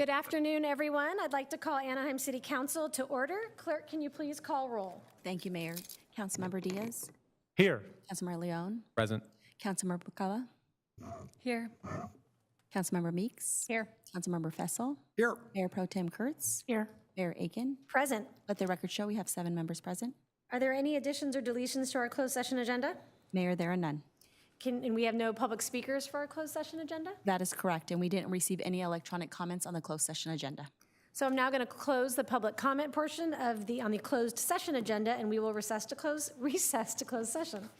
Good afternoon, everyone. I'd like to call Anaheim City Council to order. Clerk, can you please call roll? Thank you, Mayor. Councilmember Diaz. Here. Councilmember Leon. Present. Councilmember Bacala. Here. Councilmember Meeks. Here. Councilmember Fessel. Here. Mayor Pro Tem Kurtz. Here. Mayor Aiken. Present. Let the record show we have 7 members present. Are there any additions or deletions to our closed session agenda? Mayor, there are none. And we have no public speakers for our closed session agenda? That is correct, and we didn't receive any electronic comments on the closed session agenda. So I'm now going to close the public comment portion of on the closed session agenda, and we will recess to close session.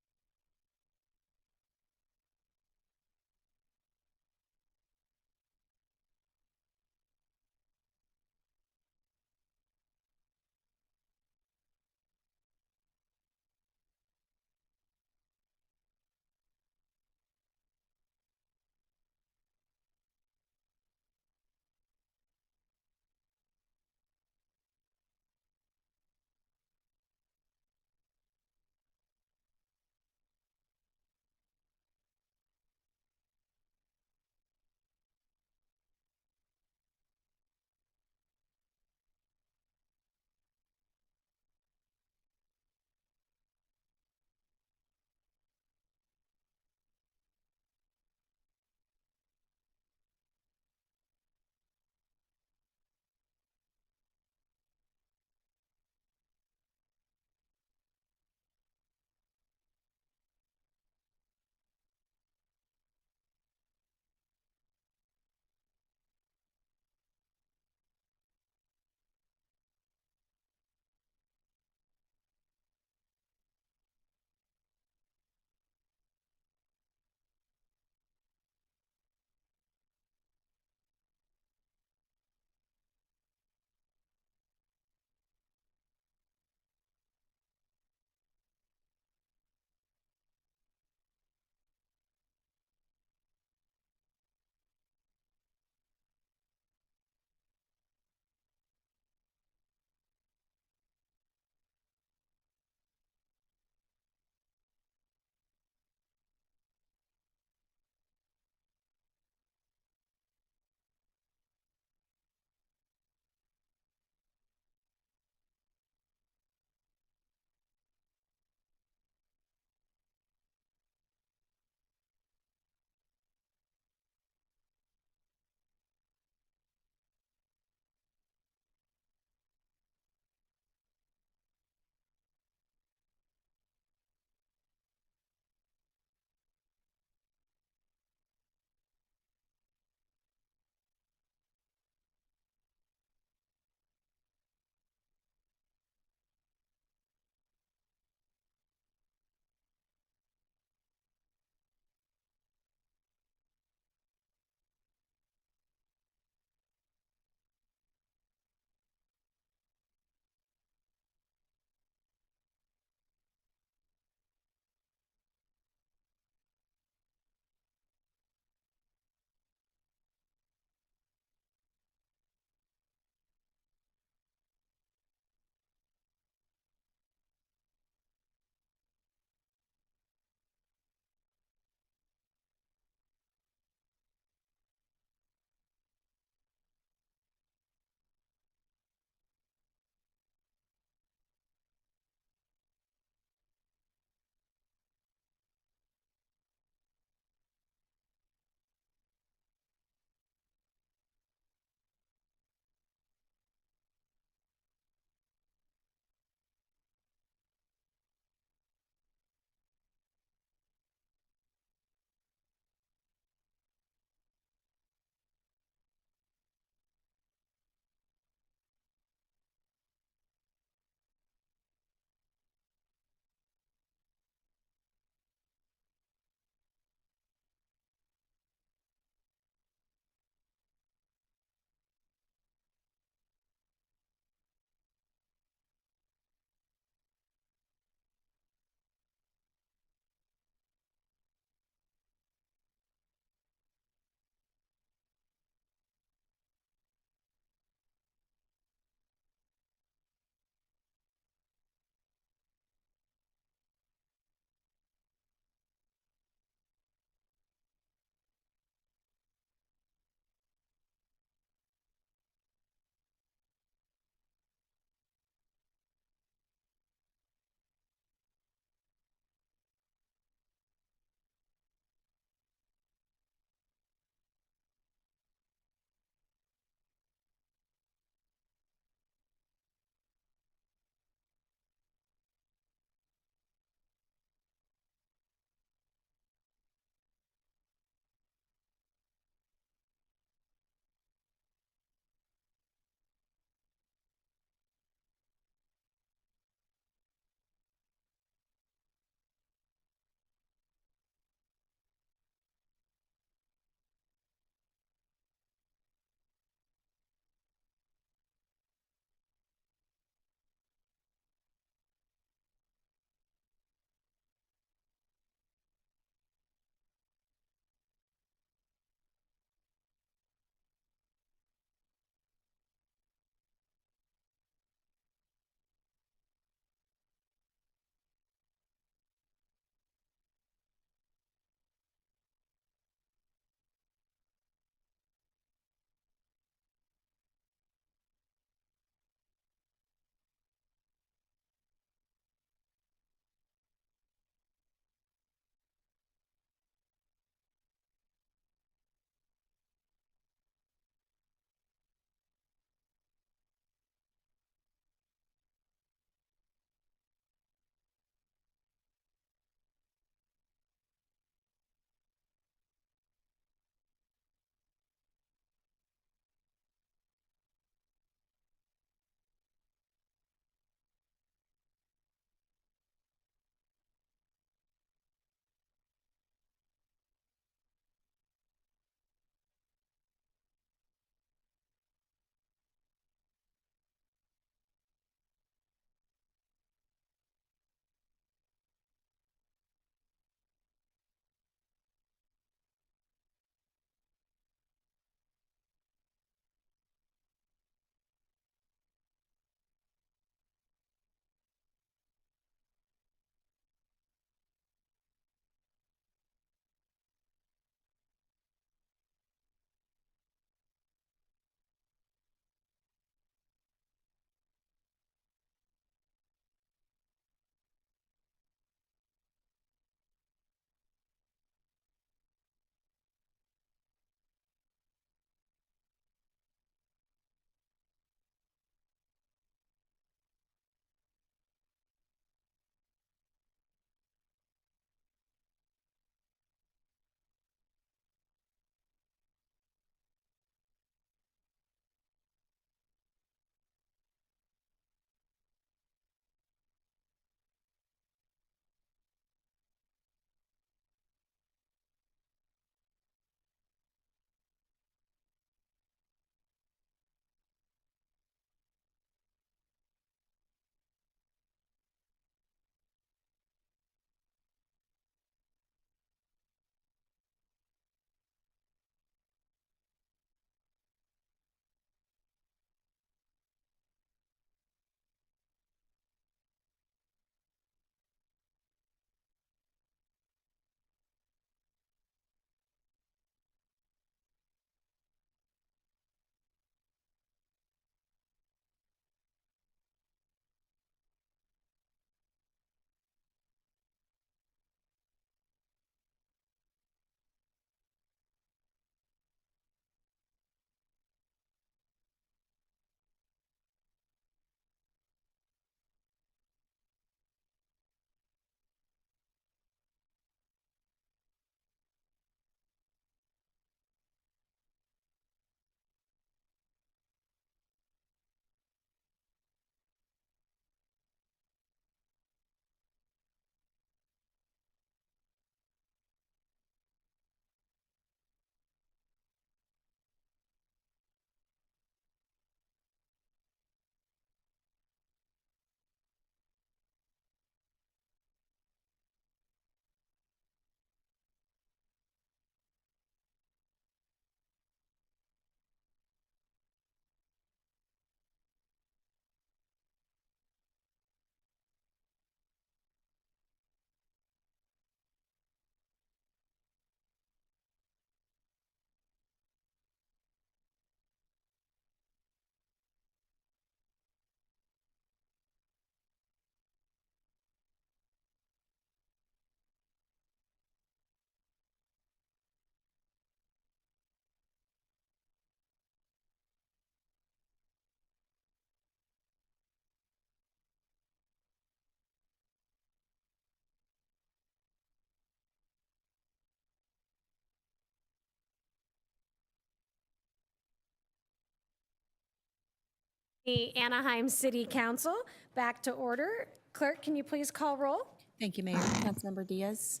The Anaheim City Council back to order. Clerk, can you please call roll? Thank you, Mayor. Councilmember Diaz.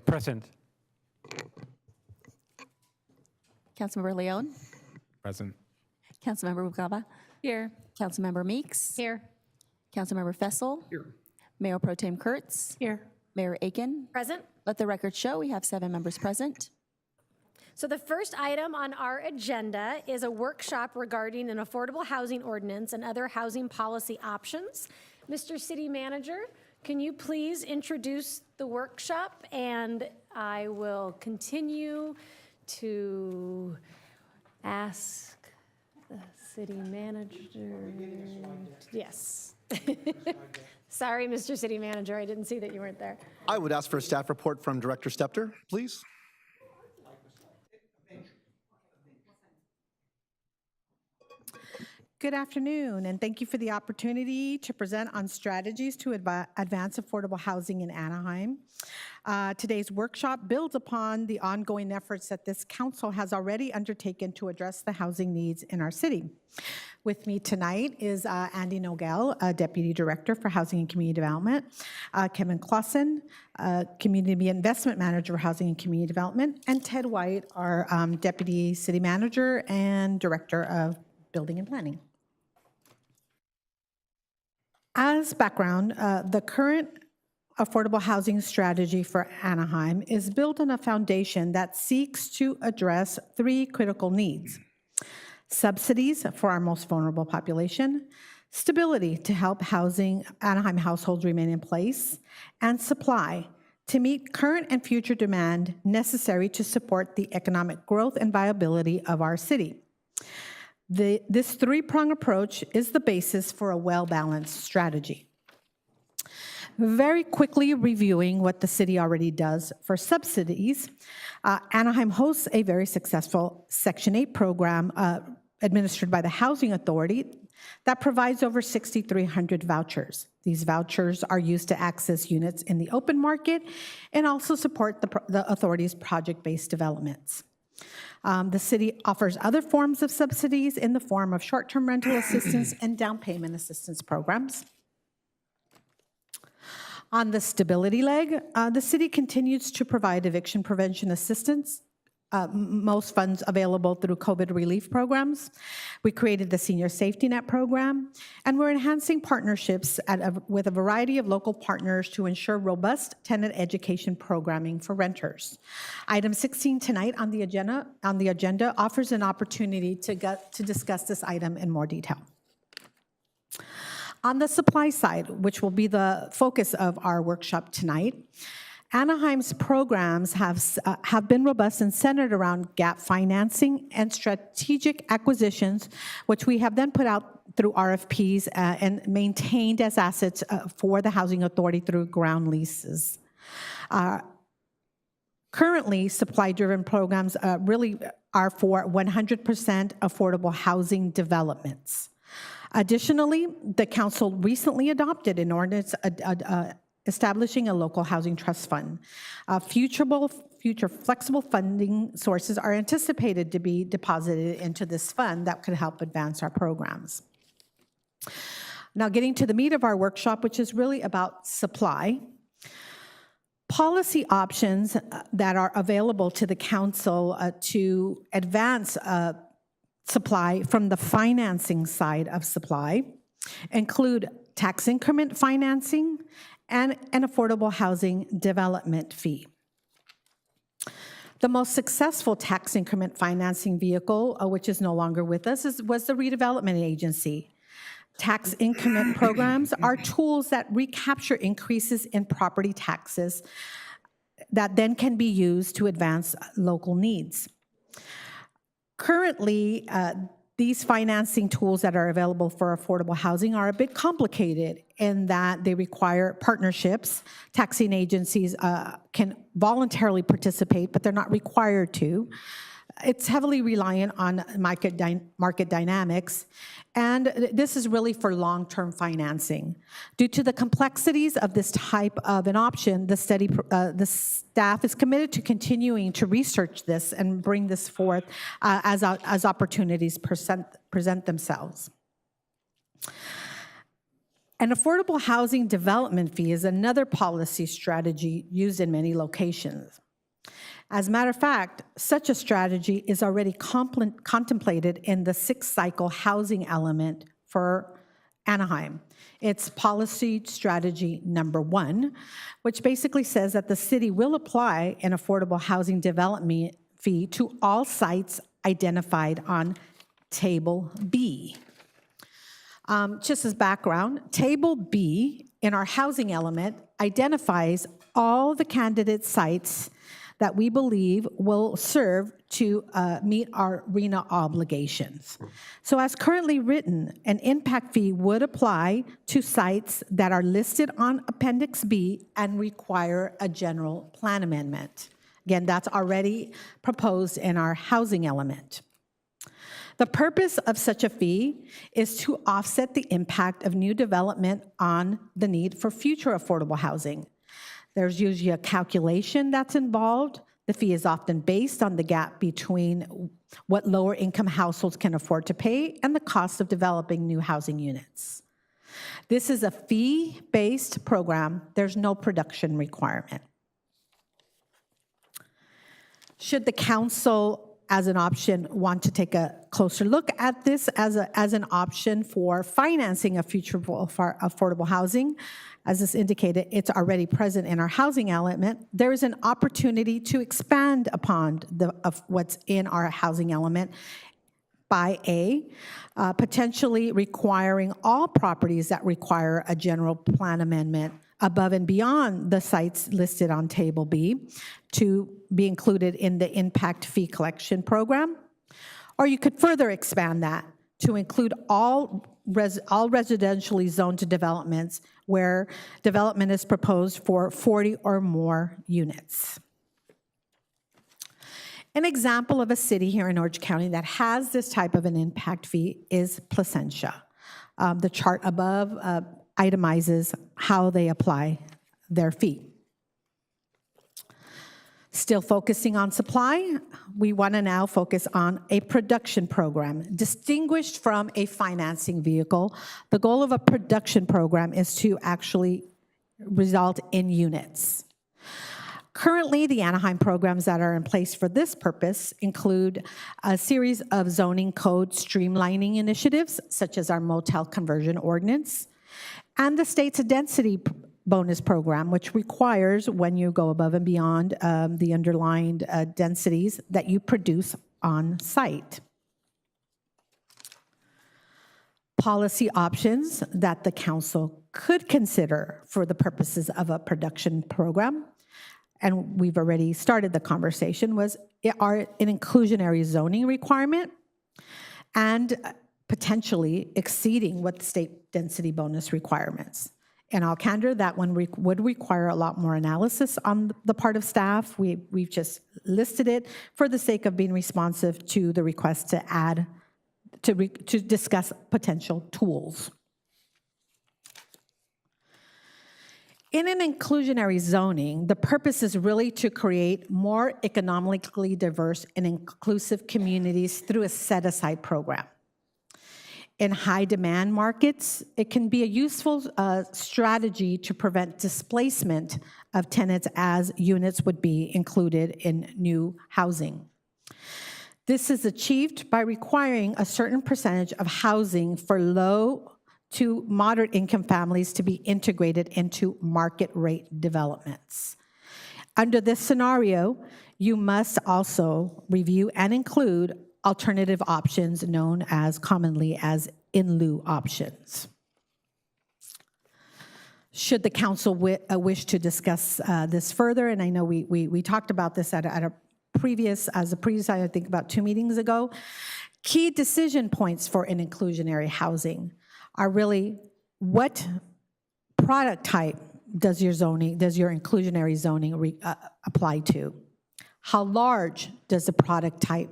Present. Councilmember Leon. Present. Councilmember Rugaba. Here. Councilmember Meeks. Here. Councilmember Fessel. Mayor Pro Tem Kurtz. Here. Mayor Aiken. Present. Let the record show we have 7 members present. So the first item on our agenda is a workshop regarding an affordable housing ordinance and other housing policy options. Mr. City Manager, can you please introduce the workshop? And I will continue to ask the city manager. Yes. Sorry, Mr. City Manager, I didn't see that you weren't there. I would ask for a staff report from Director Stepter, please. Good afternoon, and thank you for the opportunity to present on strategies to advance affordable housing in Anaheim. Today's workshop builds upon the ongoing efforts that this council has already undertaken to address the housing needs in our city. With me tonight is Andy Nogel, Deputy Director for Housing and Community Development, Kevin Clausen, Community Investment Manager for Housing and Community Development, and Ted White, our Deputy City Manager and Director of Building and Planning. As background, the current affordable housing strategy for Anaheim is built on a foundation that seeks to address 3 critical needs: subsidies for our most vulnerable population, stability to help Anaheim households remain in place, and supply to meet current and future demand necessary to support the economic growth and viability of our city. This 3-prong approach is the basis for a well-balanced strategy. Very quickly reviewing what the city already does for subsidies, Anaheim hosts a very successful Section 8 program administered by the Housing Authority that provides over 6,300 vouchers. These vouchers are used to access units in the open market and also support the authority's project-based developments. The city offers other forms of subsidies in the form of short-term rental assistance and down payment assistance programs. On the stability leg, the city continues to provide eviction prevention assistance, most funds available through COVID relief programs. We created the Senior Safety Net program, and we're enhancing partnerships with a variety of local partners to ensure robust tenant education programming for renters. Item 16 tonight on the agenda offers an opportunity to discuss this item in more detail. On the supply side, which will be the focus of our workshop tonight, Anaheim's programs have been robust and centered around gap financing and strategic acquisitions, which we have then put out through RFPs and maintained as assets for the Housing Authority through ground leases. Currently, supply-driven programs really are for 100% affordable housing developments. Additionally, the council recently adopted an ordinance establishing a local housing trust fund. Future flexible funding sources are anticipated to be deposited into this fund that could help advance our programs. Now, getting to the meat of our workshop, which is really about supply. Policy options that are available to the council to advance supply from the financing side of supply include tax increment financing and an affordable housing development fee. The most successful tax increment financing vehicle, which is no longer with us, was the redevelopment agency. Tax increment programs are tools that recapture increases in property taxes that then can be used to advance local needs. Currently, these financing tools that are available for affordable housing are a bit complicated in that they require partnerships. Taxing agencies can voluntarily participate, but they're not required to. It's heavily reliant on market dynamics, and this is really for long-term financing. Due to the complexities of this type of an option, the staff is committed to continuing to research this and bring this forth as opportunities present themselves. An affordable housing development fee is another policy strategy used in many locations. As a matter of fact, such a strategy is already contemplated in the sixth cycle housing element for Anaheim. It's policy strategy number 1, which basically says that the city will apply an affordable housing development fee to all sites identified on Table B. Just as background, Table B in our housing element identifies all the candidate sites that we believe will serve to meet our RENA obligations. So as currently written, an impact fee would apply to sites that are listed on Appendix B and require a general plan amendment. Again, that's already proposed in our housing element. The purpose of such a fee is to offset the impact of new development on the need for future affordable housing. There's usually a calculation that's involved. The fee is often based on the gap between what lower income households can afford to pay and the cost of developing new housing units. This is a fee-based program. There's no production requirement. Should the council, as an option, want to take a closer look at this as an option for financing of future affordable housing, as is indicated, it's already present in our housing element. There is an opportunity to expand upon what's in our housing element by potentially requiring all properties that require a general plan amendment above and beyond the sites listed on Table B to be included in the impact fee collection program. Or you could further expand that to include all residentially zoned developments where development is proposed for 40 or more units. An example of a city here in Orange County that has this type of an impact fee is Placentia. The chart above itemizes how they apply their fee. Still focusing on supply, we want to now focus on a production program. Distinguished from a financing vehicle, the goal of a production program is to actually result in units. Currently, the Anaheim programs that are in place for this purpose include a series of zoning code streamlining initiatives, such as our motel conversion ordinance, and the state's density bonus program, which requires, when you go above and beyond the underlined densities, that you produce on site. Policy options that the council could consider for the purposes of a production program, and we've already started the conversation, are an inclusionary zoning requirement and potentially exceeding what the state density bonus requirements. In all candor, that one would require a lot more analysis on the part of staff. We've just listed it for the sake of being responsive to the request to add, to discuss potential tools. In an inclusionary zoning, the purpose is really to create more economically diverse and inclusive communities through a set-aside program. In high-demand markets, it can be a useful strategy to prevent displacement of tenants as units would be included in new housing. This is achieved by requiring a certain percentage of housing for low to moderate income families to be integrated into market rate developments. Under this scenario, you must also review and include alternative options known as commonly as in lieu options. Should the council wish to discuss this further, and I know we talked about this at a previous, I think about 2 meetings ago, key decision points for an inclusionary housing are really what product type does your inclusionary zoning apply to? How large does the product type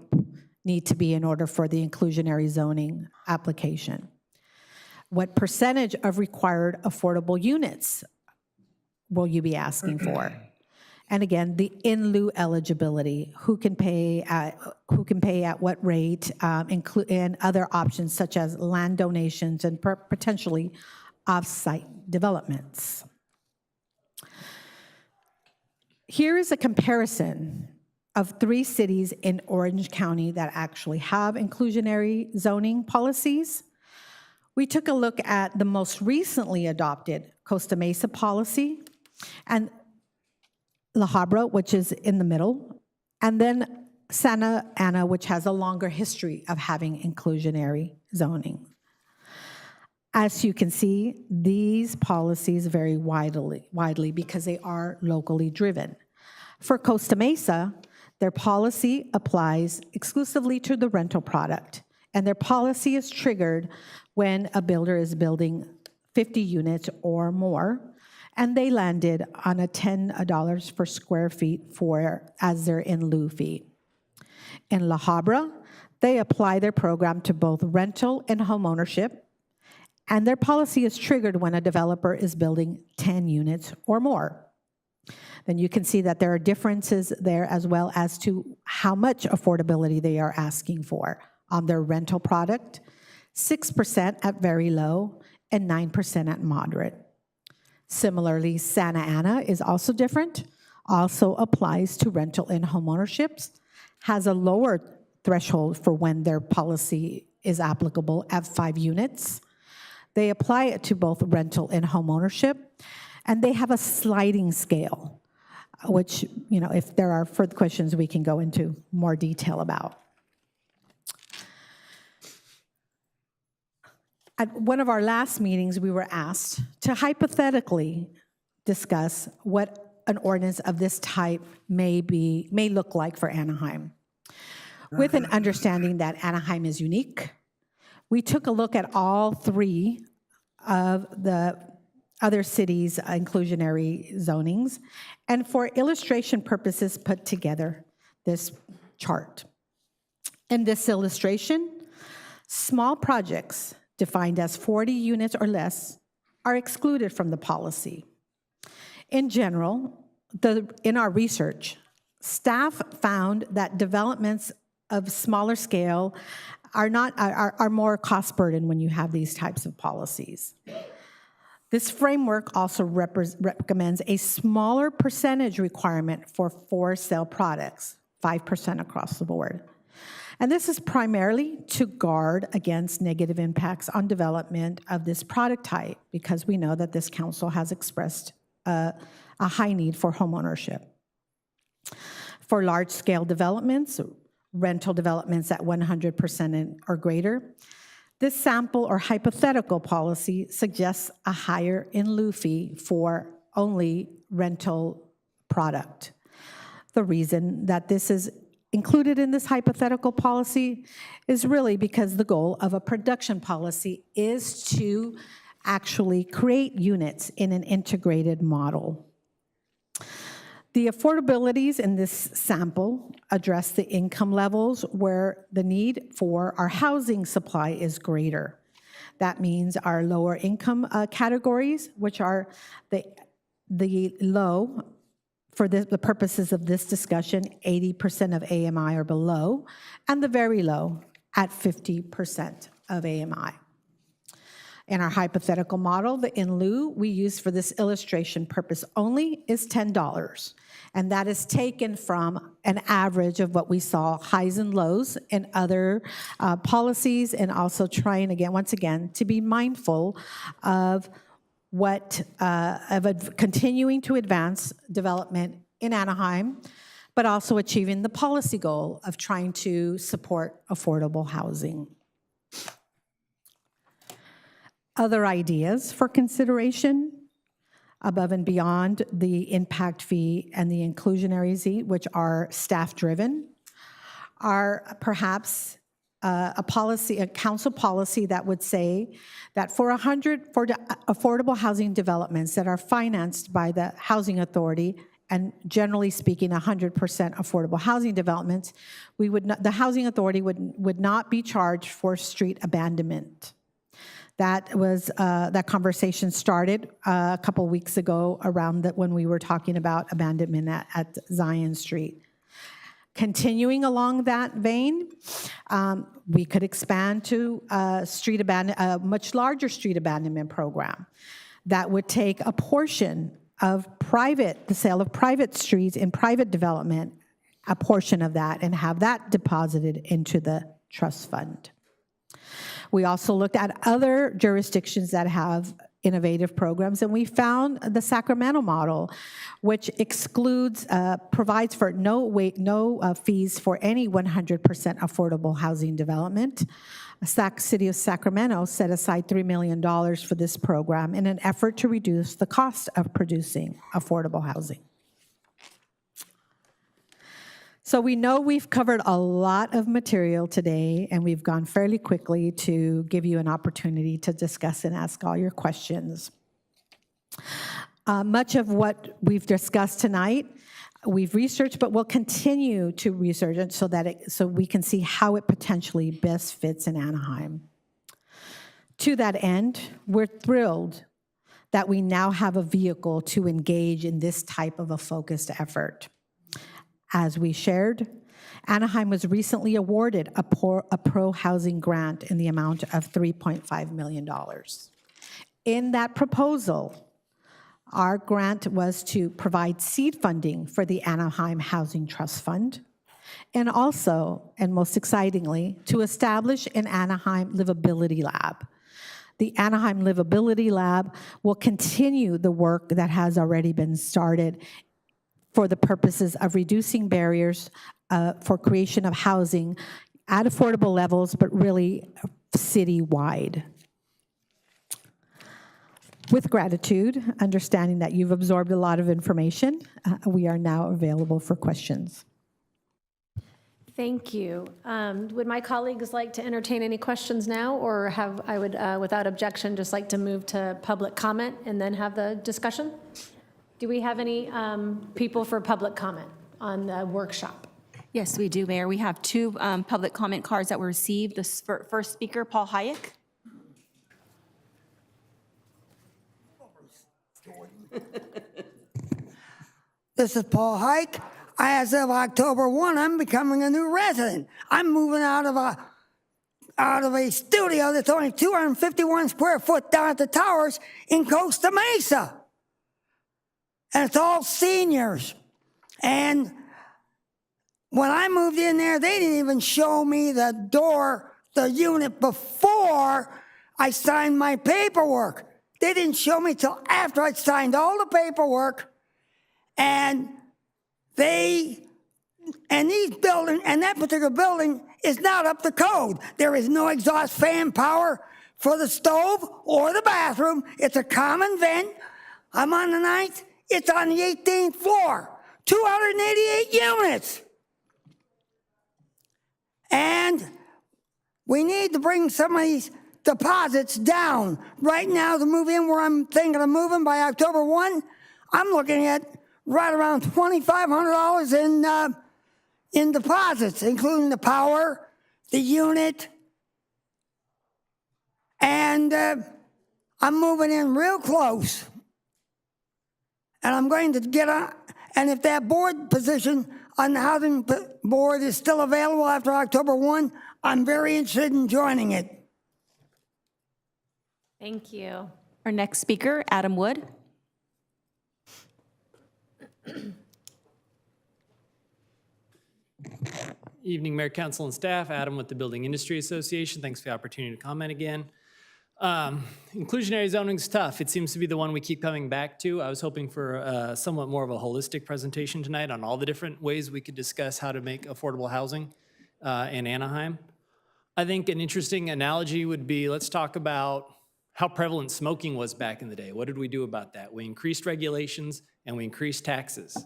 need to be in order for the inclusionary zoning application? What percentage of required affordable units will you be asking for? And again, the in lieu eligibility, who can pay at what rate, and other options such as land donations and potentially off-site developments. Here is a comparison of 3 cities in Orange County that actually have inclusionary zoning policies. We took a look at the most recently adopted Costa Mesa policy and La Habra, which is in the middle, and then Santa Ana, which has a longer history of having inclusionary zoning. As you can see, these policies vary widely because they are locally driven. For Costa Mesa, their policy applies exclusively to the rental product, and their policy is triggered when a builder is building 50 units or more, and they landed on a $10 per square feet as their in lieu fee. In La Habra, they apply their program to both rental and home ownership, and their policy is triggered when a developer is building 10 units or more. Then you can see that there are differences there as well as to how much affordability they are asking for on their rental product, 6% at very low and 9% at moderate. Similarly, Santa Ana is also different, also applies to rental and homeownerships, has a lower threshold for when their policy is applicable at 5 units. They apply it to both rental and homeownership, and they have a sliding scale, which, if there are further questions, we can go into more detail about. At one of our last meetings, we were asked to hypothetically discuss what an ordinance of this type may look like for Anaheim. With an understanding that Anaheim is unique, we took a look at all 3 of the other cities' inclusionary zonings, and for illustration purposes, put together this chart. In this illustration, small projects defined as 40 units or less are excluded from the policy. In general, in our research, staff found that developments of smaller scale are more cost burden when you have these types of policies. This framework also recommends a smaller percentage requirement for sale products, 5% across the board. And this is primarily to guard against negative impacts on development of this product type, because we know that this council has expressed a high need for homeownership. For large-scale developments, rental developments at 100% or greater, this sample or hypothetical policy suggests a higher in lieu fee for only rental product. The reason that this is included in this hypothetical policy is really because the goal of a production policy is to actually create units in an integrated model. The affordabilities in this sample address the income levels where the need for our housing supply is greater. That means our lower income categories, which are the low, for the purposes of this discussion, 80% of AMI or below, and the very low at 50% of AMI. In our hypothetical model, the in lieu we use for this illustration purpose only is $10, and that is taken from an average of what we saw highs and lows in other policies, and also trying once again, to be mindful of continuing to advance development in Anaheim, but also achieving the policy goal of trying to support affordable housing. Other ideas for consideration above and beyond the impact fee and the inclusionary Z, which are staff-driven, are perhaps a council policy that would say that for affordable housing developments that are financed by the Housing Authority, and generally speaking, 100% affordable housing developments, the Housing Authority would not be charged for street abandonment. That conversation started a couple weeks ago around when we were talking about abandonment at Zion Street. Continuing along that vein, we could expand to a much larger street abandonment program that would take a portion of the sale of private streets in private development, a portion of that, and have that deposited into the trust fund. We also looked at other jurisdictions that have innovative programs, and we found the Sacramento model, which provides for no fees for any 100% affordable housing development. City of Sacramento set aside $3 million for this program in an effort to reduce the cost of producing affordable housing. So we know we've covered a lot of material today, and we've gone fairly quickly to give you an opportunity to discuss and ask all your questions. Much of what we've discussed tonight, we've researched, but we'll continue to research it so we can see how it potentially best fits in Anaheim. To that end, we're thrilled that we now have a vehicle to engage in this type of a focused effort. As we shared, Anaheim was recently awarded a pro-housing grant in the amount of $3.5 million. In that proposal, our grant was to provide seed funding for the Anaheim Housing Trust Fund, and also, and most excitingly, to establish an Anaheim Livability Lab. The Anaheim Livability Lab will continue the work that has already been started for the purposes of reducing barriers for creation of housing at affordable levels, but really citywide. With gratitude, understanding that you've absorbed a lot of information, we are now available for questions. Thank you. Would my colleagues like to entertain any questions now, or I would, without objection, just like to move to public comment and then have the discussion? Do we have any people for public comment on the workshop? Yes, we do, Mayor. We have two public comment cards that were received. The first speaker, Paul Hayek. This is Paul Hike. As of October 1, I'm becoming a new resident. I'm moving out of a studio that's only 251 square foot down at the Towers in Costa Mesa. And it's all seniors. And when I moved in there, they didn't even show me the unit before I signed my paperwork. They didn't show me till after I'd signed all the paperwork. And that particular building is not up to code. There is no exhaust fan power for the stove or the bathroom. It's a common vent. I'm on the 9th. It's on the 18th floor. 288 units. And we need to bring some of these deposits down. Right now, to move in where I'm thinking of moving by October 1, I'm looking at right around $2,500 in deposits, including the power, the unit, and I'm moving in real close. And I'm going to get on, and if that board position on the housing board is still available after October 1, I'm very interested in joining it. Thank you. Our next speaker, Adam Wood. Evening, Mayor, Council, and staff. Adam with the Building Industry Association. Thanks for the opportunity to comment again. Inclusionary zoning is tough. It seems to be the one we keep coming back to. I was hoping for somewhat more of a holistic presentation tonight on all the different ways we could discuss how to make affordable housing in Anaheim. I think an interesting analogy would be, let's talk about how prevalent smoking was back in the day. What did we do about that? We increased regulations and we increased taxes.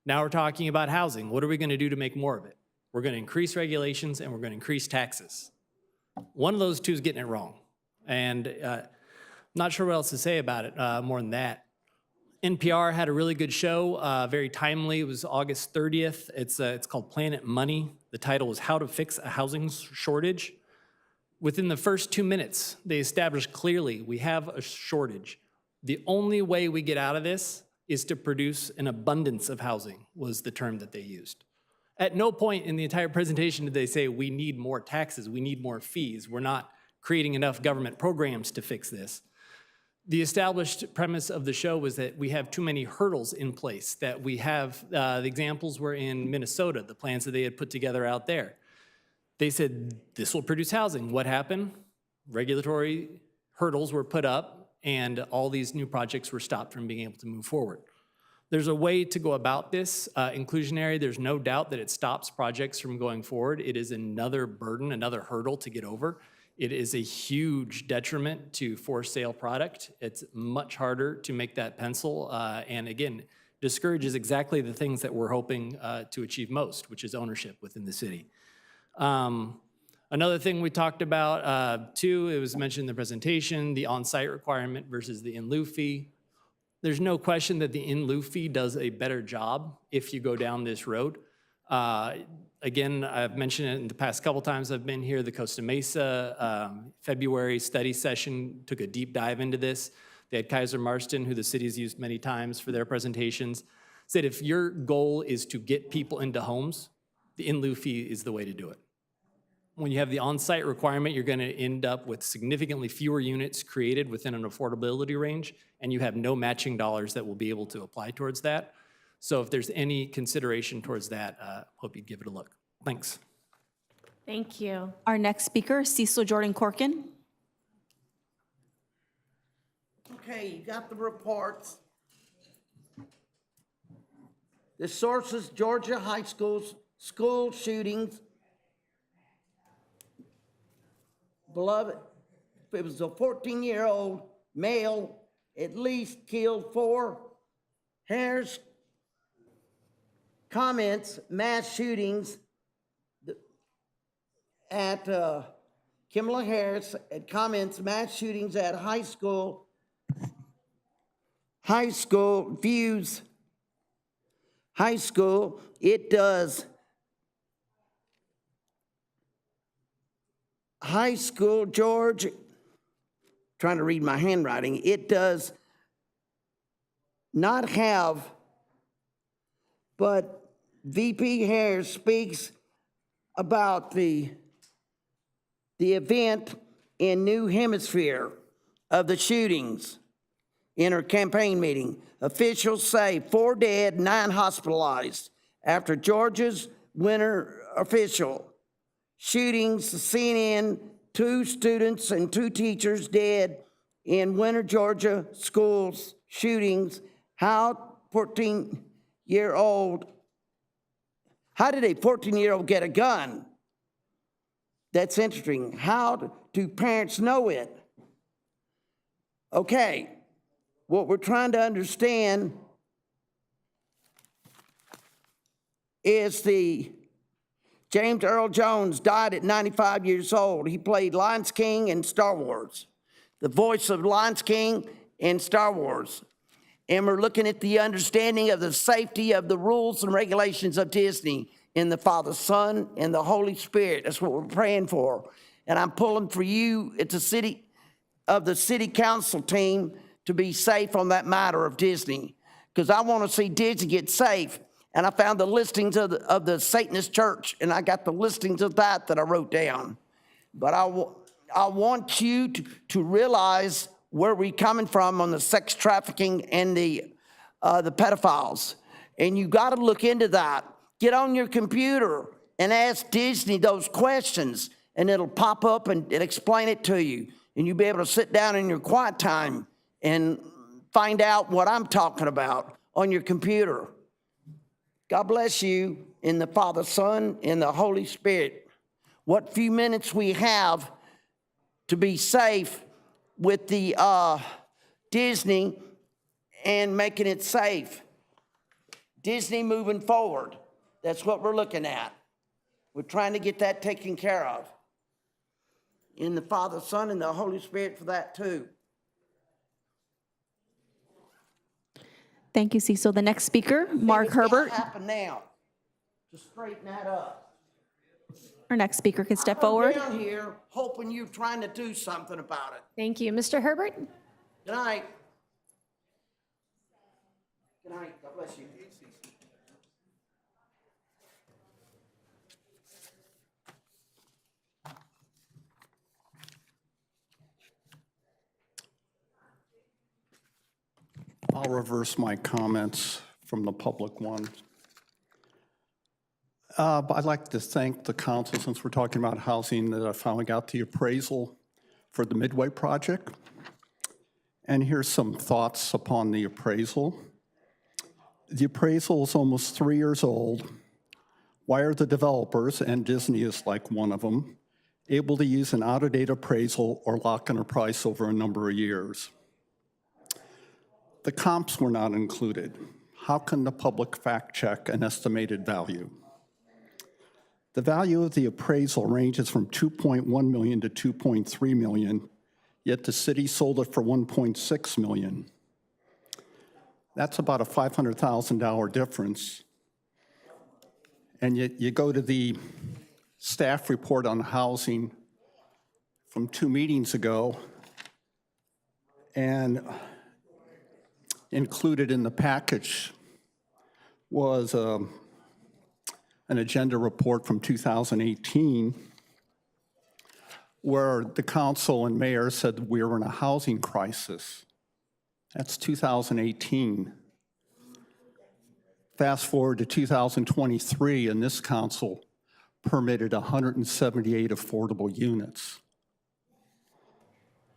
Now we're talking about housing. What are we going to do to make more of it? We're going to increase regulations and we're going to increase taxes. One of those two is getting it wrong. And not sure what else to say about it more than that. NPR had a really good show, very timely. It was August 30th. It's called Planet Money. The title was How to Fix a Housing Shortage. Within the first 2 minutes, they established clearly we have a shortage. The only way we get out of this is to produce an abundance of housing, was the term that they used. At no point in the entire presentation did they say we need more taxes, we need more fees, we're not creating enough government programs to fix this. The established premise of the show was that we have too many hurdles in place, that we have, the examples were in Minnesota, the plans that they had put together out there. They said, this will produce housing. What happened? Regulatory hurdles were put up, and all these new projects were stopped from being able to move forward. There's a way to go about this. Inclusionary, there's no doubt that it stops projects from going forward. It is another burden, another hurdle to get over. It is a huge detriment to for-sale product. It's much harder to make that pencil, and again, discourages exactly the things that we're hoping to achieve most, which is ownership within the city. Another thing we talked about, too, it was mentioned in the presentation, the on-site requirement versus the in-lieu fee. There's no question that the in-lieu fee does a better job if you go down this road. Again, I've mentioned it in the past couple times I've been here. The Costa Mesa February study session took a deep dive into this. They had Kaiser Marston, who the city's used many times for their presentations, said if your goal is to get people into homes, the in-lieu fee is the way to do it. When you have the on-site requirement, you're going to end up with significantly fewer units created within an affordability range, and you have no matching dollars that will be able to apply towards that. So if there's any consideration towards that, hope you'd give it a look. Thanks. Thank you. Our next speaker, Cecil Jordan Corkin. Okay, you got the reports. The sources, Georgia high schools, school shootings. Beloved, it was a 14-year-old male, at least killed 4. Harris comments, mass shootings at Kamala Harris comments, mass shootings at high school views, high school, it does. High school, George, trying to read my handwriting, it does not have, but VP Harris speaks about the event in New Hemisphere of the shootings in her campaign meeting. Officials say 4 dead, 9 hospitalized after Georgia's winter official shootings. CNN, 2 students and 2 teachers dead in Winter, Georgia schools shootings. How did a 14-year-old get a gun? That's interesting. How do parents know it? Okay, what we're trying to understand is James Earl Jones died at 95 years old. He played Lion King in Star Wars, the voice of Lion King in Star Wars. And we're looking at the understanding of the safety of the rules and regulations of Disney in the Father, Son, and the Holy Spirit. That's what we're praying for. And I'm pulling for you at the city council team to be safe on that matter of Disney, because I want to see Disney get safe. And I found the listings of the Satanist church, and I got the listings of that I wrote down. But I want you to realize where we're coming from on the sex trafficking and the pedophiles. And you got to look into that. Get on your computer and ask Disney those questions, and it'll pop up and explain it to you. And you'll be able to sit down in your quiet time and find out what I'm talking about on your computer. God bless you in the Father, Son, and the Holy Spirit. What few minutes we have to be safe with the Disney and making it safe. Disney moving forward. That's what we're looking at. We're trying to get that taken care of. In the Father, Son, and the Holy Spirit for that too. Thank you, Cecil. The next speaker, Mark Herbert. What's happen now to straighten that up? Our next speaker can step I'm forward. down here hoping you're trying to do something about it. Thank you. Mr. Herbert? Good night. Good night. God bless you. I'll reverse my comments from the public one. But I'd like to thank the council, since we're talking about housing, that I finally got the appraisal for the Midway project. And here's some thoughts upon the appraisal. The appraisal is almost 3 years old. Why are the developers, and Disney is like one of them, able to use an out-of-date appraisal or lock in a price over a number of years? The comps were not included. How can the public fact check an estimated value? The value of the appraisal ranges from $2.1 million to $2.3 million, yet the city sold it for $1.6 million. That's about a $500,000 difference. And yet you go to the staff report on housing from 2 meetings ago, and included in the package was an agenda report from 2018 where the council and mayor said we were in a housing crisis. That's 2018. Fast forward to 2023, and this council permitted 178 affordable units.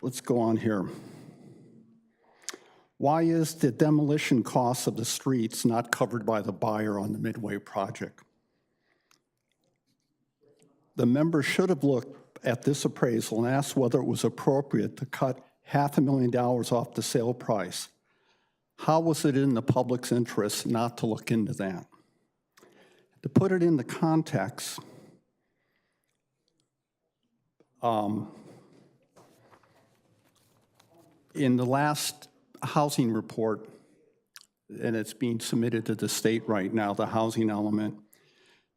Let's go on here. Why is the demolition costs of the streets not covered by the buyer on the Midway project? The members should have looked at this appraisal and asked whether it was appropriate to cut $500,000 off the sale price. How was it in the public's interest not to look into that? To put it into context, in the last housing report, and it's being submitted to the state right now, the housing element,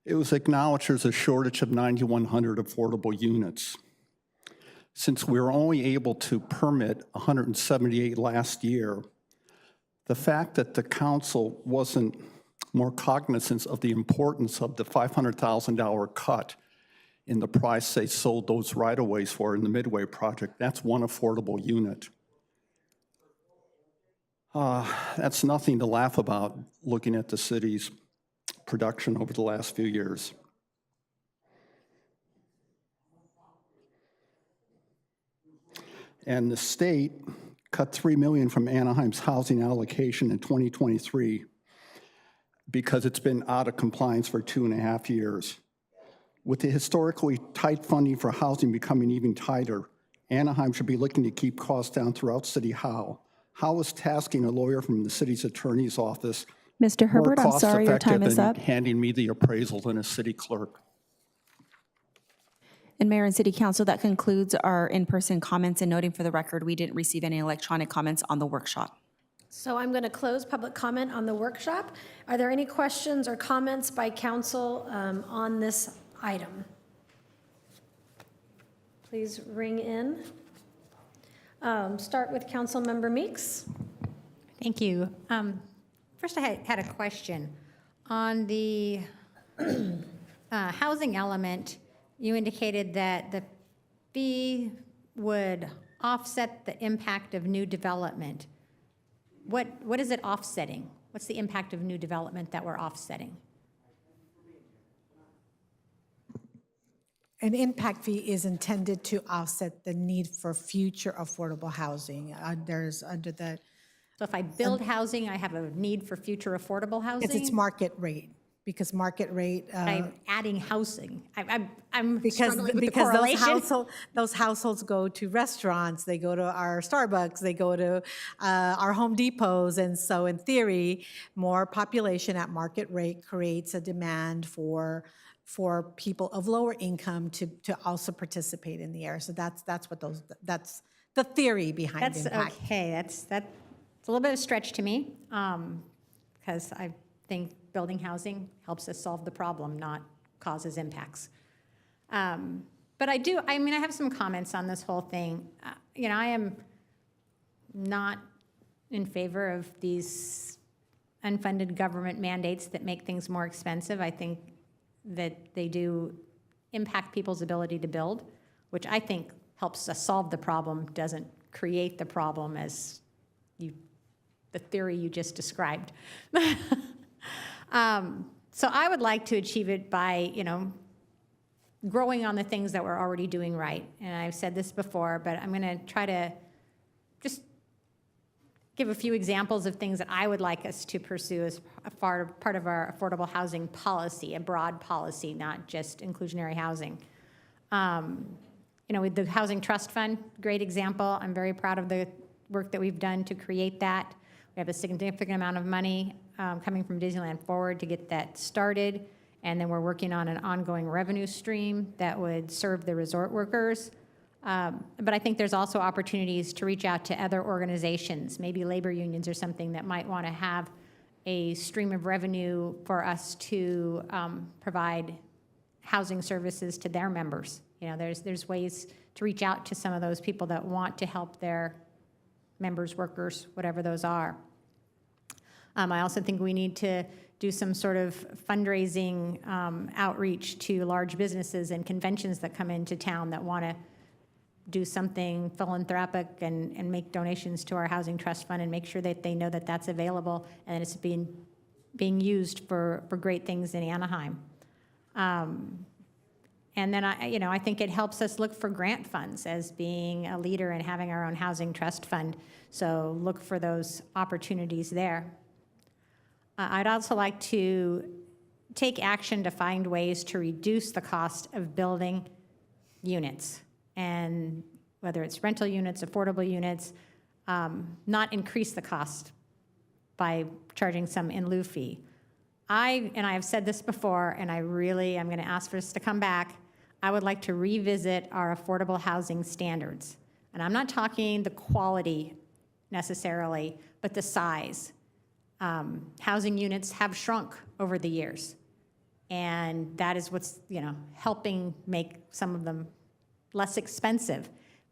it was acknowledged there's a shortage of 9,100 affordable units. Since we were only able to permit 178 last year, the fact that the council wasn't more cognizant of the importance of the $500,000 cut in the price they sold those right-of-ways for in the Midway project, that's one affordable unit. That's nothing to laugh about looking at the city's production over the last few years. And the state cut $3 million from Anaheim's housing allocation in 2023 because it's been out of compliance for 2.5 years. With the historically tight funding for housing becoming even tighter, Anaheim should be looking to keep costs down throughout City Hall. How is tasking a lawyer from the city's attorney's office Mr. Herbert, I'm sorry, your time is up. handing me the appraisal than a city clerk? And Mayor and City Council, that concludes our in-person comments, and noting for the record, we didn't receive any electronic comments on the workshop. So I'm going to close public comment on the workshop. Are there any questions or comments by council on this item? Please ring in. Start with Councilmember Meeks. Thank you. First, I had a question. On the housing element, you indicated that the fee would offset the impact of new development. What is it offsetting? What's the impact of new development that we're offsetting? An impact fee is intended to offset the need for future affordable housing. There's under the, So if I build housing, I have a need for future affordable housing? it's market rate, because market rate. I'm adding housing. I'm Because struggling with the because correlation. those households go to restaurants, they go to our Starbucks, they go to our Home Depots, and so in theory, more population at market rate creates a demand for people of lower income to also participate in the area. So that's that's the theory behind That's impact. okay. That's a little bit of a stretch to me, because I think building housing helps us solve the problem, not causes impacts. But I mean, I have some comments on this whole thing. You know, I am not in favor of these unfunded government mandates that make things more expensive. I think that they do impact people's ability to build, which I think helps us solve the problem, doesn't create the problem as the theory you just described. So I would like to achieve it by, you know, growing on the things that we're already doing right. And I've said this before, but I'm going to try to just give a few examples of things that I would like us to pursue as a part of our affordable housing policy, a broad policy, not just inclusionary housing. You know, with the Housing Trust Fund, great example. I'm very proud of the work that we've done to create that. We have a significant amount of money coming from Disneyland Forward to get that started. And then we're working on an ongoing revenue stream that would serve the resort workers. But I think there's also opportunities to reach out to other organizations, maybe labor unions or something that might want to have a stream of revenue for us to provide housing services to their members. You know, there's ways to reach out to some of those people that want to help their members, workers, whatever those are. I also think we need to do some sort of fundraising outreach to large businesses and conventions that come into town that want to do something philanthropic and make donations to our Housing Trust Fund and make sure that they know that that's available and that it's being used for great things in Anaheim. And then I think it helps us look for grant funds as being a leader and having our own Housing Trust Fund. So look for those opportunities there. I'd also like to take action to find ways to reduce the cost of building units, and whether it's rental units, affordable units, not increase the cost by charging some in lieu fee. I have said this before, and I'm going to ask for this to come back. I would like to revisit our affordable housing standards. And I'm not talking the quality necessarily, but the size. Housing units have shrunk over the years. And that is what's, helping make some of them less expensive.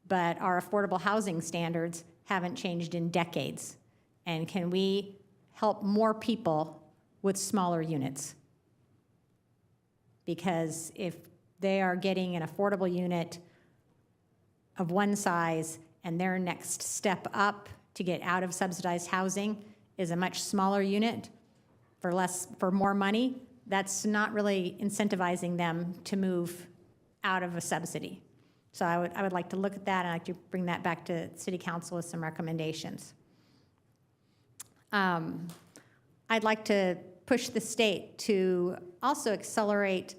But our affordable housing standards haven't changed in decades. And can we help more people with smaller units? Because if they are getting an affordable unit of one size and their next step up to get out of subsidized housing is a much smaller unit for more money, that's not really incentivizing them to move out of a subsidy. So I would like to look at that, and I'd like to bring that back to City Council with some recommendations. I'd like to push the state to also accelerate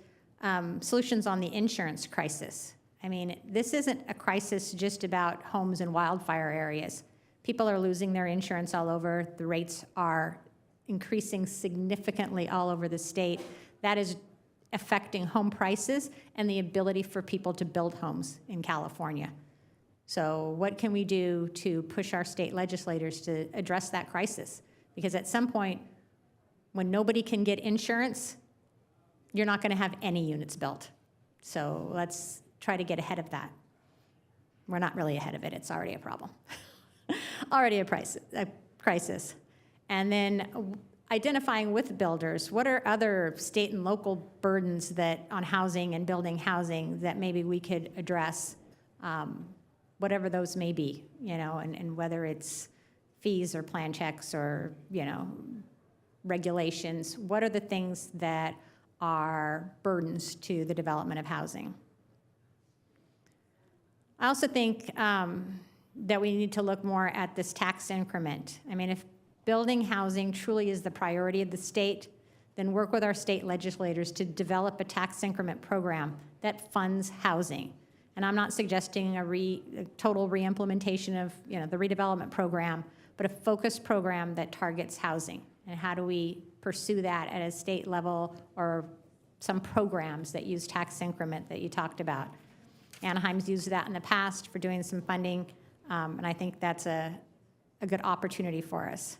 solutions on the insurance crisis. I mean, this isn't a crisis just about homes in wildfire areas. People are losing their insurance all over. The rates are increasing significantly all over the state. That is affecting home prices and the ability for people to build homes in California. So what can we do to push our state legislators to address that crisis? Because at some point, when nobody can get insurance, you're not going to have any units built. So let's try to get ahead of that. We're not really ahead of it. It's already a problem. Already a crisis. And then identifying with builders, what are other state and local burdens that on housing and building housing that maybe we could address, whatever those may be, and whether it's fees or plan checks or, regulations. What are the things that are burdens to the development of housing? I also think that we need to look more at this tax increment. I mean, if building housing truly is the priority of the state, then work with our state legislators to develop a tax increment program that funds housing. And I'm not suggesting a total re-implementation of the redevelopment program, but a focused program that targets housing. And how do we pursue that at a state level, or some programs that use tax increment that you talked about? Anaheim's used that in the past for doing some funding, and I think that's a good opportunity for us.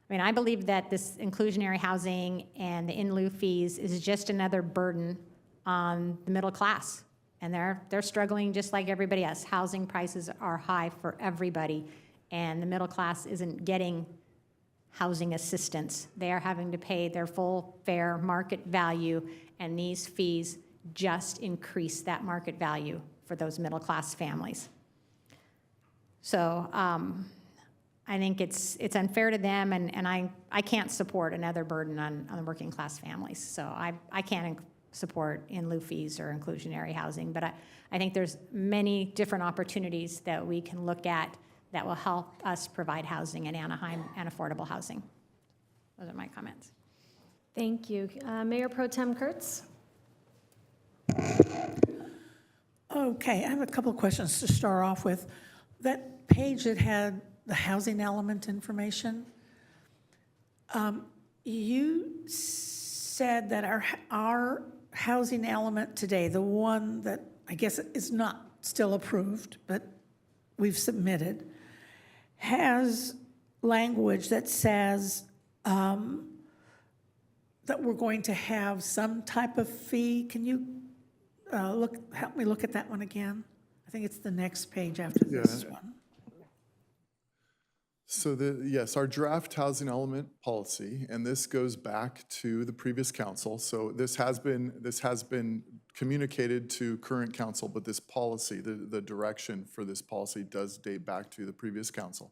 I mean, I believe that this inclusionary housing and the in lieu fees is just another burden on the middle class. And they're struggling just like everybody else. Housing prices are high for everybody, and the middle class isn't getting housing assistance. They are having to pay their full fair market value, and these fees just increase that market value for those middle class families. So I think it's unfair to them, and I can't support another burden on the working class families. So I can't support in lieu fees or inclusionary housing, but I think there's many different opportunities that we can look at that will help us provide housing in Anaheim and affordable housing. Those are my comments. Thank you. Mayor Pro Tem Kurtz? Okay, I have a couple of questions to start off with. That page that had the housing element information, you said that our housing element today, the one that I guess is not still approved, but we've submitted, has language that says that we're going to have some type of fee. Can you help me look at that one again? I think it's the next page after this one. So yes, our draft housing element policy, and this goes back to the previous council. So this has been communicated to current council, but this policy, the direction for this policy does date back to the previous council.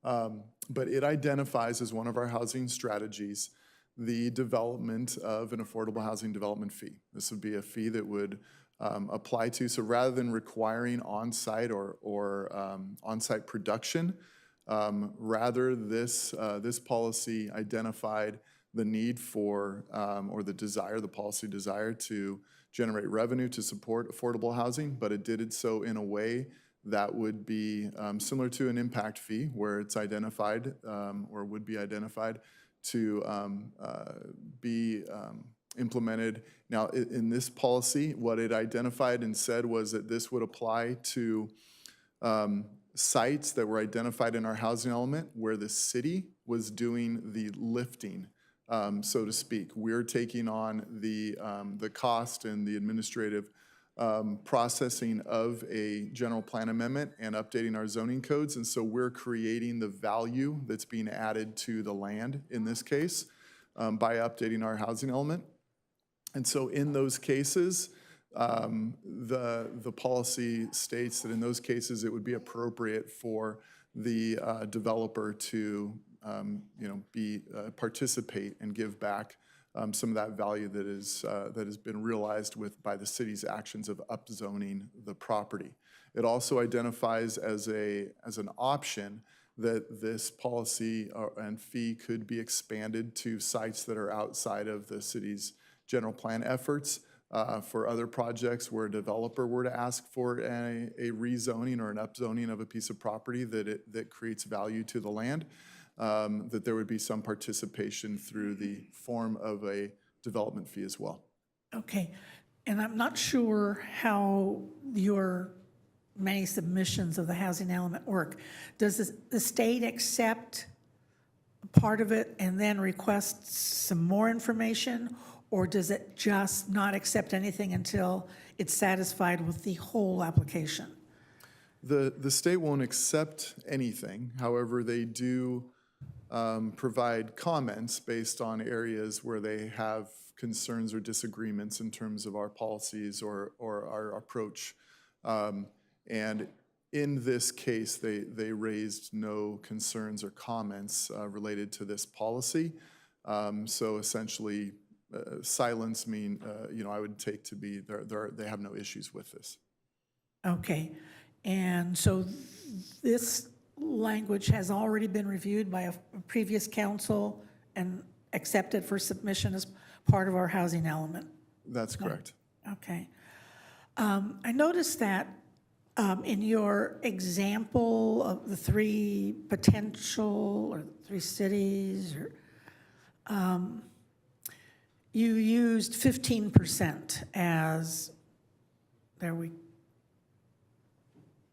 But it identifies as one of our housing strategies the development of an affordable housing development fee. This would be a fee that would apply to, so rather than requiring on-site or on-site production, rather this policy identified the need for, or the policy desire to generate revenue to support affordable housing, but it did it so in a way that would be similar to an impact fee, where it's identified or would be identified to be implemented. Now, in this policy, what it identified and said was that this would apply to sites that were identified in our housing element where the city was doing the lifting, so to speak. We're taking on the cost and the administrative processing of a general plan amendment and updating our zoning codes, and so we're creating the value that's being added to the land in this case by updating our housing element. And so in those cases, the policy states that in those cases it would be appropriate for the developer to participate and give back some of that value that has been realized by the city's actions of upzoning the property. It also identifies as an option that this policy and fee could be expanded to sites that are outside of the city's general plan efforts for other projects where a developer were to ask for a rezoning or an upzoning of a piece of property that creates value to the land. That there would be some participation through the form of a development fee as well. Okay, and I'm not sure how your many submissions of the housing element work. Does the state accept part of it and then request some more information, or does it just not accept anything until it's satisfied with the whole application? The state won't accept anything. However, they do provide comments based on areas where they have concerns or disagreements in terms of our policies or our approach. And in this case, they raised no concerns or comments related to this policy. So essentially, silence I would take to be they have no issues with this. Okay, and so this language has already been reviewed by a previous council and accepted for submission as part of our housing element. That's correct. Okay. I noticed that in your example of the three potential or three cities, you used 15% as,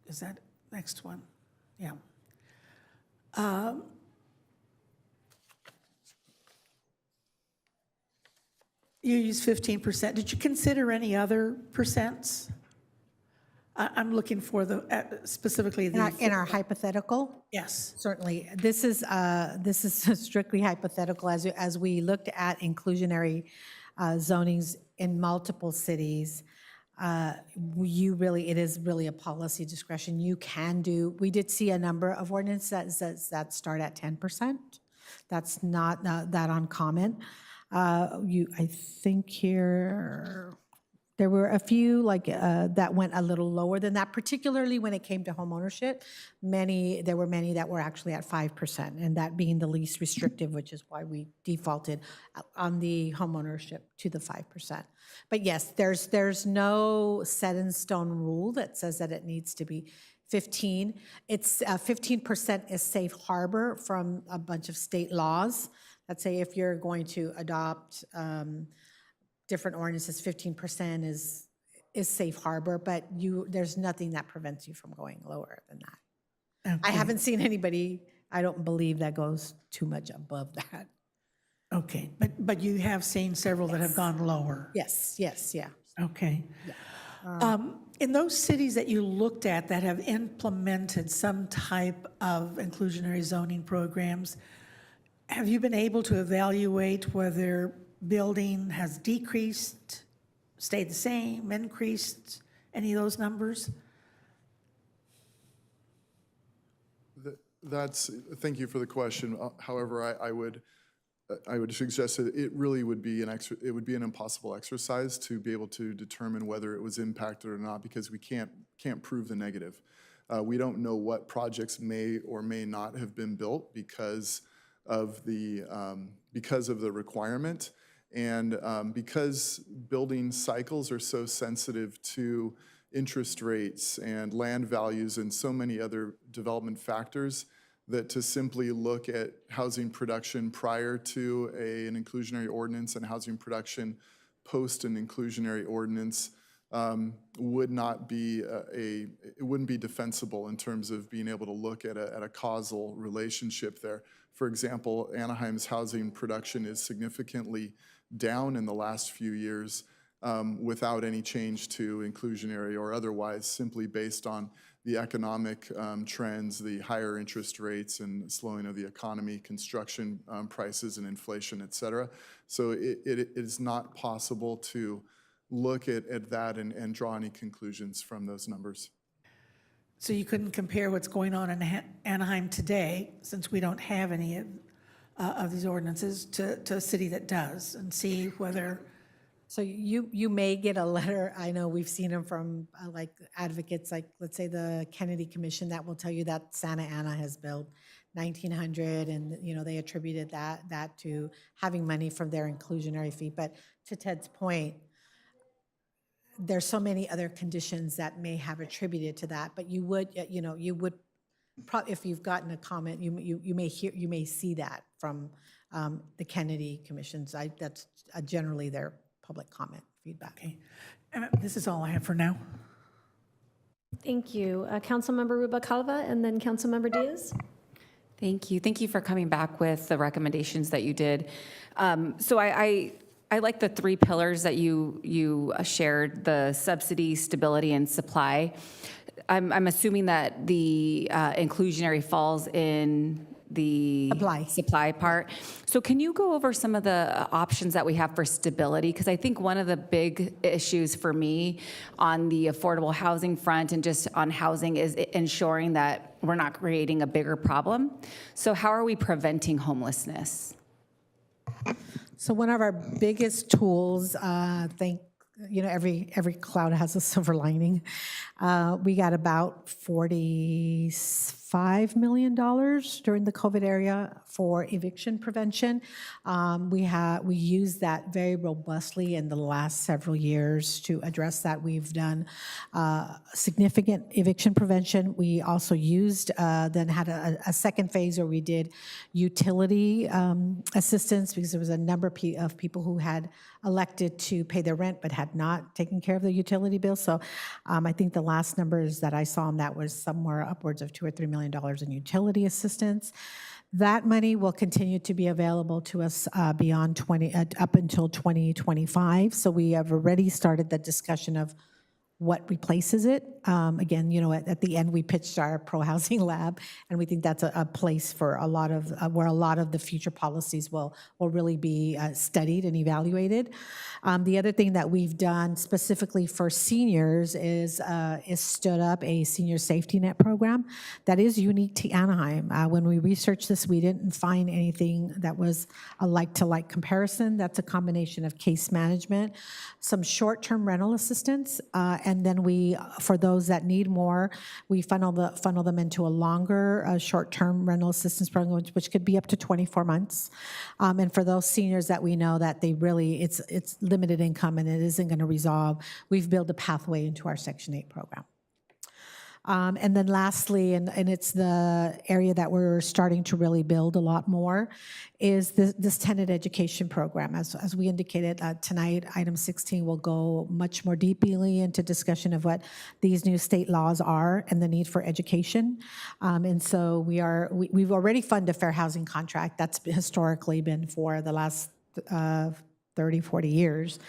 is that next one? Yeah. You use 15%. Did you consider any other percents? I'm looking for specifically the. In our hypothetical? Yes. Certainly. This is strictly hypothetical. As we looked at inclusionary zonings in multiple cities, it is really a policy discretion. You can do, we did see a number of ordinances that start at 10%. That's not that uncommon. I think here, there were a few that went a little lower than that, particularly when it came to homeownership. There were many that were actually at 5%, and that being the least restrictive, which is why we defaulted on the homeownership to the 5%. But yes, there's no set in stone rule that says that it needs to be 15. It's 15% is safe harbor from a bunch of state laws. Let's say if you're going to adopt different ordinances, 15% is safe harbor, but there's nothing that prevents you from going lower than that. Okay. I haven't seen anybody, I don't believe, that goes too much above that. Okay, but you have seen several that have gone lower? Yes, yeah. Okay. In those cities that you looked at that have implemented some type of inclusionary zoning programs, have you been able to evaluate whether building has decreased, stayed the same, increased, any of those numbers? Thank you for the question. However, I would suggest that it really would be an impossible exercise to be able to determine whether it was impacted or not, because we can't prove the negative. We don't know what projects may or may not have been built because of the requirement, and because building cycles are so sensitive to interest rates and land values and so many other development factors, that to simply look at housing production prior to an inclusionary ordinance and housing production post an inclusionary ordinance would not be it wouldn't be defensible in terms of being able to look at a causal relationship there. For example, Anaheim's housing production is significantly down in the last few years without any change to inclusionary or otherwise, simply based on the economic trends, the higher interest rates and slowing of the economy, construction prices and inflation, et cetera. So it is not possible to look at that and draw any conclusions from those numbers. So you couldn't compare what's going on in Anaheim today, since we don't have any of these ordinances, to a city that does, and see whether. So you may get a letter, I know we've seen them from advocates, let's say the Kennedy Commission, that will tell you that Santa Ana has built 1,900, and they attributed that to having money from their inclusionary fee. But to Ted's point, there's so many other conditions that may have attributed to that. But you would probably, if you've gotten a comment, you may see that from the Kennedy Commissions. That's generally their public comment feedback. Okay. This is all I have for now. Thank you. Councilmember Rubalcaba and then Councilmember Diaz. Thank you. Thank you for coming back with the recommendations that you did. So I like the three pillars that you shared: the subsidy, stability, and supply. I'm assuming that the inclusionary falls in the supply part. So can you go over some of the options that we have for stability? Because I think one of the big issues for me on the affordable housing front and just on housing is ensuring that we're not creating a bigger problem. So how are we preventing homelessness? So one of our biggest tools, every cloud has a silver lining. We got about $45 million during the COVID era for eviction prevention. We used that very robustly in the last several years to address that. We've done significant eviction prevention. We also used, then had a second phase where we did utility assistance, because there was a number of people who had elected to pay their rent but had not taken care of their utility bill. So I think the last numbers that I saw on that was somewhere upwards of $2 or $3 million million in utility assistance. That money will continue to be available to us beyond up until 2025. So we have already started the discussion of what replaces it. Again, at the end, we pitched our pro-housing lab, and we think that's a place for a lot of, where a lot of the future policies will really be studied and evaluated. The other thing that we've done specifically for seniors is stood up a senior safety net program that is unique to Anaheim. When we researched this, we didn't find anything that was a like-to-like comparison. That's a combination of case management, some short-term rental assistance, and then for those that need more, we funnel them into a longer short-term rental assistance program, which could be up to 24 months. And for those seniors that we know that it's limited income and it isn't going to resolve, we've built a pathway into our Section 8 program. And then lastly, and it's the area that we're starting to really build a lot more, is this tenant education program. As we indicated tonight, item 16 will go much more deeply into discussion of what these new state laws are and the need for education. And so we've already funded a fair housing contract. That's historically been for the last 30, 40 years.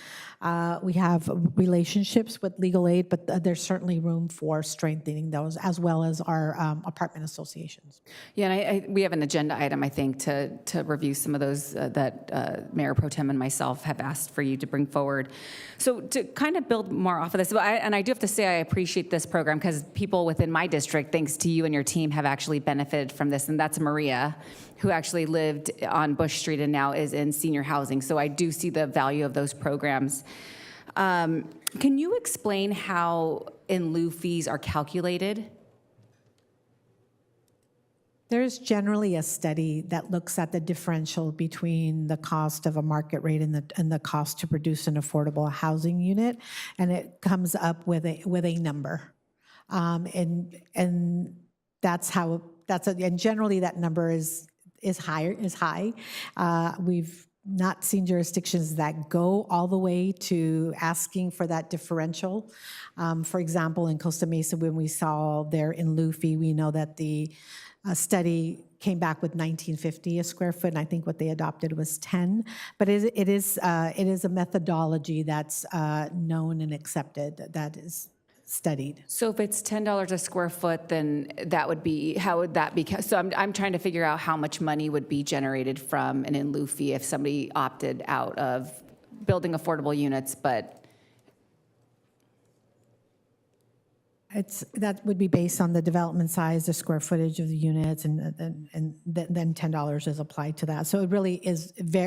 We have relationships with legal aid, but there's certainly room for strengthening those, as well as our apartment associations. Yeah, and we have an agenda item, I think, to review some of those that Mayor Pro Tem and myself have asked for you to bring forward. So to kind of build more off of this, and I do have to say I appreciate this program because people within my district, thanks to you and your team, have actually benefited from this, and that's Maria, who actually lived on Bush Street and now is in senior housing. So I do see the value of those programs. Can you explain how in lieu fees are calculated? There's generally a study that looks at the differential between the cost of a market rate and the cost to produce an affordable housing unit, and it comes up with a number, and and generally that number is high. We've not seen jurisdictions that go all the way to asking for that differential. For example, in Costa Mesa, when we saw their in lieu fee, we know that the study came back with $19.50 a square foot, and I think what they adopted was 10. But it is a methodology that's known and accepted, that is studied. So if it's $10 a square foot, then that would be, how would that be? So I'm trying to figure out how much money would be generated from an in lieu fee if somebody opted out of building affordable units, but that would be based on the development size, the square footage of the units, and then $10 is applied to that. So it really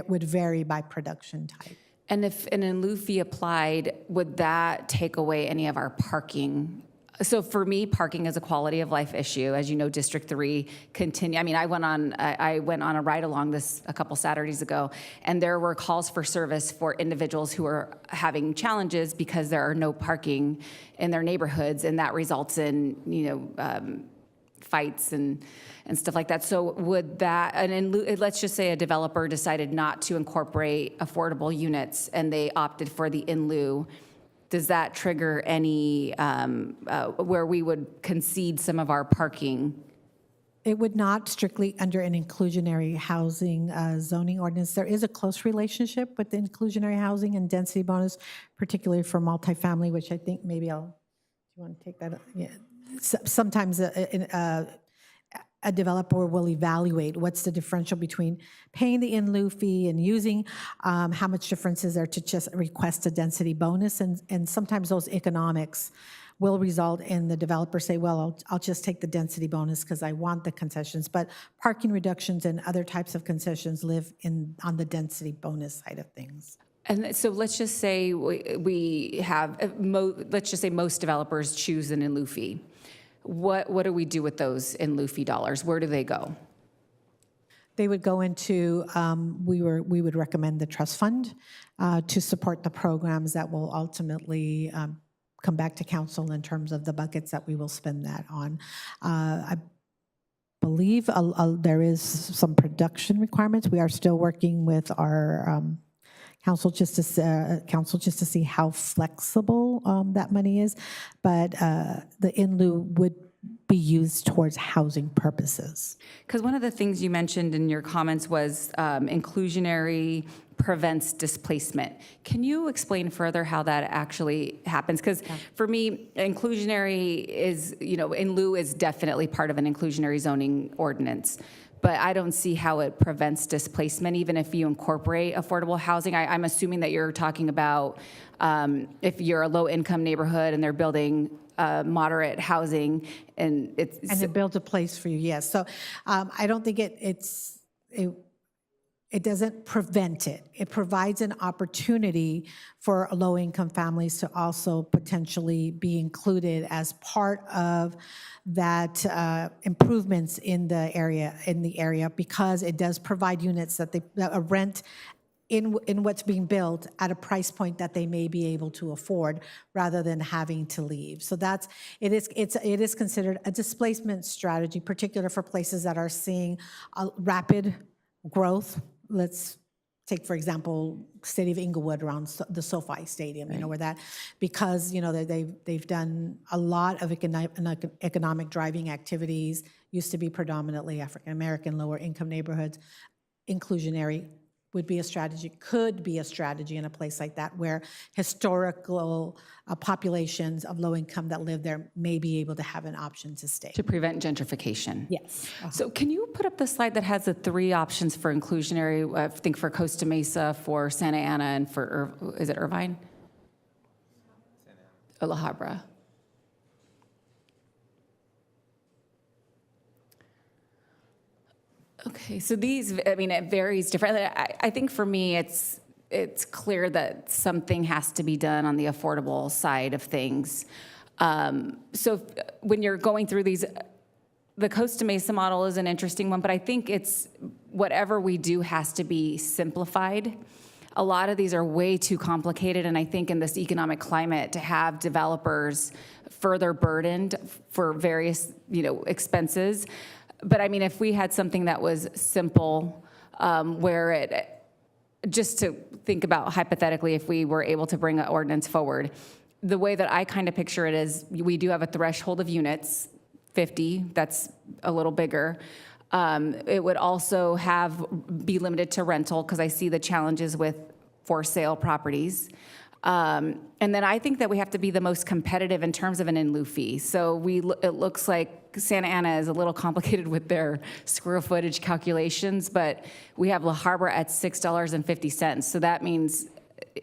would vary by production type. And if an in lieu fee applied, would that take away any of our parking? So for me, parking is a quality of life issue. As you know, District 3 continue. I mean, I went on a ride along this a couple Saturdays ago, and there were calls for service for individuals who are having challenges because there are no parking in their neighborhoods, and that results in fights and stuff like that. So would that, and let's just say a developer decided not to incorporate affordable units and they opted for the in lieu, does that trigger any, where we would concede some of our parking? It would not strictly under an inclusionary housing zoning ordinance. There is a close relationship with the inclusionary housing and density bonus, particularly for multifamily, which I think maybe do you want to take that? Yeah. Sometimes a developer will evaluate what's the differential between paying the in lieu fee and using, how much difference is there to just request a density bonus, and sometimes those economics will result in the developer say, well, I'll just take the density bonus because I want the concessions, but parking reductions and other types of concessions live on the density bonus side of things. And so let's just say we have, let's just say most developers choose an in lieu fee. What do we do with those in lieu fee dollars? Where do they go? They would go into, we would recommend the trust fund to support the programs that will ultimately come back to council in terms of the buckets that we will spend that on. I believe there is some production requirements. We are still working with our council just to see how flexible that money is, but the in lieu would be used towards housing purposes. Because one of the things you mentioned in your comments was inclusionary prevents displacement. Can you explain further how that actually happens? Because for me, inclusionary is, in lieu is definitely part of an inclusionary zoning ordinance. But I don't see how it prevents displacement, even if you incorporate affordable housing. I'm assuming that you're talking about if you're a low-income neighborhood and they're building moderate housing, and And it builds a place for you, yes. So I don't think it doesn't prevent it. It provides an opportunity for low-income families to also potentially be included as part of that improvements in the area, because it does provide units that a rent in what's being built at a price point that they may be able to afford, rather than having to leave. So it is considered a displacement strategy, particular for places that are seeing a rapid growth. Let's take, for example, city of Inglewood around the SoFi Stadium, where that, because, they've done a lot of economic driving activities, used to be predominantly African-American, lower income neighborhoods. Inclusionary would be a strategy, could be a strategy in a place like that, where historical populations of low income that live there may be able to have an option to stay. to prevent gentrification. Yes. So can you put up the slide that has the 3 options for inclusionary, I think for Costa Mesa, for Santa Ana, and for, is it Irvine? Or La Habra. Okay, so these, it varies differently. I think for me, it's clear that something has to be done on the affordable side of things. So when you're going through these, the Costa Mesa model is an interesting one, but I think it's whatever we do has to be simplified. A lot of these are way too complicated, and I think in this economic climate, to have developers further burdened for various, expenses. But if we had something that was simple, where just to think about hypothetically, if we were able to bring an ordinance forward, the way that I kind of picture it is we do have a threshold of units, 50, that's a little bigger. It would also be limited to rental, because I see the challenges with for sale properties. And then I think that we have to be the most competitive in terms of an in lieu fee. So it looks like Santa Ana is a little complicated with their square footage calculations, but we have La Habra at $6.50. So that means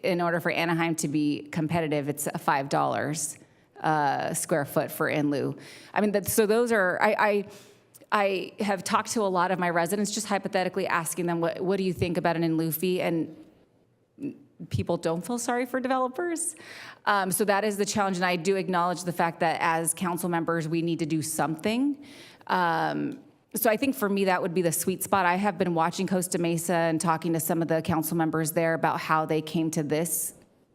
in order for Anaheim to be competitive, it's $5 square foot for in lieu. So those are, I have talked to a lot of my residents, just hypothetically asking them, what do you think about an in lieu fee? And people don't feel sorry for developers. So that is the challenge, and I do acknowledge the fact that as council members, we need to do something. So I think for me, that would be the sweet spot. I have been watching Costa Mesa and talking to some of the council members there about how they came to this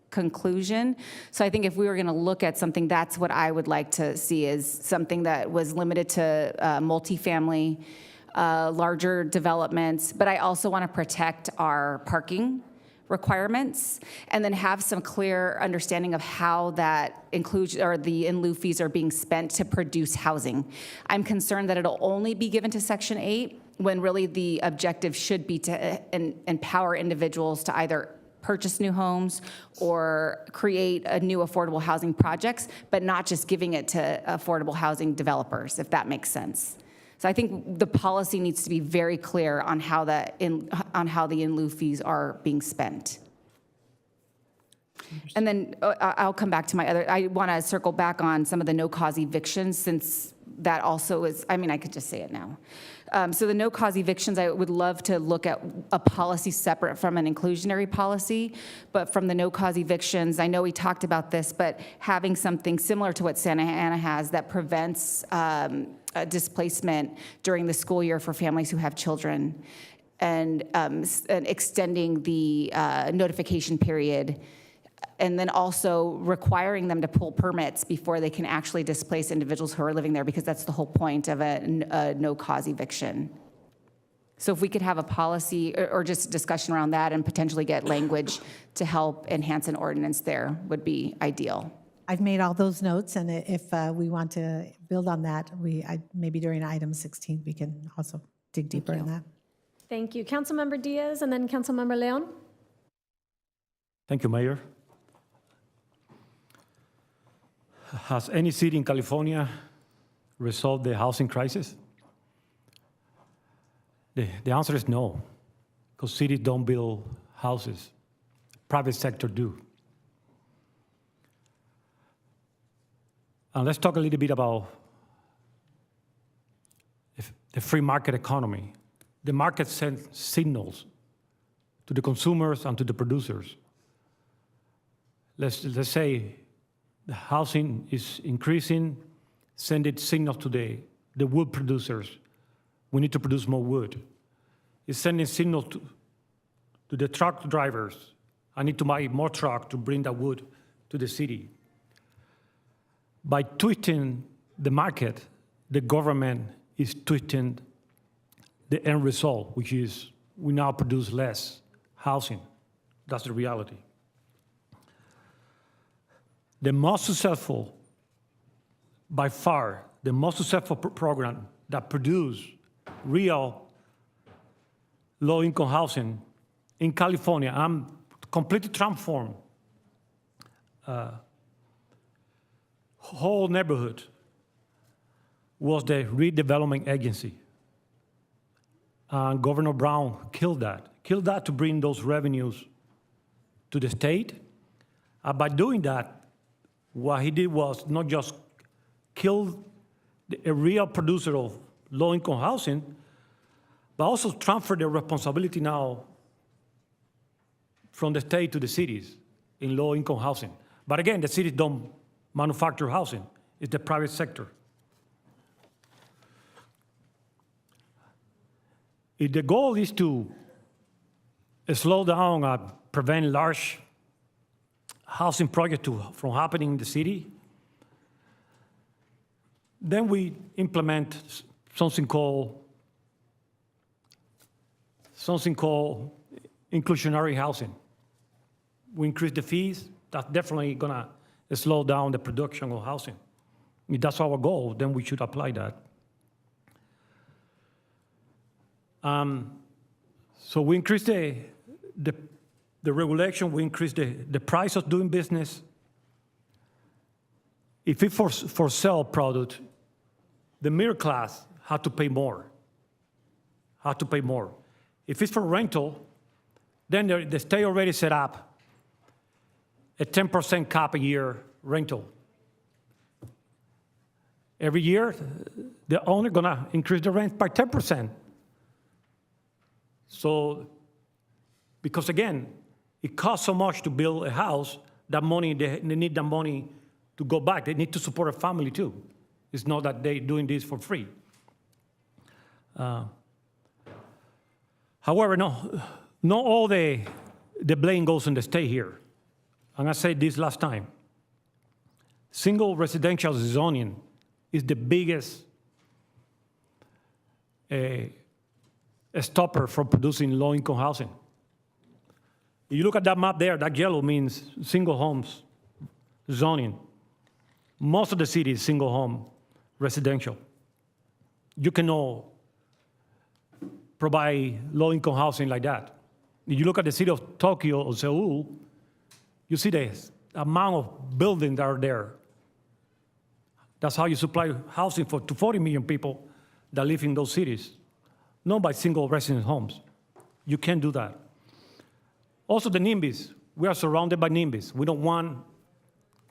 conclusion. So I think if we were gonna look at something, that's what I would like to see, is something that was limited to multifamily, larger developments, but I also wanna protect our parking requirements, and then have some clear understanding of how that includes, or the in lieu fees are being spent to produce housing. I'm concerned that it'll only be given to Section 8, when really the objective should be to empower individuals to either purchase new homes or create a new affordable housing projects, but not just giving it to affordable housing developers, if that makes sense. So I think the policy needs to be very clear on how the in lieu fees are being spent. And then I'll come back to my other, I want to circle back on some of the no-cause evictions, since that also is, I could just say it now. So the no-cause evictions, I would love to look at a policy separate from an inclusionary policy, but from the no-cause evictions, I know we talked about this, but having something similar to what Santa Ana has that prevents displacement during the school year for families who have children, and extending the notification period, and then also requiring them to pull permits before they can actually displace individuals who are living there, because that's the whole point of a no-cause eviction. So if we could have a policy or just a discussion around that and potentially get language to help enhance an ordinance there, would be ideal. I've made all those notes, and if we want to build on that, maybe during item 16, we can also dig deeper in that. Thank you. Councilmember Diaz and then Councilmember Leon. Thank you, Mayor. Has any city in California resolved the housing crisis? The answer is no, because cities don't build houses. Private sector do. And let's talk a little bit about the free market economy. The market sends signals to the consumers and to the producers. Let's say the housing is increasing, send it signals to the wood producers. We need to produce more wood. It's sending signals to the truck drivers. I need to buy more truck to bring that wood to the city. By twisting the market, the government is twisting the end result, which is we now produce less housing. That's the reality. The most successful, by far, the most successful program that produced real low-income housing in California, I'm completely transformed whole neighborhood, was the redevelopment agency. And Governor Brown killed that to bring those revenues to the state. By doing that, what he did was not just kill a real producer of low-income housing, but also transfer the responsibility now from the state to the cities in low-income housing. But again, the cities don't manufacture housing. It's the private sector. If the goal is to slow down and prevent large housing projects from happening in the city, then we implement something called inclusionary housing. We increase the fees. That's definitely gonna slow down the production of housing. If that's our goal, then we should apply that. So we increase the regulation, we increase the price of doing business. If it's for sale product, the middle class have to pay more. If it's for rental, then the state already set up a 10% cap a year rental. Every year, the owner gonna increase the rent by 10%. So, because again, it costs so much to build a house, that money, they need that money to go back. They need to support a family too. It's not that they're doing this for free. However, not all the blame goes on the state here. And I said this last time. Single residential zoning is the biggest stopper for producing low-income housing. If you look at that map there, that yellow means single homes zoning. Most of the city is single home residential. You cannot provide low-income housing like that. If you look at the city of Tokyo or Seoul, you see the amount of buildings that are there. That's how you supply housing to 40 million people that live in those cities, not by single resident homes. You can't do that. Also the NIMBYs, we are surrounded by NIMBYs. We don't want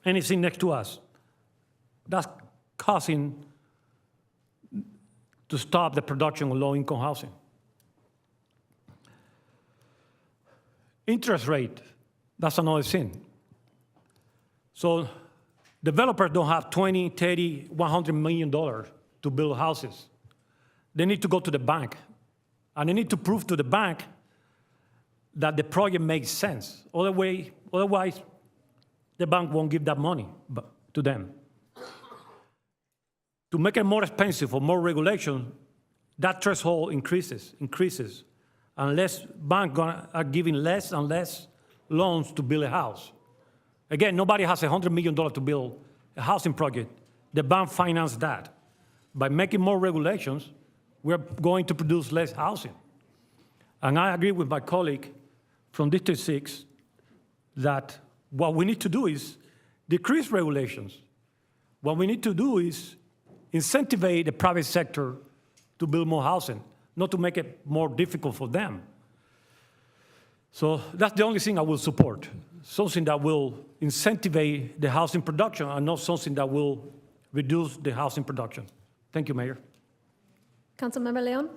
anything next to us. That's causing to stop the production of low-income housing. Interest rate, that's another thing. So developers don't have 20, 30, $100 million to build houses. They need to go to the bank, and they need to prove to the bank that the project makes sense. Otherwise, the bank won't give that money to them. To make it more expensive or more regulation, that threshold increases, unless banks are giving less and less loans to build a house. Again, nobody has $100 million to build a housing project. The bank financed that. By making more regulations, we're going to produce less housing. And I agree with my colleague from District 6 that what we need to do is decrease regulations. What we need to do is incentivize the private sector to build more housing, not to make it more difficult for them. So that's the only thing I will support, something that will incentivize the housing production and not something that will reduce the housing production. Thank you, Mayor. Councilmember Leon?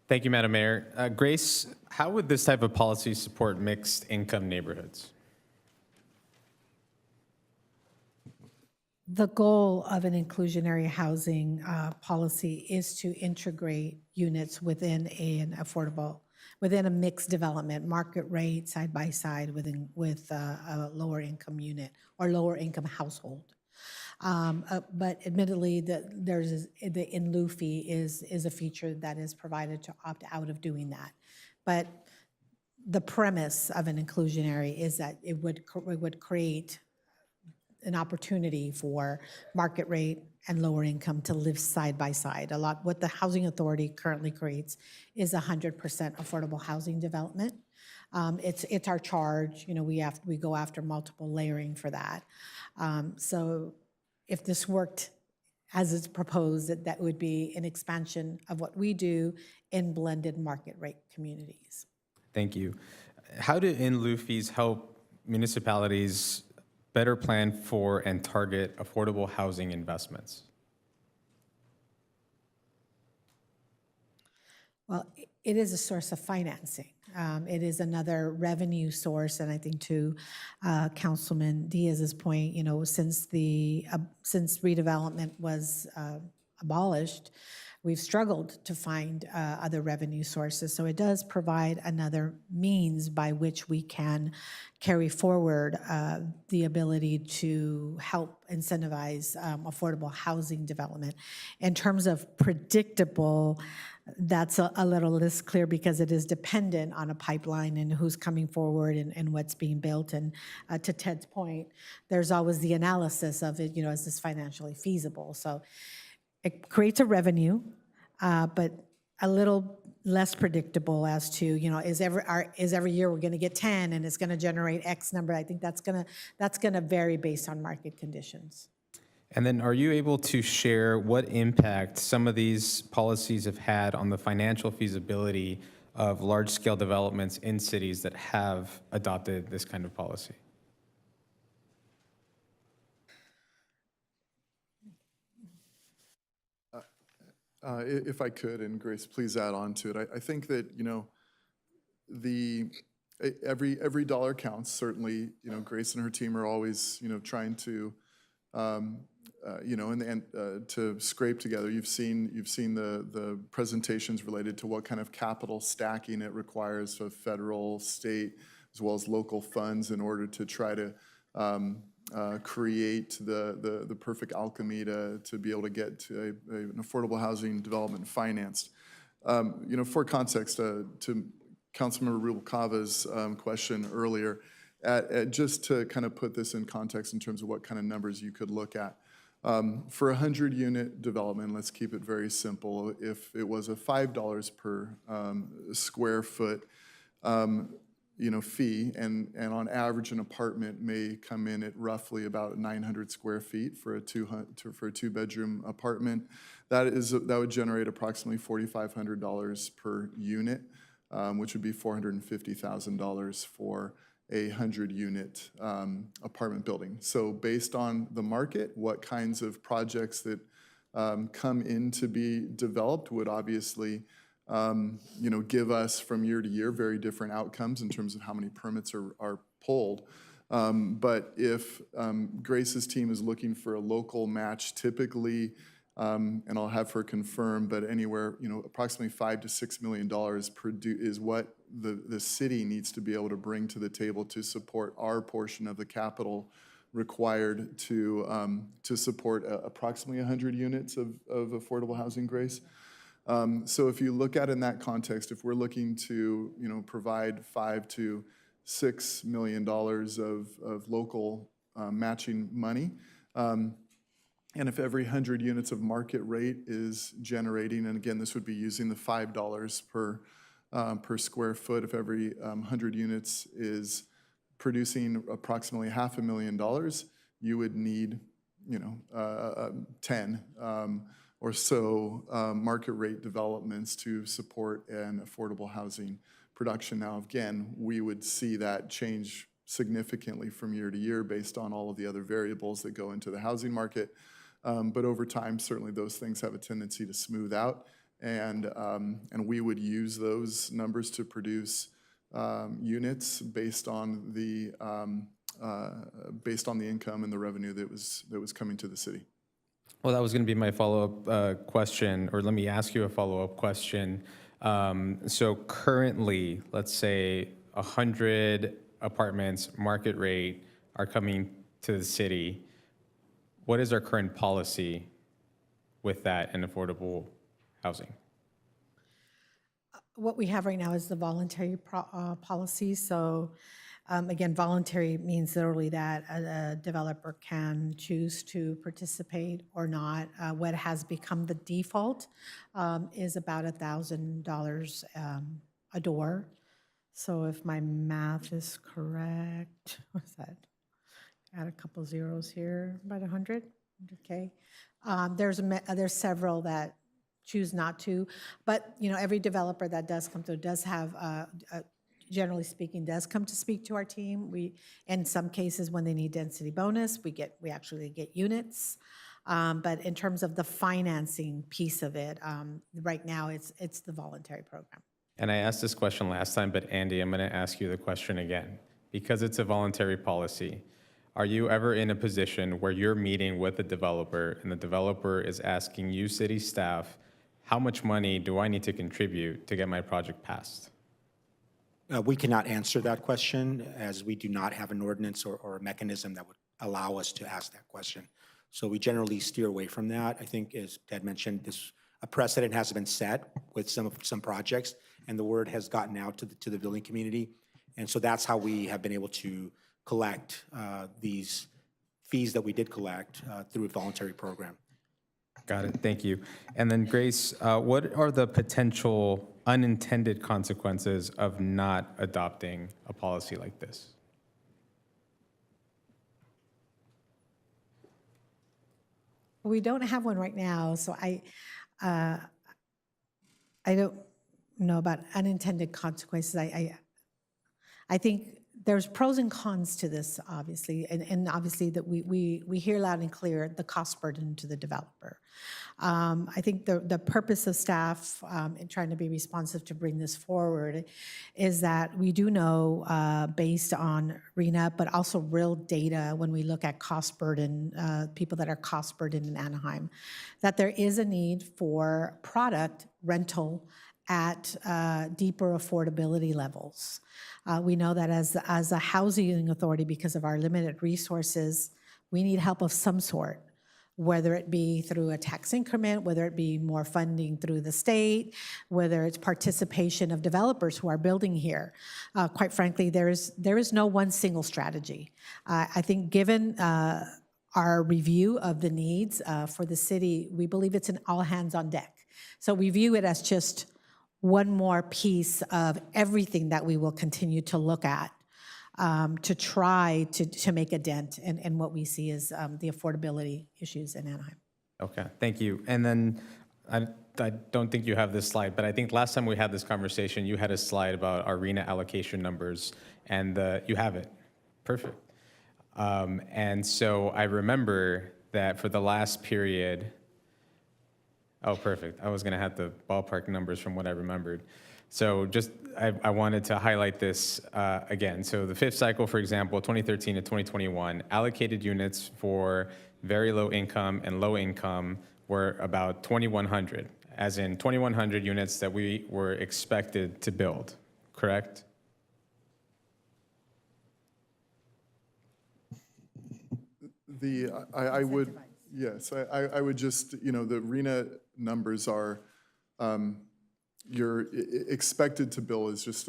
Thank you, Madam Mayor. Grace, how would this type of policy support mixed income neighborhoods? The goal of an inclusionary housing policy is to integrate units within within a mixed development, market rate, side by side with a lower income unit or lower income household. But admittedly, the in lieu fee is a feature that is provided to opt out of doing that. But the premise of an inclusionary is that it would create an opportunity for market rate and lower income to live side by side. What the Housing Authority currently creates is 100% affordable housing development. It's our charge. We go after multiple layering for that. So if this worked as it's proposed, that would be an expansion of what we do in blended market rate communities. Thank you. How do in lieu fees help municipalities better plan for and target affordable housing investments? Well, it is a source of financing. It is another revenue source, and I think to Councilman Diaz's point, since redevelopment was abolished, we've struggled to find other revenue sources. So it does provide another means by which we can carry forward the ability to help incentivize affordable housing development. In terms of predictable, that's a little less clear because it is dependent on a pipeline and who's coming forward and what's being built. And to Ted's point, there's always the analysis of it, is this financially feasible? So it creates a revenue, but a little less predictable as to, is every year we're going to get 10 and it's going to generate X number. I think that's going to vary based on market conditions. And then are you able to share what impact some of these policies have had on the financial feasibility of large-scale developments in cities that have adopted this kind of policy? If I could, and Grace, please add on to it. I think that, every dollar counts. Certainly, Grace and her team are always, trying to, to scrape together. You've seen the presentations related to what kind of capital stacking it requires of federal, state, as well as local funds in order to try to create the perfect alchemy to be able to get to an affordable housing development financed. For context, to Councilmember Rubalcava's question earlier, just to kind of put this in context in terms of what kind of numbers you could look at. For a 100-unit development, let's keep it very simple. If it was a $5 per square foot fee, and on average an apartment may come in at roughly about 900 square feet for a two-bedroom apartment, that would generate approximately $4,500 per unit, which would be $450,000 for a 100-unit apartment building. So based on the market, what kinds of projects that come in to be developed would obviously give us from year to year very different outcomes in terms of how many permits are pulled. But if Grace's team is looking for a local match, typically, and I'll have her confirm, but anywhere, approximately $5 to $6 million is what the city needs to be able to bring to the table to support our portion of the capital required to support approximately 100 units of affordable housing, Grace. So if you look at it in that context, if we're looking to provide $5 to $6 million of local matching money. And if every 100 units of market rate is generating, and again, this would be using the $5 per square foot, if every 100 units is producing approximately $500,000, you would need, 10 or so market rate developments to support an affordable housing production. Now, again, we would see that change significantly from year to year based on all of the other variables that go into the housing market. But over time, certainly those things have a tendency to smooth out, and we would use those numbers to produce units based on the income and the revenue that was coming to the city. Well, that was going to be my follow-up question, or let me ask you a follow-up question. So currently, let's say 100 apartments, market rate, are coming to the city. What is our current policy with that and affordable housing? What we have right now is the voluntary policy. So again, voluntary means literally that a developer can choose to participate or not. What has become the default is about $1,000 a door. So if my math is correct, what's that? Add a couple zeros here, about 100, okay. There's several that choose not to, but every developer that does come through does have, generally speaking, does come to speak to our team. We, in some cases, when they need density bonus, we actually get units. But in terms of the financing piece of it, right now it's the voluntary program. And I asked this question last time, but Andy, I'm going to ask you the question again. Because it's a voluntary policy, are you ever in a position where you're meeting with the developer and the developer is asking you, city staff, how much money do I need to contribute to get my project passed? We cannot answer that question, as we do not have an ordinance or a mechanism that would allow us to ask that question. So we generally steer away from that. I think, as Ted mentioned, a precedent has been set with some projects, and the word has gotten out to the building community. And so that's how we have been able to collect these fees that we did collect through a voluntary program. Got it, thank you. And then Grace, what are the potential unintended consequences of not adopting a policy like this? We don't have one right now, so I don't know about unintended consequences. I think there's pros and cons to this, obviously, and obviously that we hear loud and clear the cost burden to the developer. I think the purpose of staff in trying to be responsive to bring this forward is that we do know, based on RENA, but also real data when we look at cost burden, people that are cost burdened in Anaheim, that there is a need for product rental at deeper affordability levels. We know that as a housing authority, because of our limited resources, we need help of some sort, whether it be through a tax increment, whether it be more funding through the state, whether it's participation of developers who are building here. Quite frankly, there is no one single strategy. I think given our review of the needs for the city, we believe it's an all hands on deck. So we view it as just one more piece of everything that we will continue to look at to try to make a dent in what we see as the affordability issues in Anaheim. Okay, thank you. And then I don't think you have this slide, but I think last time we had this conversation, you had a slide about our RENA allocation numbers, and you have it. Perfect. And so I remember that for the last period, oh, perfect. I was going to have the ballpark numbers from what I remembered. So just, I wanted to highlight this again. So the fifth cycle, for example, 2013 to 2021, allocated units for very low income and low income were about 2,100, as in 2,100 units that we were expected to build, correct? I would, yes, I would just, the RENA numbers are, you're expected to bill is just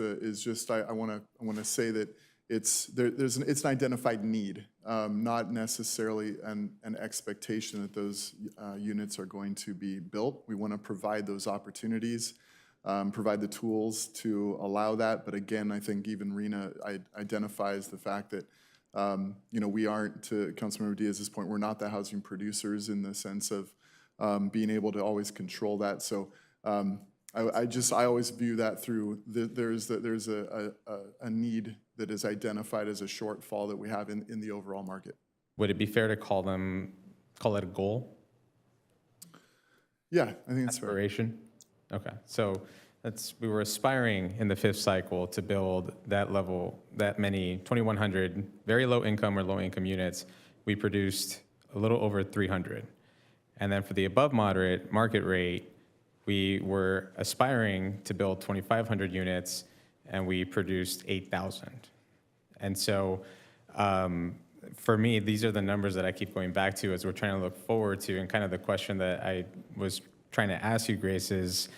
I want to say that it's an identified need, not necessarily an expectation that those units are going to be built. We want to provide those opportunities, provide the tools to allow that. But again, I think even Rena identifies the fact that we aren't, to Councilmember Diaz's point, we're not the housing producers in the sense of being able to always control that. So I always view that through there's a need that is identified as a shortfall that we have in the overall market. Would it be fair to call it a goal? Yeah, I think that's fair. Aspiration? Okay, so we were aspiring in the 5th cycle to build that many 2,100 very low income or low income units. We produced a little over 300. And then for the above moderate market rate, we were aspiring to build 2,500 units, and we produced 8,000. And so for me, these are the numbers that I keep going back to as we're trying to look forward to. And kind of the question that I was trying to ask you, Grace, is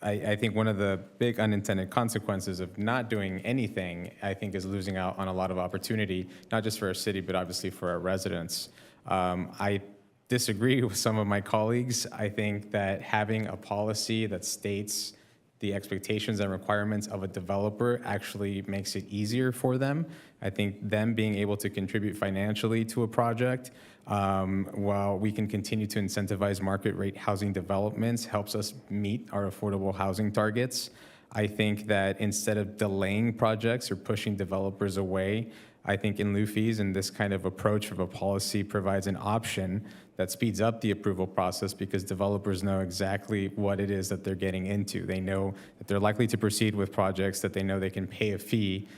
I think one of the big unintended consequences of not doing anything, I think, is losing out on a lot of opportunity, not just for our city, but obviously for our residents. I disagree with some of my colleagues. I think that having a policy that states the expectations and requirements of a developer actually makes it easier for them. I think them being able to contribute financially to a project while we can continue to incentivize market rate housing developments helps us meet our affordable housing targets. I think that instead of delaying projects or pushing developers away, I think in lieu fees and this kind of approach of a policy provides an option that speeds up the approval process because developers know exactly what it is that they're getting into. They know that they're likely to proceed with projects that they know they can pay a fee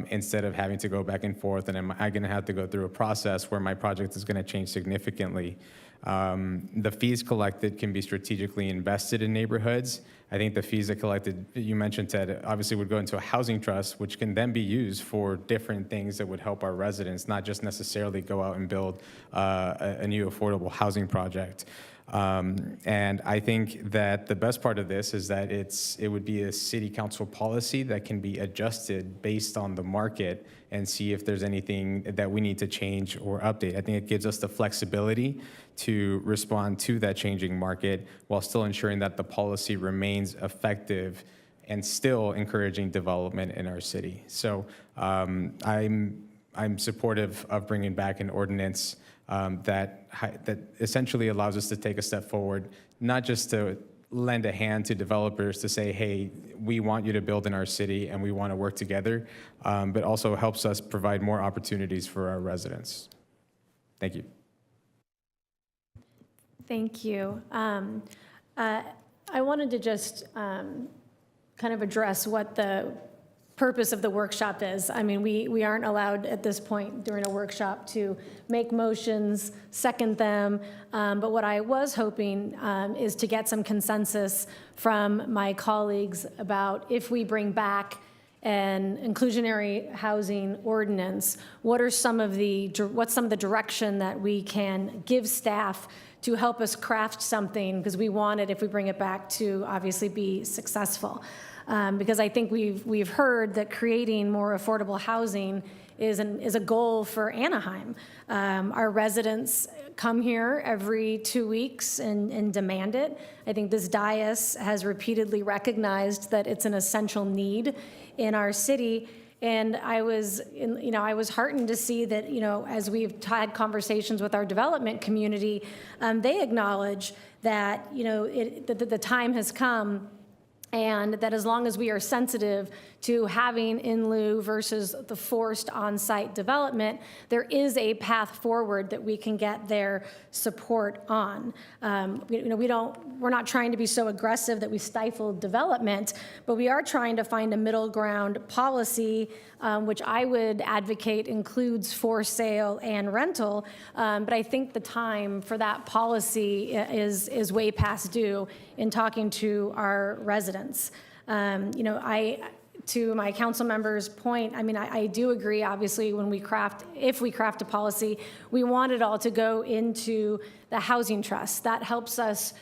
instead of having to go back and forth, and am I going to have to go through a process where my project is going to change significantly. The fees collected can be strategically invested in neighborhoods. I think the fees that collected, you mentioned, Ted, obviously would go into a housing trust, which can then be used for different things that would help our residents, not just necessarily go out and build a new affordable housing project. And I think that the best part of this is that it would be a city council policy that can be adjusted based on the market and see if there's anything that we need to change or update. I think it gives us the flexibility to respond to that changing market while still ensuring that the policy remains effective and still encouraging development in our city. So I'm supportive of bringing back an ordinance that essentially allows us to take a step forward, not just to lend a hand to developers to say, hey, we want you to build in our city and we want to work together, but also helps us provide more opportunities for our residents. Thank you. Thank you. I wanted to just kind of address what the purpose of the workshop is. I mean, we aren't allowed at this point during a workshop to make motions, second them, but what I was hoping is to get some consensus from my colleagues about if we bring back an inclusionary housing ordinance, what's some of the direction that we can give staff to help us craft something, because we want it, if we bring it back, to obviously be successful. Because I think we've heard that creating more affordable housing is a goal for Anaheim. Our residents come here every 2 weeks and demand it. I think this dais has repeatedly recognized that it's an essential need in our city. And I was heartened to see that, as we've had conversations with our development community, they acknowledge that, that the time has come, and that as long as we are sensitive to having in lieu versus the forced on-site development, there is a path forward that we can get their support on. We're not trying to be so aggressive that we stifle development, but we are trying to find a middle ground policy, which I would advocate includes for sale and rental. But I think the time for that policy is way past due in talking to our residents. To my council member's point, I mean, I do agree, obviously, if we craft a policy, we want it all to go into the housing trust. That helps us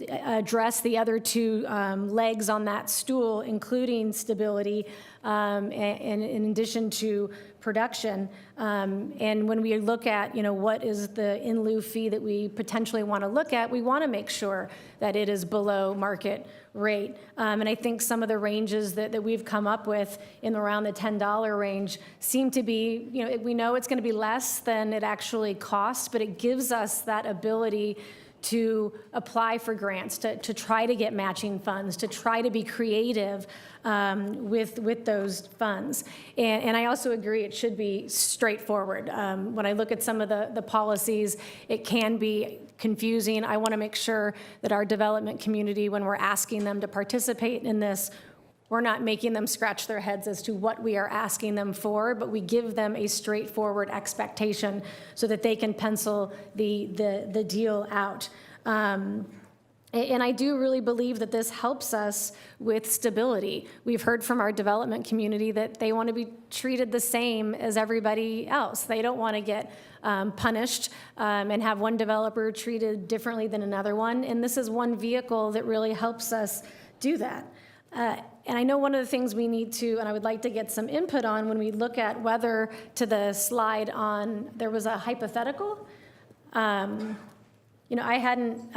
address the other two legs on that stool, including stability, and in addition to production. And when we look at, what is the in lieu fee that we potentially want to look at, we want to make sure that it is below market rate. And I think some of the ranges that we've come up with in around the $10 range seem to be, we know it's going to be less than it actually costs, but it gives us that ability to apply for grants, to try to get matching funds, to try to be creative with those funds. And I also agree it should be straightforward. When I look at some of the policies, it can be confusing. I want to make sure that our development community, when we're asking them to participate in this, we're not making them scratch their heads as to what we are asking them for, but we give them a straightforward expectation so that they can pencil the deal out. And I do really believe that this helps us with stability. We've heard from our development community that they want to be treated the same as everybody else. They don't want to get punished and have one developer treated differently than another one. And this is one vehicle that really helps us do that. And I know one of the things we need to, and I would like to get some input on when we look at whether to the slide on, there was a hypothetical. I hadn't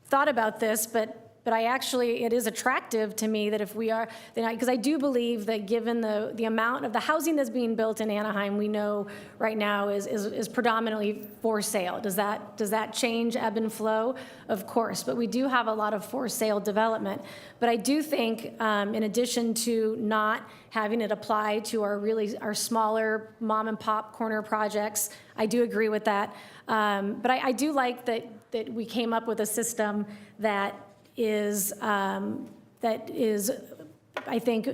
thought about this, but I actually, it is attractive to me that if we are, because I do believe that given the amount of the housing that's being built in Anaheim, we know right now is predominantly for sale. Does that change, ebb and flow? Of course, but we do have a lot of for sale development. But I do think, in addition to not having it apply to our smaller mom and pop corner projects, I do agree with that. But I do like that we came up with a system that is, I think,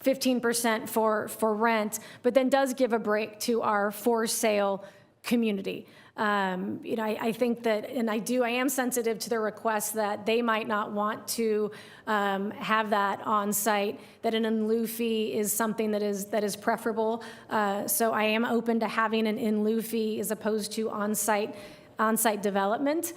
15% for rent, but then does give a break to our for sale community. I think that, and I am sensitive to their request that they might not want to have that on site, that an in lieu fee is something that is preferable. So I am open to having an in lieu fee as opposed to on-site development,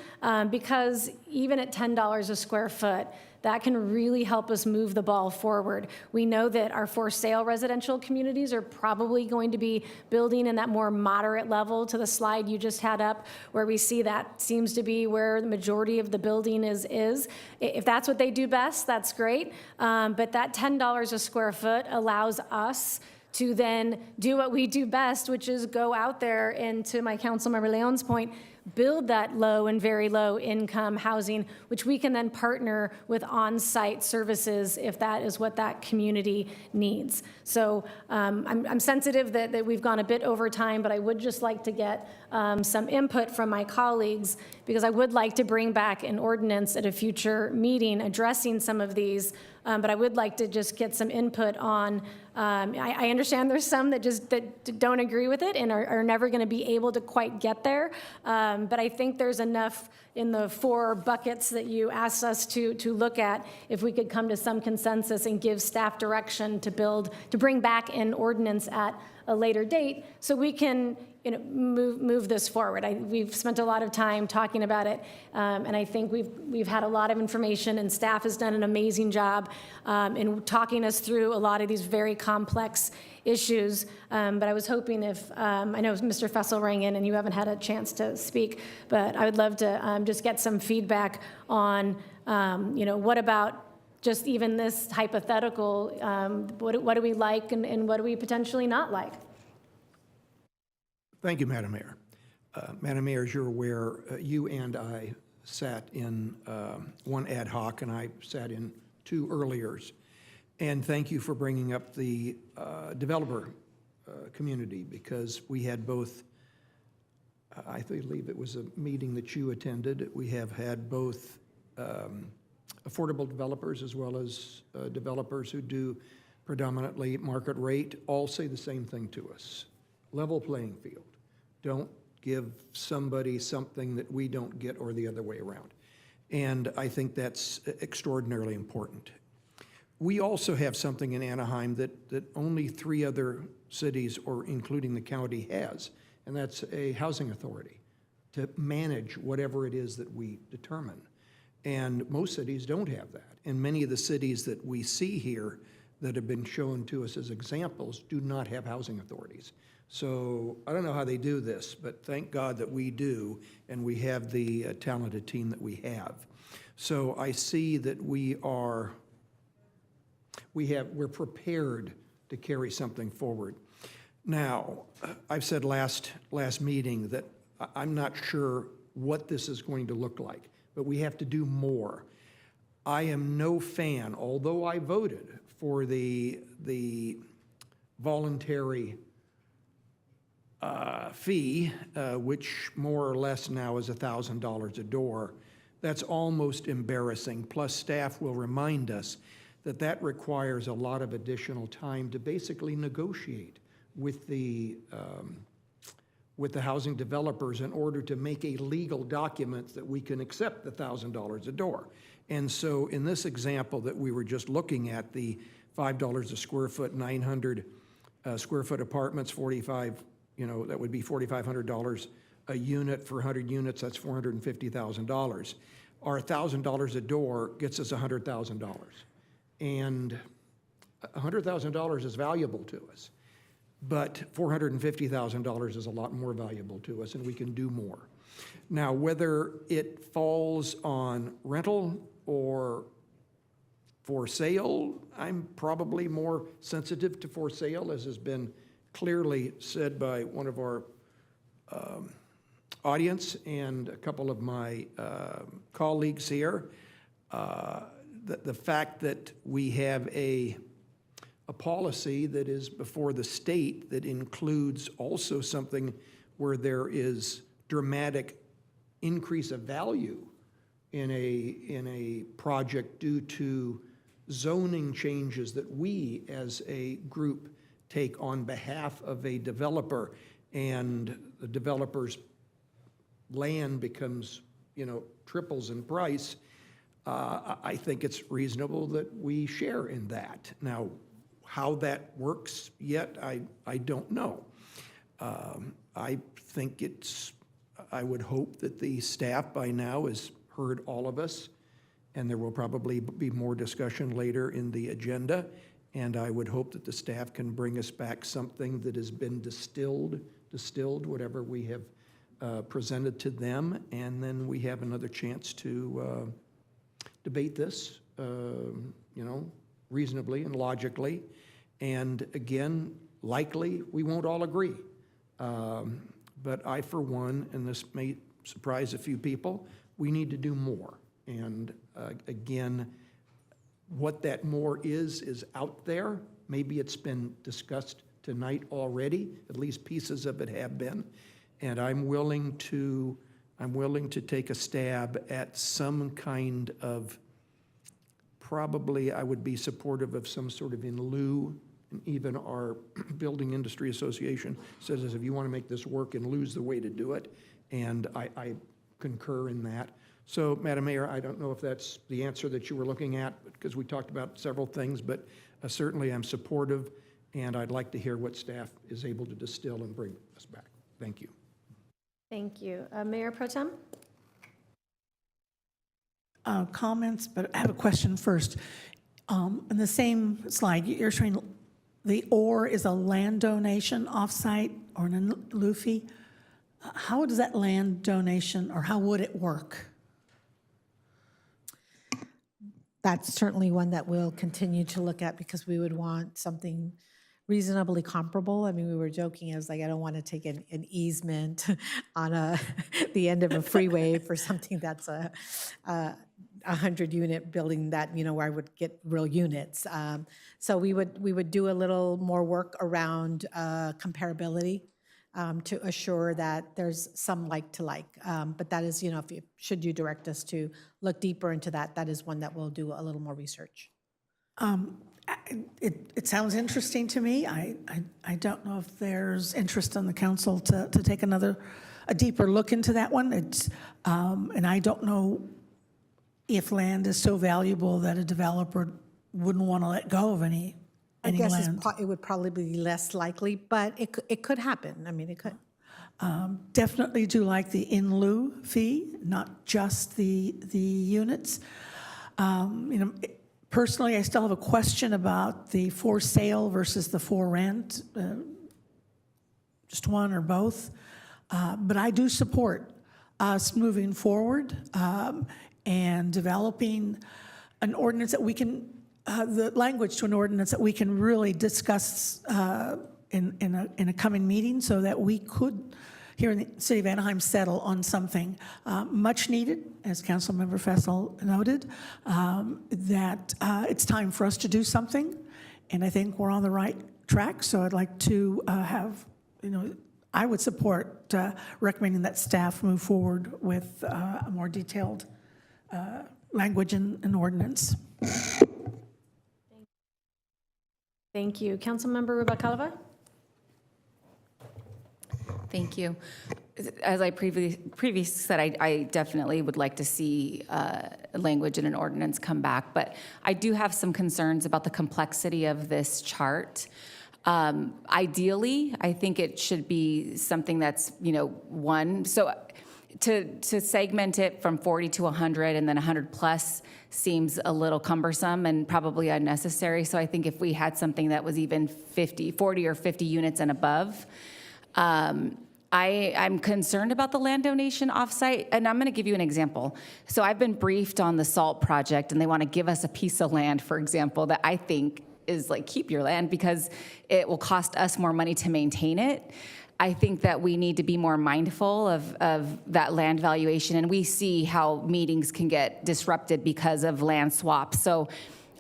because even at $10 a square foot, that can really help us move the ball forward. We know that our for sale residential communities are probably going to be building in that more moderate level to the slide you just had up, where we see that seems to be where the majority of the building is. If that's what they do best, that's great. But that $10 a square foot allows us to then do what we do best, which is go out there and, to my Councilmember Leon's point, build that low and very low income housing, which we can then partner with on-site services if that is what that community needs. So I'm sensitive that we've gone a bit over time, but I would just like to get some input from my colleagues, because I would like to bring back an ordinance at a future meeting addressing some of these. But I would like to just get some input on, I understand there's some that don't agree with it and are never going to be able to quite get there. But I think there's enough in the 4 buckets that you asked us to look at, if we could come to some consensus and give staff direction to bring back an ordinance at a later date so we can move this forward. We've spent a lot of time talking about it, and I think we've had a lot of information, and staff has done an amazing job in talking us through a lot of these very complex issues. But I was hoping if, I know Mr. Fessel rang in and you haven't had a chance to speak, but I would love to just get some feedback on, what about just even this hypothetical, what do we like and what do we potentially not like? Thank you, Madam Mayor. Madam Mayor, as you're aware, you and I sat in one ad hoc, and I sat in 2 earliers. And thank you for bringing up the developer community, because we had both, I believe it was a meeting that you attended. We have had both affordable developers as well as developers who do predominantly market rate all say the same thing to us. Level playing field. Don't give somebody something that we don't get, or the other way around. And I think that's extraordinarily important. We also have something in Anaheim that only 3 other cities, or including the county, has, and that's a housing authority. to manage whatever it is that we determine. And most cities don't have that. And many of the cities that we see here that have been shown to us as examples do not have housing authorities. So I don't know how they do this, but thank God that we do, and we have the talented team that we have. So I see that we're prepared to carry something forward. Now, I've said last meeting that I'm not sure what this is going to look like, but we have to do more. I am no fan, although I voted for the voluntary fee, which more or less now is $1,000 a door. That's almost embarrassing. Plus, staff will remind us that that requires a lot of additional time to basically negotiate with the housing developers in order to make a legal document that we can accept the $1,000 a door. And so in this example that we were just looking at, the $5 a square foot, 900 square foot apartments, 45, that would be $4,500 a unit for 100 units, that's $450,000. Our $1,000 a door gets us $100,000. And $100,000 is valuable to us. But $450,000 is a lot more valuable to us, and we can do more. Now, whether it falls on rental or for sale, I'm probably more sensitive to for sale, as has been clearly said by one of our audience and a couple of my colleagues here. The fact that we have a policy that is before the state that includes also something where there is dramatic increase of value in a project due to zoning changes that we as a group take on behalf of a developer, and the developer's land becomes, triples in price. I think it's reasonable that we share in that. Now, how that works yet, I don't know. I think I would hope that the staff by now has heard all of us, and there will probably be more discussion later in the agenda, and I would hope that the staff can bring us back something that has been distilled, whatever we have presented to them, and then we have another chance to debate this, reasonably and logically. And again, likely, we won't all agree. But I, for one, and this may surprise a few people, we need to do more. And again, what that more is out there. Maybe it's been discussed tonight already, at least pieces of it have been. And I'm willing to take a stab at some kind of, probably I would be supportive of some sort of in lieu. And even our Building Industry Association says, if you want to make this work, in lieu is the way to do it. And I concur in that. So, Madam Mayor, I don't know if that's the answer that you were looking at, because we talked about several things, but certainly I'm supportive, and I'd like to hear what staff is able to distill and bring us back. Thank you. Thank you. Mayor Pro Tem? Comments, but I have a question first. In the same slide, you're showing the or is a land donation offsite or an in lieu fee. How does that land donation, or how would it work? That's certainly one that we'll continue to look at, because we would want something reasonably comparable. I mean, we were joking, I was like, I don't want to take an easement on the end of a freeway for something that's a 100-unit building that, where I would get real units. So we would do a little more work around comparability to assure that there's some like to like. But that is, should you direct us to look deeper into that, that is one that we'll do a little more research. It sounds interesting to me. I don't know if there's interest on the council to take a deeper look into that one. And I don't know if land is so valuable that a developer wouldn't want to let go of any I guess land. it would probably be less likely, but it could happen. I mean, it could. Definitely do like the in lieu fee, not just the units. Personally, I still have a question about the for sale versus the for rent, just one or both. But I do support us moving forward and developing an ordinance that we can, the language to an ordinance that we can really discuss in a coming meeting so that we could, here in the city of Anaheim, settle on something much needed, as Councilmember Fessel noted, that it's time for us to do something, and I think we're on the right track, so I'd like to have, I would support recommending that staff move forward with a more detailed language and ordinance. Thank you. Councilmember Rubalcaba? Thank you. As I previously said, I definitely would like to see language in an ordinance come back, but I do have some concerns about the complexity of this chart. Ideally, I think it should be something that's, one. So to segment it from 40 to 100 and then 100 plus seems a little cumbersome and probably unnecessary. So I think if we had something that was even 40 or 50 units and above, I'm concerned about the land donation offsite, and I'm going to give you an example. So I've been briefed on the SALT project, and they want to give us a piece of land, for example, that I think is like, keep your land because it will cost us more money to maintain it. I think that we need to be more mindful of that land valuation, and we see how meetings can get disrupted because of land swaps. So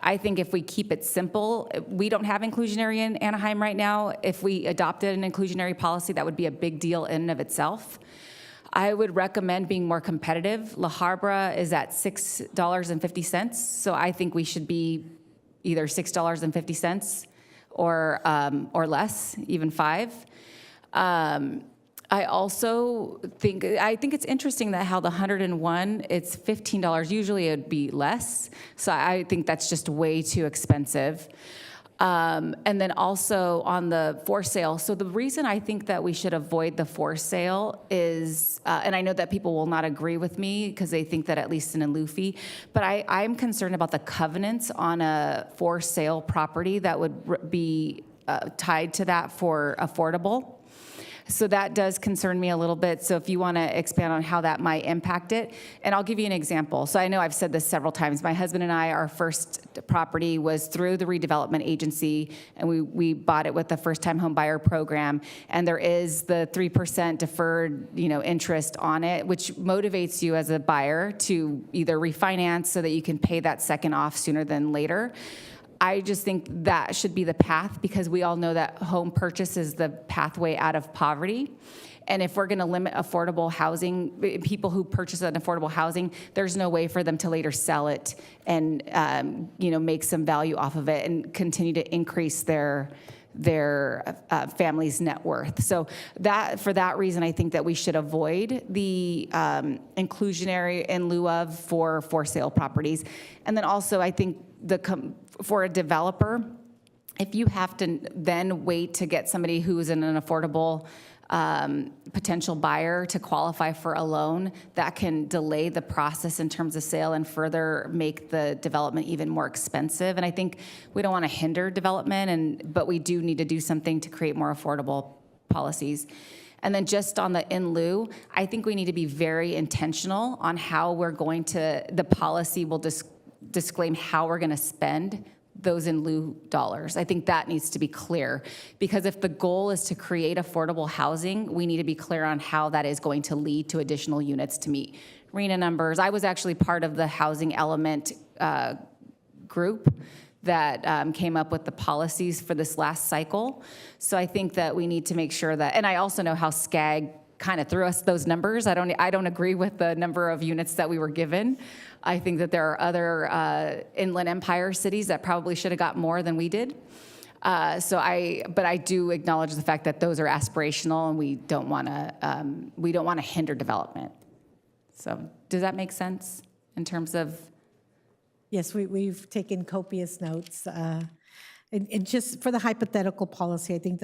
I think if we keep it simple, we don't have inclusionary in Anaheim right now. If we adopted an inclusionary policy, that would be a big deal in and of itself. I would recommend being more competitive. La Habra is at $6.50, so I think we should be either $6.50 or less, even $5. I also think it's interesting that how the 101, it's $15. Usually it'd be less. So I think that's just way too expensive. And then also on the for sale. So the reason I think that we should avoid the for sale is, and I know that people will not agree with me because they think that at least in lieu fee, but I'm concerned about the covenants on a for sale property that would be tied to that for affordable. So that does concern me a little bit. So if you want to expand on how that might impact it, and I'll give you an example. So I know I've said this several times. My husband and I, our first property was through the redevelopment agency, and we bought it with the first-time home buyer program. And there is the 3% deferred, interest on it, which motivates you as a buyer to either refinance so that you can pay that second off sooner than later. I just think that should be the path because we all know that home purchase is the pathway out of poverty. And if we're going to limit affordable housing, people who purchase an affordable housing, there's no way for them to later sell it and make some value off of it and continue to increase their family's net worth. So for that reason, I think that we should avoid the inclusionary in lieu of for sale properties. And then also, I think for a developer, if you have to then wait to get somebody who is in an affordable potential buyer to qualify for a loan, that can delay the process in terms of sale and further make the development even more expensive. And I think we don't want to hinder development, but we do need to do something to create more affordable policies. And then just on the in lieu, I think we need to be very intentional on how we're going to, the policy will disclaim how we're going to spend those in lieu dollars. I think that needs to be clear because if the goal is to create affordable housing, we need to be clear on how that is going to lead to additional units to meet RENA numbers. I was actually part of the housing element group that came up with the policies for this last cycle. So I think that we need to make sure that, and I also know how SCAG kind of threw us those numbers. I don't agree with the number of units that we were given. I think that there are other Inland Empire cities that probably should have got more than we did. But I do acknowledge the fact that those are aspirational, and we don't want to hinder development. So does that make sense in terms of? Yes, we've taken copious notes. and just for the hypothetical policy, I think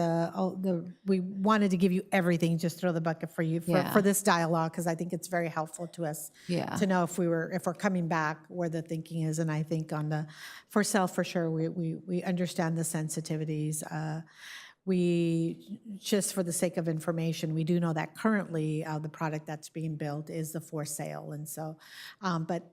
we wanted to give you everything, just throw the bucket for you Yeah. for this dialogue, because I think it's very helpful to us Yeah. to know if we're coming back where the thinking is. And I think on the for sale, for sure, we understand the sensitivities. We, just for the sake of information, we do know that currently the product that's being built is the for sale. And so, but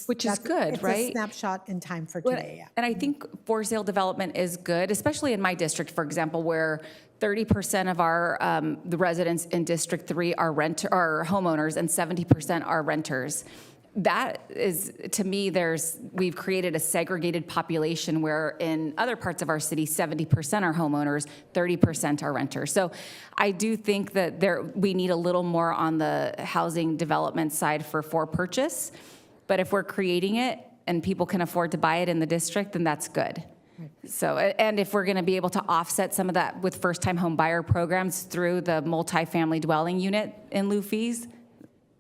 Which is good, right? It's a snapshot in time for Well, today, yeah. And I think for sale development is good, especially in my district, for example, where 30% of our the residents in District 3 are homeowners and 70% are renters. That is, to me, we've created a segregated population where in other parts of our city, 70% are homeowners, 30% are renters. So I do think that we need a little more on the housing development side for purchase. But if we're creating it and people can afford to buy it in the district, then that's good. So, and if we're going to be able to offset some of that with first-time home buyer programs through the multifamily dwelling unit in lieu fees,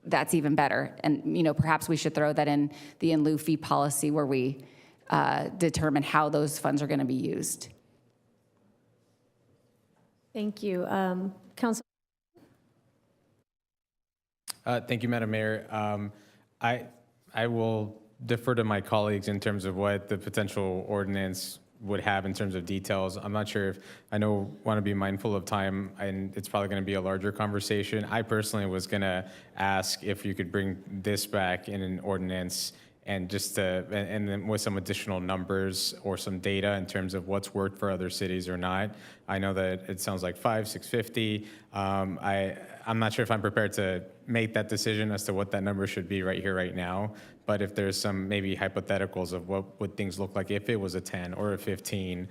that's even better. And, perhaps we should throw that in the in lieu fee policy where we determine how those funds are going to be used. Thank you. Council. Thank you, Madam Mayor. I will defer to my colleagues in terms of what the potential ordinance would have in terms of details. I'm not sure if, want to be mindful of time, and it's probably going to be a larger conversation. I personally was going to ask if you could bring this back in an ordinance and and then with some additional numbers or some data in terms of what's worked for other cities or not. I know that it sounds like 650. I'm not sure if I'm prepared to make that decision as to what that number should be right here, right now. But if there's some maybe hypotheticals of what would things look like if it was a 10 or a 15,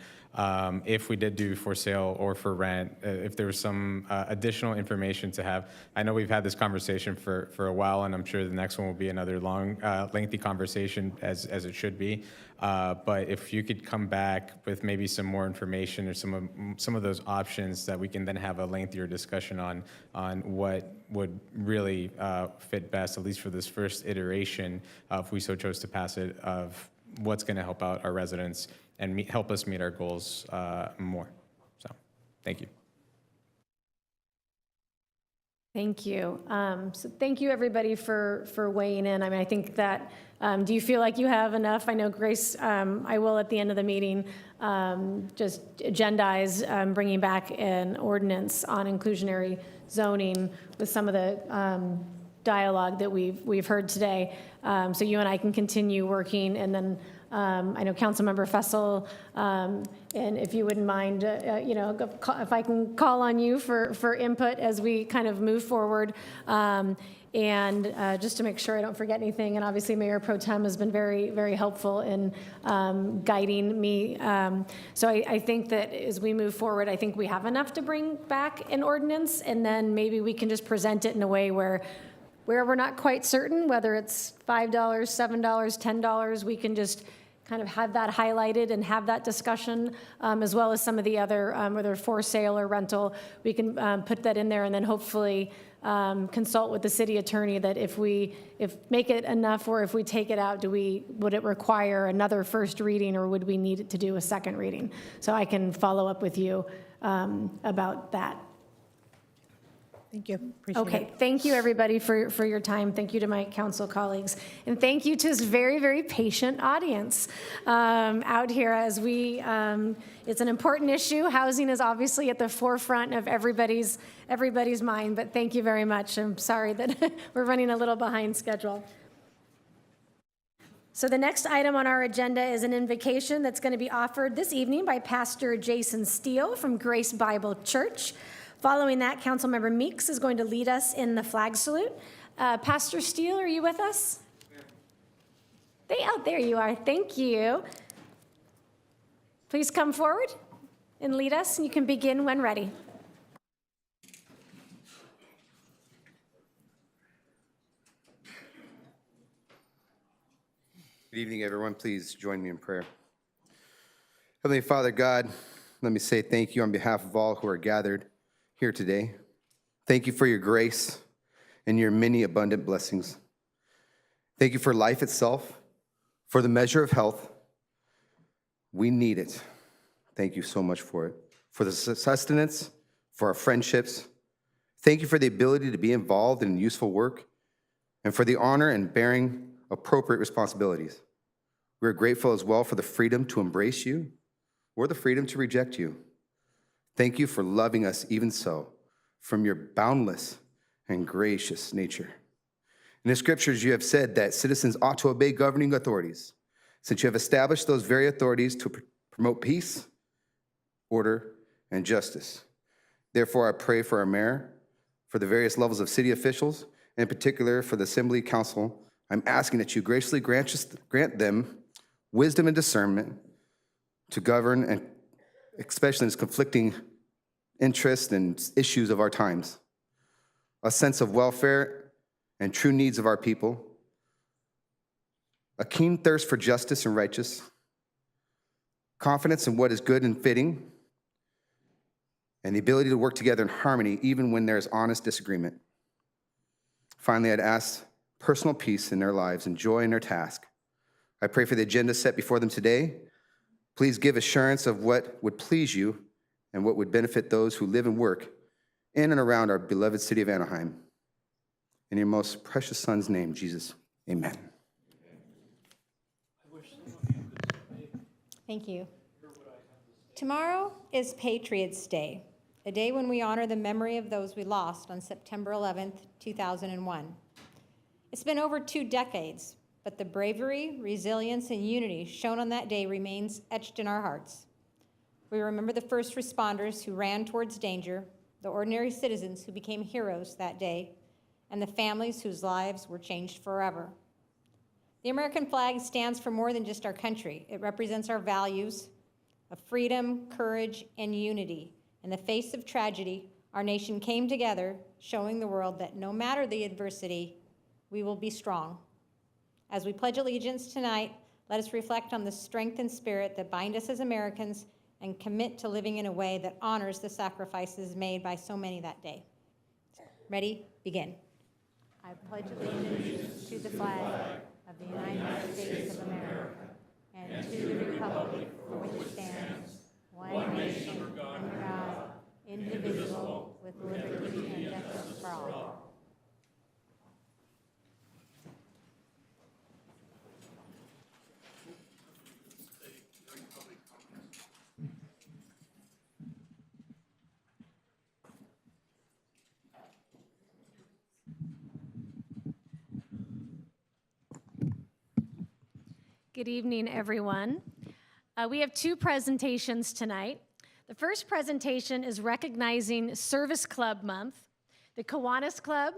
if we did do for sale or for rent, if there was some additional information to have. I know we've had this conversation for a while, and I'm sure the next one will be another long, lengthy conversation as it should be. But if you could come back with maybe some more information or some of those options that we can then have a lengthier discussion on what would really fit best, at least for this first iteration, if we so chose to pass it, of what's going to help out our residents and help us meet our goals more. So, thank you. Thank you. So thank you, everybody, for weighing in. I mean, I think that, do you feel like you have enough? I know, Grace, I will at the end of the meeting just agendize bringing back an ordinance on inclusionary zoning with some of the dialogue that we've heard today. So you and I can continue working, and then I know Councilmember Fessel, and if you wouldn't mind, if I can call on you for input as we kind of move forward, and just to make sure I don't forget anything. And obviously, Mayor Pro Tem has been very, very helpful in guiding me. So I think that as we move forward, I think we have enough to bring back an ordinance, and then maybe we can just present it in a way where we're not quite certain, whether it's $5, $7, $10, we can just kind of have that highlighted and have that discussion, as well as some of the other, whether for sale or rental, we can put that in there, and then hopefully consult with the city attorney that if make it enough, or if we take it out, would it require another first reading, or would we need it to do a second reading? So I can follow up with you about that. Thank you. Appreciate it. Okay, thank you, everybody, for your time. Thank you to my council colleagues. And thank you to this very, very patient audience out here as it's an important issue. Housing is obviously at the forefront of everybody's mind, but thank you very much. I'm sorry that we're running a little behind schedule. So the next item on our agenda is an invocation that's going to be offered this evening by Pastor Jason Steele from Grace Bible Church. Following that, Councilmember Meeks is going to lead us in the flag salute. Pastor Steele, are you with us? There you are. Thank you. Please come forward and lead us, and you can begin when ready. Good evening, everyone. Please join me in prayer. Heavenly Father God, let me say thank you on behalf of all who are gathered here today. Thank you for your grace and your many abundant blessings. Thank you for life itself, for the measure of health. We need it. Thank you so much for it. For the sustenance, for our friendships. Thank you for the ability to be involved in useful work and for the honor and bearing appropriate responsibilities. We're grateful as well for the freedom to embrace you or the freedom to reject you. Thank you for loving us even so, from your boundless and gracious nature. In the scriptures, you have said that citizens ought to obey governing authorities, since you have established those very authorities to promote peace, order, and justice. Therefore, I pray for our mayor, for the various levels of city officials, and in particular for the Assembly Council. I'm asking that you graciously grant them wisdom and discernment to govern, and especially in this conflicting interests and issues of our times, a sense of welfare and true needs of our people, a keen thirst for justice and righteous, confidence in what is good and fitting, and the ability to work together in harmony even when there is honest disagreement. Finally, I'd ask personal peace in their lives and joy in their task. I pray for the agenda set before them today. Please give assurance of what would please you and what would benefit those who live and work in and around our beloved city of Anaheim. In your most precious Son's name, Jesus, amen. Thank you. Tomorrow is Patriots' Day, a day when we honor the memory of those we lost on September 11th, 2001. It's been over 2 decades, but the bravery, resilience, and unity shown on that day remains etched in our hearts. We remember the first responders who ran towards danger, the ordinary citizens who became heroes that day, and the families whose lives were changed forever. The American flag stands for more than just our country. It represents our values of freedom, courage, and unity. In the face of tragedy, our nation came together, showing the world that no matter the adversity, we will be strong. As we pledge allegiance tonight, let us reflect on the strength and spirit that bind us as Americans and commit to living in a way that honors the sacrifices made by so many that day. Ready? Begin. I pledge allegiance to the flag of the United States of America and to the republic for which it stands, one nation under God, indivisible, with liberty and justice for all. Good evening, everyone. We have 2 presentations tonight. The first presentation is recognizing Service Club Month. The Kiwanis Club,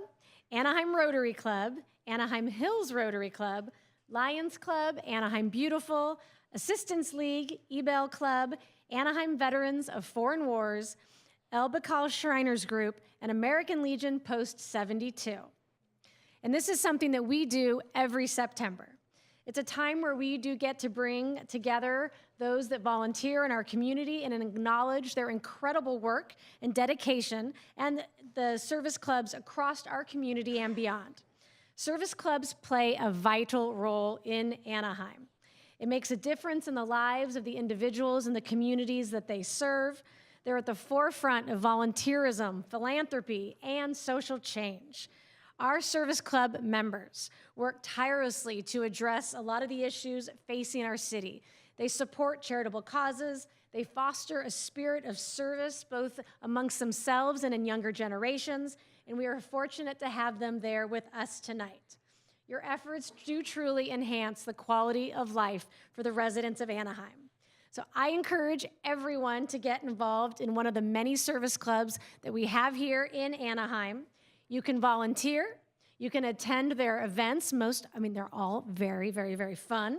Anaheim Rotary Club, Anaheim Hills Rotary Club, Lions Club, Anaheim Beautiful, Assistance League, Ebell Club, Anaheim Veterans of Foreign Wars, El Bacal Shriners Group, and American Legion Post 72. And this is something that we do every September. It's a time where we do get to bring together those that volunteer in our community and acknowledge their incredible work and dedication and the service clubs across our community and beyond. Service clubs play a vital role in Anaheim. It makes a difference in the lives of the individuals and the communities that they serve. They're at the forefront of volunteerism, philanthropy, and social change. Our service club members work tirelessly to address a lot of the issues facing our city. They support charitable causes. They foster a spirit of service both amongst themselves and in younger generations, and we are fortunate to have them there with us tonight. Your efforts do truly enhance the quality of life for the residents of Anaheim. So I encourage everyone to get involved in one of the many service clubs that we have here in Anaheim. You can volunteer, you can attend their events, they're all very, very, very fun,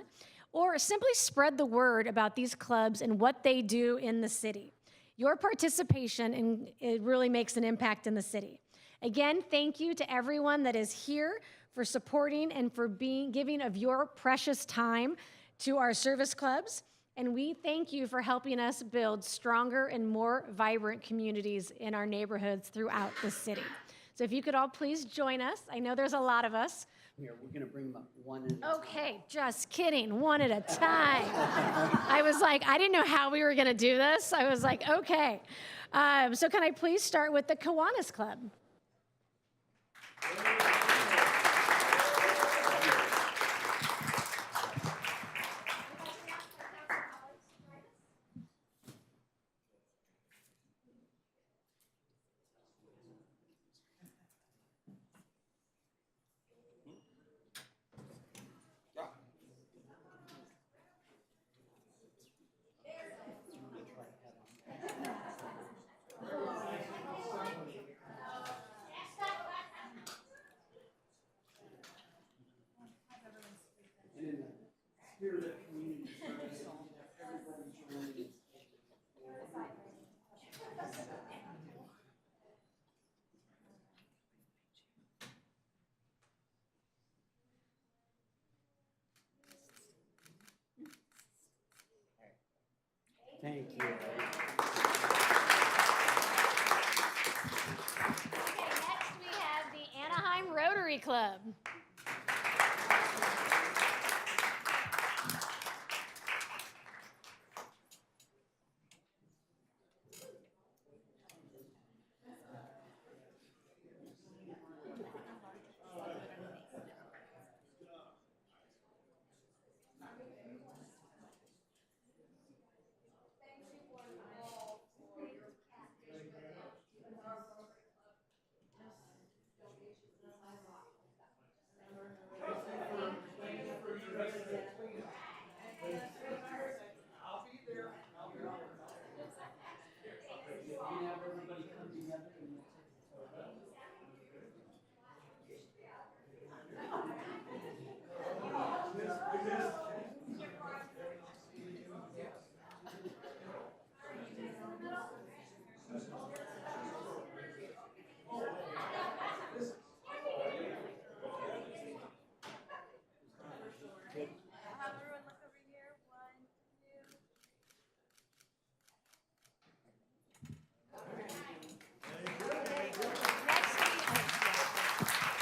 or simply spread the word about these clubs and what they do in the city. Your participation it really makes an impact in the city. Again, thank you to everyone that is here for supporting and for giving of your precious time to our service clubs. And we thank you for helping us build stronger and more vibrant communities in our neighborhoods throughout the city. So if you could all please join us. I know there's a lot of us, Here, we're going to bring them up one at a time. Okay, just kidding, one at a time. I was like, I didn't know how we were going to do this. I was like, okay. So can I please start with the Kiwanis Club? Thank you. Okay, next we have the Anaheim Rotary Club.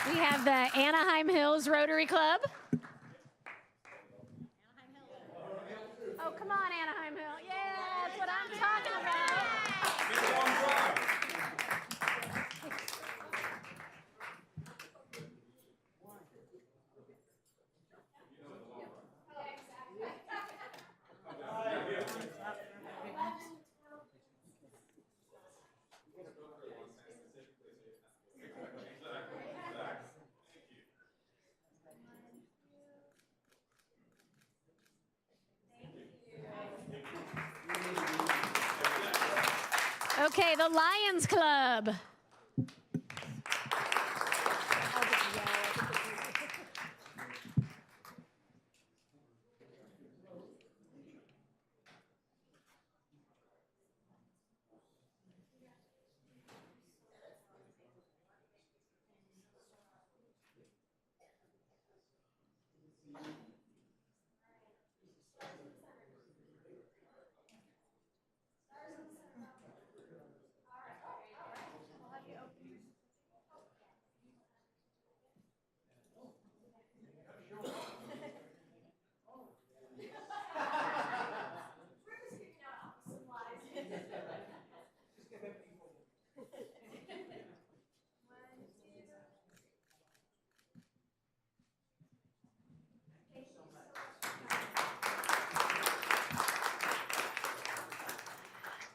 We have the Anaheim Hills Rotary Club. Oh, come on, Anaheim Hill. Yeah, that's what I'm talking about. Okay, the Lions Club.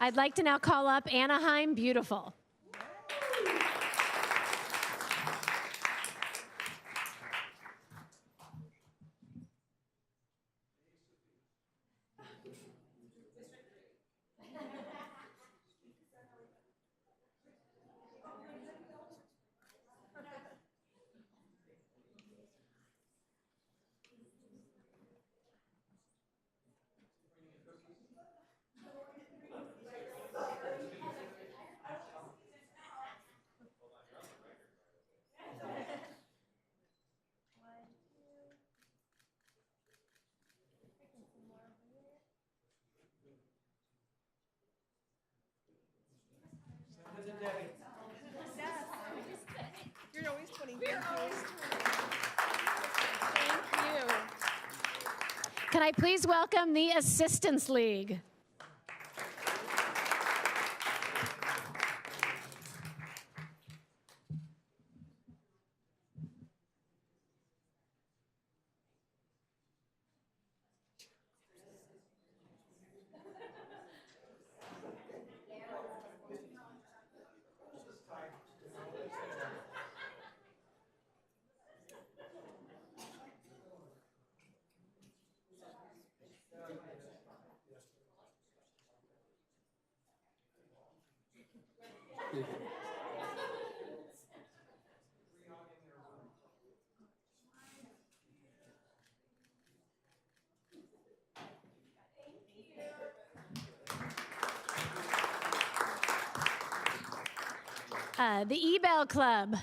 I'd like to now call up Anaheim Beautiful. Can I please welcome the Assistance League? The E-Bell Club.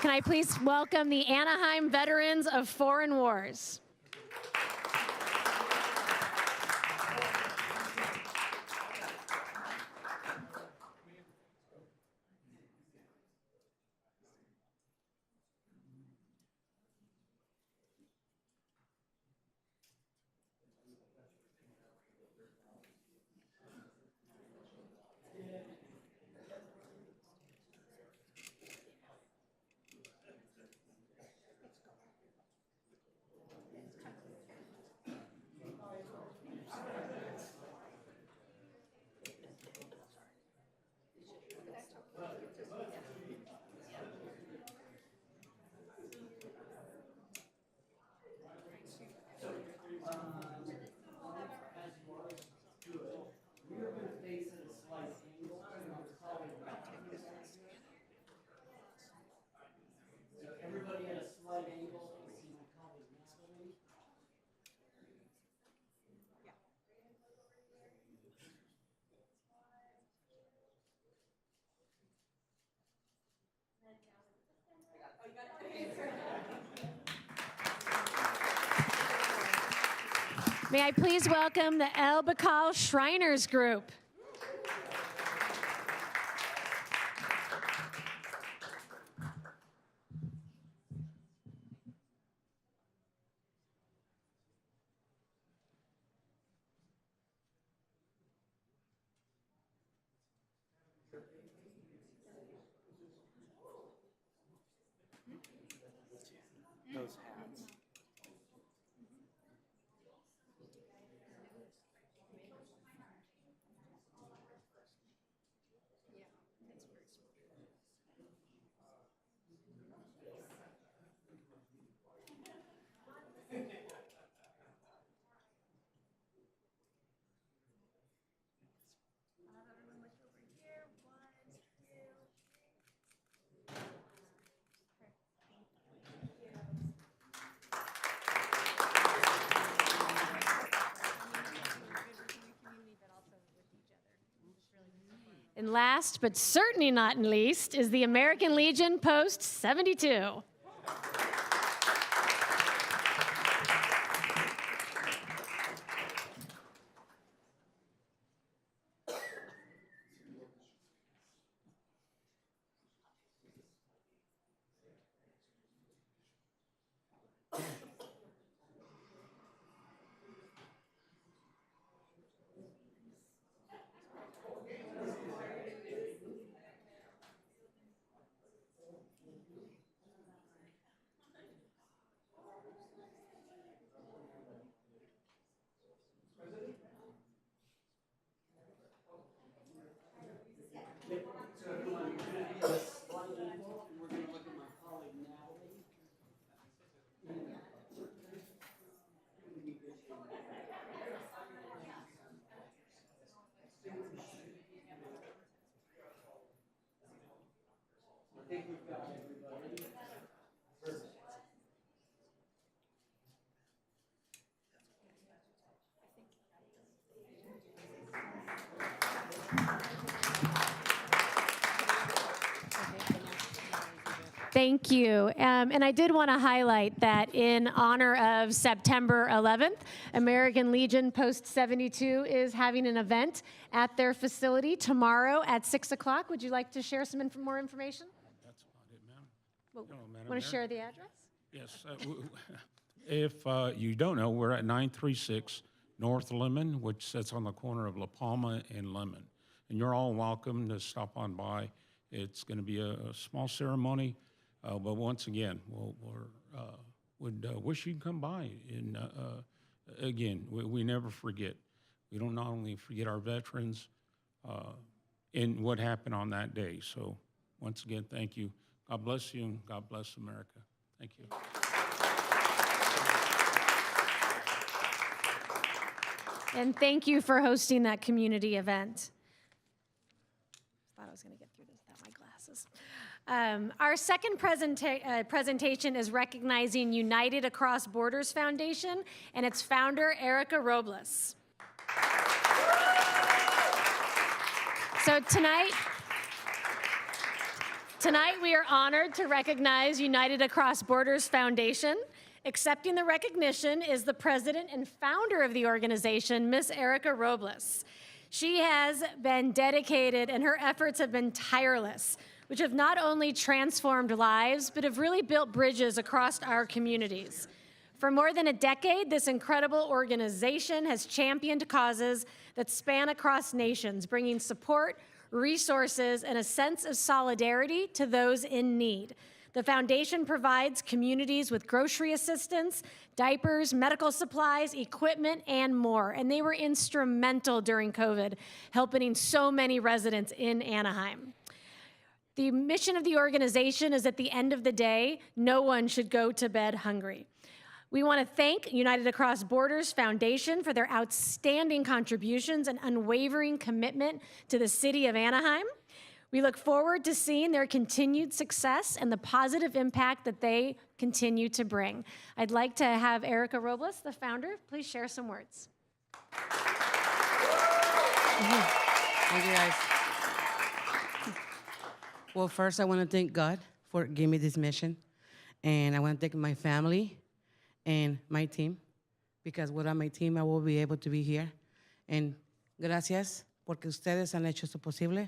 Can I please welcome the Anaheim Veterans of Foreign Wars? May I please welcome the El Bakal Shriners Group? Those hats. And last, but certainly not least, is the American Legion Post 72. Thank you. And I did want to highlight that in honor of September 11th, American Legion Post 72 is having an event at their facility tomorrow at 6 o'clock. Would you like to share some more information? That's about it, ma'am. Want to share the address? Yes. If you don't know, we're at 936 North Lemon, which sits on the corner of La Palma and Lemon. And you're all welcome to stop on by. It's going to be a small ceremony, but once again, would wish you'd come by. And again, we never forget. We don't not only forget our veterans and what happened on that day. So once again, thank you. God bless you, and God bless America. Thank you. And thank you for hosting that community event. Thought I was going to get through this without my glasses. Our second presentation is recognizing United Across Borders Foundation and its founder, Erica Robles. So tonight we are honored to recognize United Across Borders Foundation. Accepting the recognition is the president and founder of the organization, Miss Erica Robles. She has been dedicated and her efforts have been tireless, which have not only transformed lives, but have really built bridges across our communities. For more than a decade, this incredible organization has championed causes that span across nations, bringing support, resources, and a sense of solidarity to those in need. The foundation provides communities with grocery assistance, diapers, medical supplies, equipment, and more. And they were instrumental during COVID, helping so many residents in Anaheim. The mission of the organization is at the end of the day, no one should go to bed hungry. We want to thank United Across Borders Foundation for their outstanding contributions and unwavering commitment to the city of Anaheim. We look forward to seeing their continued success and the positive impact that they continue to bring. I'd like to have Erica Robles, the founder, please share some words. Thank you, guys. Well, first, I want to thank God for giving me this mission. And I want to thank my family and my team, because without my team, I won't be able to be here. And gracias, porque ustedes han hecho esto posible.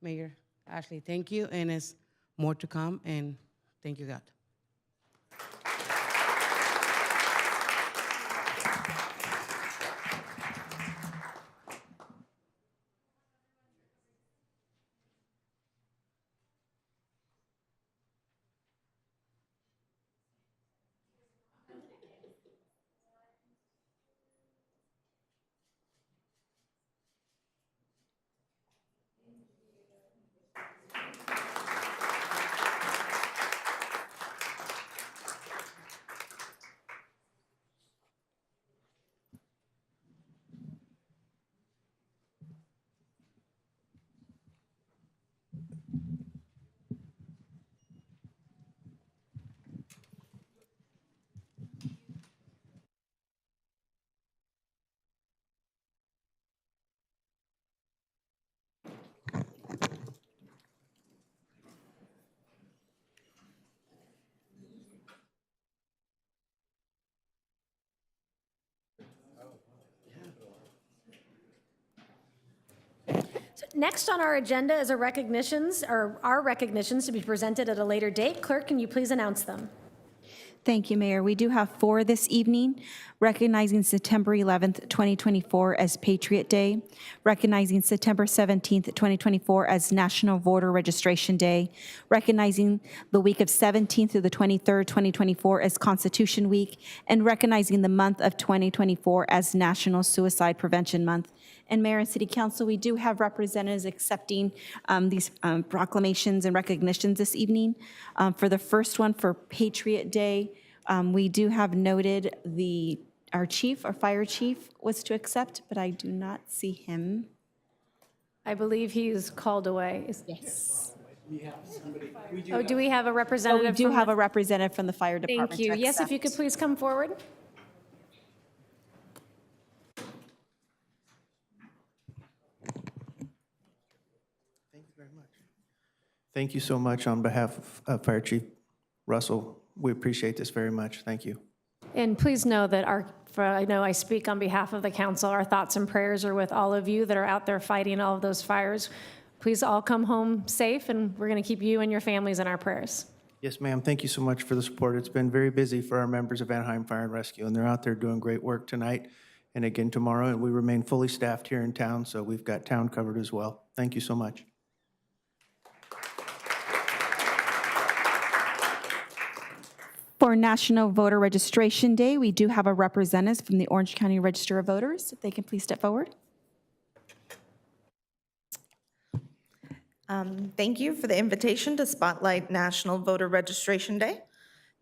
Mayor Ashley, thank you, and it's more to come, and thank you, God. Next on our agenda is our recognitions to be presented at a later date. Clerk, can you please announce them? Thank you, Mayor. We do have 4 this evening, recognizing September 11th, 2024 as Patriot Day, recognizing September 17th, 2024 as National Voter Registration Day, recognizing the week of 17th through the 23rd, 2024 as Constitution Week, and recognizing the month of 2024 as National Suicide Prevention Month. And Mayor and City Council, we do have representatives accepting these proclamations and recognitions this evening. For the first one, for Patriot Day, we do have noted our fire chief was to accept, but I do not see him. I believe he's called away. Yes. Do we have a representative? We do have a representative from the fire department. Thank you. Yes, if you could please come forward. Thank you so much on behalf of Fire Chief Russell, we appreciate this very much. Thank you. And please know that I know I speak on behalf of the council, our thoughts and prayers are with all of you that are out there fighting all of those fires. Please all come home safe, and we're going to keep you and your families in our prayers. Yes, ma'am. Thank you so much for the support. It's been very busy for our members of Anaheim Fire and Rescue, and they're out there doing great work tonight and again tomorrow. And we remain fully staffed here in town, so we've got town covered as well. Thank you so much. For National Voter Registration Day, we do have a representative from the Orange County Register of Voters. If they can please step forward. Thank you for the invitation to spotlight National Voter Registration Day.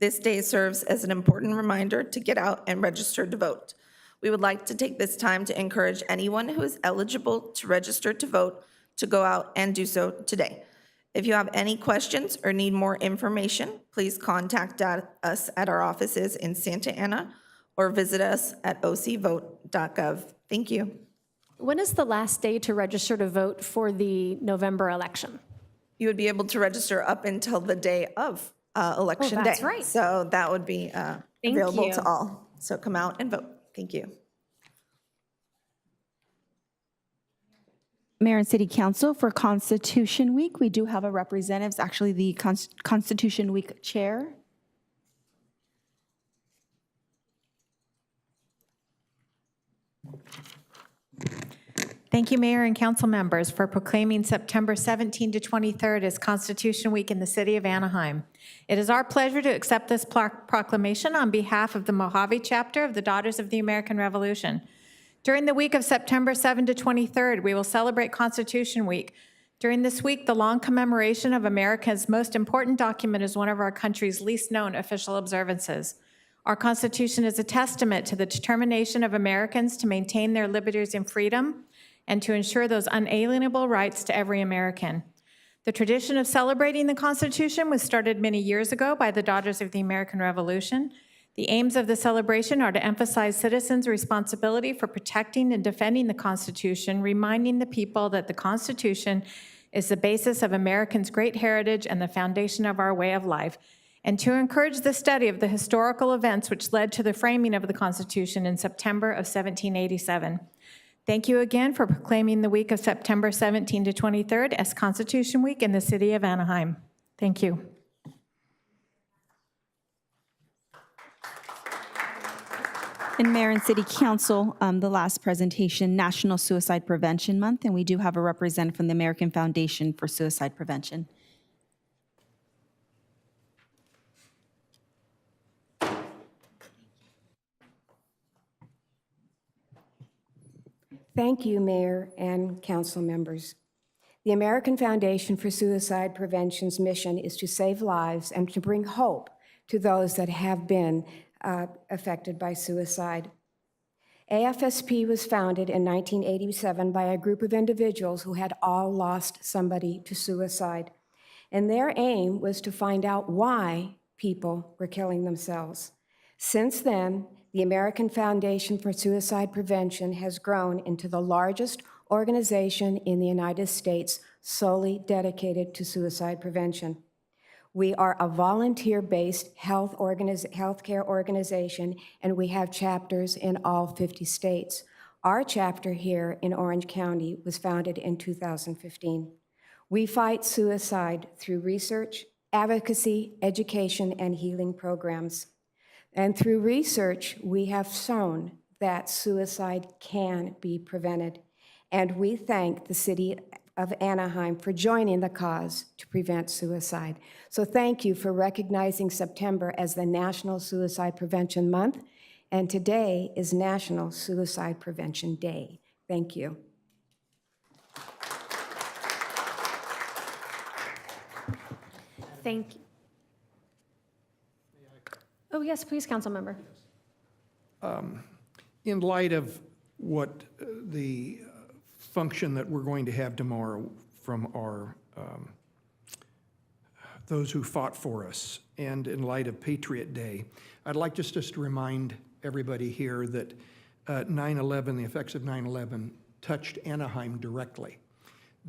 This day serves as an important reminder to get out and register to vote. We would like to take this time to encourage anyone who is eligible to register to vote to go out and do so today. If you have any questions or need more information, please contact us at our offices in Santa Ana or visit us at ocvote.gov. Thank you. When is the last day to register to vote for the November election? You would be able to register up until the day of Election Day. That's right. So that would be Thank available you. to all. So come out and vote. Thank you. Mayor and City Council, for Constitution Week, we do have a representative, it's actually the Constitution Week Chair. Thank you, Mayor and council members, for proclaiming September 17 to 23rd as Constitution Week in the city of Anaheim. It is our pleasure to accept this proclamation on behalf of the Mojave chapter of the Daughters of the American Revolution. During the week of September 7 to 23rd, we will celebrate Constitution Week. During this week, the long commemoration of America's most important document is one of our country's least known official observances. Our Constitution is a testament to the determination of Americans to maintain their liberties and freedom and to ensure those unalienable rights to every American. The tradition of celebrating the Constitution was started many years ago by the Daughters of the American Revolution. The aims of the celebration are to emphasize citizens' responsibility for protecting and defending the Constitution, reminding the people that the Constitution is the basis of Americans' great heritage and the foundation of our way of life, and to encourage the study of the historical events which led to the framing of the Constitution in September of 1787. Thank you again for proclaiming the week of September 17 to 23rd as Constitution Week in the city of Anaheim. Thank you. And Mayor and City Council, the last presentation, National Suicide Prevention Month, and we do have a representative from the American Foundation for Suicide Prevention. Thank you, Mayor and council members. The American Foundation for Suicide Prevention's mission is to save lives and to bring hope to those that have been affected by suicide. AFSP was founded in 1987 by a group of individuals who had all lost somebody to suicide. And their aim was to find out why people were killing themselves. Since then, the American Foundation for Suicide Prevention has grown into the largest organization in the United States solely dedicated to suicide prevention. We are a volunteer-based healthcare organization, and we have chapters in all 50 states. Our chapter here in Orange County was founded in 2015. We fight suicide through research, advocacy, education, and healing programs. And through research, we have shown that suicide can be prevented. And we thank the city of Anaheim for joining the cause to prevent suicide. So thank you for recognizing September as the National Suicide Prevention Month. And today is National Suicide Prevention Day. Thank you. Thank you. Oh, yes, please, council member. In light of what the function that we're going to have tomorrow from our those who fought for us, and in light of Patriot Day, I'd like just to remind everybody here that 9/11, the effects of 9/11 touched Anaheim directly.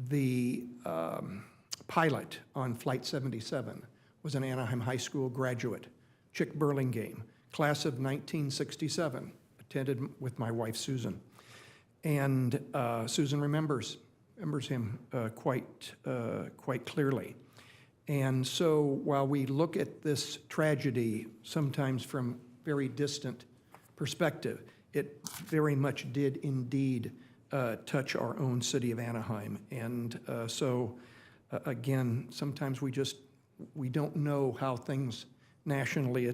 The pilot on Flight 77 was an Anaheim High School graduate. Chick Burlingame, class of 1967, attended with my wife Susan. And Susan remembers him quite clearly. And so while we look at this tragedy sometimes from very distant perspective, it very much did indeed touch our own city of Anaheim. And again, sometimes we don't know how things nationally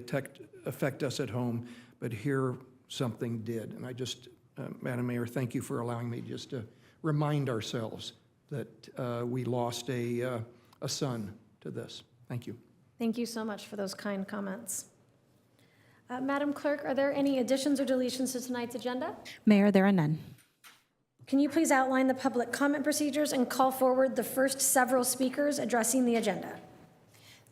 affect us at home, but here something did. And I just, Madam Mayor, thank you for allowing me just to remind ourselves that we lost a son to this. Thank you. Thank you so much for those kind comments. Madam Clerk, are there any additions or deletions to tonight's agenda? Mayor, there are none. Can you please outline the public comment procedures and call forward the first several speakers addressing the agenda?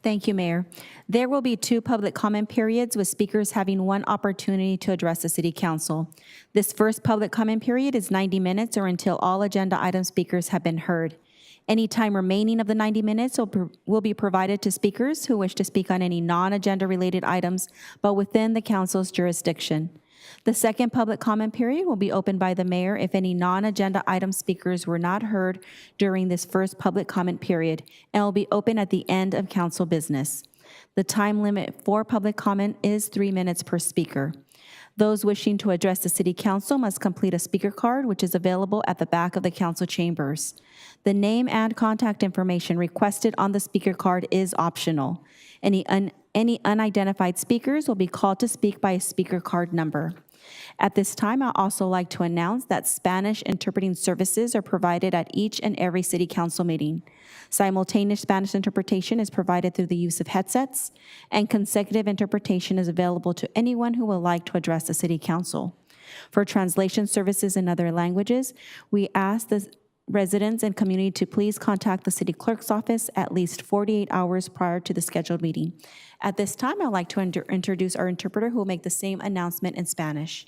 Thank you, Mayor. There will be 2 public comment periods with speakers having 1 opportunity to address the City Council. This first public comment period is 90 minutes or until all agenda item speakers have been heard. Any time remaining of the 90 minutes will be provided to speakers who wish to speak on any non-agenda related items, but within the council's jurisdiction. The second public comment period will be opened by the mayor if any non-agenda item speakers were not heard during this first public comment period, and will be open at the end of council business. The time limit for public comment is 3 minutes per speaker. Those wishing to address the City Council must complete a speaker card, which is available at the back of the council chambers. The name and contact information requested on the speaker card is optional. Any unidentified speakers will be called to speak by a speaker card number. At this time, I'd also like to announce that Spanish interpreting services are provided at each and every City Council meeting. Simultaneous Spanish interpretation is provided through the use of headsets, and consecutive interpretation is available to anyone who would like to address the City Council. For translation services in other languages, we ask the residents and community to please contact the City Clerk's office at least 48 hours prior to the scheduled meeting. At this time, I'd like to introduce our interpreter who will make the same announcement in Spanish.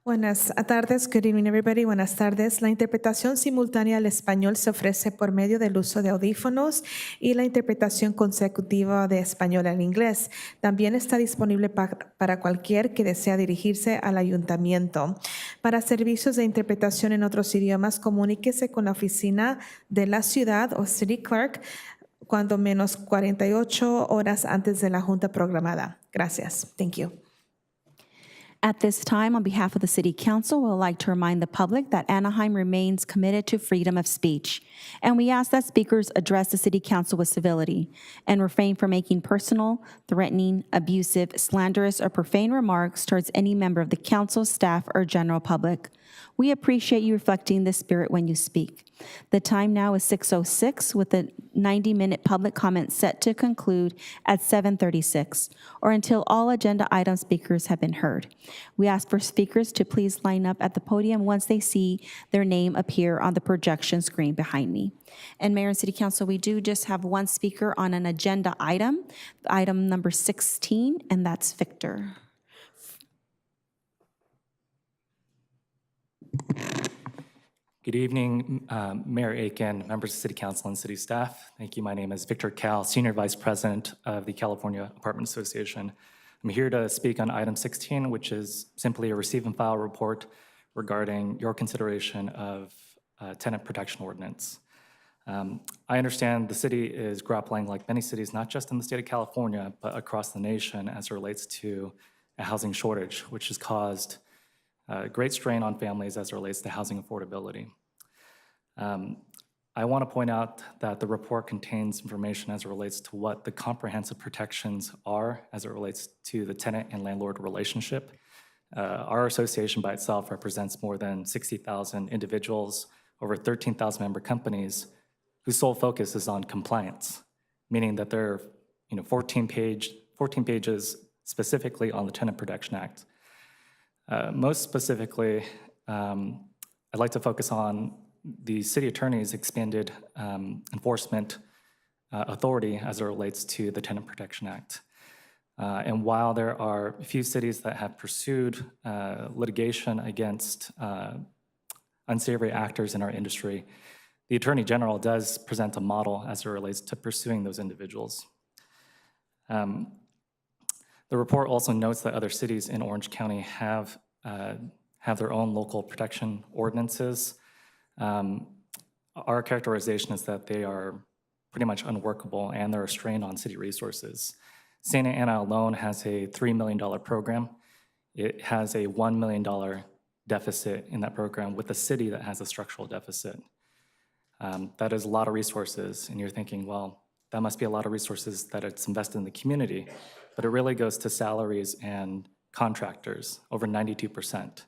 Buenas tardes, good evening everybody. Buenas tardes. La interpretación simultánea al español se ofrece por medio del uso de audífonos y la interpretación consecutiva de español al inglés. También está disponible para cualquier que desea dirigirse al ayuntamiento. Para servicios de interpretación en otros idiomas, comuníquese con la oficina de la ciudad o City Clerk cuando menos 48 horas antes de la junta programada. Gracias. Thank you. At this time, on behalf of the City Council, we would like to remind the public that Anaheim remains committed to freedom of speech, and we ask that speakers address the City Council with civility and refrain from making personal, threatening, abusive, slanderous, or profane remarks towards any member of the council, staff, or general public. We appreciate you reflecting this spirit when you speak. The time now is 6:06, with the 90-minute public comment set to conclude at 7:36, or until all agenda item speakers have been heard. We ask for speakers to please line up at the podium once they see their name appear on the projection screen behind me. And Mayor and City Council, we do just have 1 speaker on an agenda item number 16, and that's Victor. Good evening, Mayor Aiken, members of City Council and City staff. Thank you. My name is Victor Cal, Senior Vice President of the California Apartment Association. I'm here to speak on item 16, which is simply a receive and file report regarding your consideration of tenant protection ordinance. I understand the city is grappling, like many cities, not just in the state of California, but across the nation as it relates to a housing shortage, which has caused great strain on families as it relates to housing affordability. I want to point out that the report contains information as it relates to what the comprehensive protections are as it relates to the tenant and landlord relationship. Our association by itself represents more than 60,000 individuals, over 13,000 member companies whose sole focus is on compliance, meaning that there are 14 pages specifically on the Tenant Protection Act. Most specifically, I'd like to focus on the city attorney's expanded enforcement authority as it relates to the Tenant Protection Act. And while there are a few cities that have pursued litigation against unsavory actors in our industry, The Attorney General does present a model as it relates to pursuing those individuals. The report also notes that other cities in Orange County have their own local protection ordinances. Our characterization is that they are pretty much unworkable and they're a strain on city resources. Santa Ana alone has a $3 million program. It has a $1 million deficit in that program with a city that has a structural deficit. That is a lot of resources, and you're thinking, well, that must be a lot of resources that it's invested in the community, but it really goes to salaries and contractors, over 92%.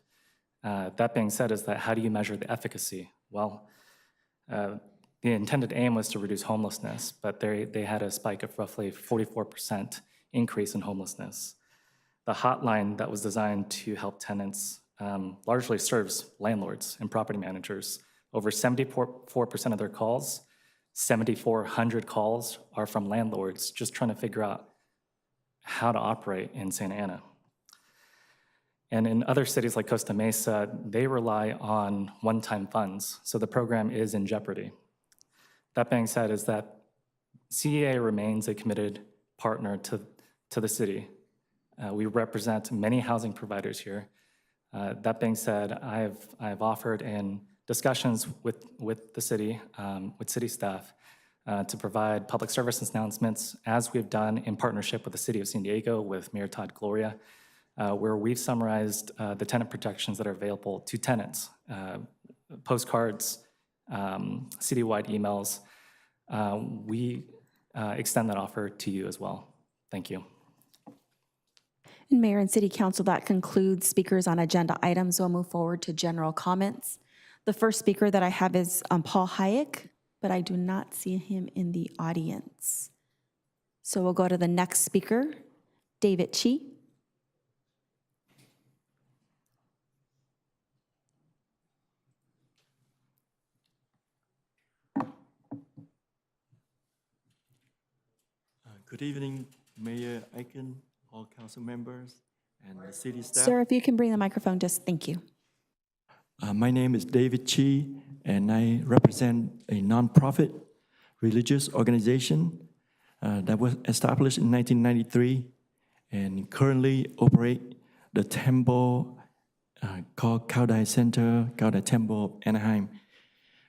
That being said, is that how do you measure the efficacy? Well, the intended aim was to reduce homelessness, but they had a spike of roughly 44% increase in homelessness. The hotline that was designed to help tenants largely serves landlords and property managers. Over 74% of their calls, 7,400 calls are from landlords just trying to figure out how to operate in Santa Ana. And in other cities like Costa Mesa, they rely on one-time funds, so the program is in jeopardy. That being said, is that CEA remains a committed partner to the city. We represent many housing providers here. That being said, I've offered in discussions with the city, with city staff, to provide public service announcements, as we've done in partnership with the City of San Diego with Mayor Todd Gloria, where we've summarized the tenant protections that are available to tenants, postcards, citywide emails. We extend that offer to you as well. Thank you. And Mayor and City Council, that concludes speakers on agenda items. We'll move forward to general comments. The first speaker that I have is Paul Hayek, but I do not see him in the audience. So we'll go to the next speaker, David Chi. Good evening, Mayor Aiken, all council members, and the city staff. Sir, if you can bring the microphone, just thank you. My name is David Chi, and I represent a nonprofit religious organization that was established in 1993 and currently operate the temple called Kaudai Center, Kaudai Temple of Anaheim.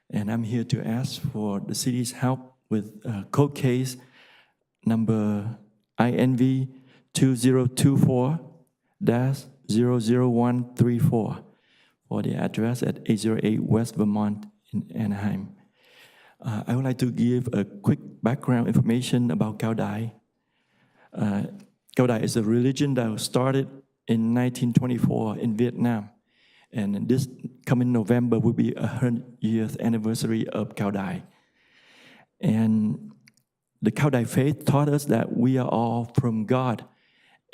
And I'm here to ask for the city's help with a court case number INV 2024-00134 for the address at 808 West Vermont in Anaheim. I would like to give a quick background information about Kaudai. Kaudai is a religion that was started in 1924 in Vietnam. And this coming November will be a 100th anniversary of Kaudai. And the Kaudai faith taught us that we are all from God.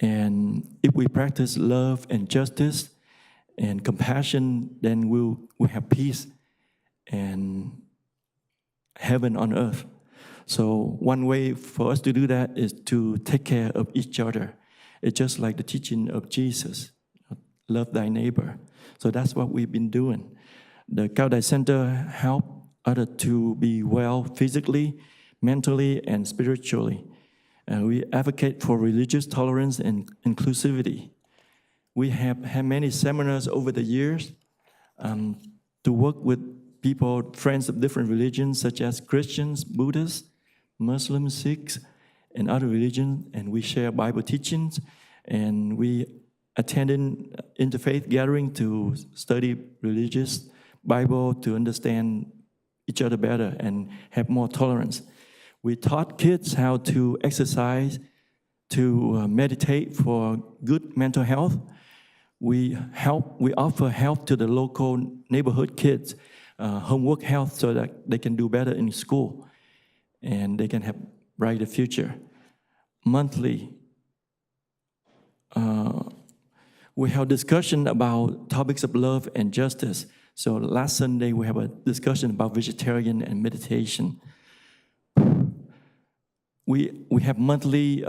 And if we practice love and justice and compassion, then we'll have peace and heaven on earth. So one way for us to do that is to take care of each other. It's just like the teaching of Jesus, love thy neighbor. So that's what we've been doing. The Kaudai Center help others to be well physically, mentally, and spiritually. We advocate for religious tolerance and inclusivity. We have had many seminars over the years to work with people, friends of different religions, such as Christians, Buddhists, Muslims, Sikhs, and other religions, and we share Bible teachings, and we attended interfaith gathering to study religious Bible to understand each other better and have more tolerance. We taught kids how to exercise, to meditate for good mental health. We offer help to the local neighborhood kids, homework help so that they can do better in school and they can have brighter future. Monthly, we have discussion about topics of love and justice. So last Sunday, we have a discussion about vegetarian and meditation. We have monthly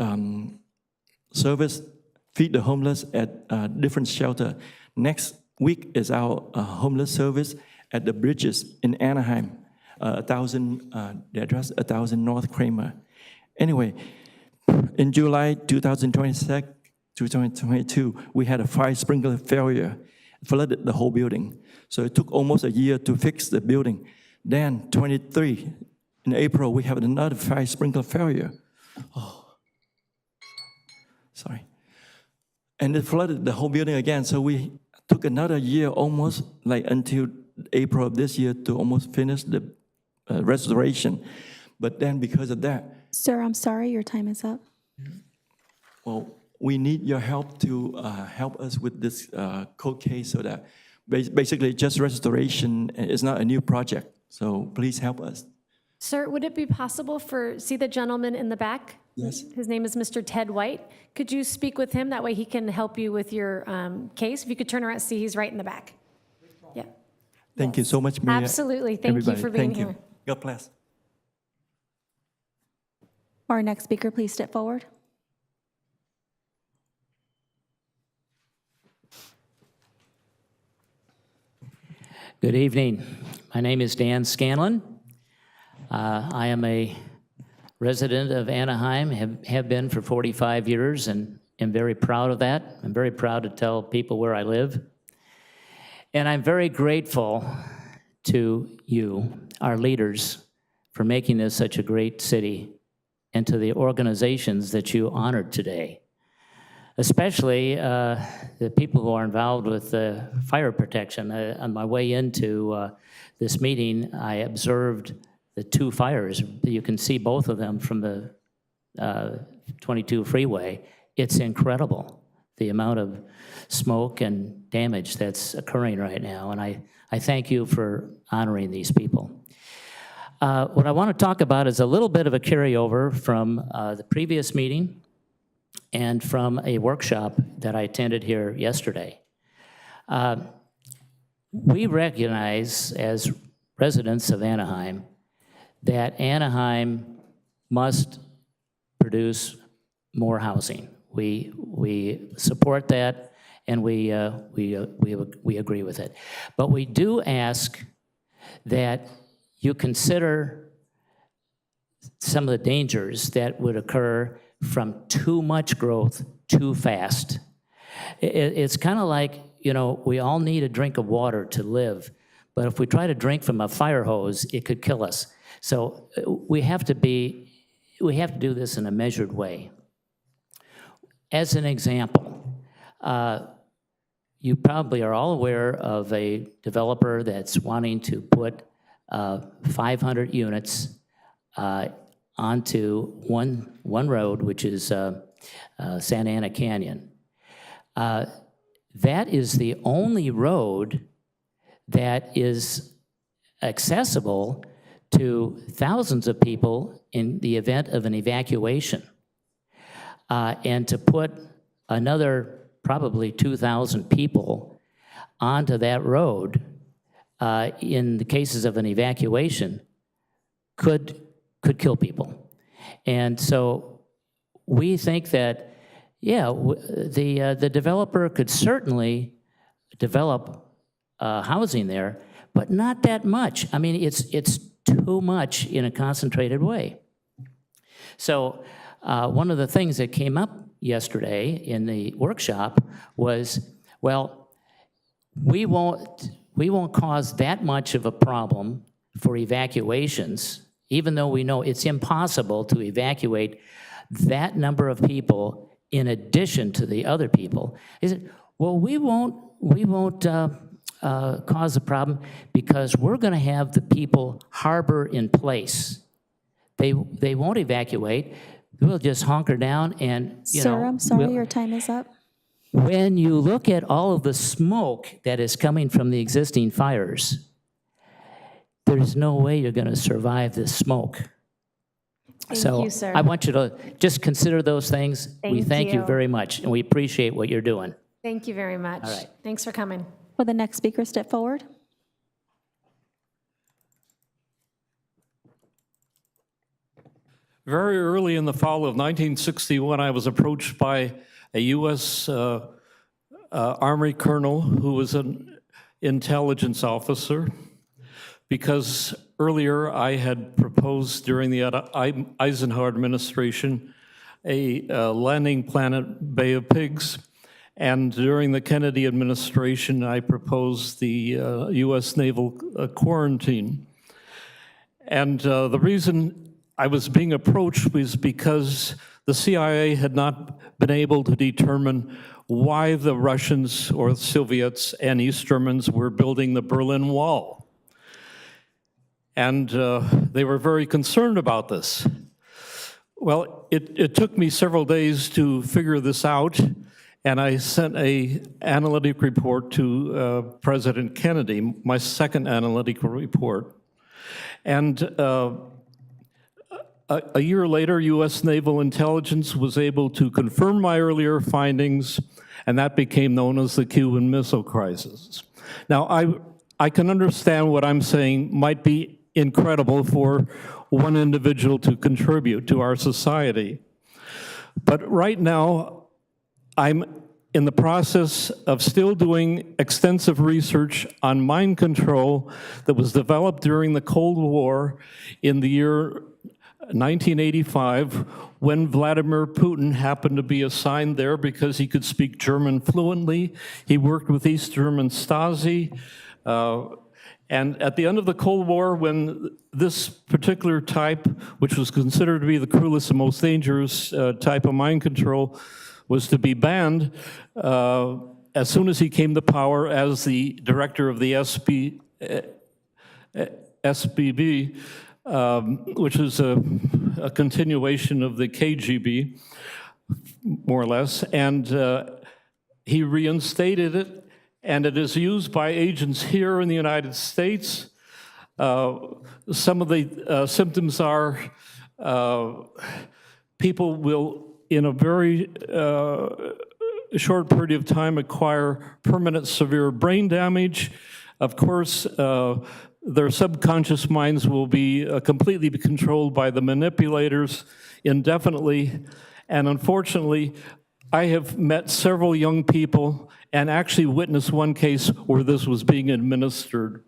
service, feed the homeless at different shelter. Next week is our homeless service at the bridges in Anaheim. the address 1000 North Kramer. Anyway, in July 2022, we had a fire sprinkler failure, flooded the whole building. So it took almost a year to fix the building. Then 23, in April, we have another fire sprinkler failure. Oh, sorry. And it flooded the whole building again. So we took another year almost, like until April of this year, to almost finish the restoration. But then because of that, Sir, I'm sorry, your time is up. well, we need your help to help us with this court case so that basically just restoration is not a new project. So please help us. Sir, would it be possible see the gentleman in the back? Yes. His name is Mr. Ted White. Could you speak with him? That way he can help you with your case. If you could turn around, see he's right in the back. Yeah. Thank you so much, Maria. Absolutely. Thank you Everybody. for being Thank you. here. God bless. Our next speaker, please step forward. Good evening. My name is Dan Scanlon. I am a resident of Anaheim, have been for 45 years, and am very proud of that. I'm very proud to tell people where I live. And I'm very grateful to you, our leaders, for making this such a great city, and to the organizations that you honored today, especially the people who are involved with fire protection. On my way into this meeting, I observed the two fires. You can see both of them from the 22 freeway. It's incredible, the amount of smoke and damage that's occurring right now, and I thank you for honoring these people. What I want to talk about is a little bit of a carryover from the previous meeting and from a workshop that I attended here yesterday. We recognize, as residents of Anaheim, that Anaheim must produce more housing. We support that, and we agree with it. But we do ask that you consider some of the dangers that would occur from too much growth too fast. It's kind of like, you know, we all need a drink of water to live, but if we try to drink from a fire hose, it could kill us. So we have to do this in a measured way. As an example, you probably are all aware of a developer that's wanting to put 500 units onto one road, which is Santa Ana Canyon. That is the only road that is accessible to thousands of people in the event of an evacuation. And to put another probably 2,000 people onto that road in the cases of an evacuation could kill people. And so we think that, yeah, the developer could certainly develop housing there, but not that much. I mean, it's too much in a concentrated way. So one of the things that came up yesterday in the workshop was, well, we won't cause that much of a problem for evacuations, even though we know it's impossible to evacuate that number of people in addition to the other people. Is it? Well, we won't cause a problem because we're going to have the people harbor in place. They won't evacuate. We'll just hunker down and, you know. Sir, I'm sorry, your time is up. When you look at all of the smoke that is coming from the existing fires, there's no way you're going to survive this smoke. Thank you, sir. I want you to just consider those things. We thank you you. very much, and we appreciate what you're doing. Thank you very much. All right. Thanks for coming. Will the next speaker step forward? Very early in the fall of 1961, I was approached by a U.S. Army colonel who was an intelligence officer, because earlier, I had proposed during the Eisenhower administration a landing plan at Bay of Pigs. And during the Kennedy administration, I proposed the U.S. naval quarantine. And the reason I was being approached was because the CIA had not been able to determine why the Russians or Soviets and East Germans were building the Berlin Wall. And they were very concerned about this. Well, it took me several days to figure this out, and I sent an analytic report to President Kennedy, my second analytical report. And a year later, U.S. Naval Intelligence was able to confirm my earlier findings, and that became known as the Cuban Missile Crisis. Now, I can understand what I'm saying might be incredible for one individual to contribute to our society. But right now, I'm in the process of still doing extensive research on mind control that was developed during the Cold War in the year 1985, when Vladimir Putin happened to be assigned there because he could speak German fluently. He worked with East German Stasi. And at the end of the Cold War, when this particular type, which was considered to be the cruelest and most dangerous type of mind control, was to be banned, as soon as he came to power as the director of the SBB, which is a continuation of the KGB, more or less, and he reinstated it, and it is used by agents here in the United States. Some of the symptoms are people will, in a very short period of time, acquire permanent severe brain damage. Of course, their subconscious minds will be completely controlled by the manipulators indefinitely. And unfortunately, I have met several young people and actually witnessed one case where this was being administered.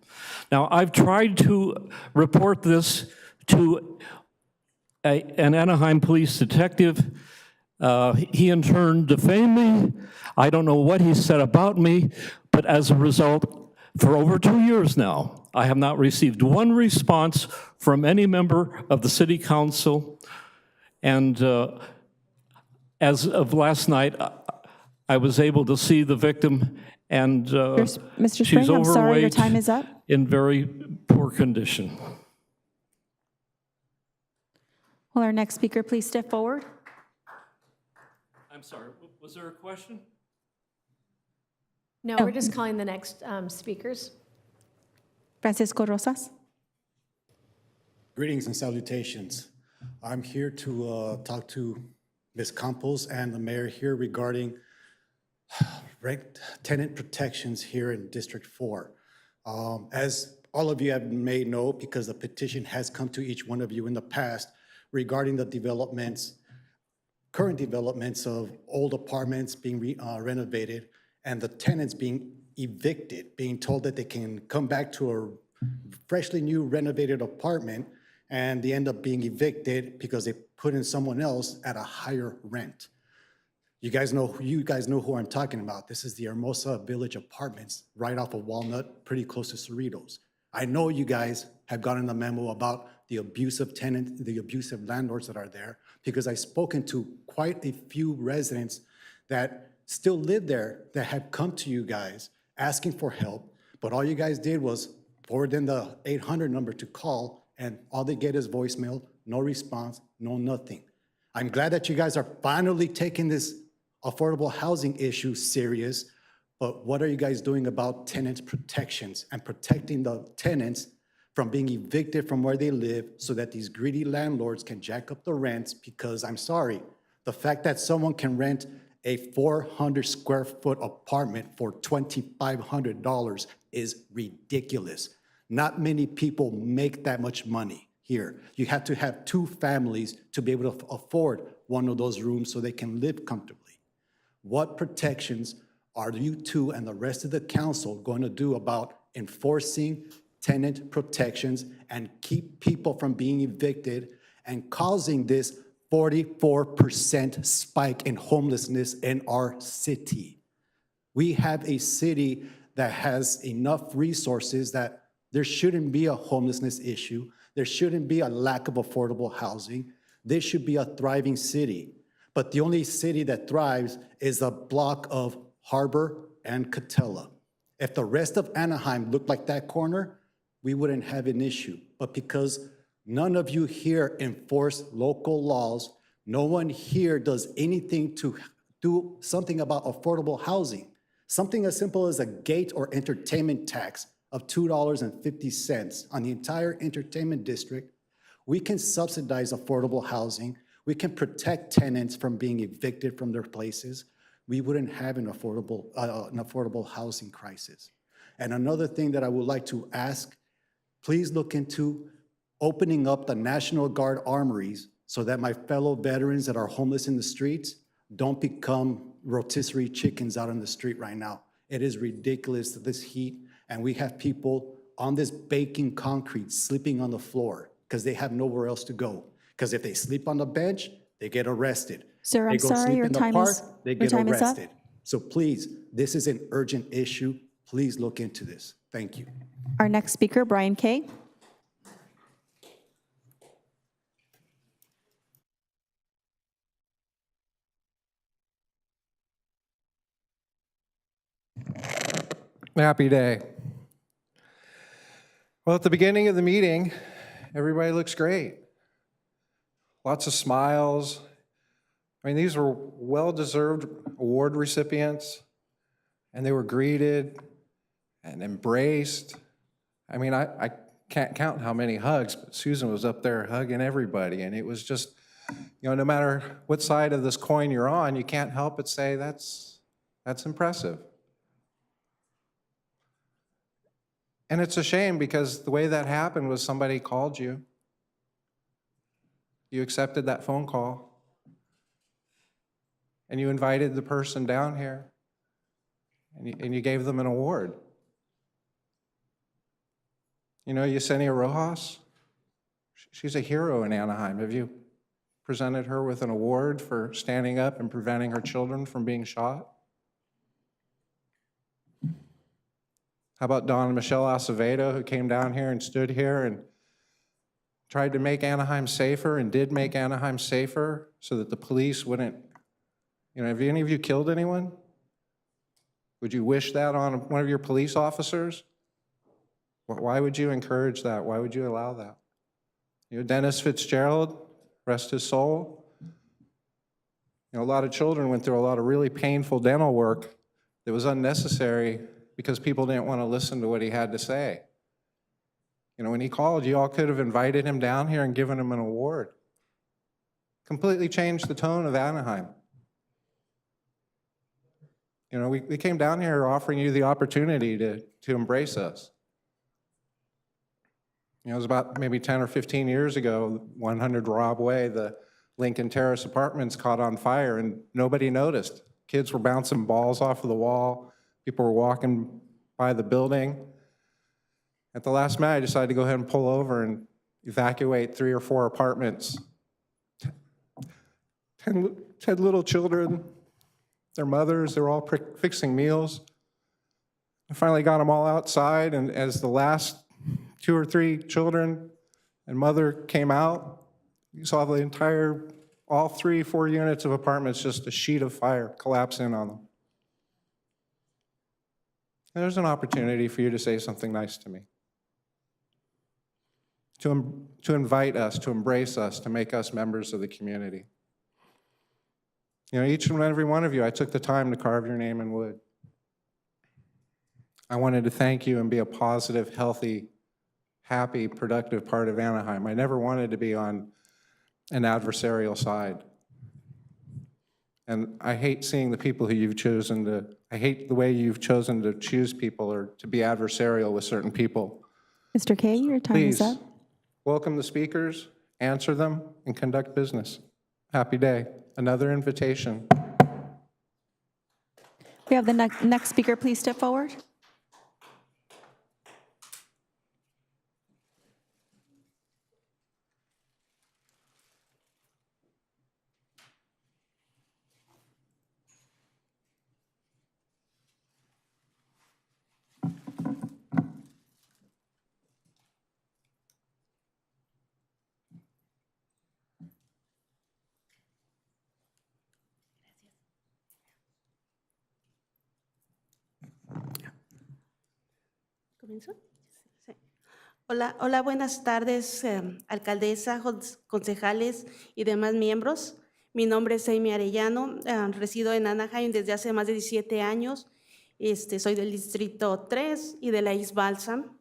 Now, I've tried to report this to an Anaheim police detective. He in turn defamed me. I don't know what he said about me, but as a result, for over 2 years now, I have not received one response from any member of the city council. And as of last night, I was able to see the victim, and Mr. she's Spring, I'm sorry, your overweight, time is up. in very poor condition. Will our next speaker please step forward? I'm sorry, was there a question? No, Oh. we're just calling the next speakers. Francisco Rosas. Greetings and salutations. I'm here to talk to Ms. Campos and the mayor here regarding tenant protections here in District 4. As all of you have may know, because the petition has come to each one of you in the past regarding the developments, current developments of old apartments being renovated and the tenants being evicted, being told that they can come back to a freshly new renovated apartment, and they end up being evicted because they put in someone else at a higher rent. You guys know who I'm talking about. This is the Hermosa Village Apartments right off of Walnut, pretty close to Cerritos. I know you guys have gotten a memo about the abusive tenants, the abusive landlords that are there, because I've spoken to quite a few residents that still live there that have come to you guys asking for help, but all you guys did was forward them the 800 number to call, and all they get is voicemail, no response, no nothing. I'm glad that you guys are finally taking this affordable housing issue serious, but what are you guys doing about tenant protections and protecting the tenants from being evicted from where they live so that these greedy landlords can jack up the rents? Because I'm sorry, the fact that someone can rent a 400 square foot apartment for $2,500 is ridiculous. Not many people make that much money here. You have to have two families to be able to afford one of those rooms so they can live comfortably. What protections are you two and the rest of the council going to do about enforcing tenant protections and keep people from being evicted and causing this 44% spike in homelessness in our city. We have a city that has enough resources that there shouldn't be a homelessness issue. There shouldn't be a lack of affordable housing. This should be a thriving city. But the only city that thrives is a block of Harbor and Catella. If the rest of Anaheim looked like that corner, we wouldn't have an issue. But because none of you here enforce local laws, no one here does anything to do something about affordable housing. Something as simple as a gate or entertainment tax of $2.50 on the entire entertainment district, we can subsidize affordable housing. We can protect tenants from being evicted from their places. We wouldn't have an affordable housing crisis. And another thing that I would like to ask, please look into opening up the National Guard armories so that my fellow veterans that are homeless in the streets don't become rotisserie chickens out on the street right now. It is ridiculous, this heat, and we have people on this baking concrete sleeping on the floor because they have nowhere else to go. Because if they sleep on the bench, they get arrested. Sir, I'm They go sorry, sleep your in the time park, is- they your get time is up. arrested. So please, this is an urgent issue. Please look into this. Thank you. Our next speaker, Brian Kay. Happy day. Well, at the beginning of the meeting, everybody looks great. Lots of smiles. I mean, these were well-deserved award recipients, and they were greeted and embraced. I mean, I can't count how many hugs, but Susan was up there hugging everybody, and it was just, you know, no matter what side of this coin you're on, you can't help but say that's impressive. And it's a shame because the way that happened was somebody called you. You accepted that phone call. And you invited the person down here. And you gave them an award. You know Yesenia Rojas? She's a hero in Anaheim. Have you presented her with an award for standing up and preventing her children from being shot? How about Dawn and Michelle Acevedo, who came down here and stood here and tried to make Anaheim safer and did make Anaheim safer so that the police wouldn't, you know, have any of you killed anyone? Would you wish that on one of your police officers? Why would you encourage that? Why would you allow that? You know, Dennis Fitzgerald, rest his soul. You know, a lot of children went through a lot of really painful dental work that was unnecessary because people didn't want to listen to what he had to say. You know, when he called, you all could have invited him down here and given him an award. Completely changed the tone of Anaheim. You know, we came down here offering you the opportunity to embrace us. You know, it was about maybe 10 or 15 years ago, 100 Robb Way, the Lincoln Terrace apartments caught on fire and nobody noticed. Kids were bouncing balls off of the wall. People were walking by the building. At the last minute, I decided to go ahead and pull over and evacuate 3 or 4 apartments. 10 little children, their mothers, they were all fixing meals. I finally got them all outside, and as the last 2 or 3 children and mother came out, you saw the entire, all 3, 4 units of apartments, just a sheet of fire collapse in on them. And there's an opportunity for you to say something nice to me. To invite us, to embrace us, to make us members of the community. You know, each and every one of you, I took the time to carve your name in wood. I wanted to thank you and be a positive, healthy, happy, productive part of Anaheim. I never wanted to be on an adversarial side. And I hate seeing the people who you've chosen to, I hate the way you've chosen to choose people or to be adversarial with certain people. Mr. Kay, your time is up. Please, welcome the speakers, answer them, and conduct business. Happy day. Another invitation. We have the next speaker, please step forward. ¿Comienzo? Sí. Hola, hola, buenas tardes, alcaldesa, concejales y demás miembros. Mi nombre es Amy Arellano, resido en Anaheim desde hace más de 17 años. Soy del Distrito 3 y de la East Balsam.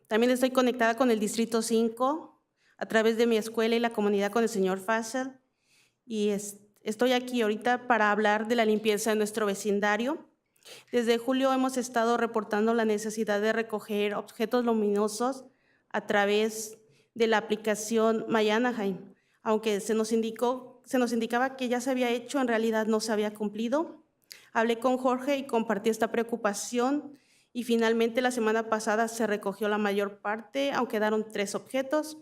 También estoy conectada con el Distrito 5 a través de mi escuela y la comunidad con el señor Fassel. Y estoy aquí ahorita para hablar de la limpieza de nuestro vecindario. Desde julio hemos estado reportando la necesidad de recoger objetos luminosos a través de la aplicación My Anaheim. Aunque se nos indicaba que ya se había hecho, en realidad no se había cumplido. Hablé con Jorge y compartí esta preocupación y finalmente la semana pasada se recogió la mayor parte, aunque quedaron 3 objetos.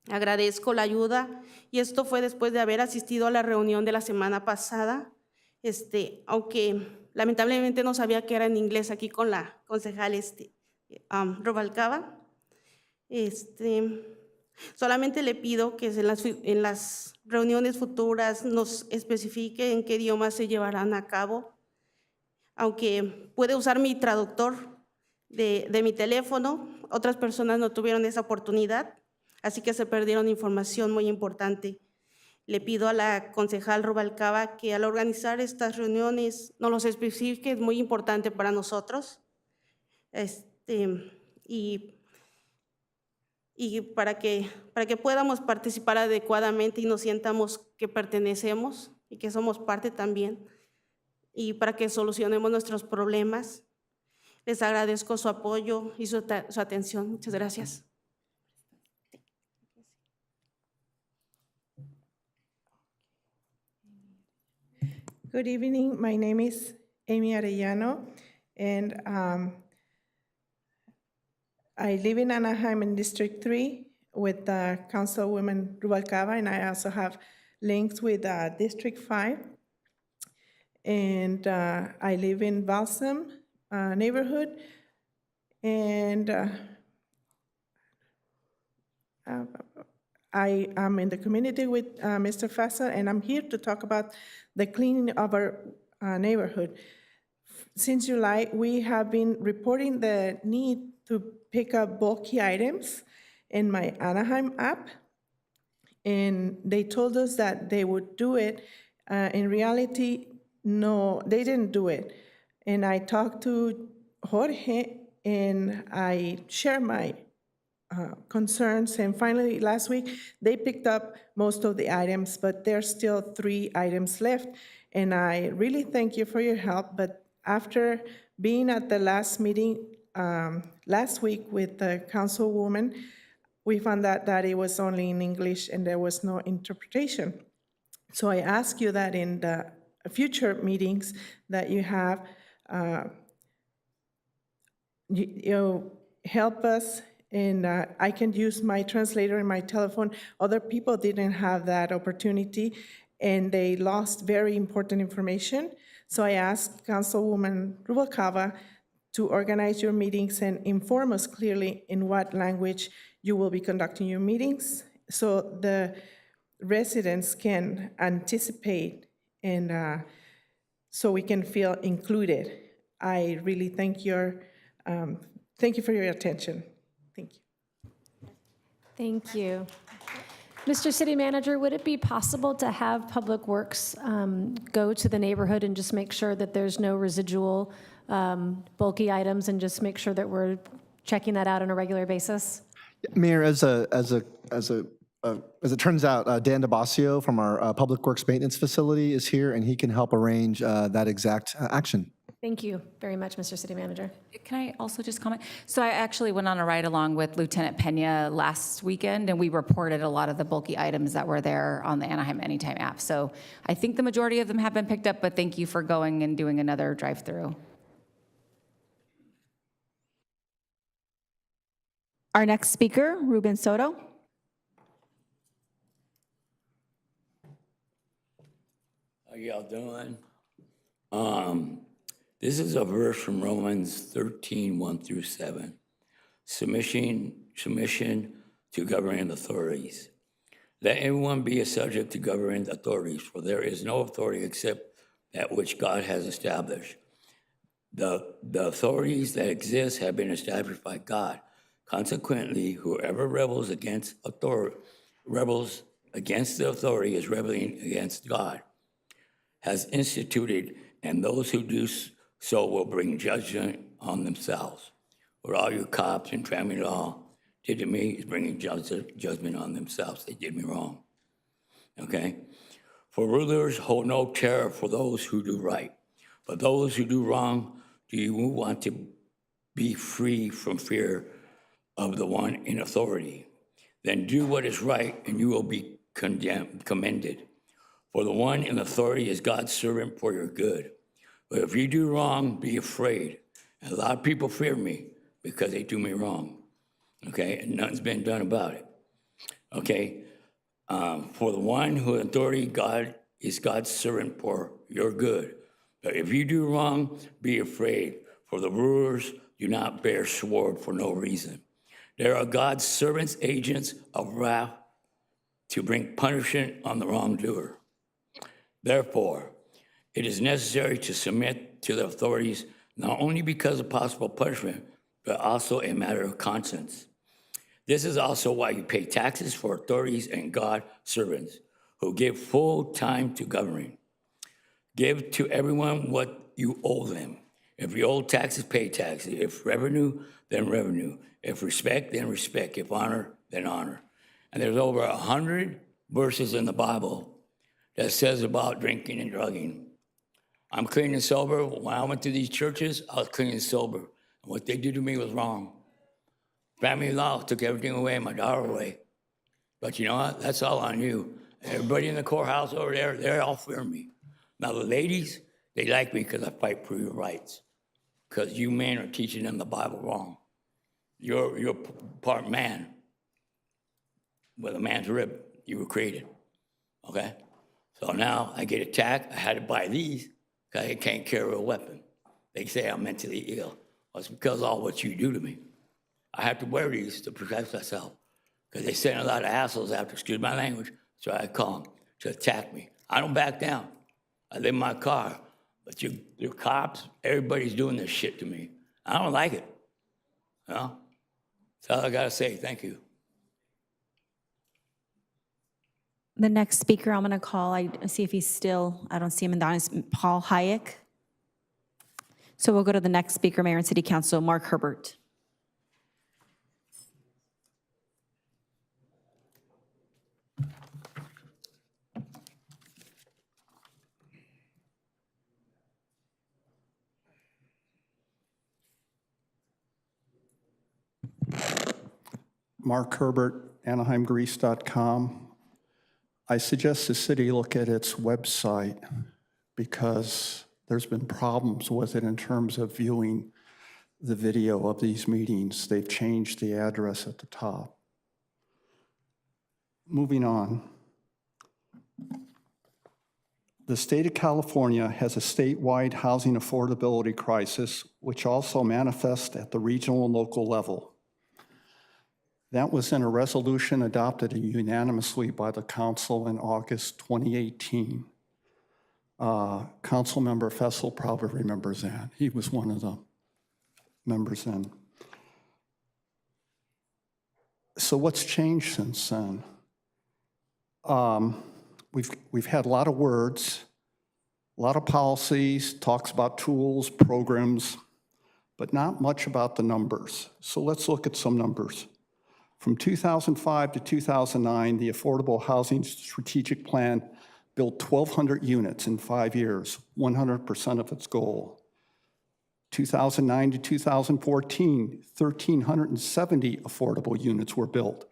Agradezco la ayuda y esto fue después de haber asistido a la reunión de la semana pasada, aunque lamentablemente no sabía que era en inglés aquí con la concejal Rubalcaba. Solamente le pido que en las reuniones futuras nos especifique en qué idiomas se llevarán a cabo, aunque puede usar mi traductor de mi teléfono, otras personas no tuvieron esa oportunidad, así que se perdieron información muy importante. Le pido a la concejal Rubalcaba que al organizar estas reuniones nos los especifique, es muy importante para nosotros. Y para que podamos participar adecuadamente y nos sientamos que pertenecemos y que somos parte también, y para que solucionemos nuestros problemas. Les agradezco su apoyo y su atención. Muchas gracias. Good evening. My name is Amy Arellano, and I live in Anaheim in District 3 with Councilwoman Rubalcaba, and I also have links with District 5. And I live in Balsam neighborhood, and I am in the community with Mr. Fassel, and I'm here to talk about the cleaning of our neighborhood. Since July, we have been reporting the need to pick up bulky items in my Anaheim app, and they told us that they would do it. In reality, no, they didn't do it. And I talked to Jorge, and I shared my concerns, and finally last week they picked up most of the items, but there's still 3 items left, and I really thank you for your help. But after being at the last meeting last week with the councilwoman, we found out that it was only in English and there was no interpretation. So I ask you that in the future meetings that you have, you help us. And I can use my translator in my telephone. Other people didn't have that opportunity, and they lost very important information. So I asked Councilwoman Rubalcaba to organize your meetings and inform us clearly in what language you will be conducting your meetings, so the residents can anticipate and so we can feel included. I really thank you for your attention. Thank you. Thank you. Mr. City Manager, would it be possible to have Public Works go to the neighborhood and just make sure that there's no residual bulky items, and just make sure that we're checking that out on a regular basis? Mayor, as it turns out, Dan DeBasio from our Public Works Maintenance Facility is here, and he can help arrange that exact action. Thank you very much, Mr. City Manager. Can I also just comment? So I actually went on a ride-along with Lieutenant Pena last weekend, and we reported a lot of the bulky items that were there on the Anaheim Anytime app. So I think the majority of them have been picked up, but thank you for going and doing another drive-through. Our next speaker, Ruben Soto. How y'all doing? This is a verse from Romans 13, 1-7. Submission to governing authorities. Let everyone be a subject to governing authorities, for there is no authority except that which God has established. The authorities that exist have been established by God. Consequently, whoever rebels against the authority is rebelling against God, has instituted, and those who do so will bring judgment on themselves. What all your cops and family law did to me is bringing judgment on themselves. They did me wrong. Okay? For rulers hold no terror for those who do right, but those who do wrong, do you want to be free from fear of the one in authority? Then do what is right, and you will be commended. For the one in authority is God's servant for your good. But if you do wrong, be afraid. And a lot of people fear me because they do me wrong. Okay, and nothing's been done about it. Okay, for the one who in authority, God is God's servant for your good. But if you do wrong, be afraid. For the rulers do not bear sword for no reason. They are God's servants, agents of wrath, to bring punishment on the wrongdoer. Therefore, it is necessary to submit to the authorities, not only because of possible punishment, but also a matter of conscience. This is also why you pay taxes for authorities and God servants who give full time to governing. Give to everyone what you owe them. If you owe taxes, pay taxes. If revenue, then revenue. If respect, then respect. If honor, then honor. And there's over 100 verses in the Bible that says about drinking and drugging. I'm clean and sober. When I went to these churches, I was clean and sober. And what they did to me was wrong. Family law took everything away, my daughter away. But you know what? That's all on you. Everybody in the courthouse over there, they all fear me. Now the ladies, they like me because I fight for your rights. Because you men are teaching them the Bible wrong. You're part man. With a man's rib, you were created. Okay? So now I get attacked. I had to buy these because I can't carry a weapon. They say I'm mentally ill. Well, it's because of all what you do to me. I have to wear these to protect myself because they send a lot of assholes after, excuse my language, so I call them to attack me. I don't back down. I live in my car, but your cops, everybody's doing this shit to me. I don't like it. You know? That's all I got to say. Thank you. The next speaker I'm going to call, I see if he's still, I don't see him in the audience, Paul Hayek. So we'll go to the next speaker, Mayor and City Council, Mark Herbert. Mark Herbert, AnaheimGrease.com. I suggest the city look at its website because there's been problems with it in terms of viewing the video of these meetings. They've changed the address at the top. Moving on. The state of California has a statewide housing affordability crisis, which also manifests at the regional and local level. That was in a resolution adopted unanimously by the council in August 2018. Councilmember Fessel probably remembers that. He was one of the members then. So what's changed since then? We've had a lot of words, a lot of policies, talks about tools, programs, but not much about the numbers. So let's look at some numbers. From 2005 to 2009, the Affordable Housing Strategic Plan built 1,200 units in 5 years, 100% of its goal. 2009 to 2014, 1,370 affordable units were built,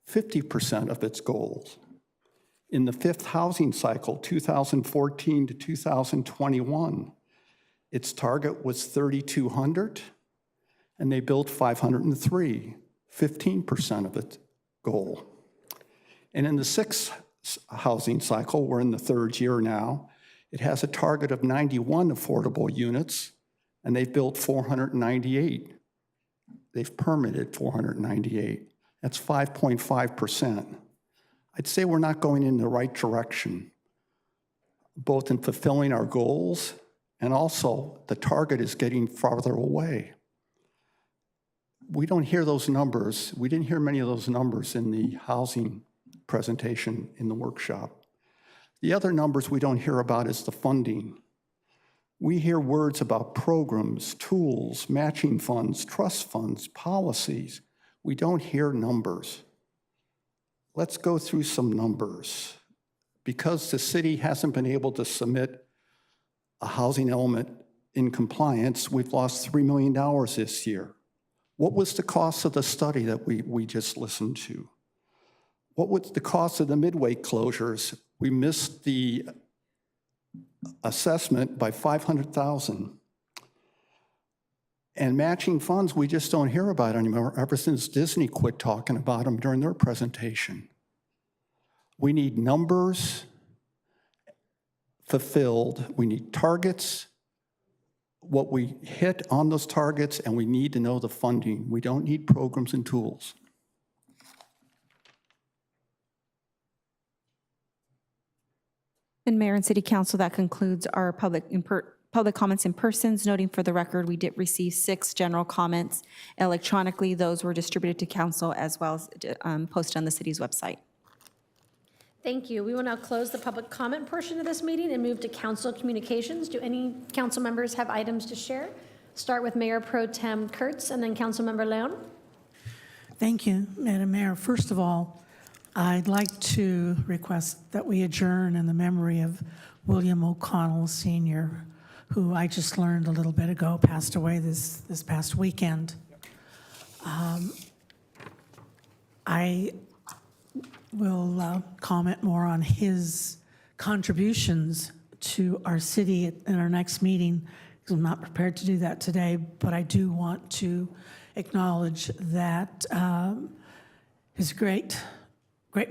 50% of its goals. In the fifth housing cycle, 2014 to 2021, its target was 3,200, and they built 503. 15% of its goal. And in the sixth housing cycle, we're in the third year now, it has a target of 91 affordable units, and they've built 498. They've permitted 498. That's 5.5%. I'd say we're not going in the right direction, both in fulfilling our goals And also, the target is getting farther away. We don't hear those numbers. We didn't hear many of those numbers in the housing presentation in the workshop. The other numbers we don't hear about is the funding. We hear words about programs, tools, matching funds, trust funds, policies. We don't hear numbers. Let's go through some numbers. Because the city hasn't been able to submit a housing element in compliance, we've lost $3 million this year. What was the cost of the study that we just listened to? What was the cost of the midway closures? We missed the assessment by $500,000. And matching funds, we just don't hear about anymore ever since Disney quit talking about them during their presentation. We need numbers fulfilled. We need targets, what we hit on those targets, and we need to know the funding. We don't need programs and tools. And Mayor and City Council, that concludes our public comments in persons. Noting for the record, we did receive 6 general comments electronically. Those were distributed to council as well as posted on the city's website. Thank you. We will now close the public comment portion of this meeting and move to council communications. Do any council members have items to share? Start with Mayor Pro Tem Kurtz and then Councilmember Leon. Thank you, Madam Mayor. First of all, I'd like to request that we adjourn in the memory of William O'Connell Sr., who I just learned a little bit ago passed away this past weekend. I will comment more on his contributions to our city in our next meeting, because I'm not prepared to do that today, but I do want to acknowledge that he's a great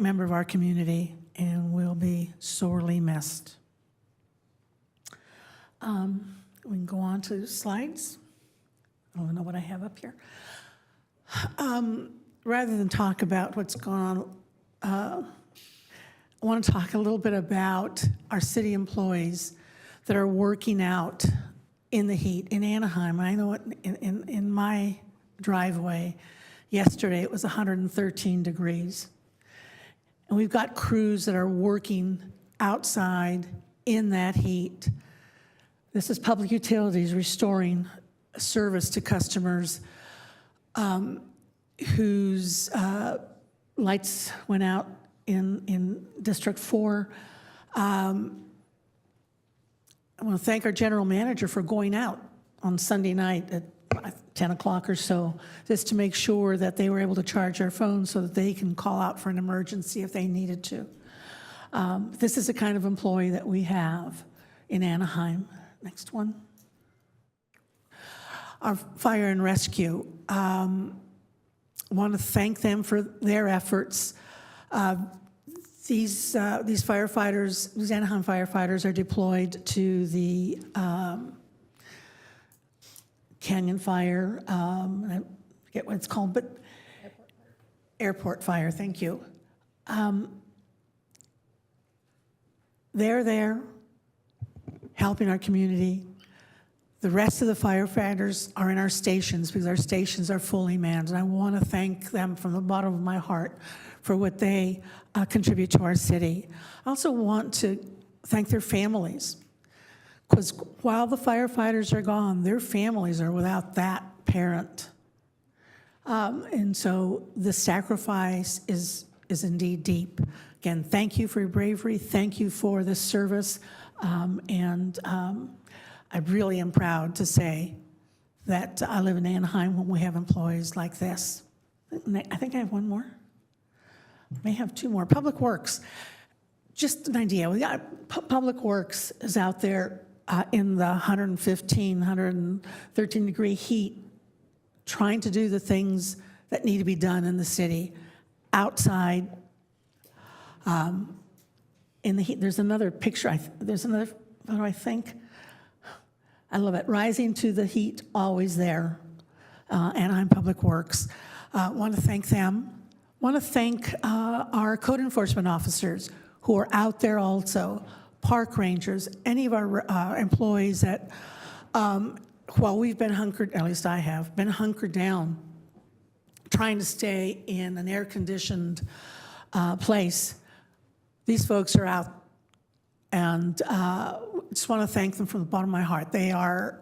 member of our community and will be sorely missed. We can go on to slides. I don't know what I have up here. Rather than talk about what's going on, I want to talk a little bit about our city employees that are working out in the heat in Anaheim. I know in my driveway yesterday it was 113 degrees. And we've got crews that are working outside in that heat. This is Public Utilities restoring service to customers whose lights went out in District 4. I want to thank our general manager for going out on Sunday night at 10 o'clock or so, just to make sure that they were able to charge their phones so that they can call out for an emergency if they needed to. This is the kind of employee that we have in Anaheim. Next one. Our fire and rescue. I want to thank them for their efforts. These firefighters, these Anaheim firefighters, are deployed to the Canyon Fire, I forget what it's called, but Airport Fire, thank you. They're there helping our community. The rest of the firefighters are in our stations because our stations are fully manned, and I want to thank them from the bottom of my heart for what they contribute to our city. I also want to thank their families, because while the firefighters are gone, their families are without that parent. And so the sacrifice is indeed deep. Again, thank you for your bravery. Thank you for this service. I really am proud to say that I live in Anaheim when we have employees like this. I think I have one more. May have 2 more. Public Works. Just an idea. We got Public Works is out there in the 115, 113 degree heat, trying to do the things that need to be done in the city outside in the heat. There's another picture. There's another photo, I think. I love it. Rising to the heat, always there. Anaheim Public Works. Want to thank them. Want to thank our code enforcement officers who are out there also park rangers, any of our employees that, while we've been hunkered, at least I have, been hunkered down, trying to stay in an air-conditioned place, these folks are out. And just want to thank them from the bottom of my heart. They are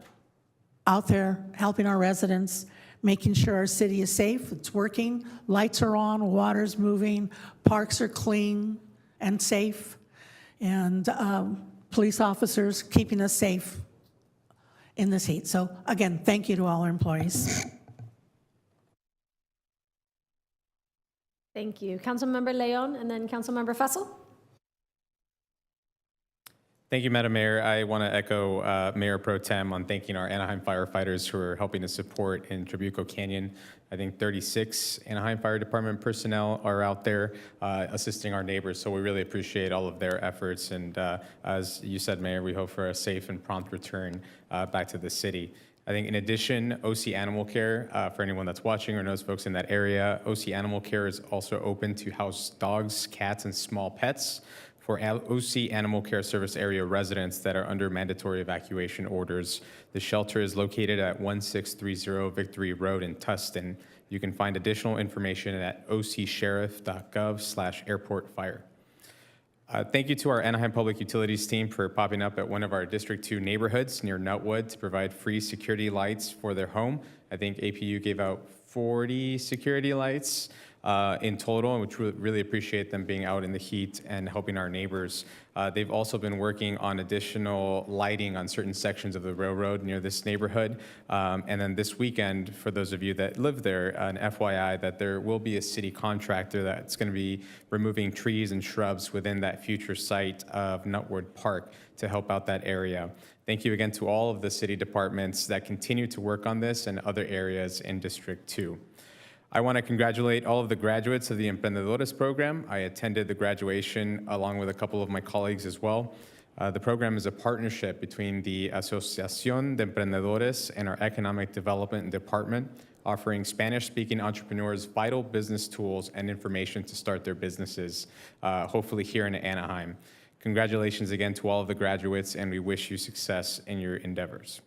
out there helping our residents, making sure our city is safe, it's working, lights are on, water's moving, parks are clean and safe, and police officers keeping us safe in this heat. So again, thank you to all our employees. Thank you. Councilmember Leon and then Councilmember Fussell. Thank you, Madam Mayor. I want to echo Mayor Pro Tem on thanking our Anaheim firefighters who are helping to support in Trabuco Canyon. I think 36 Anaheim Fire Department personnel are out there assisting our neighbors, so we really appreciate all of their efforts. And as you said, Mayor, we hope for a safe and prompt return back to the city. I think in addition, OC Animal Care, for anyone that's watching or knows folks in that area, OC Animal Care is also open to house dogs, cats, and small pets for OC Animal Care Service Area residents that are under mandatory evacuation orders. The shelter is located at 1630 Victory Road in Tustin. You can find additional information at ocsheriff.gov/airportfire. Thank you to our Anaheim Public Utilities team for popping up at one of our District 2 neighborhoods near Nutwood to provide free security lights for their home. I think APU gave out 40 security lights in total, which we really appreciate them being out in the heat and helping our neighbors. They've also been working on additional lighting on certain sections of the railroad near this neighborhood. And then this weekend, for those of you that live there, an FYI that there will be a city contractor that's going to be removing trees and shrubs within that future site of Nutwood Park to help out that area. Thank you again to all of the city departments that continue to work on this and other areas in District 2. I want to congratulate all of the graduates of the Emprendedores program. I attended the graduation along with a couple of my colleagues as well. The program is a partnership between the Asociación de Emprendedores and our Economic Development Department, offering Spanish-speaking entrepreneurs vital business tools and information to start their businesses, hopefully here in Anaheim. Congratulations again to all of the graduates, and we wish you success in your endeavors.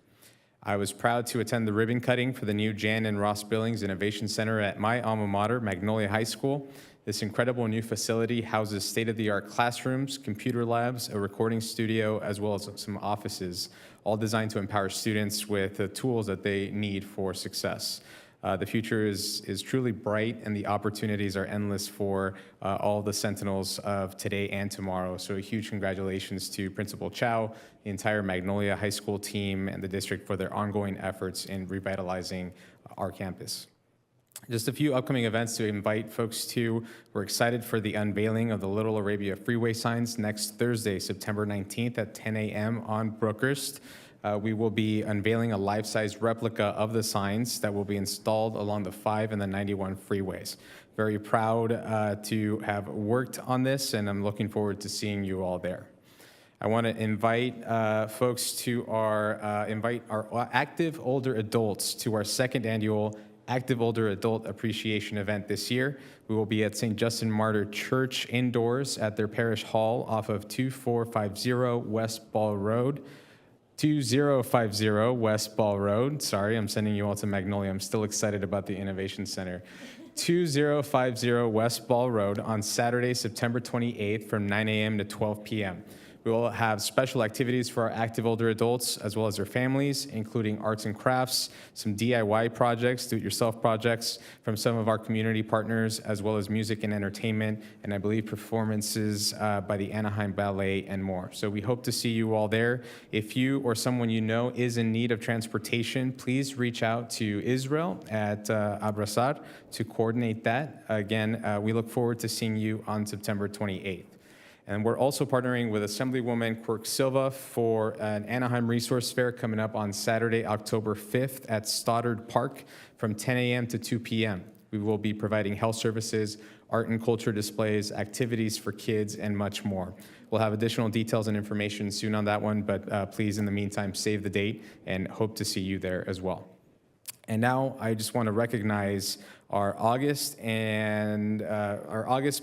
I was proud to attend the ribbon cutting for the new Jan and Ross Billings Innovation Center at my alma mater, Magnolia High School. This incredible new facility houses state-of-the-art classrooms, computer labs, a recording studio, as well as some offices, all designed to empower students with the tools that they need for success. The future is truly bright, and the opportunities are endless for all the Sentinels of today and tomorrow. So a huge congratulations to Principal Chow, the entire Magnolia High School team, and the district for their ongoing efforts in revitalizing our campus. Just a few upcoming events to invite folks to. We're excited for the unveiling of the Little Arabia freeway signs next Thursday, September 19th at 10 a.m. on Brookhurst. We will be unveiling a life-size replica of the signs that will be installed along the 5 and the 91 freeways. Very proud to have worked on this, and I'm looking forward to seeing you all there. I want to invite folks to invite our active older adults to our second annual Active Older Adult Appreciation event this year. We will be at St. Justin Martyr Church indoors at their parish hall off of 2450 West Ball Road. 2050 West Ball Road. Sorry, I'm sending you all to Magnolia. I'm still excited about the Innovation Center. 2050 West Ball Road on Saturday, September 28th from 9 a.m. to 12 p.m. We will have special activities for our active older adults as well as their families, including arts and crafts, some DIY projects, do-it-yourself projects from some of our community partners, as well as music and entertainment, and I believe performances by the Anaheim Ballet and more. So we hope to see you all there. If you or someone you know is in need of transportation, please reach out to Israel at Abrazar to coordinate that. Again, we look forward to seeing you on September 28th. And we're also partnering with Assemblywoman Quirk Silva for an Anaheim Resource Fair coming up on Saturday, October 5th at Stoddard Park from 10 a.m. to 2 p.m. We will be providing health services, art and culture displays, activities for kids, and much more. We'll have additional details and information soon on that one, but please, in the meantime, save the date and hope to see you there as well. And now I just want to recognize our August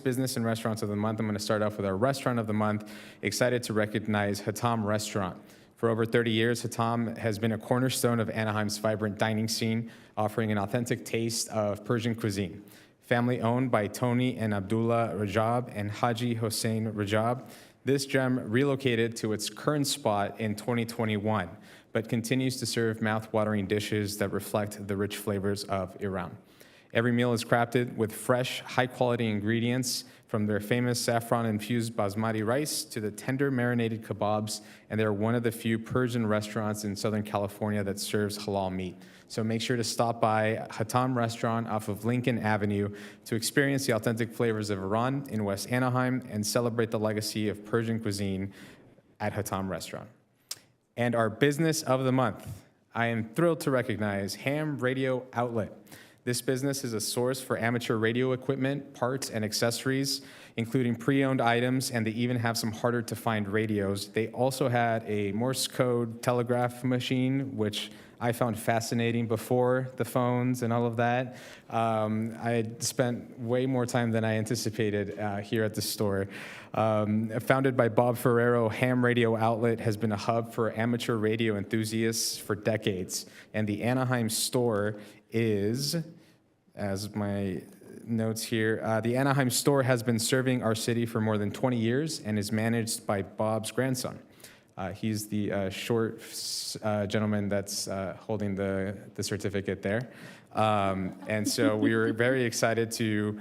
Business and Restaurants of the Month. I'm going to start off with our Restaurant of the Month. Excited to recognize Hatam Restaurant. For over 30 years, Hatam has been a cornerstone of Anaheim's vibrant dining scene, offering an authentic taste of Persian cuisine. Family owned by Tony and Abdullah Rajab and Haji Hossein Rajab, this gem relocated to its current spot in 2021, but continues to serve mouth-watering dishes that reflect the rich flavors of Iran. Every meal is crafted with fresh, high-quality ingredients, from their famous saffron-infused basmati rice to the tender marinated kebabs, and they're one of the few Persian restaurants in Southern California that serves halal meat. So make sure to stop by Hatam Restaurant off of Lincoln Avenue to experience the authentic flavors of Iran in West Anaheim and celebrate the legacy of Persian cuisine at Hatam Restaurant. And our Business of the Month, I am thrilled to recognize Ham Radio Outlet. This business is a source for amateur radio equipment, parts, and accessories, including pre-owned items, and they even have some harder-to-find radios. They also had a Morse code telegraph machine, which I found fascinating before the phones and all of that. I had spent way more time than I anticipated here at the store. Founded by Bob Ferrero, Ham Radio Outlet has been a hub for amateur radio enthusiasts for decades, and the Anaheim store is, as my notes here, the Anaheim store has been serving our city for more than 20 years and is managed by Bob's grandson. He's the short gentleman that's holding the certificate there. And so we were very excited to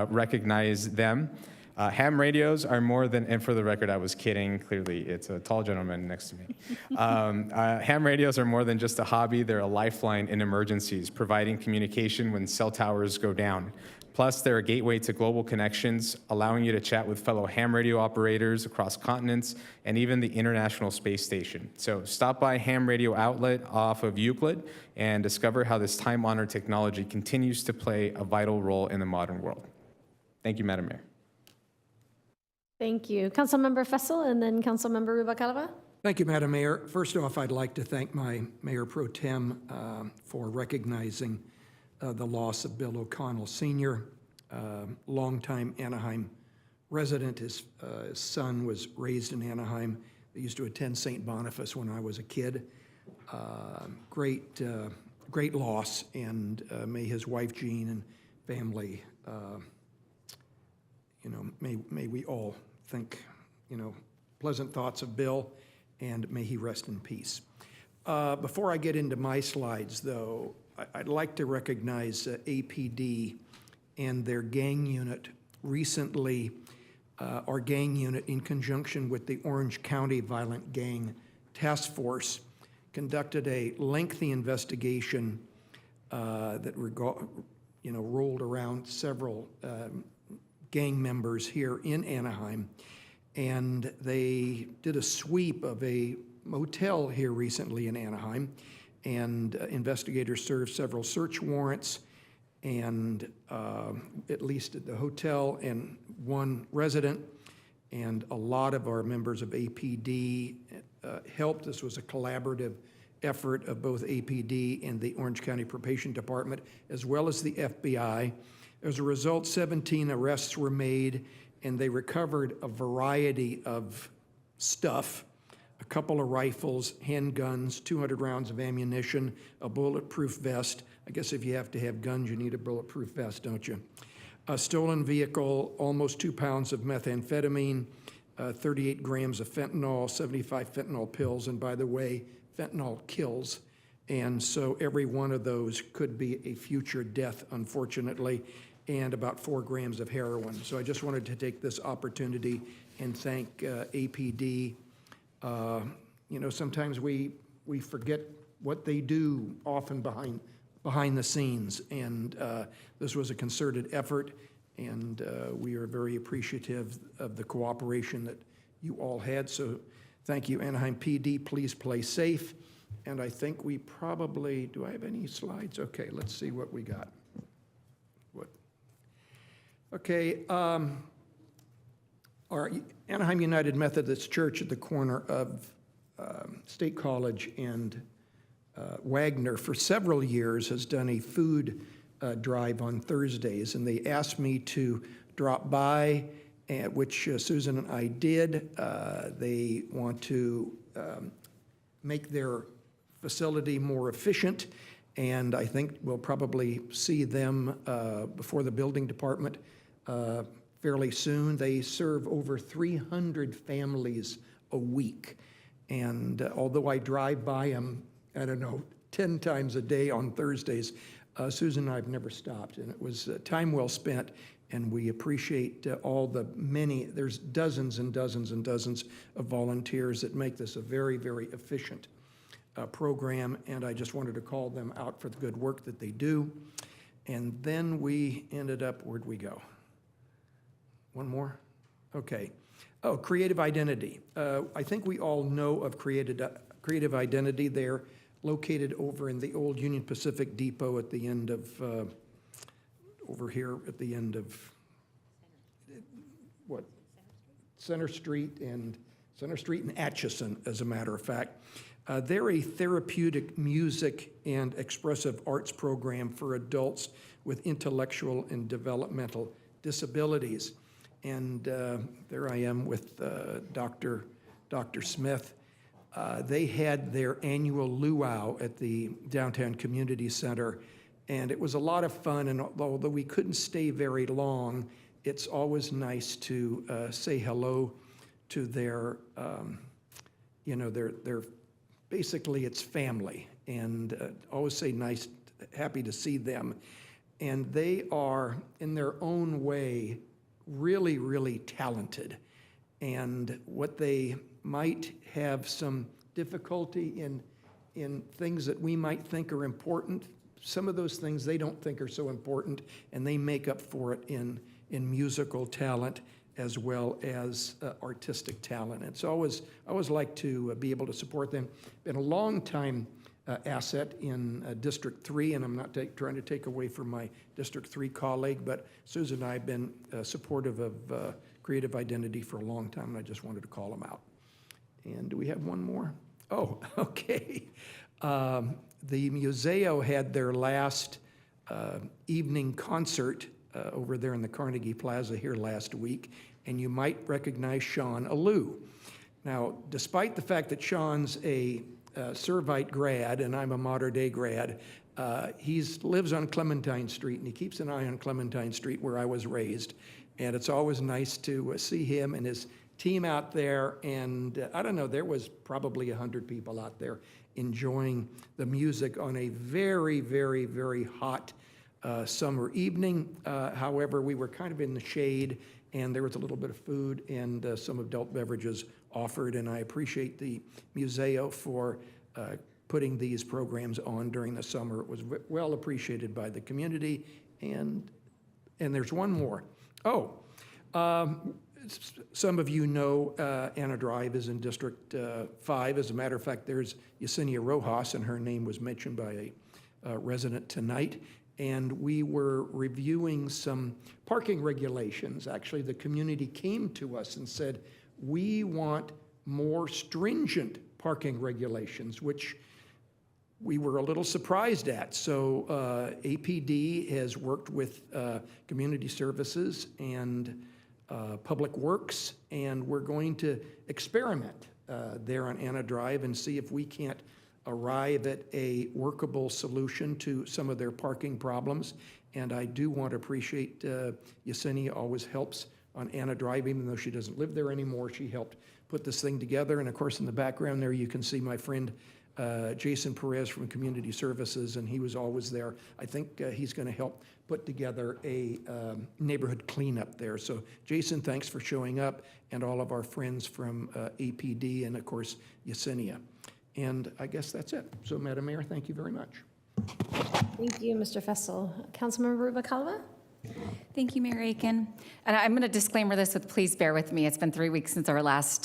recognize them. Ham radios are more than, and for the record, I was kidding. Clearly, it's a tall gentleman next to me. Ham radios are more than just a hobby. They're a lifeline in emergencies, providing communication when cell towers go down. Plus, they're a gateway to global connections, allowing you to chat with fellow ham radio operators across continents and even the International Space Station. So stop by Ham Radio Outlet off of Euclid and discover how this time-honored technology continues to play a vital role in the modern world. Thank you, Madam Mayor. Thank you. Councilmember Fessel and then Councilmember Rubalcaba. Thank you, Madam Mayor. First off, I'd like to thank my Mayor Pro Tem for recognizing the loss of Bill O'Connell Sr., longtime Anaheim resident. His son was raised in Anaheim. They used to attend St. Boniface when I was a kid. Great loss, and may his wife Jean and family, may we all think, pleasant thoughts of Bill, and may he rest in peace. Before I get into my slides, though, I'd like to recognize APD and their gang unit. Recently, our gang unit, in conjunction with the Orange County Violent Gang Task Force, conducted a lengthy investigation that rolled around several gang members here in Anaheim, and they did a sweep of a motel here recently in Anaheim, and investigators served several search warrants, and at least at the hotel, and one resident, and a lot of our members of APD helped. This was a collaborative effort of both APD and the Orange County Probation Department, as well as the FBI. As a result, 17 arrests were made, and they recovered a variety of stuff, a couple of rifles, handguns, 200 rounds of ammunition, a bulletproof vest. I guess if you have to have guns, you need a bulletproof vest, don't you? A stolen vehicle, almost 2 pounds of methamphetamine, 38 grams of fentanyl, 75 fentanyl pills, and by the way, fentanyl kills. And so every one of those could be a future death, unfortunately, and about 4 grams of heroin. So I just wanted to take this opportunity and thank APD. Sometimes we forget what they do often behind the scenes, and this was a concerted effort, and we are very appreciative of the cooperation that you all had. So thank you, Anaheim PD. Please play safe. And I think we probably, do I have any slides? Okay, let's see what we got. Okay, our Anaheim United Methodist Church at the corner of State College and Wagner for several years has done a food drive on Thursdays, and they asked me to drop by, which Susan and I did. They want to make their facility more efficient, and I think we'll probably see them before the building department fairly soon. They serve over 300 families a week, and although I drive by them, I don't know, 10 times a day on Thursdays, Susan and I have never stopped, and it was time well spent, and we appreciate all the many, there's dozens and dozens and dozens of volunteers that make this a very, very efficient program, and I just wanted to call them out for the good work that they do. And then we ended up, where'd we go? One more? Okay. Oh, Creative Identity. I think we all know of Creative Identity. They're located over in the old Union Pacific Depot at the end of, over here at the end of, what? Center Street and Atchison, as a matter of fact. They're a therapeutic music and expressive arts program for adults with intellectual and developmental disabilities. And there I am with Dr. Smith. They had their annual luau at the Downtown Community Center, and it was a lot of fun, and although we couldn't stay very long, it's always nice to say hello to their, you know, their basically it's family, and always say nice, happy to see them. And they are, in their own way, really, really talented. And what they might have some difficulty in things that we might think are important, some of those things they don't think are so important, and they make up for it in musical talent as well as artistic talent. And so I always like to be able to support them. Been a long time asset in District 3, and I'm not trying to take away from my District 3 colleague, but Susan and I have been supportive of Creative Identity for a long time, and I just wanted to call them out. And do we have one more? Oh, okay. The Museo had their last evening concert over there in the Carnegie Plaza here last week, and you might recognize Sean Alou. Now, despite the fact that Sean's a Servite grad and I'm a Mater Dei grad, he lives on Clementine Street, and he keeps an eye on Clementine Street where I was raised. And it's always nice to see him and his team out there. And I don't know, there was probably 100 people out there enjoying the music on a very, very, very hot summer evening. However, we were kind of in the shade, and there was a little bit of food and some adult beverages offered, and I appreciate the Museo for putting these programs on during the summer. It was well appreciated by the community, and there's one more. Oh, some of you know Anna Drive is in District 5. As a matter of fact, there's Yesenia Rojas, and her name was mentioned by a resident tonight. And we were reviewing some parking regulations. Actually, the community came to us and said, we want more stringent parking regulations, which we were a little surprised at. So APD has worked with Community Services and Public Works, and we're going to experiment there on Anna Drive and see if we can't arrive at a workable solution to some of their parking problems. And I do want to appreciate Yesenia always helps on Anna Drive, even though she doesn't live there anymore. She helped put this thing together. And of course, in the background there, you can see my friend Jason Perez from Community Services, and he was always there. I think he's going to help put together a neighborhood cleanup there. So Jason, thanks for showing up, and all of our friends from APD, and of course, Yesenia. And I guess that's it. So, Madam Mayor, thank you very much. Thank you, Mr. Fessel. Councilmember Rubalcaba? Thank you, Mayor Aiken. And I'm going to disclaimer this with, please bear with me. It's been 3 weeks since our last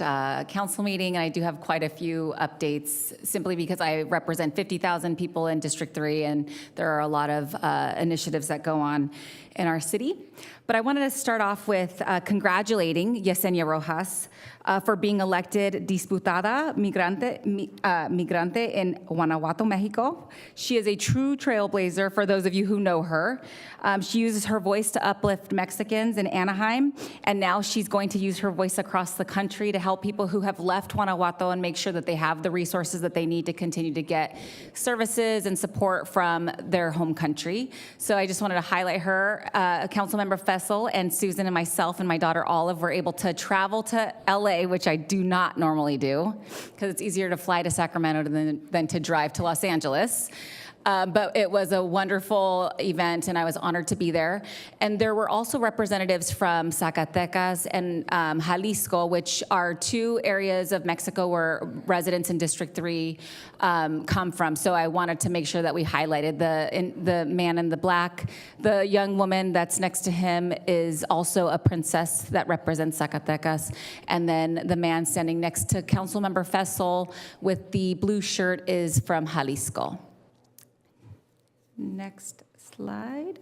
council meeting, and I do have quite a few updates simply because I represent 50,000 people in District 3, and there are a lot of initiatives that go on in our city. But I wanted to start off with congratulating Yesenia Rojas for being elected Diputada Migrante in Guanajuato, Mexico. She is a true trailblazer for those of you who know her. She uses her voice to uplift Mexicans in Anaheim, and now she's going to use her voice across the country to help people who have left Guanajuato and make sure that they have the resources that they need to continue to get services and support from their home country. So I just wanted to highlight her. Councilmember Fessel and Susan and myself and my daughter Olive were able to travel to LA, which I do not normally do, because it's easier to fly to Sacramento than to drive to Los Angeles. But it was a wonderful event, and I was honored to be there. And there were also representatives from Zacatecas and Jalisco, which are two areas of Mexico where residents in District 3 come from. So I wanted to make sure that we highlighted the man in the black. The young woman that's next to him is also a princess that represents Zacatecas. And then the man standing next to Councilmember Fessel with the blue shirt is from Jalisco. Next slide.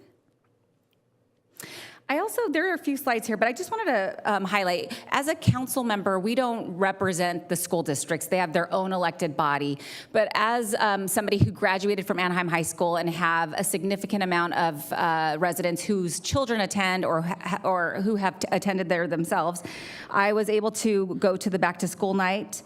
There are a few slides here, but I just wanted to highlight, as a council member, we don't represent the school districts. They have their own elected body. But as somebody who graduated from Anaheim High School and have a significant amount of residents whose children attend or who have attended there themselves, I was able to go to the back to school night,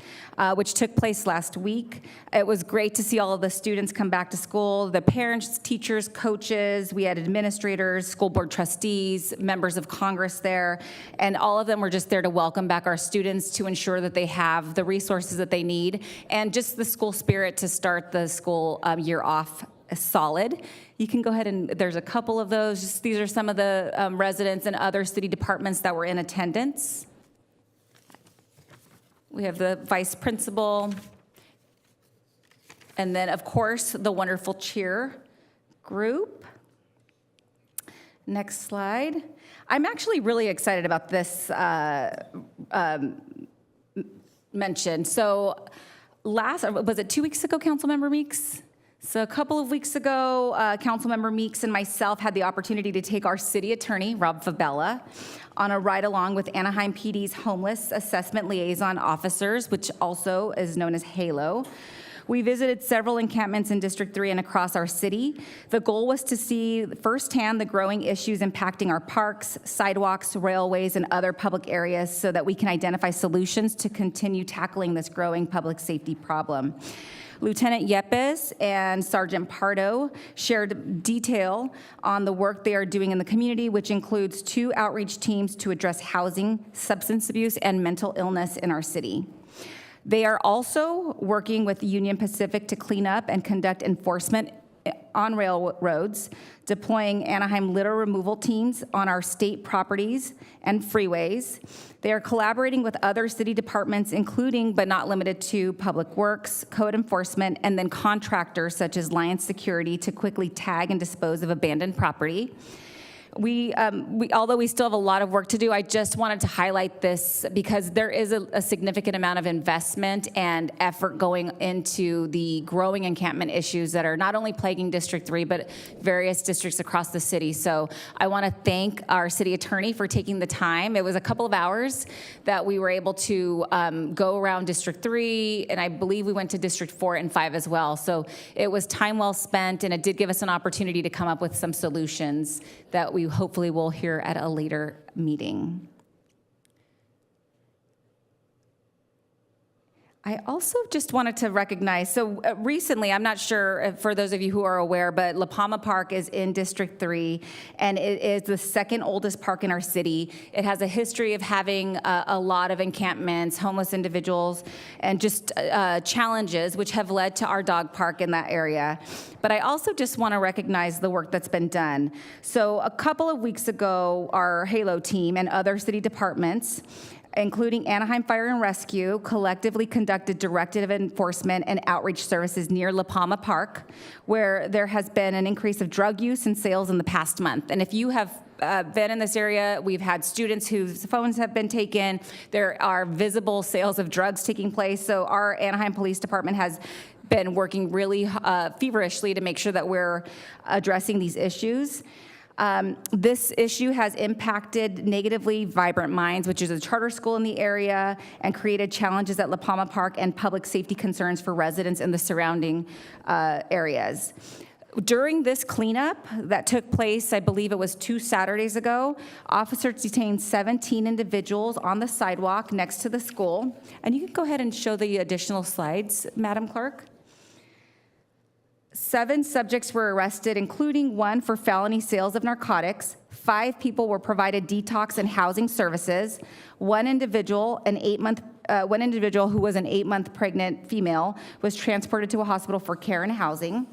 which took place last week. It was great to see all of the students come back to school, the parents, teachers, coaches, we had administrators, school board trustees, members of Congress there, and all of them were just there to welcome back our students, to ensure that they have the resources that they need, and just the school spirit to start the school year off solid. You can go ahead and, there's a couple of those. These are some of the residents and other city departments that were in attendance. We have the vice principal, and then, of course, the wonderful cheer group. Next slide. I'm actually really excited about this mention. So was it 2 weeks ago, Councilmember Meeks? So a couple of weeks ago, Councilmember Meeks and myself had the opportunity to take our city attorney, Rob Fabella, on a ride-along with Anaheim PD's Homeless Assessment Liaison Officers, which also is known as HALO. We visited several encampments in District 3 and across our city. The goal was to see firsthand the growing issues impacting our parks, sidewalks, railways, and other public areas so that we can identify solutions to continue tackling this growing public safety problem. Lieutenant Yepes and Sergeant Pardo shared detail on the work they are doing in the community, which includes 2 outreach teams to address housing, substance abuse, and mental illness in our city. They are also working with Union Pacific to clean up and conduct enforcement on railroads, deploying Anaheim litter removal teams on our state properties and freeways. They are collaborating with other city departments, including but not limited to Public Works, code enforcement, and then contractors such as Lion Security to quickly tag and dispose of abandoned property. Although we still have a lot of work to do, I just wanted to highlight this because there is a significant amount of investment and effort going into the growing encampment issues that are not only plaguing District 3, but various districts across the city. So I want to thank our city attorney for taking the time. It was a couple of hours that we were able to go around District 3, and I believe we went to District 4 and 5 as well. So it was time well spent, and it did give us an opportunity to come up with some solutions that we hopefully will hear at a later meeting. I also just wanted to recognize, so recently, I'm not sure for those of you who are aware, but La Palma Park is in District 3, and it is the second oldest park in our city. It has a history of having a lot of encampments, homeless individuals, and just challenges, which have led to our dog park in that area. But I also just want to recognize the work that's been done. So a couple of weeks ago, our HALO team and other city departments, including Anaheim Fire and Rescue, collectively conducted directive enforcement and outreach services near La Palma Park, where there has been an increase of drug use and sales in the past month. And if you have been in this area. We've had students whose phones have been taken. There are visible sales of drugs taking place. So our Anaheim Police Department has been working really feverishly to make sure that we're addressing these issues. This issue has impacted negatively Vibrant Minds, which is a charter school in the area, and created challenges at La Palma Park and public safety concerns for residents in the surrounding areas. During this cleanup that took place, I believe it was 2 Saturdays ago, officers detained 17 individuals on the sidewalk next to the school. And you can go ahead and show the additional slides, Madam Clerk. 7 subjects were arrested, including 1 for felony sales of narcotics. 5 people were provided detox and housing services. One individual who was an 8-month pregnant female was transported to a hospital for care and housing.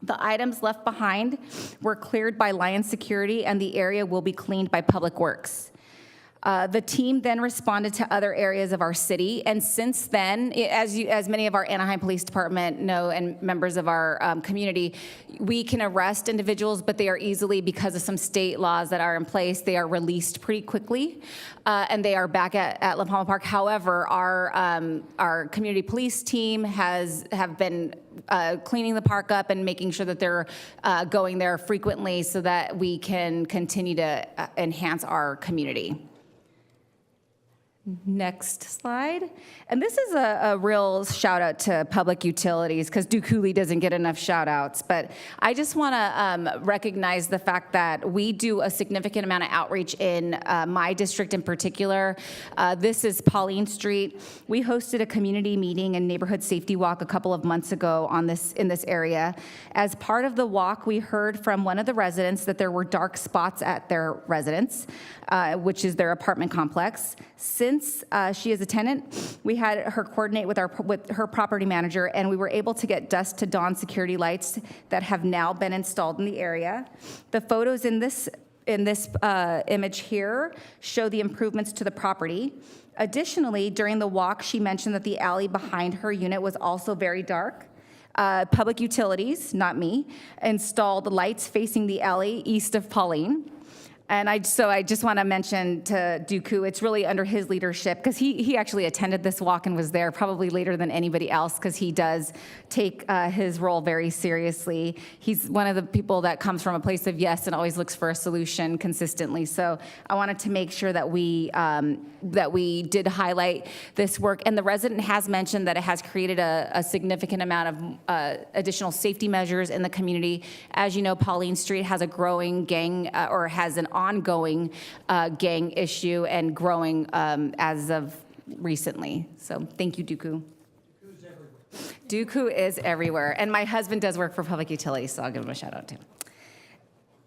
The items left behind were cleared by Lion Security, and the area will be cleaned by Public Works. The team then responded to other areas of our city, and since then, as many of our Anaheim Police Department know and members of our community, we can arrest individuals, but they are easily, because of some state laws that are in place, they are released pretty quickly, and they are back at La Palma Park. However, our community police team have been cleaning the park up and making sure that they're going there frequently so that we can continue to enhance our community. Next slide. And this is a real shout out to public utilities, because Duke Cooley doesn't get enough shout outs, but I just want to recognize the fact that we do a significant amount of outreach in my district in particular. This is Pauline Street. We hosted a community meeting and neighborhood safety walk a couple of months ago in this area. As part of the walk, we heard from one of the residents that there were dark spots at their residence, which is their apartment complex. Since she is a tenant, we had her coordinate with her property manager, and we were able to get dusk to dawn security lights that have now been installed in the area. The photos in this image here show the improvements to the property. Additionally, during the walk, she mentioned that the alley behind her unit was also very dark. Public Utilities, not me, installed lights facing the alley east of Pauline. And I just want to mention to Dooku, it's really under his leadership, because he actually attended this walk and was there probably later than anybody else, because he does take his role very seriously. He's one of the people that comes from a place of yes and always looks for a solution consistently. So I wanted to make sure that we did highlight this work. And the resident has mentioned that it has created a significant amount of additional safety measures in the community. As you know, Pauline Street has a growing gang, or has an ongoing gang issue and growing as of recently. So thank you, Dooku. Dooku is everywhere. And my husband does work for Public Utilities, so I'll give him a shout out too.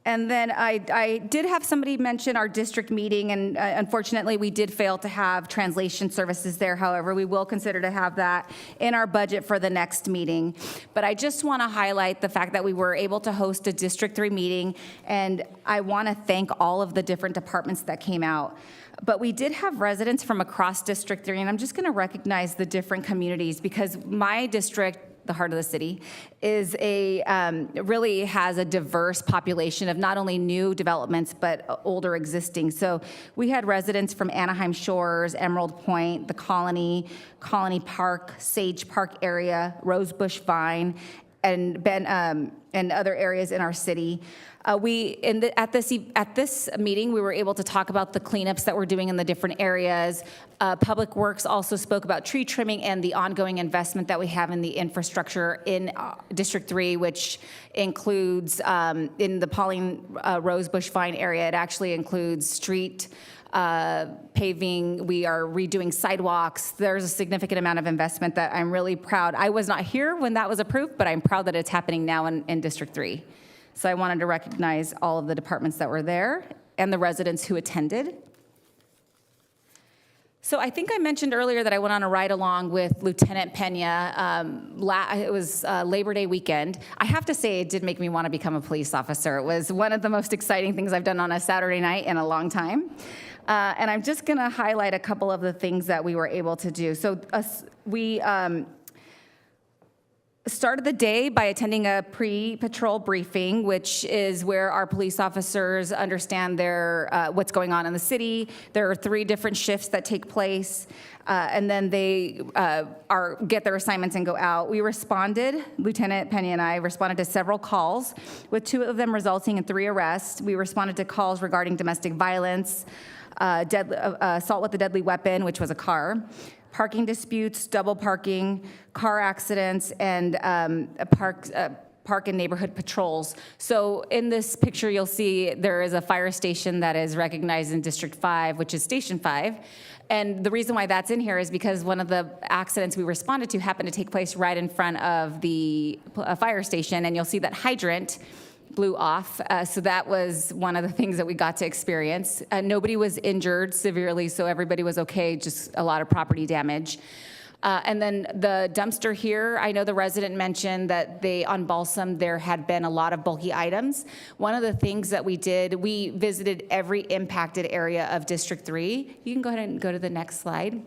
And then I did have somebody mention our district meeting, and unfortunately, we did fail to have translation services there. However, we will consider to have that in our budget for the next meeting. But I just want to highlight the fact that we were able to host a District 3 meeting, and I want to thank all of the different departments that came out. But we did have residents from across District 3, and I'm just going to recognize the different communities, because my district, the heart of the city, is really has a diverse population of not only new developments, but older existing. So we had residents from Anaheim Shores, Emerald Point, the Colony Park, Sage Park area, Rosebush Vine, and other areas in our city. At this meeting, we were able to talk about the cleanups that we're doing in the different areas. Public Works also spoke about tree trimming and the ongoing investment that we have in the infrastructure in District 3, which includes, in the Pauline Rosebush Vine area, it actually includes street paving. We are redoing sidewalks. There's a significant amount of investment that I'm really proud. I was not here when that was approved, but I'm proud that it's happening now in District 3. So I wanted to recognize all of the departments that were there and the residents who attended. So I think I mentioned earlier that I went on a ride along with Lieutenant Pena. It was Labor Day weekend. I have to say, it did make me want to become a police officer. It was one of the most exciting things I've done on a Saturday night in a long time. And I'm just going to highlight a couple of the things that we were able to do. So started the day by attending a pre-patrol briefing, which is where our police officers understand what's going on in the city. There are 3 different shifts that take place, and then they get their assignments and go out. We responded, Lieutenant Pena and I responded to several calls, with 2 of them resulting in 3 arrests. We responded to calls regarding domestic violence, assault with a deadly weapon, which was a car, parking disputes, double parking, car accidents, and park and neighborhood patrols. So in this picture, you'll see there is a fire station that is recognized in District 5, which is Station 5. And the reason why that's in here is because one of the accidents we responded to happened to take place right in front of the fire station, and you'll see that hydrant blew off. So that was one of the things that we got to experience. Nobody was injured severely, so everybody was okay, just a lot of property damage. And then the dumpster here, I know the resident mentioned that on Balsam, there had been a lot of bulky items. One of the things that we did, we visited every impacted area of District 3. You can go ahead and go to the next slide.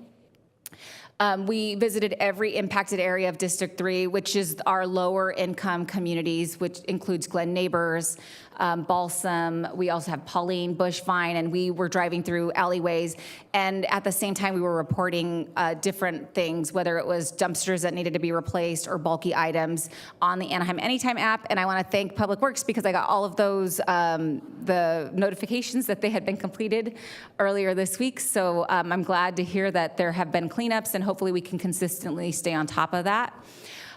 We visited every impacted area of District 3, which is our lower income communities, which includes Glen Neighbors, Balsam. We also have Pauline, Bushvine, and we were driving through alleyways. And at the same time, we were reporting different things, whether it was dumpsters that needed to be replaced or bulky items on the Anaheim Anytime app. And I want to thank Public Works because I got all of those, the notifications that they had been completed earlier this week. So I'm glad to hear that there have been cleanups, and hopefully we can consistently stay on top of that.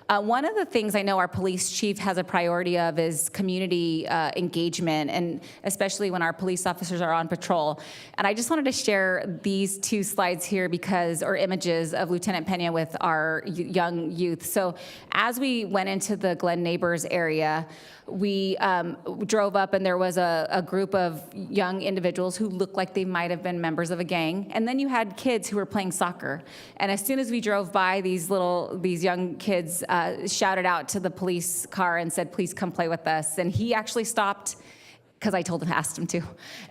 One of the things I know our police chief has a priority of is community engagement, and especially when our police officers are on patrol. And I just wanted to share these 2 slides here or images of Lieutenant Pena with our young youth. So as we went into the Glen Neighbors area, we drove up and there was a group of young individuals who looked like they might have been members of a gang. And then you had kids who were playing soccer. And as soon as we drove by, these young kids shouted out to the police car and said, "Please come play with us." And he actually stopped, because I asked him to,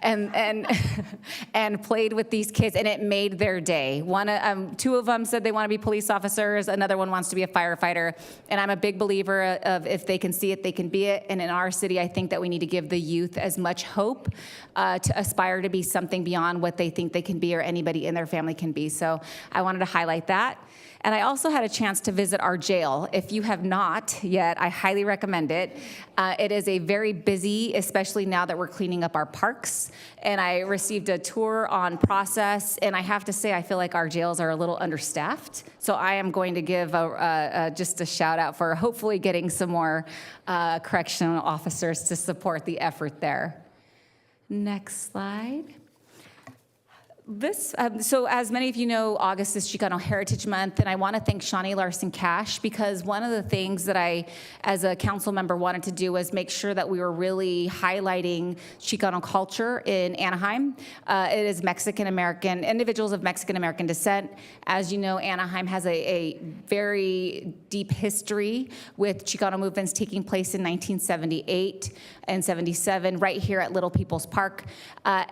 and played with these kids, and it made their day. 2 of them said they want to be police officers. Another one wants to be a firefighter. And I'm a big believer of if they can see it, they can be it. And in our city, I think that we need to give the youth as much hope to aspire to be something beyond what they think they can be or anybody in their family can be. So I wanted to highlight that. And I also had a chance to visit our jail. If you have not yet, I highly recommend it. It is a very busy, especially now that we're cleaning up our parks. And I received a tour on process, and I have to say, I feel like our jails are a little understaffed. So I am going to give just a shout out for hopefully getting some more correctional officers to support the effort there. Next slide. So as many of you know, August is Chicano Heritage Month, and I want to thank Shawnee Larson Cash because one of the things that I, as a council member, wanted to do was make sure that we were really highlighting Chicano culture in Anaheim. It is Mexican-American, individuals of Mexican-American descent. As you know, Anaheim has a very deep history with Chicano movements taking place in 1978 and 77 right here at Little People's Park.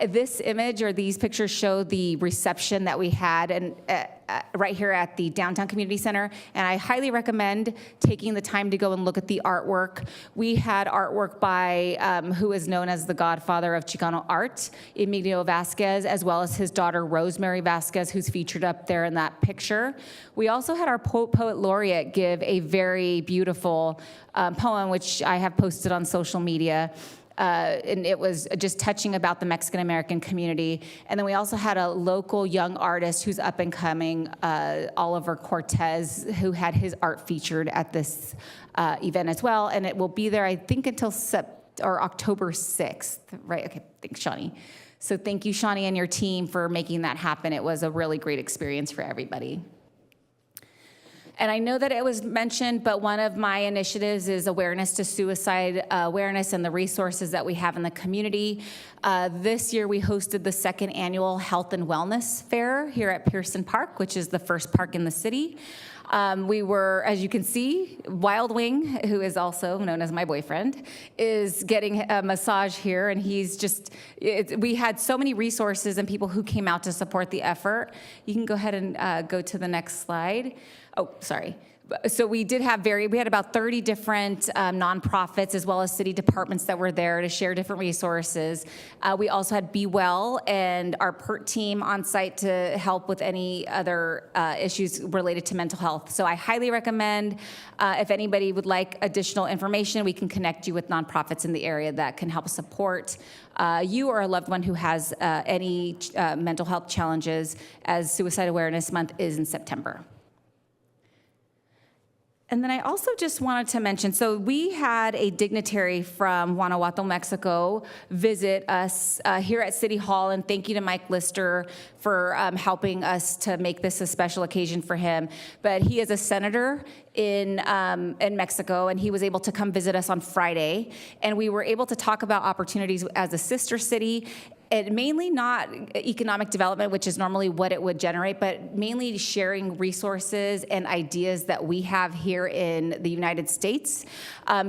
This image or these pictures show the reception that we had and right here at the Downtown Community Center, and I highly recommend taking the time to go and look at the artwork. We had artwork by who is known as the godfather of Chicano art, Emilio Vasquez, as well as his daughter Rosemary Vasquez, who's featured up there in that picture. We also had our poet laureate give a very beautiful poem, which I have posted on social media. And it was just touching about the Mexican-American community. And then we also had a local young artist who's up and coming, Oliver Cortez, who had his art featured at this event as well. And it will be there, I think, until October 6th, right? Okay, thanks, Shawnee. So thank you, Shawnee, and your team for making that happen. It was a really great experience for everybody. And I know that it was mentioned, but one of my initiatives is awareness to suicide awareness and the resources that we have in the community. This year we hosted the 2nd annual Health and Wellness Fair here at Pearson Park, which is the first park in the city. We were, as you can see, Wild Wing, who is also known as my boyfriend, is getting a massage here, and he's just, we had so many resources and people who came out to support the effort. You can go ahead and go to the next slide. Oh, sorry. So we had about 30 different nonprofits as well as city departments that were there to share different resources. We also had Be Well and our PERT team on site to help with any other issues related to mental health. So I highly recommend if anybody would like additional information, we can connect you with nonprofits in the area that can help support you or a loved one who has any mental health challenges, as Suicide Awareness Month is in September. And then I also just wanted to mention, so we had a dignitary from Guanajuato, Mexico, visit us here at City Hall, and thank you to Mike Lister for helping us to make this a special occasion for him. But he is a senator in Mexico, and he was able to come visit us on Friday, and we were able to talk about opportunities as a sister city. And mainly not economic development, which is normally what it would generate, but mainly sharing resources and ideas that we have here in the United States.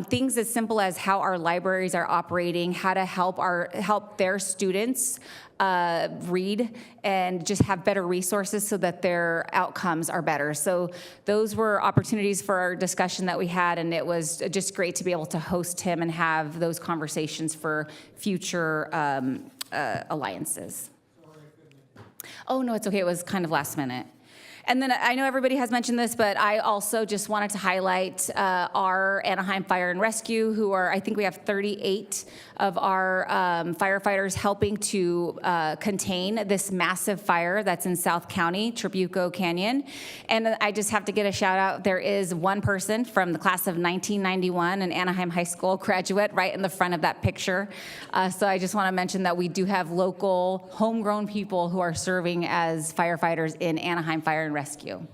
Things as simple as how our libraries are operating, how to help their students read and just have better resources so that their outcomes are better. So those were opportunities for our discussion that we had, and it was just great to be able to host him and have those conversations for future alliances. Oh, no, it's okay. It was kind of last minute. And then I know everybody has mentioned this, but I also just wanted to highlight our Anaheim Fire and Rescue, who are, I think we have 38 of our firefighters helping to contain this massive fire that's in South County, Trabuco Canyon. And I just have to get a shout out. There is one person from the class of 1991, an Anaheim High School graduate, right in the front of that picture. So I just want to mention that we do have local homegrown people who are serving as firefighters in Anaheim Fire and Rescue.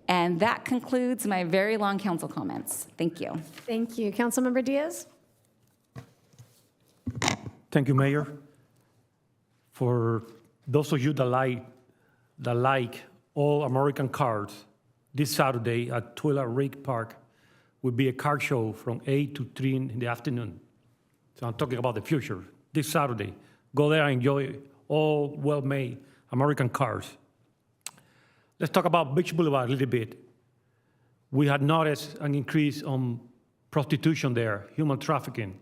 And that concludes my very long council comments. Thank you. Thank you. Councilmember Diaz? Thank you, Mayor. For those of you that like all American cars, this Saturday at Twila Rig Park will be a car show from 8 to 3 in the afternoon. So I'm talking about the future. This Saturday, go there and enjoy all well-made American cars. Let's talk about Beach Boulevard a little bit. We had noticed an increase on prostitution there, human trafficking.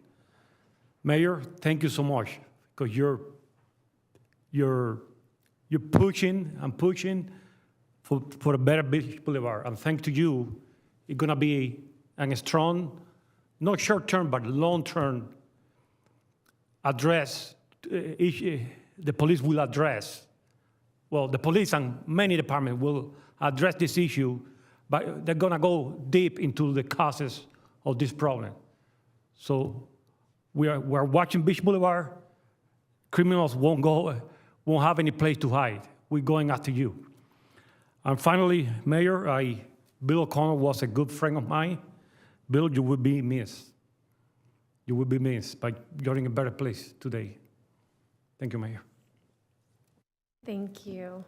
Mayor, thank you so much, because you're pushing and pushing for a better Beach Boulevard. And thanks to you, it's gonna be a strong, not short-term, but long-term address. The police will address. Well, the police and many departments will address this issue, but they're gonna go deep into the causes of this problem. So we're watching Beach Boulevard. Criminals won't have any place to hide. We're going after you. And finally, Mayor, Bill O'Connor was a good friend of mine. Bill, you will be missed. You will be missed, but you're in a better place today. Thank you, Mayor. Thank you.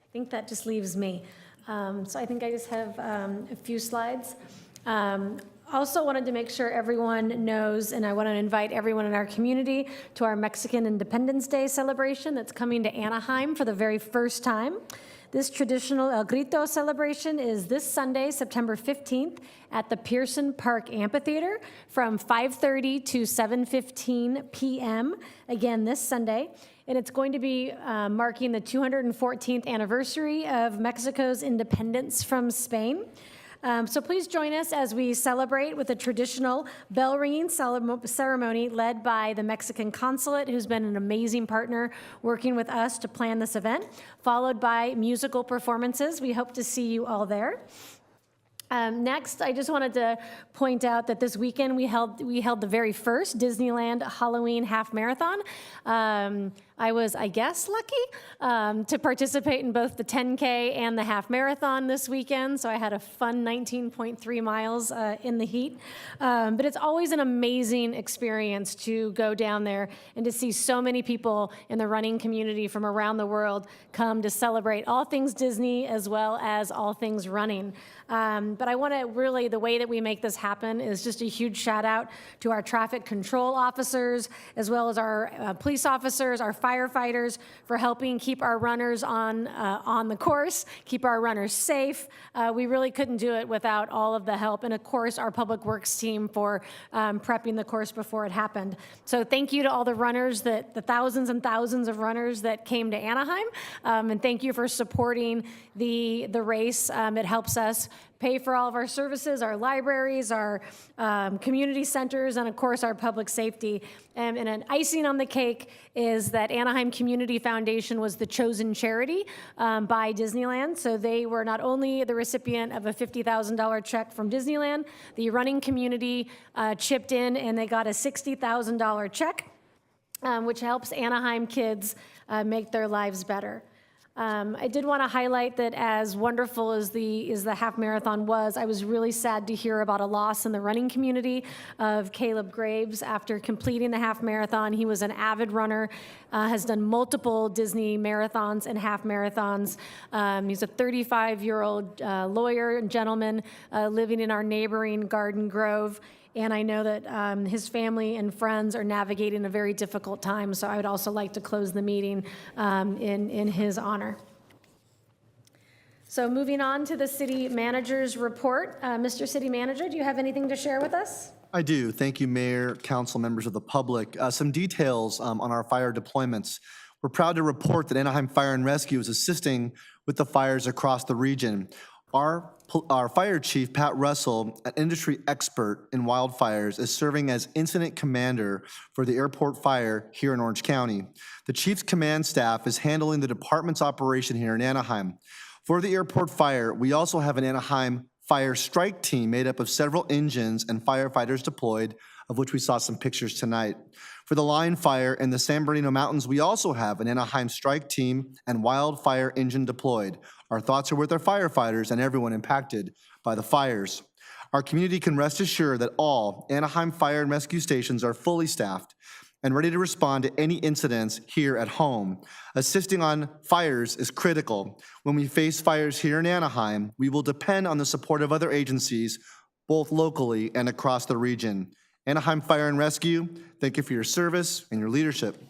I think that just leaves me. So I think I just have a few slides. Also wanted to make sure everyone knows, and I want to invite everyone in our community to our Mexican Independence Day celebration that's coming to Anaheim for the very first time. This traditional El Grito celebration is this Sunday, September 15th, at the Pearson Park Amphitheater from 5:30 to 7:15 p.m. Again, this Sunday. And it's going to be marking the 214th anniversary of Mexico's independence from Spain. So please join us as we celebrate with a traditional bell ringing ceremony led by the Mexican consulate, who's been an amazing partner working with us to plan this event, followed by musical performances. We hope to see you all there. Next, I just wanted to point out that this weekend we held the very first Disneyland Halloween half marathon. I was, I guess, lucky to participate in both the 10K and the half marathon this weekend, so I had a fun 19.3 miles in the heat. But it's always an amazing experience to go down there and to see so many people in the running community from around the world come to celebrate all things Disney as well as all things running. But I want to really, the way that we make this happen is just a huge shout out to our traffic control officers, as well as our police officers, our firefighters for helping keep our runners on the course, keep our runners safe. We really couldn't do it without all of the help, and of course, our Public Works team for prepping the course before it happened. So thank you to all the runners, the thousands and thousands of runners that came to Anaheim, and thank you for supporting the race. It helps us pay for all of our services, our libraries, our community centers, and of course, our public safety. And an icing on the cake is that Anaheim Community Foundation was the chosen charity by Disneyland. So they were not only the recipient of a $50,000 check from Disneyland, the running community chipped in and they got a $60,000 check, which helps Anaheim kids make their lives better. I did want to highlight that as wonderful as the half marathon was, I was really sad to hear about a loss in the running community of Caleb Graves after completing the half marathon. He was an avid runner, has done multiple Disney marathons and half marathons. He's a 35-year-old lawyer and gentleman living in our neighboring Garden Grove. And I know that his family and friends are navigating a very difficult time, so I would also like to close the meeting in his honor. So moving on to the city manager's report. Mr. City Manager, do you have anything to share with us? I do. Thank you, Mayor, council, members of the public. Some details on our fire deployments. We're proud to report that Anaheim Fire and Rescue is assisting with the fires across the region. Our fire chief, Pat Russell, an industry expert in wildfires, is serving as incident commander for the airport fire here in Orange County. The chief's command staff is handling the department's operation here in Anaheim. For the airport fire, we also have an Anaheim fire strike team made up of several engines and firefighters deployed, of which we saw some pictures tonight. For the line fire in the San Bernardino Mountains, we also have an Anaheim strike team and wildfire engine deployed. Our thoughts are with our firefighters and everyone impacted by the fires. Our community can rest assured that all Anaheim Fire and Rescue stations are fully staffed and ready to respond to any incidents here at home. Assisting on fires is critical. When we face fires here in Anaheim, we will depend on the support of other agencies, both locally and across the region. Anaheim Fire and Rescue, thank you for your service and your leadership.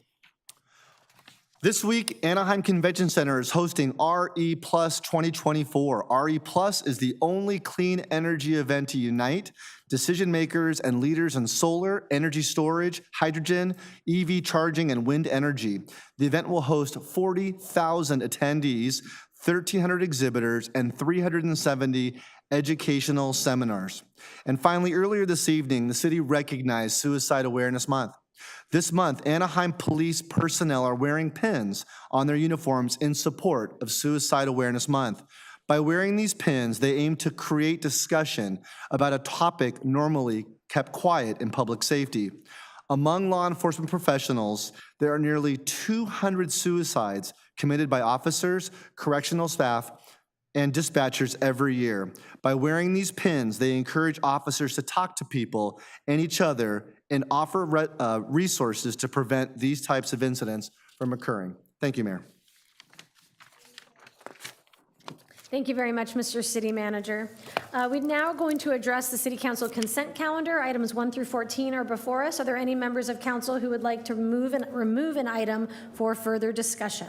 This week, Anaheim Convention Center is hosting RE Plus 2024. RE Plus is the only clean energy event to unite decision makers and leaders in solar, energy storage, hydrogen, EV charging, and wind energy. The event will host 40,000 attendees, 1,300 exhibitors, and 370 educational seminars. And finally, earlier this evening, the city recognized Suicide Awareness Month. This month, Anaheim police personnel are wearing pins on their uniforms in support of Suicide Awareness Month. By wearing these pins, they aim to create discussion about a topic normally kept quiet in public safety. Among law enforcement professionals, there are nearly 200 suicides committed by officers, correctional staff, and dispatchers every year. By wearing these pins, they encourage officers to talk to people and each other and offer resources to prevent these types of incidents from occurring. Thank you, Mayor. Thank you very much, Mr. City Manager. We're now going to address the City Council consent calendar. Items 1 through 14 are before us. Are there any members of council who would like to remove an item for further discussion?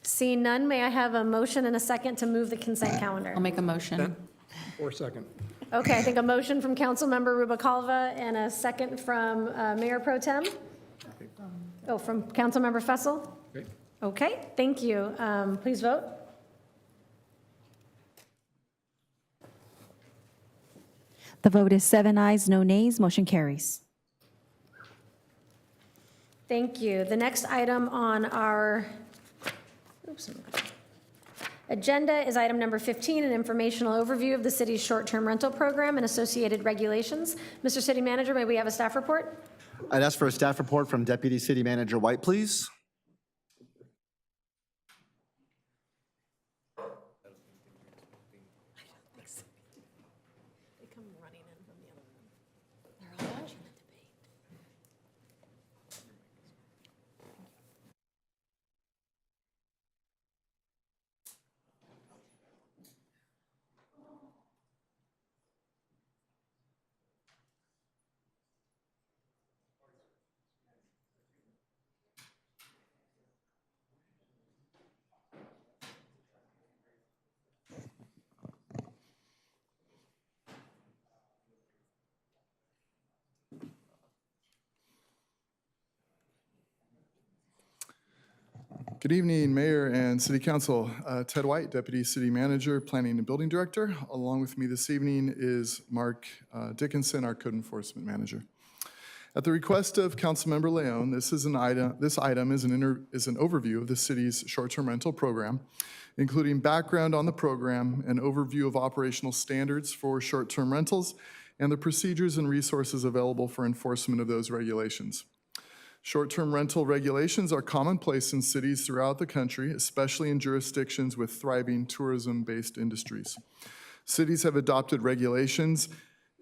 Seeing none, may I have a motion and a second to move the consent calendar? I'll make a motion. Or second. Okay, I think a motion from Councilmember Rubicalva and a second from Mayor Pro Tem. Oh, from Councilmember Fessel? Okay. Okay, thank you. Please vote. The vote is 7 ayes, no nays. Motion carries. Thank you. The next item on our agenda is item number 15, an informational overview of the city's short-term rental program and associated regulations. Mr. City Manager, may we have a staff report? I'd ask for a staff report from Deputy City Manager White, please. Good evening, Mayor and City Council. Ted White, Deputy City Manager, Planning and Building Director. Along with me this evening is Mark Dickinson, our Code Enforcement Manager. At the request of Councilmember Leon, this item is an overview of the city's short-term rental program, including background on the program, an overview of operational standards for short-term rentals, and the procedures and resources available for enforcement of those regulations. Short-term rental regulations are commonplace in cities throughout the country, especially in jurisdictions with thriving tourism-based industries. Cities have adopted regulations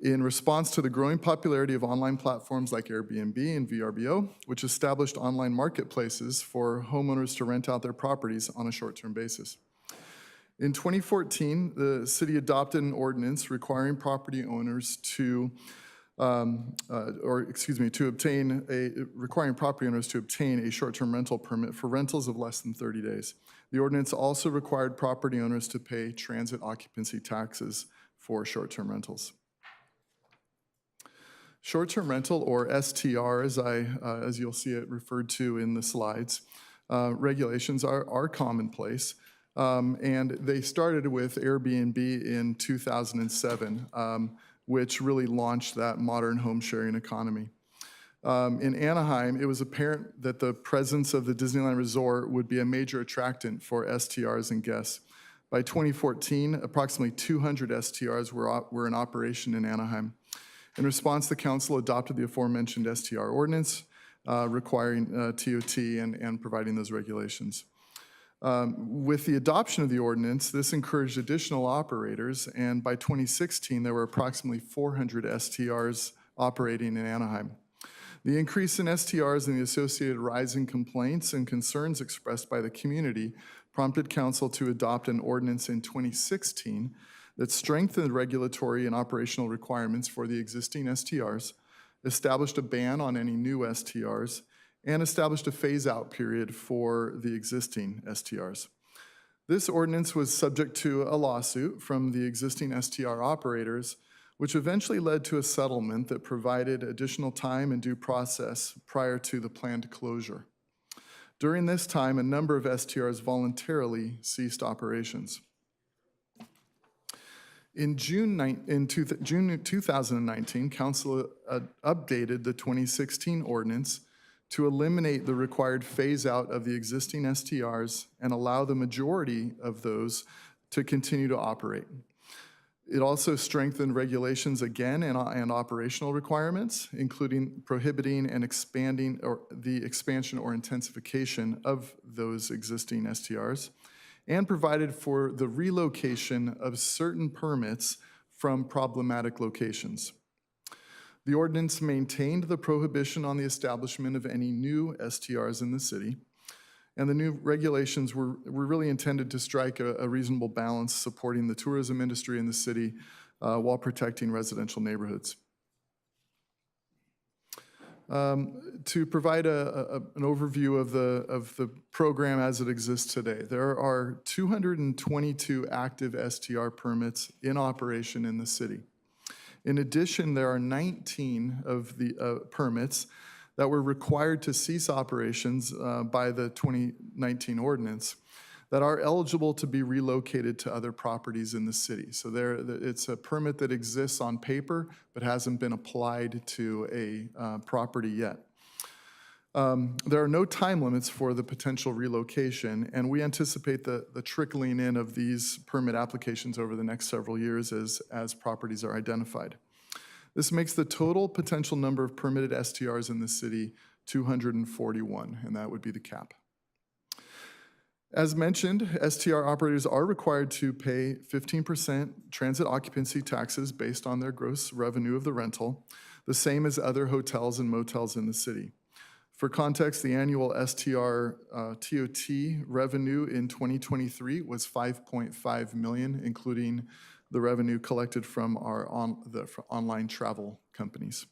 in response to the growing popularity of online platforms like Airbnb and VRBO, which established online marketplaces for homeowners to rent out their properties on a short-term basis. In 2014, the city adopted an ordinance requiring property owners requiring property owners to obtain a short-term rental permit for rentals of less than 30 days. The ordinance also required property owners to pay transit occupancy taxes for short-term rentals. Short-term rental, or STR, as you'll see it referred to in the slides, regulations are commonplace, and they started with Airbnb in 2007. Which really launched that modern home sharing economy. In Anaheim, it was apparent that the presence of the Disneyland Resort would be a major attractant for STRs and guests. By 2014, approximately 200 STRs were in operation in Anaheim. In response, the council adopted the aforementioned STR ordinance requiring TOT and providing those regulations. With the adoption of the ordinance, this encouraged additional operators, and by 2016, there were approximately 400 STRs operating in Anaheim. The increase in STRs and the associated rise in complaints and concerns expressed by the community prompted council to adopt an ordinance in 2016 that strengthened regulatory and operational requirements for the existing STRs, established a ban on any new STRs, and established a phase-out period for the existing STRs. This ordinance was subject to a lawsuit from the existing STR operators, which eventually led to a settlement that provided additional time and due process prior to the planned closure. During this time, a number of STRs voluntarily ceased operations. In June 2019, Council updated the 2016 ordinance to eliminate the required phase-out of the existing STRs and allow the majority of those to continue to operate. It also strengthened regulations again and operational requirements, including prohibiting and expanding the expansion or intensification of those existing STRs, and provided for the relocation of certain permits from problematic locations. The ordinance maintained the prohibition on the establishment of any new STRs in the city, and the new regulations were really intended to strike a reasonable balance supporting the tourism industry in the city while protecting residential neighborhoods. To provide an overview of the program as it exists today, there are 222 active STR permits in operation in the city. In addition, there are 19 of the permits that were required to cease operations by the 2019 ordinance that are eligible to be relocated to other properties in the city. So it's a permit that exists on paper but hasn't been applied to a property yet. There are no time limits for the potential relocation, and we anticipate the trickling in of these permit applications over the next several years as properties are identified. This makes the total potential number of permitted STRs in the city 241, and that would be the cap. As mentioned, STR operators are required to pay 15% transit occupancy taxes based on their gross revenue of the rental, the same as other hotels and motels in the city. For context, the annual STR TOT revenue in 2023 was $5.5 million, including the revenue collected from our online travel companies.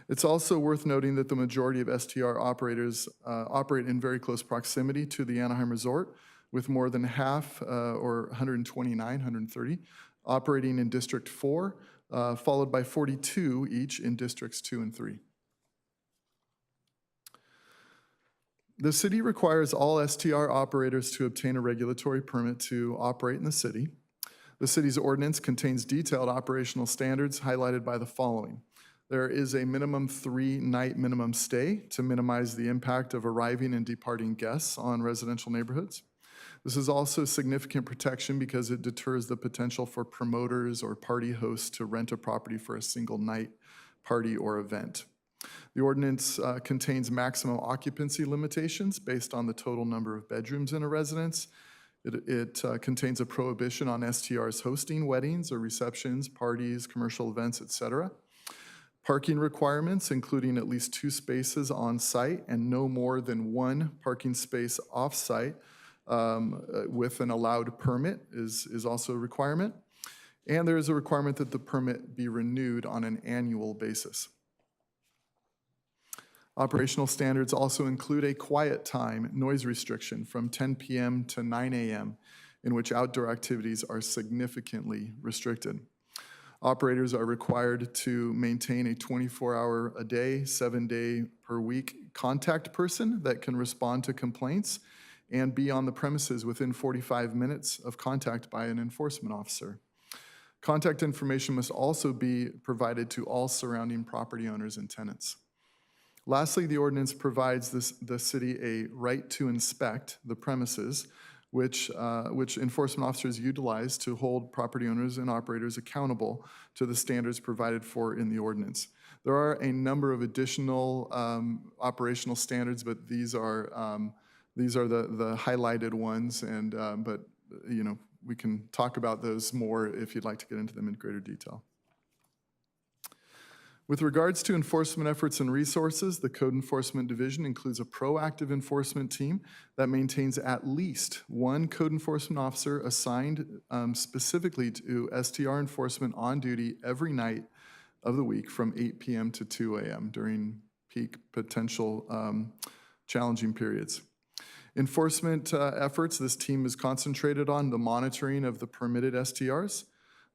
It's also worth noting that the majority of STR operators operate in very close proximity to the Anaheim Resort, with more than half, or 130, operating in District 4, followed by 42 each in Districts 2 and 3. The city requires all STR operators to obtain a regulatory permit to operate in the city. The city's ordinance contains detailed operational standards highlighted by the following. There is a minimum 3-night minimum stay to minimize the impact of arriving and departing guests on residential neighborhoods. This is also significant protection because it deters the potential for promoters or party hosts to rent a property for a single night party or event. The ordinance contains maximum occupancy limitations based on the total number of bedrooms in a residence. It contains a prohibition on STRs hosting weddings or receptions, parties, commercial events, etc. Parking requirements, including at least 2 spaces on site and no more than 1 parking space off site with an allowed permit is also a requirement. And there is a requirement that the permit be renewed on an annual basis. Operational standards also include a quiet time noise restriction from 10 p.m. to 9 a.m., in which outdoor activities are significantly restricted. Operators are required to maintain a 24-hour-a-day, 7-day-per-week contact person that can respond to complaints and be on the premises within 45 minutes of contact by an enforcement officer. Contact information must also be provided to all surrounding property owners and tenants. Lastly, the ordinance provides the city a right to inspect the premises, which enforcement officers utilize to hold property owners and operators accountable to the standards provided for in the ordinance. There are a number of additional operational standards, but these are the highlighted ones, and but you know, we can talk about those more if you'd like to get into them in greater detail. With regards to enforcement efforts and resources, the Code Enforcement Division includes a proactive enforcement team that maintains at least 1 code enforcement officer assigned specifically to STR enforcement on duty every night of the week from 8 p.m. to 2 a.m. during peak potential challenging periods. Enforcement efforts, this team is concentrated on the monitoring of the permitted STRs,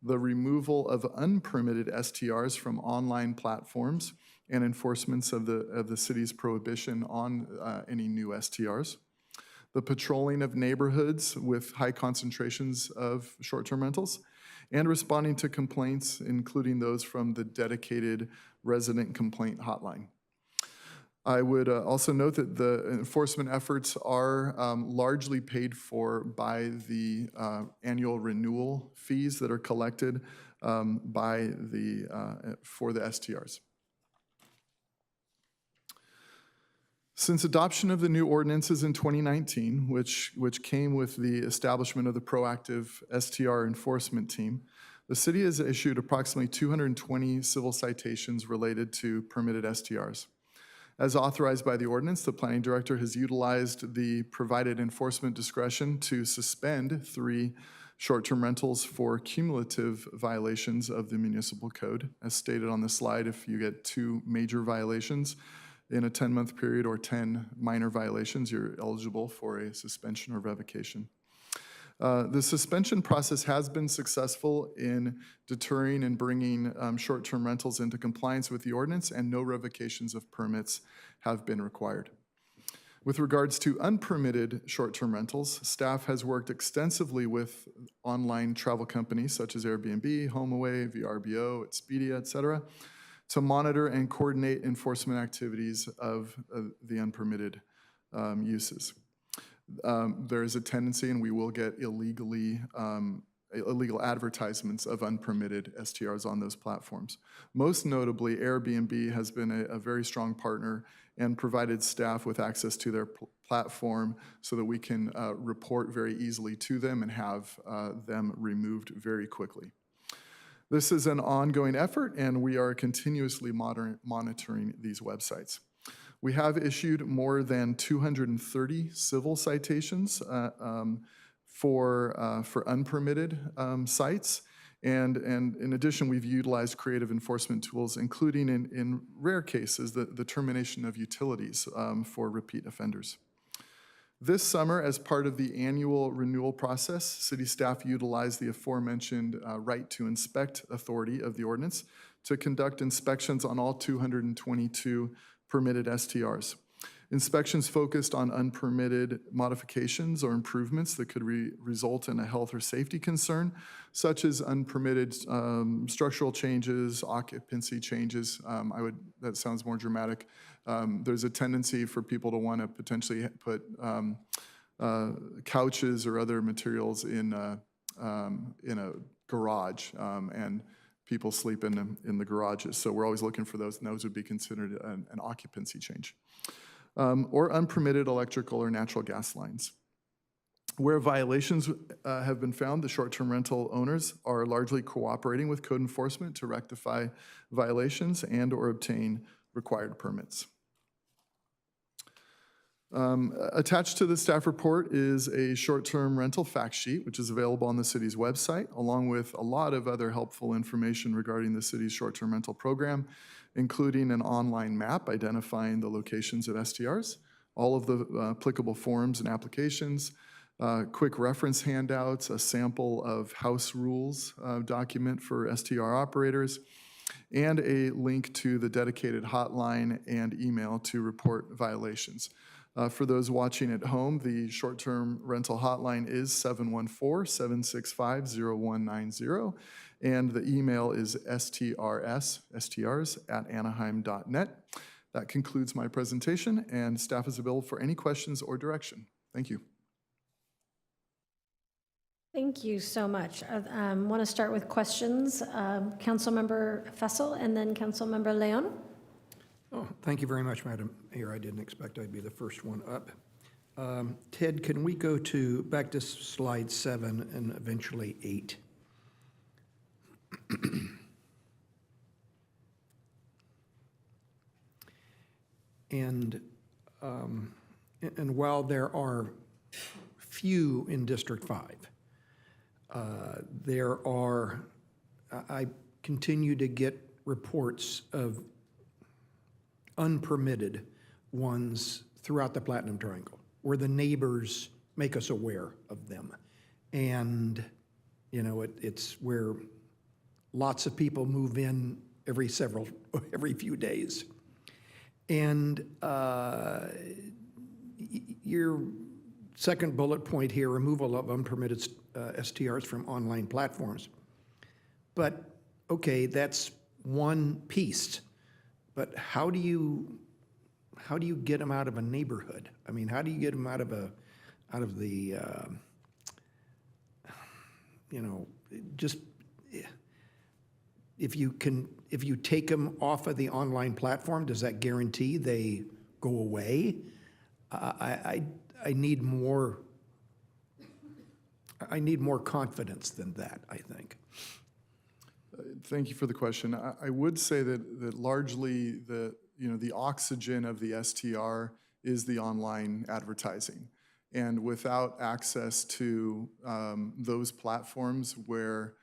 the removal of unpermitted STRs from online platforms, and enforcements of the city's prohibition on any new STRs, the patrolling of neighborhoods with high concentrations of short-term rentals, and responding to complaints, including those from the dedicated resident complaint hotline. I would also note that the enforcement efforts are largely paid for by the annual renewal fees that are collected for the STRs. Since adoption of the new ordinances in 2019, which came with the establishment of the proactive STR enforcement team, the city has issued approximately 220 civil citations related to permitted STRs. As authorized by the ordinance, the planning director has utilized the provided enforcement discretion to suspend 3 short-term rentals for cumulative violations of the municipal code. As stated on the slide, if you get 2 major violations in a 10-month period or 10 minor violations, you're eligible for a suspension or revocation. The suspension process has been successful in deterring and bringing short-term rentals into compliance with the ordinance, and no revocations of permits have been required. With regards to unpermitted short-term rentals, staff has worked extensively with online travel companies such as Airbnb, HomeAway, VRBO, Expedia, etc., to monitor and coordinate enforcement activities of the unpermitted uses. There is a tendency, and we will get illegal advertisements of unpermitted STRs on those platforms. Most notably, Airbnb has been a very strong partner and provided staff with access to their platform so that we can report very easily to them and have them removed very quickly. This is an ongoing effort, and we are continuously monitoring these websites. We have issued more than 230 civil citations for unpermitted sites, and in addition, we've utilized creative enforcement tools, including in rare cases the termination of utilities for repeat offenders. This summer, as part of the annual renewal process, city staff utilized the aforementioned right to inspect authority of the ordinance to conduct inspections on all 222 permitted STRs. Inspections focused on unpermitted modifications or improvements that could result in a health or safety concern, such as unpermitted structural changes, occupancy changes. That sounds more dramatic. There's a tendency for people to want to potentially put couches or other materials in a garage, and people sleep in the garages. So we're always looking for those, and those would be considered an occupancy change. Or unpermitted electrical or natural gas lines. Where violations have been found, the short-term rental owners are largely cooperating with code enforcement to rectify violations and or obtain required permits. Attached to the staff report is a short-term rental fact sheet, which is available on the city's website, along with a lot of other helpful information regarding the city's short-term rental program, including an online map identifying the locations of STRs, all of the applicable forms and applications, quick reference handouts, a sample of house rules document for STR operators, and a link to the dedicated hotline and email to report violations. For those watching at home, the short-term rental hotline is 714-765-0190, and the email is strs@anaheim.net. That concludes my presentation, and staff is available for any questions or direction. Thank you. Thank you so much. I want to start with questions. Councilmember Fessel and then Councilmember Leon. Oh, thank you very much, Madam Mayor. I didn't expect I'd be the first one up. Ted, can we go back to slide 7 and eventually 8? And while there are few in District 5, I continue to get reports of unpermitted ones throughout the Platinum Triangle, where the neighbors make us aware of them. And, you know, it's where lots of people move in every few days. And your second bullet point here, removal of unpermitted STRs from online platforms. But, okay, that's one piece. But how do you get them out of a neighborhood? I mean, how do you get them out of the you know, just if you take them off of the online platform, does that guarantee they go away? I need more confidence than that, I think. Thank you for the question. I would say that largely the oxygen of the STR is the online advertising. And without access to those platforms where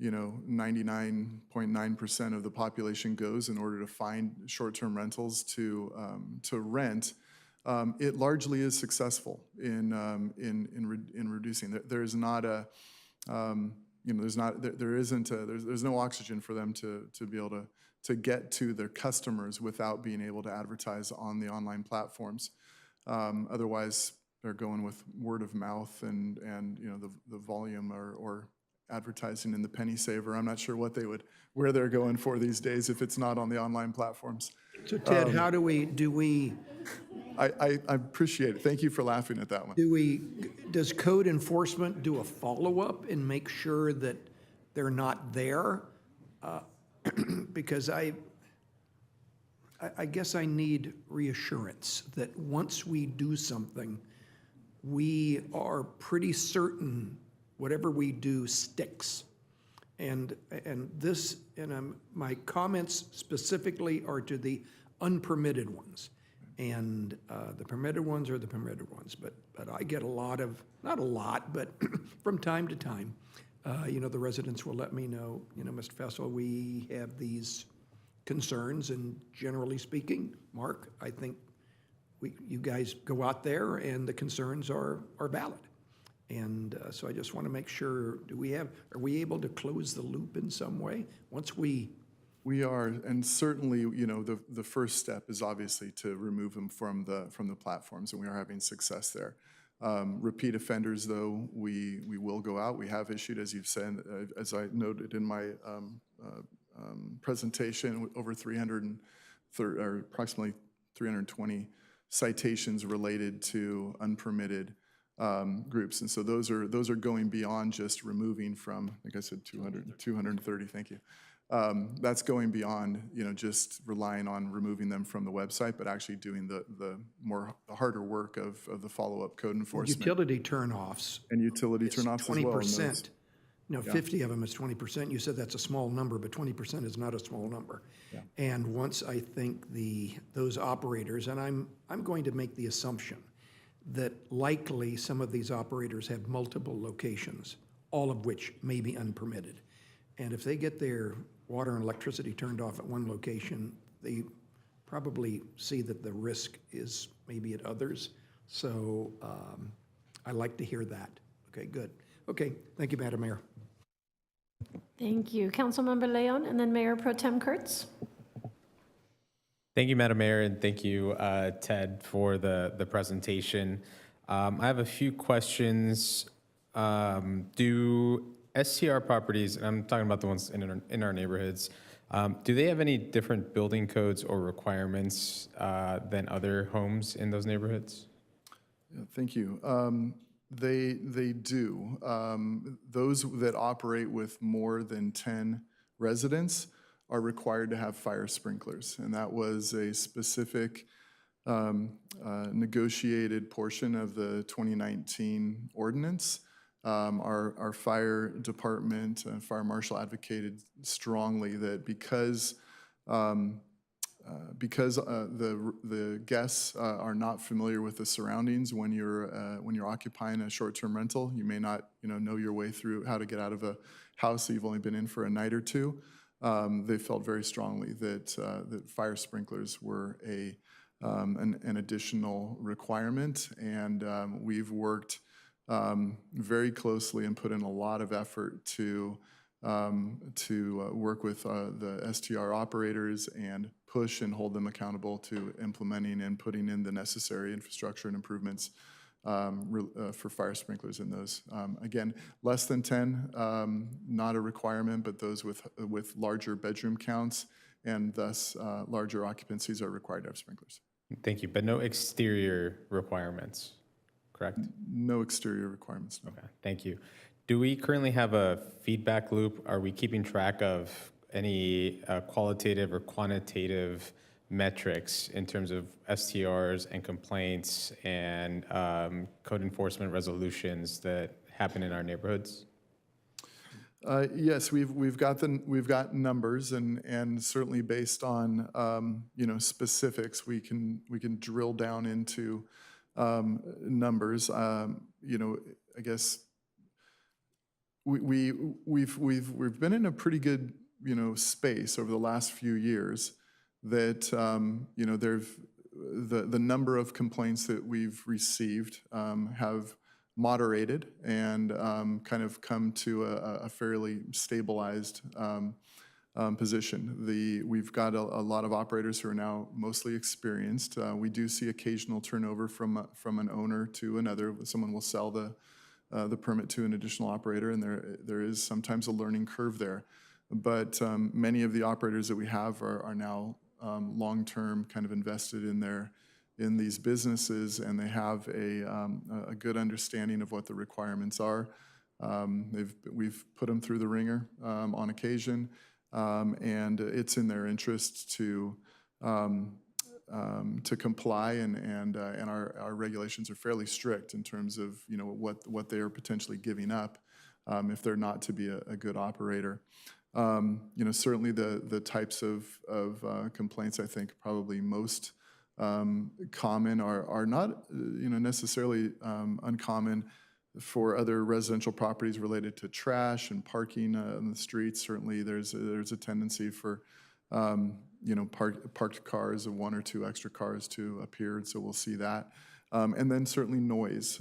99.9% of the population goes in order to find short-term rentals to rent, it largely is successful in reducing. There's not a there's no oxygen for them to be able to get to their customers without being able to advertise on the online platforms. Otherwise, they're going with word of mouth and the volume or advertising in the penny saver. I'm not sure where they're going for these days if it's not on the online platforms. So Ted, how do we? I appreciate it. Thank you for laughing at that one. Does code enforcement do a follow-up and make sure that they're not there? Because I guess I need reassurance that once we do something, we are pretty certain whatever we do sticks. And my comments specifically are to the unpermitted ones. And the permitted ones are the permitted ones. But I get a lot of, not a lot, but from time to time, the residents will let me know, Mr. Fessel, we have these concerns. And generally speaking, Mark, I think you guys go out there and the concerns are valid. And so I just want to make sure, are we able to close the loop in some way? Once we We are, and certainly, you know, the first step is obviously to remove them from the platforms, and we are having success there. Repeat offenders, though, we will go out. We have issued, as you've said, as I noted in my presentation, over 330, or approximately 320 citations related to unpermitted groups. And so those are going beyond just removing from, like I said, 230, thank you. That's going beyond, you know, just relying on removing them from the website, but actually doing the harder work of the follow-up code enforcement. Utility turnoffs. And utility It's turnoffs as well. 20%. No, Yeah. 50 of them is 20%. You said that's a small number, but 20% is not a small number. Yeah. And once I think those operators, and I'm going to make the assumption that likely some of these operators have multiple locations, all of which may be unpermitted. And if they get their water and electricity turned off at one location, they probably see that the risk is maybe at others. So I like to hear that. Okay, good. Okay, thank you, Madam Mayor. Thank you. Councilmember Leon, and then Mayor Pro Tem Kurtz. Thank you, Madam Mayor, and thank you, Ted, for the presentation. I have a few questions. Do STR properties, and I'm talking about the ones in our neighborhoods, do they have any different building codes or requirements than other homes in those neighborhoods? Yeah, thank you. They do. Those that operate with more than 10 residents are required to have fire sprinklers, and that was a specific negotiated portion of the 2019 ordinance. Our fire department, fire marshal advocated strongly that because the guests are not familiar with the surroundings when you're occupying a short-term rental, you may not know your way through how to get out of a house that you've only been in for a night or two. They felt very strongly that fire sprinklers were an additional requirement, and we've worked very closely and put in a lot of effort to work with the STR operators and push and hold them accountable to implementing and putting in the necessary infrastructure and improvements for fire sprinklers in those. Again, less than 10, not a requirement, but those with larger bedroom counts and thus larger occupancies are required to have sprinklers. Thank you, but no exterior requirements, correct? No exterior requirements, no. Okay, thank you. Do we currently have a feedback loop? Are we keeping track of any qualitative or quantitative metrics in terms of STRs and complaints and code enforcement resolutions that happen in our neighborhoods? Yes, we've got numbers, and certainly based on specifics, we can drill down into numbers. I guess we've been in a pretty good space over the last few years that the number of complaints that we've received have moderated and kind of come to a fairly stabilized position. We've got a lot of operators who are now mostly experienced. We do see occasional turnover from an owner to another. Someone will sell the permit to an additional operator, and there is sometimes a learning curve there. But many of the operators that we have are now long-term kind of invested in these businesses, and they have a good understanding of what the requirements are. We've put them through the ringer on occasion, and it's in their interest to comply, and our regulations are fairly strict in terms of what they are potentially giving up if they're not to be a good operator. Certainly the types of complaints I think probably most common are not necessarily uncommon for other residential properties related to trash and parking on the streets. Certainly there's a tendency for parked cars of one or two extra cars to appear, and so we'll see that. And then certainly noise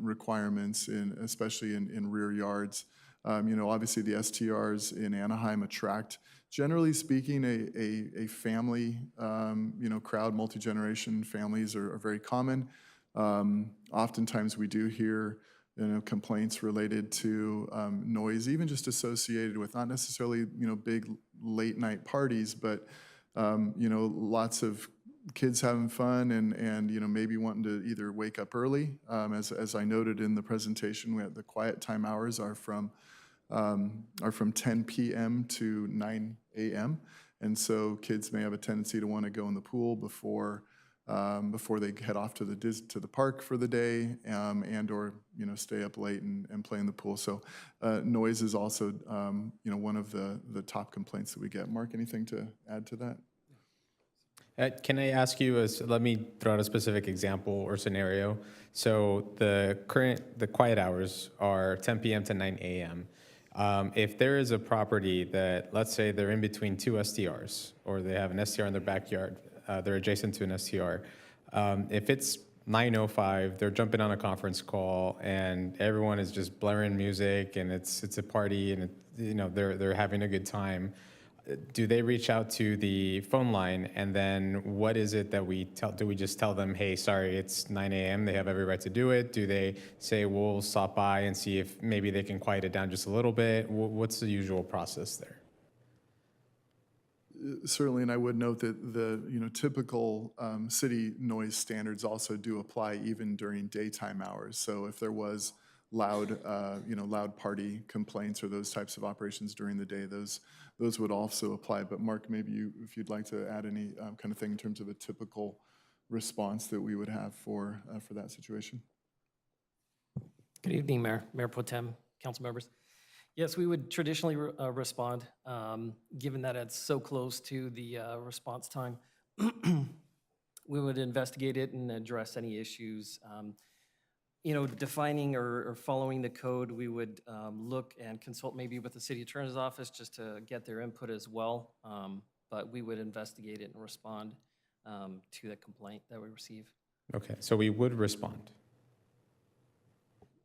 requirements, especially in rear yards. Obviously the STRs in Anaheim attract, generally speaking, a family, crowd. Multi-generation families are very common. Oftentimes we do hear complaints related to noise, even just associated with not necessarily big late night parties, but lots of kids having fun and maybe wanting to either wake up early. As I noted in the presentation, we had the quiet time hours are from 10 p.m. to 9 a.m. And so kids may have a tendency to want to go in the pool before they head off to the park for the day, and or stay up late and play in the pool. So noise is also one of the top complaints that we get. Mark, anything to add to that? Can I ask you, let me throw out a specific example or scenario. So the quiet hours are 10 p.m. to 9 a.m. If there is a property that, let's say they're in between two STRs, or they have an STR in their backyard, they're adjacent to an STR. If it's 9:05, they're jumping on a conference call, and everyone is just blaring music, and it's a party, and they're having a good time. Do they reach out to the phone line, and then what is it that we tell? Do we just tell them, hey, sorry, it's 9 a.m., they have every right to do it? Do they say, we'll stop by and see if maybe they can quiet it down just a little bit? What's the usual process there? Certainly, and I would note that the typical city noise standards also do apply even during daytime hours. So if there was loud party complaints or those types of operations during the day, those would also apply. But Mark, maybe if you'd like to add any kind of thing in terms of a typical response that we would have for that situation. Good evening, Mayor Pro Tem, council members. Yes, we would traditionally respond, given that it's so close to the response time. We would investigate it and address any issues. Defining or following the code, we would look and consult maybe with the city attorney's office just to get their input as well. But we would investigate it and respond to the complaint that we receive. Okay, so we would respond.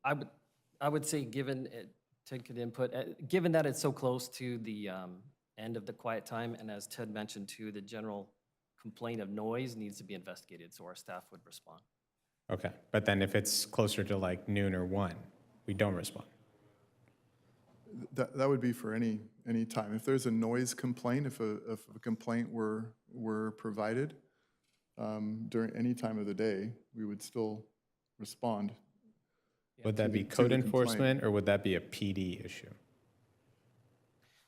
I would say, given Ted could input, given that it's so close to the end of the quiet time, and as Ted mentioned too, the general complaint of noise needs to be investigated, so our staff would respond. Okay, but then if it's closer to like noon or 1, we don't respond. That would be for any time. If there's a noise complaint, if a complaint were provided during any time of the day, we would still respond. Would that be code enforcement, or would that be a PD issue?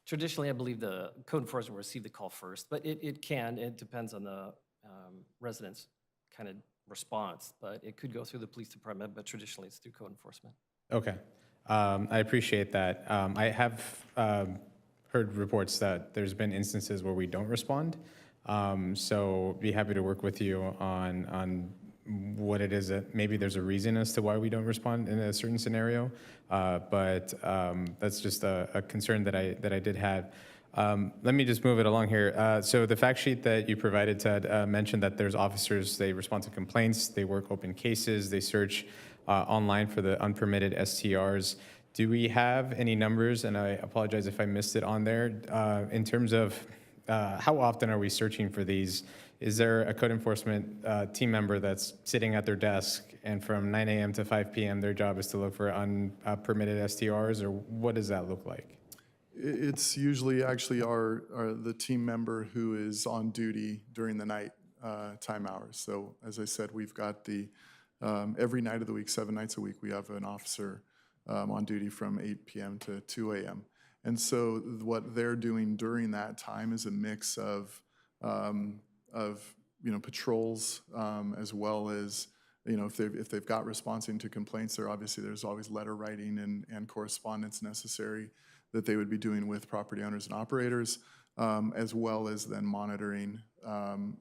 Traditionally, I believe the code enforcement will receive the call first, but it depends on the residents' kind of response, but it could go through the police department, but traditionally it's through code enforcement. Okay, I appreciate that. I have heard reports that there's been instances where we don't respond, so be happy to work with you on what it is that maybe there's a reason as to why we don't respond in a certain scenario, but that's just a concern that I did have. Let me just move it along here. So the fact sheet that you provided, Ted, mentioned that there's officers, they respond to complaints, they work open cases, they search online for the unpermitted STRs. Do we have any numbers, and I apologize if I missed it on there, in terms of how often are we searching for these? Is there a code enforcement team member that's sitting at their desk, and from 9 a.m. to 5 p.m. their job is to look for unpermitted STRs, or what does that look like? It's usually actually the team member who is on duty during the night time hours. So as I said, we've got every night of the week, 7 nights a week, we have an officer on duty from 8 p.m. to 2 a.m. And so what they're doing during that time is a mix of patrols, as well as if they've got responding to complaints, there's always letter writing and correspondence necessary that they would be doing with property owners and operators, as well as then monitoring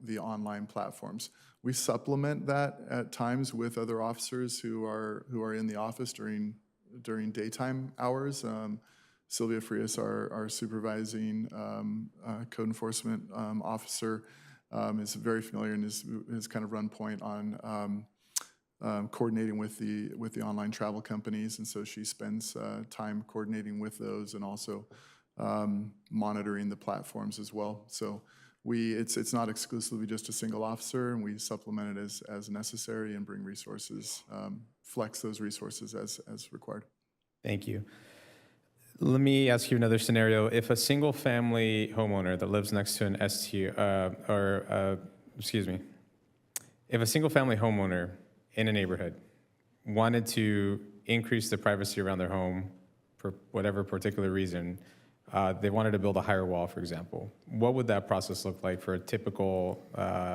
the online platforms. We supplement that at times with other officers who are in the office during daytime hours. Sylvia Frias, our supervising code enforcement officer, is very familiar and has kind of run point on coordinating with the online travel companies, and so she spends time coordinating with those and also monitoring the platforms as well. So it's not exclusively just a single officer, and we supplement it as necessary and bring resources, flex those resources as required. Thank you. Let me ask you another scenario. If a single-family homeowner that lives next to an if a single-family homeowner in a neighborhood wanted to increase the privacy around their home for whatever particular reason, they wanted to build a higher wall, for example, what would that process look like for a typical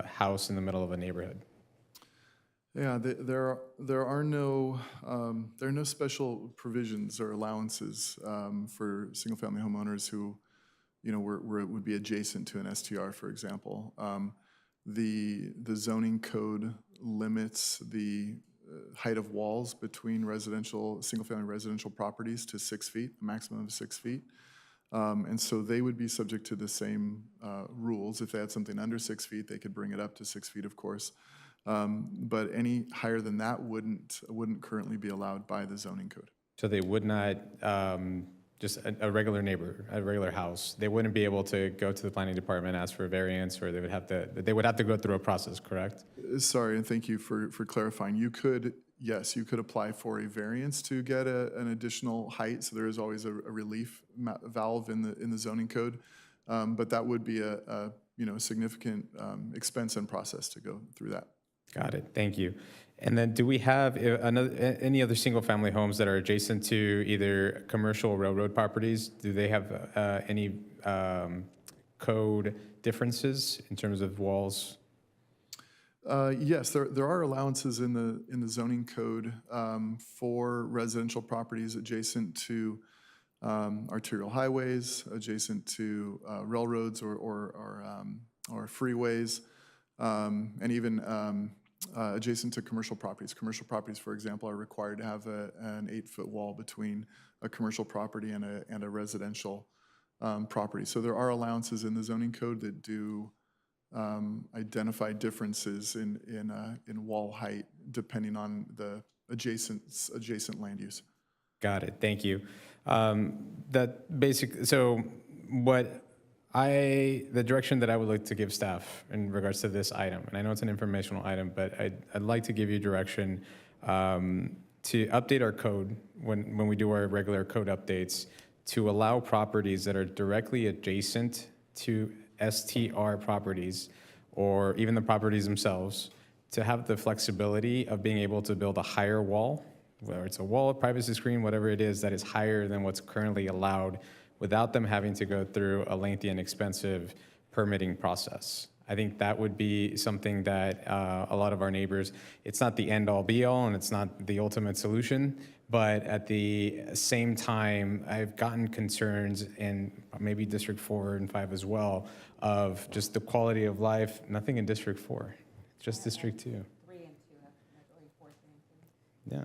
house in the middle of a neighborhood? Yeah, there are no special provisions or allowances for single-family homeowners who, would be adjacent to an STR, for example. The zoning code limits the height of walls between single-family residential properties to 6 feet, a maximum of 6 feet. And so they would be subject to the same rules. If they had something under 6 feet, they could bring it up to 6 feet, of course. But any higher than that wouldn't currently be allowed by the zoning code. So they would not, just a regular neighbor, a regular house, they wouldn't be able to go to the planning department, ask for a variance, or they would have to go through a process, correct? Sorry, and thank you for clarifying. Yes, you could apply for a variance to get an additional height, so there is always a relief valve in the zoning code, but that would be a significant expense and process to go through that. Got it, thank you. And then do we have any other single-family homes that are adjacent to either commercial or railroad properties? Do they have any code differences in terms of walls? Yes, there are allowances in the zoning code for residential properties adjacent to arterial highways, adjacent to railroads or freeways, and even adjacent to commercial properties. Commercial properties, for example, are required to have an 8-foot wall between a commercial property and a residential property. So there are allowances in the zoning code that do identify differences in wall height depending on the adjacent land use. Got it, thank you. The direction that I would like to give staff in regards to this item, and I know it's an informational item, but I'd like to give you direction to update our code when we do our regular code updates to allow properties that are directly adjacent to STR properties or even the properties themselves to have the flexibility of being able to build a higher wall, whether it's a wall, a privacy screen, whatever it is that is higher than what's currently allowed, without them having to go through a lengthy and expensive permitting process. I think that would be something that a lot of our neighbors, it's not the end-all be-all and it's not the ultimate solution, but at the same time, I've gotten concerns in maybe District 4 and 5 as well of just the quality of life, nothing in District 4, just District 2. 3 and 2, actually 4, 3 and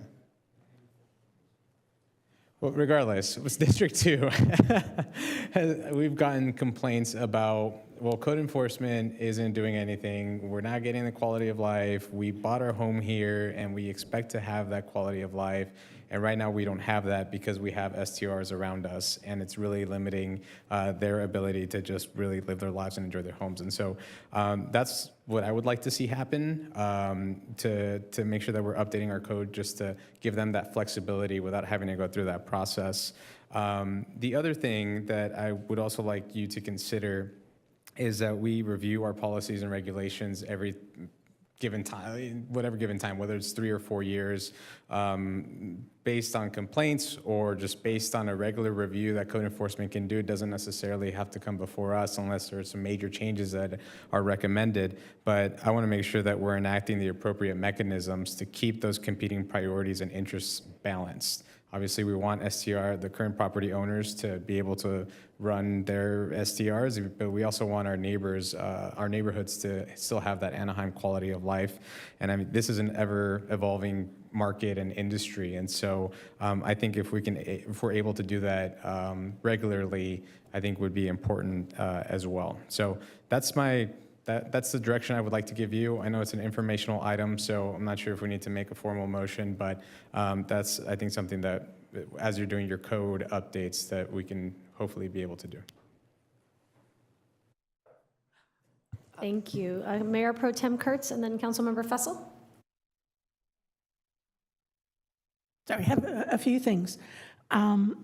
2. Yeah. Well, regardless, it was District 2. We've gotten complaints about, well, code enforcement isn't doing anything. We're not getting the quality of life. We bought our home here, and we expect to have that quality of life. And right now, we don't have that because we have STRs around us, and it's really limiting their ability to just really live their lives and enjoy their homes. And so that's what I would like to see happen to make sure that we're updating our code just to give them that flexibility without having to go through that process. The other thing that I would also like you to consider is that we review our policies and regulations every given time, whatever given time, whether it's 3 or 4 years, based on complaints or just based on a regular review that code enforcement can do. It doesn't necessarily have to come before us unless there's some major changes that are recommended. But I want to make sure that we're enacting the appropriate mechanisms to keep those competing priorities and interests balanced. Obviously, we want the current property owners, to be able to run their STRs, but we also want our neighbors, our neighborhoods to still have that Anaheim quality of life. And I mean, this is an ever-evolving market and industry, and so I think if we're able to do that regularly, I think would be important as well. So that's my that's the direction I would like to give you. I know it's an informational item, so I'm not sure if we need to make a formal motion, but that's, I think, something that, as you're doing your code updates, that we can hopefully be able to do. Thank you. Mayor Pro Tem Kurtz and then Councilmember Fessel. So I have a few things. I'll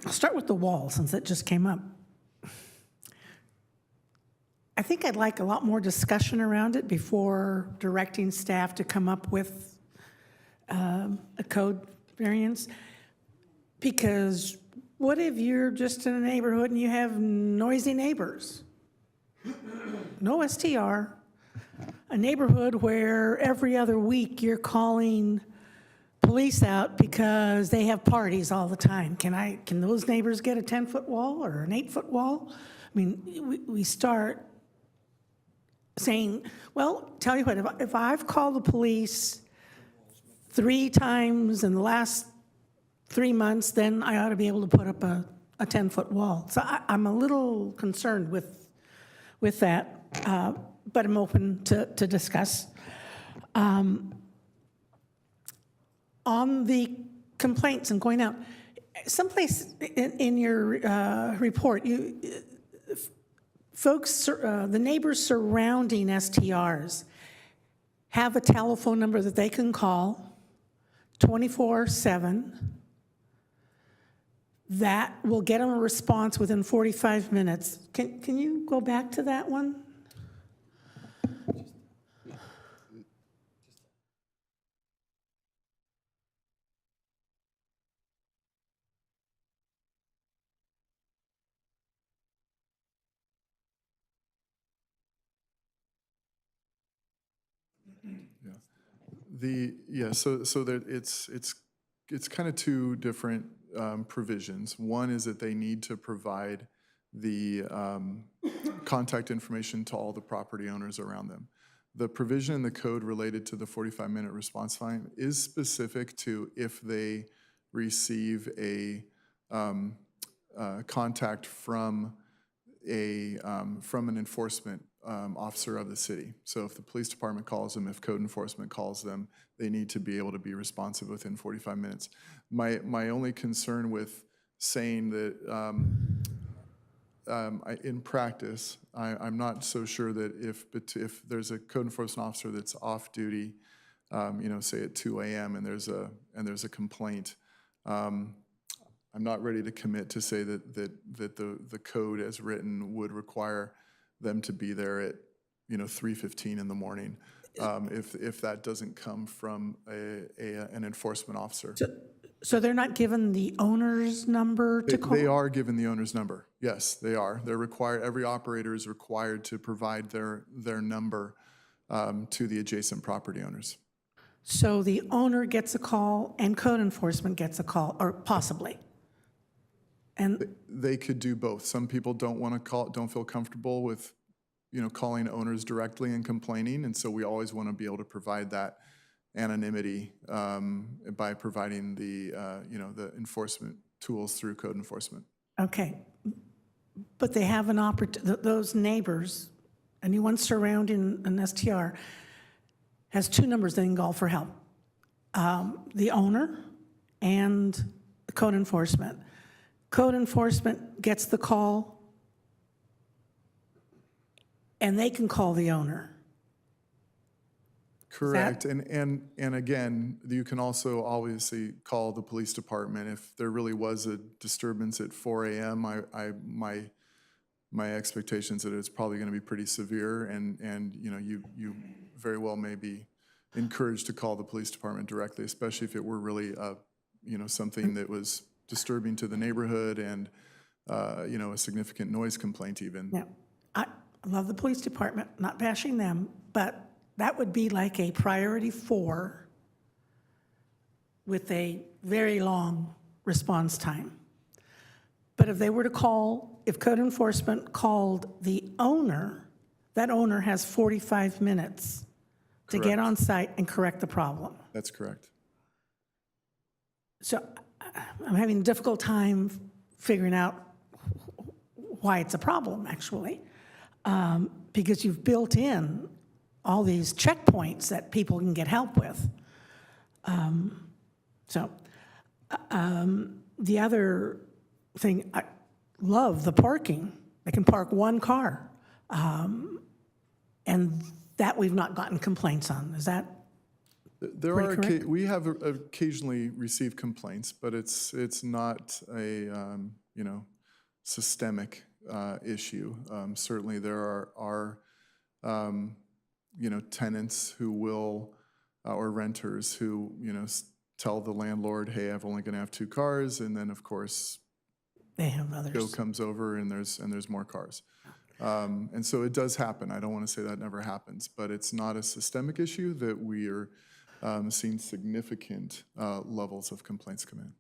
start with the wall, since it just came up. I think I'd like a lot more discussion around it before directing staff to come up with a code variance. Because what if you're just in a neighborhood and you have noisy neighbors? No STR. A neighborhood where every other week you're calling police out because they have parties all the time. Can those neighbors get a 10-foot wall or an 8-foot wall? I mean, we start saying, well, tell you what, if I've called the police 3 times in the last 3 months, then I ought to be able to put up a 10-foot wall. So I'm a little concerned with that, but I'm open to discuss. On the complaints and going out, someplace in your report, folks, the neighbors surrounding STRs have a telephone number that they can call 24/7 that will get them a response within 45 minutes. Can you go back to that one? So there, it's kind of 2 different provisions. One is that they need to provide the contact information to all the property owners around them. The provision in the code related to the 45-minute response time is specific to if they receive a contact from an enforcement officer of the city. So if the police department calls them, if code enforcement calls them, they need to be able to be responsive within 45 minutes. My only concern with saying that in practice, I'm not so sure that if there's a code enforcement officer that's off duty, say at 2 a.m. and there's a complaint, I'm not ready to commit to say that the code as written would require them to be there at 3:15 in the morning if that doesn't come from an enforcement officer. So they're not given the owner's number to call? They are given the owner's number. Yes, they are. They're required. Every operator is required to provide their number to the adjacent property owners. So the owner gets a call and code enforcement gets a call, or possibly? And they could do both. Some people don't feel comfortable with, calling owners directly and complaining, and so we always want to be able to provide that anonymity by providing the enforcement tools through code enforcement. okay, but they have an those neighbors, anyone surrounding an STR, has 2 numbers they can call for help. The owner and code enforcement. Code enforcement gets the call, and they can call the owner. Correct, and again, you can also obviously call the police department if there really was a disturbance at 4 a.m. My expectations that it's probably going to be pretty severe, and you very well may be encouraged to call the police department directly, especially if it were really something that was disturbing to the neighborhood and a significant noise complaint even. Yeah, I love the police department, not bashing them, but that would be like a priority 4 with a very long response time. But if they were to call, if code enforcement called the owner, that owner has 45 minutes to get on site and correct the problem. That's correct. So I'm having a difficult time figuring out why it's a problem, actually. because you've built in all these checkpoints that people can get help with. The other thing, I love the parking. They can park one car. And that we've not gotten complaints on. Is that There pretty are, correct? we have occasionally received complaints, but it's not a, systemic issue. Certainly there are tenants who will, or renters who, tell the landlord, hey, I'm only going to have 2 cars, and then, of course, They have others. Joe comes over and there's more cars. And so it does happen. I don't want to say that never happens, but it's not a systemic issue that we are seeing significant levels of complaints come in.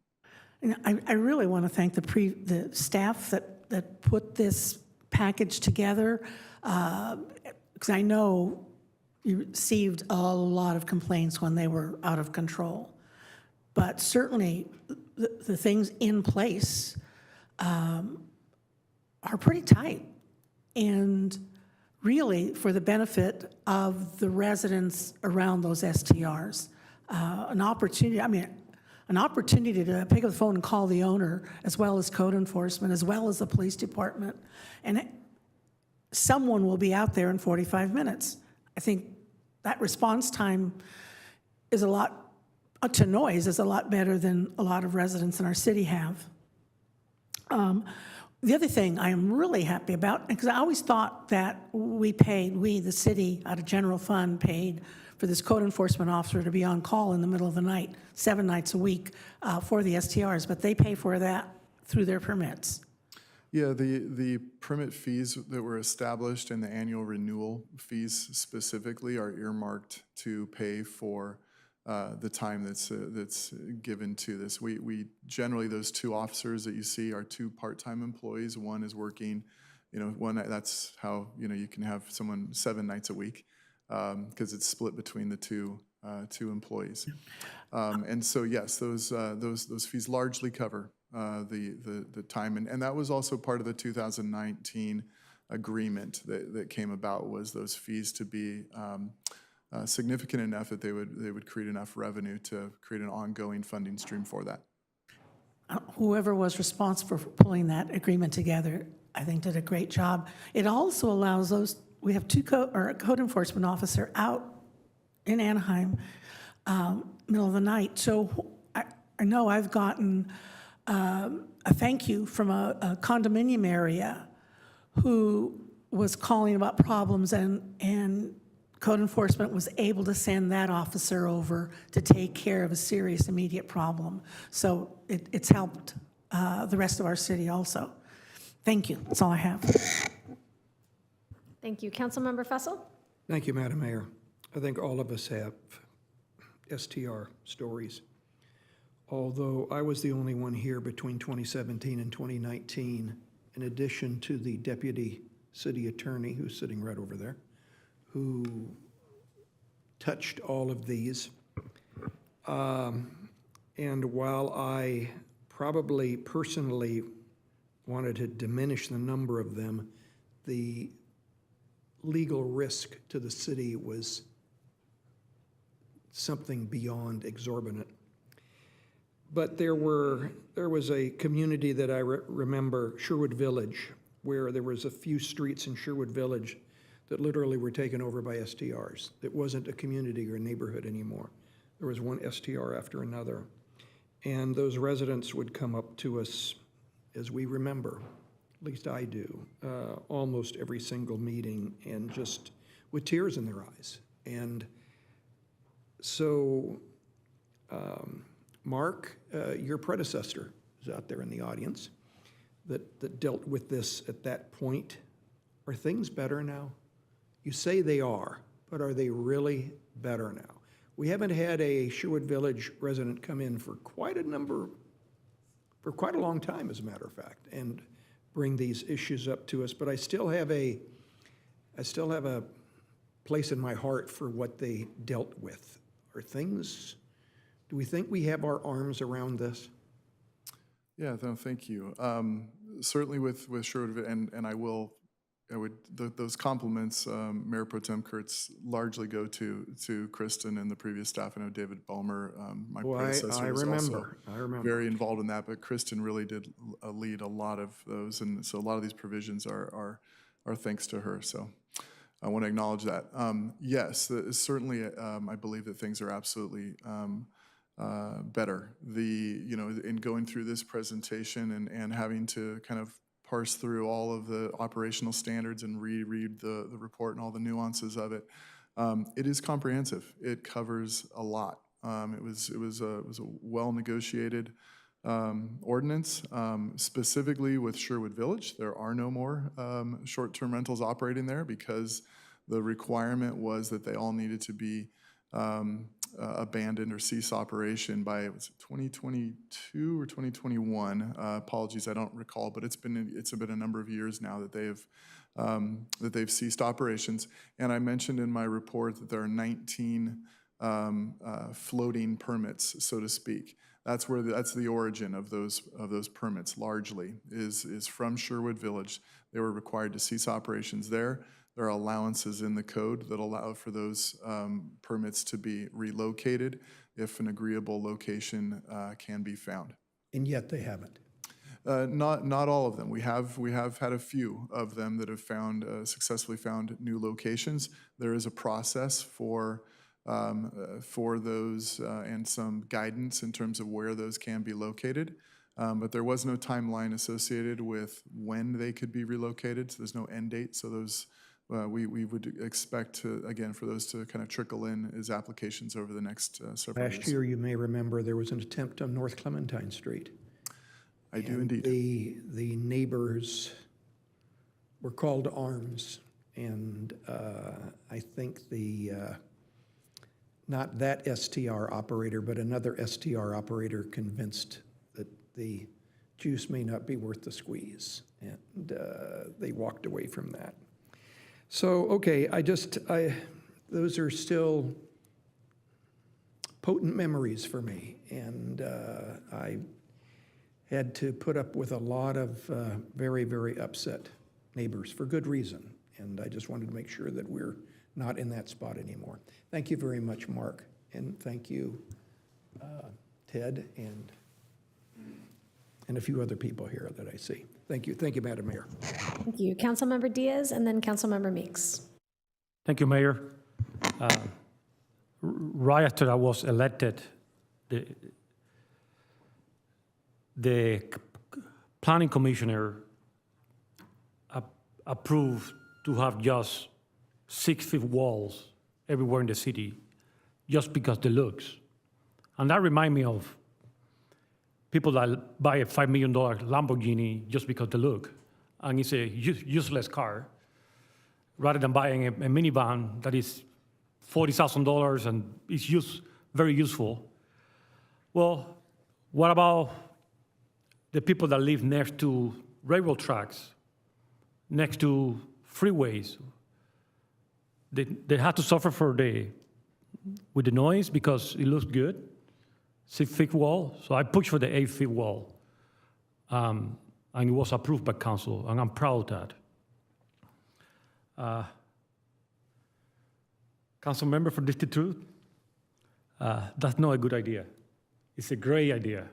And I really want to thank the staff that put this package together, because I know you received a lot of complaints when they were out of control. But certainly, the things in place are pretty tight, and really for the benefit of the residents around those STRs. An opportunity to pick up the phone and call the owner, as well as code enforcement, as well as the police department, and someone will be out there in 45 minutes. I think that response time is to noise is a lot better than a lot of residents in our city have. The other thing I am really happy about, because I always thought that we, the city, out of general fund, paid for this code enforcement officer to be on call in the middle of the night, 7 nights a week for the STRs, but they pay for that through their permits. Yeah, the permit fees that were established and the annual renewal fees specifically are earmarked to pay for the time that's given to this. We generally, those 2 officers that you see are 2 part-time employees. One is working, that's how, you can have someone 7 nights a week because it's split between the two employees. And so, yes, those fees largely cover the time. And that was also part of the 2019 agreement that came about, was those fees to be significant enough that they would create enough revenue to create an ongoing funding stream for that. Whoever was responsible for pulling that agreement together, I think did a great job. It also allows we have a code enforcement officer out in Anaheim, middle of the night. So I know I've gotten a thank you from a condominium area who was calling about problems, and code enforcement was able to send that officer over to take care of a serious immediate problem. So it's helped the rest of our city also. Thank you. That's all I have. Thank you. Councilmember Fussell? Thank you, Madam Mayor. I think all of us have STR stories. Although I was the only one here between 2017 and 2019, in addition to the deputy city attorney, who's sitting right over there, who touched all of these. And while I probably personally wanted to diminish the number of them, the legal risk to the city was something beyond exorbitant. But there was a community that I remember, Sherwood Village, where there was a few streets in Sherwood Village that literally were taken over by STRs. It wasn't a community or a neighborhood anymore. There was one STR after another. And those residents would come up to us, as we remember, at least I do, almost every single meeting, and just with tears in their eyes. And so, Mark, your predecessor is out there in the audience that dealt with this at that point. Are things better now? You say they are, but are they really better now? We haven't had a Sherwood Village resident come in for quite a long time, as a matter of fact, and bring these issues up to us. But I still have a place in my heart for what they dealt with. Do we think we have our arms around this? Yeah, no, thank you. Certainly with Sherwood, and I will those compliments, Mayor Pro Tem Kurtz, largely go to Kristen and the previous staff. I know David Ballmer, my Oh, predecessor, was also I remember. very involved in that, but Kristen really did lead a lot of those, and so a lot of these provisions are thanks to her. So I want to acknowledge that. Yes, certainly, I believe that things are absolutely better. In going through this presentation and having to kind of parse through all of the operational standards and reread the report and all the nuances of it, it is comprehensive. It covers a lot. It was a well-negotiated ordinance, specifically with Sherwood Village. There are no more short-term rentals operating there because the requirement was that they all needed to be abandoned or cease operation by, was it 2022 or 2021? Apologies, I don't recall, but it's been a number of years now that they've ceased operations. And I mentioned in my report that there are 19 floating permits, so to speak. That's the origin of those permits. Largely is from Sherwood Village. They were required to cease operations there. There are allowances in the code that allow for those permits to be relocated if an agreeable location can be found. And yet they haven't. Not all of them. We have had a few of them that have successfully found new locations. There is a process for those and some guidance in terms of where those can be located. But there was no timeline associated with when they could be relocated, so there's no end date. So those we would expect for those to kind of trickle in as applications over the next several years. Last year, you may remember, there was an attempt on North Clementine Street. I do indeed. The neighbors were called to arms, and I think not that STR operator, but another STR operator convinced that the juice may not be worth the squeeze, and they walked away from that. So, okay, those are still potent memories for me, and I had to put up with a lot of very, very upset neighbors for good reason, and I just wanted to make sure that we're not in that spot anymore. Thank you very much, Mark, and thank you, Ted, and a few other people here that I see. Thank you, Madam Mayor. Thank you. Councilmember Diaz and then Councilmember Meeks. Thank you, Mayor. Right after I was elected, the planning commissioner approved to have just 6 feet walls everywhere in the city, just because the looks. And that reminds me of people that buy a $5 million Lamborghini just because the look, and it's a useless car, rather than buying a minivan that is $40,000 and is very useful. Well, what about the people that live next to railroad tracks, next to freeways? They have to suffer with the noise because it looks good. 6 feet wall, so I pushed for the 8 feet wall. And it was approved by council, and I'm proud of that. Council member for District 2, that's not a good idea. It's a great idea.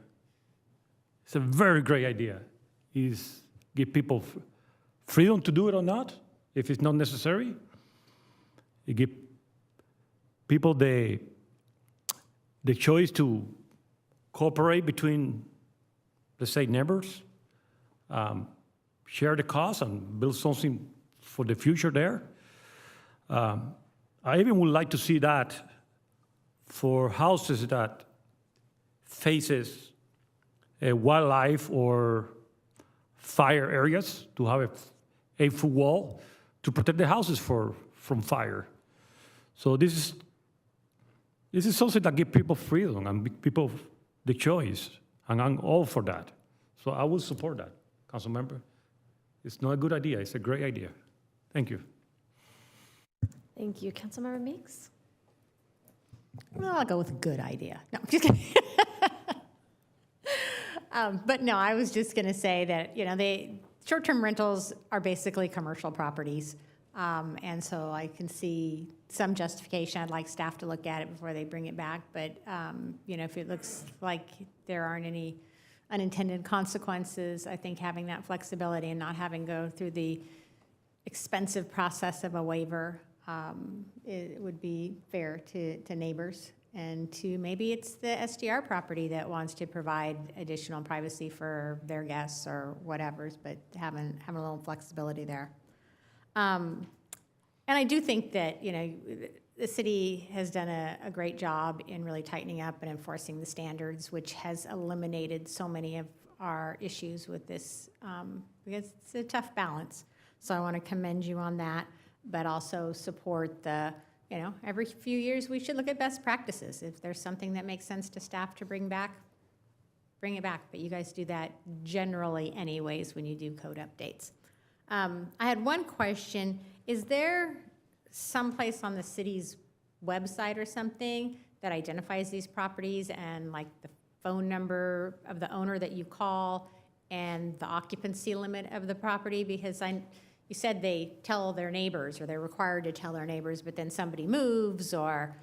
It's a very great idea. Is give people freedom to do it or not, if it's not necessary. You give people the choice to cooperate between, let's say, neighbors, share the cost and build something for the future there. I even would like to see that for houses that faces a wildlife or fire areas, to have a 8-foot wall to protect the houses from fire. So this is something that gives people freedom and give people the choice, and I'm all for that. So I will support that, Council Member. It's not a good idea, it's a great idea. Thank you. Thank you. Councilmember Meeks? Well, I'll go with a good idea. No, I'm just kidding. But no, I was just going to say that, short-term rentals are basically commercial properties. And so I can see some justification. I'd like staff to look at it before they bring it back. But, if it looks like there aren't any unintended consequences, I think having that flexibility and not having to go through the expensive process of a waiver, it would be fair to neighbors. And to maybe it's the SDR property that wants to provide additional privacy for their guests or whatever, but having a little flexibility there. And I do think that, the city has done a great job in really tightening up and enforcing the standards, which has eliminated so many of our issues with this, because it's a tough balance. So I want to commend you on that, but also support the, every few years we should look at best practices. If there's something that makes sense to staff to bring back, bring it back. But you guys do that generally anyways when you do code updates. I had one question. Is there someplace on the city's website or something that identifies these properties and like the phone number of the owner that you call and the occupancy limit of the property? Because you said they tell their neighbors, or they're required to tell their neighbors, but then somebody moves, or,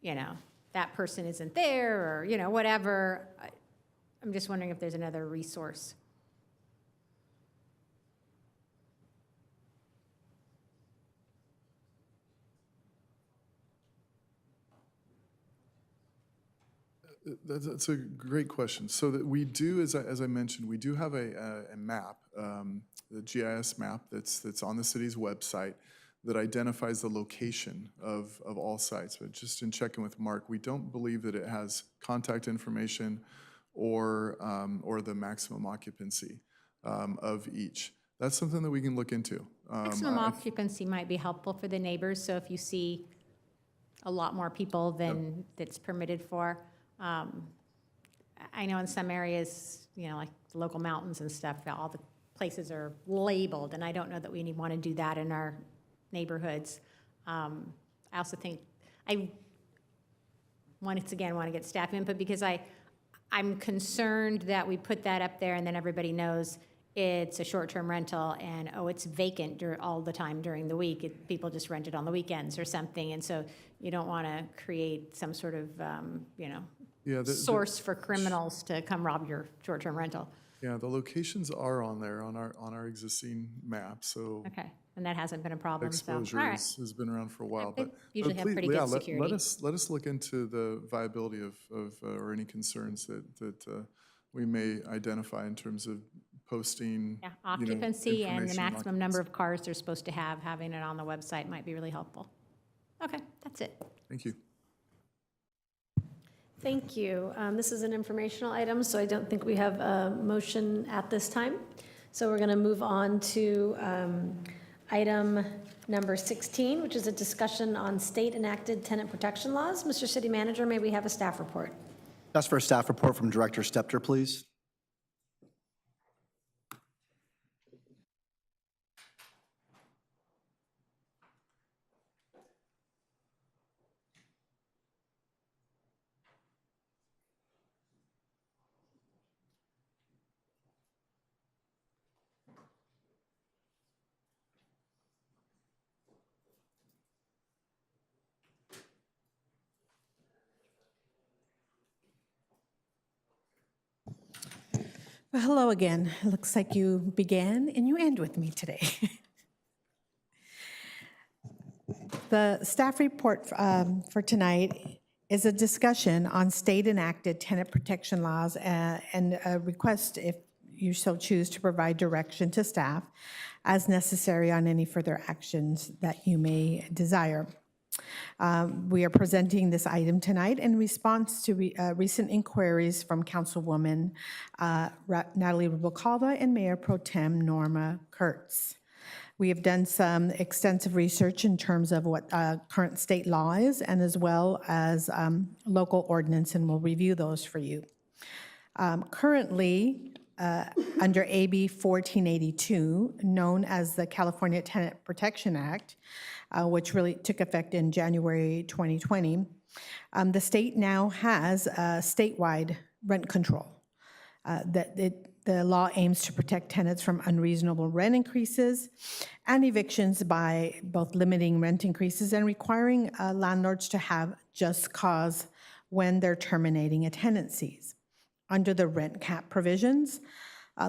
that person isn't there, or, whatever. I'm just wondering if there's another resource. That's a great question. So that we do, as I mentioned, we do have a map, the GIS map that's on the city's website that identifies the location of all sites. But just in checking with Mark, we don't believe that it has contact information or the maximum occupancy of each. That's something that we can look into. Maximum occupancy might be helpful for the neighbors. So if you see a lot more people than that's permitted for. I know in some areas, like the local mountains and stuff, all the places are labeled, and I don't know that we want to do that in our neighborhoods. I also think I want to get staff input, because I'm concerned that we put that up there and then everybody knows it's a short-term rental and, it's vacant all the time during the week. People just rent it on the weekends or something, and so you don't want to create some sort of, source for criminals to come rob your short-term rental. Yeah, the locations are on there on our existing map. So okay, and that hasn't been a problem. Exposure has been around for a while, but usually have pretty good security. Let us look into the viability of or any concerns that we may identify in terms of posting. Yeah, occupancy and the maximum number of cars they're supposed to have. Having it on the website might be really helpful. Okay, that's it. Thank you. Thank you. This is an informational item, so I don't think we have a motion at this time. So we're going to move on to item number 16, which is a discussion on state-enacted tenant protection laws. Mr. City Manager, may we have a staff report? That's for a staff report from Director Stepter, please. Well, hello again. It looks like you began and you end with me today. The staff report for tonight is a discussion on state-enacted tenant protection laws and a request, if you so choose, to provide direction to staff as necessary on any further actions that you may desire. We are presenting this item tonight in response to recent inquiries from Councilwoman Natalie Rubalcaba and Mayor Pro Tem Norma Kurtz. We have done some extensive research in terms of what current state law is, and as well as local ordinance, and we'll review those for you. Currently, under AB 1482, known as the California Tenant Protection Act, which really took effect in January 2020, the state now has statewide rent control. The The law aims to protect tenants from unreasonable rent increases and evictions by both limiting rent increases and requiring landlords to have just cause when they're terminating a tenancies. Under the rent cap provisions,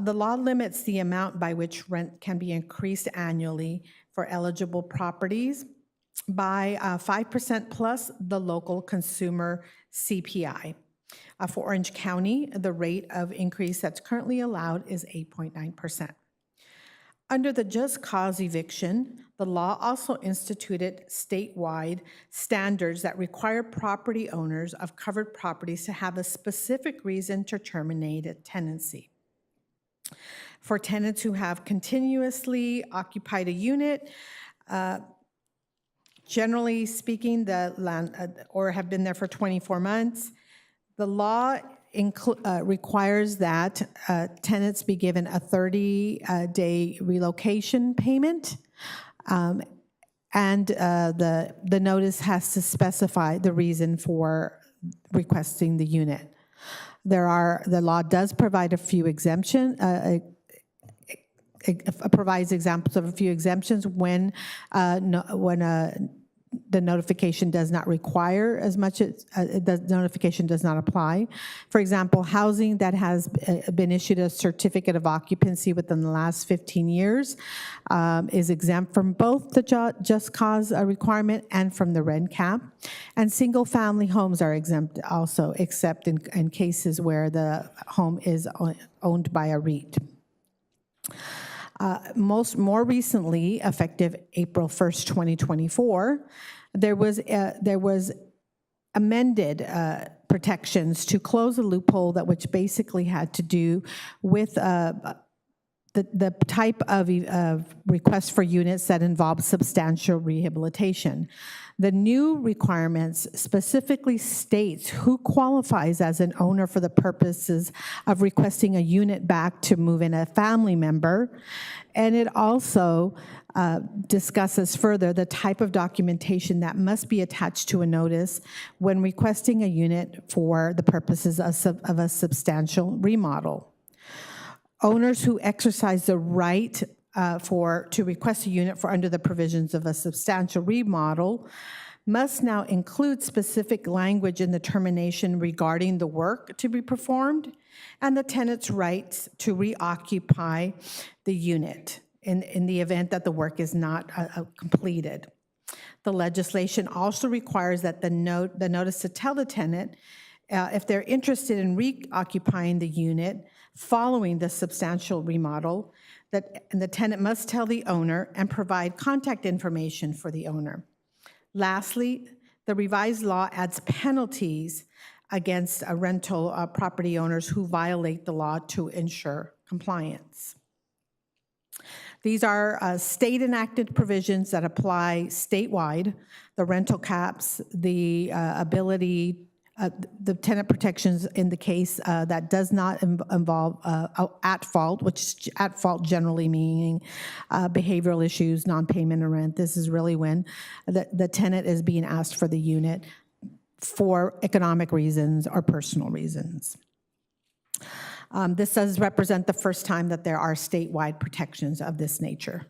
the law limits the amount by which rent can be increased annually for eligible properties by 5% plus the local consumer CPI. For Orange County, the rate of increase that's currently allowed is 8.9%. Under the just cause eviction, the law also instituted statewide standards that require property owners of covered properties to have a specific reason to terminate a tenancy. For tenants who have continuously occupied a unit, generally speaking, or have been there for 24 months, the law requires that tenants be given a 30-day relocation payment, and the notice has to specify the reason for requesting the unit. The law does provide a few exemptions. It provides examples of a few exemptions when the notification does not require as much as the notification does not apply. For example, housing that has been issued a certificate of occupancy within the last 15 years is exempt from both the just cause requirement and from the rent cap. And single-family homes are exempt also, except in cases where the home is owned by a REIT. More recently, effective April 1st, 2024, there was amended protections to close a loophole which basically had to do with the type of request for units that involve substantial rehabilitation. The new requirements specifically states who qualifies as an owner for the purposes of requesting a unit back to move in a family member, and it also discusses further the type of documentation that must be attached to a notice when requesting a unit for the purposes of a substantial remodel. Owners who exercise the right to request a unit for under the provisions of a substantial remodel must now include specific language in the termination regarding the work to be performed and the tenant's rights to reoccupy the unit in the event that the work is not completed. The legislation also requires that the notice to tell the tenant if they're interested in reoccupying the unit following the substantial remodel, that the tenant must tell the owner and provide contact information for the owner. Lastly, the revised law adds penalties against rental property owners who violate the law to ensure compliance. These are state-enacted provisions that apply statewide. The rental caps, the ability, the tenant protections in the case that does not involve at fault, which at fault generally meaning behavioral issues, non-payment of rent. This is really when the tenant is being asked for the unit for economic reasons or personal reasons. This does represent the first time that there are statewide protections of this nature.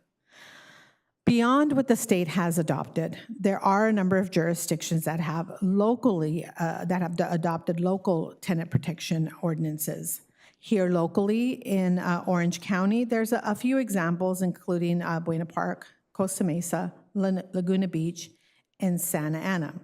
Beyond what the state has adopted, there are a number of jurisdictions that have adopted local tenant protection ordinances. Here locally in Orange County, there's a few examples, including Buena Park, Costa Mesa, Laguna Beach, and Santa Ana.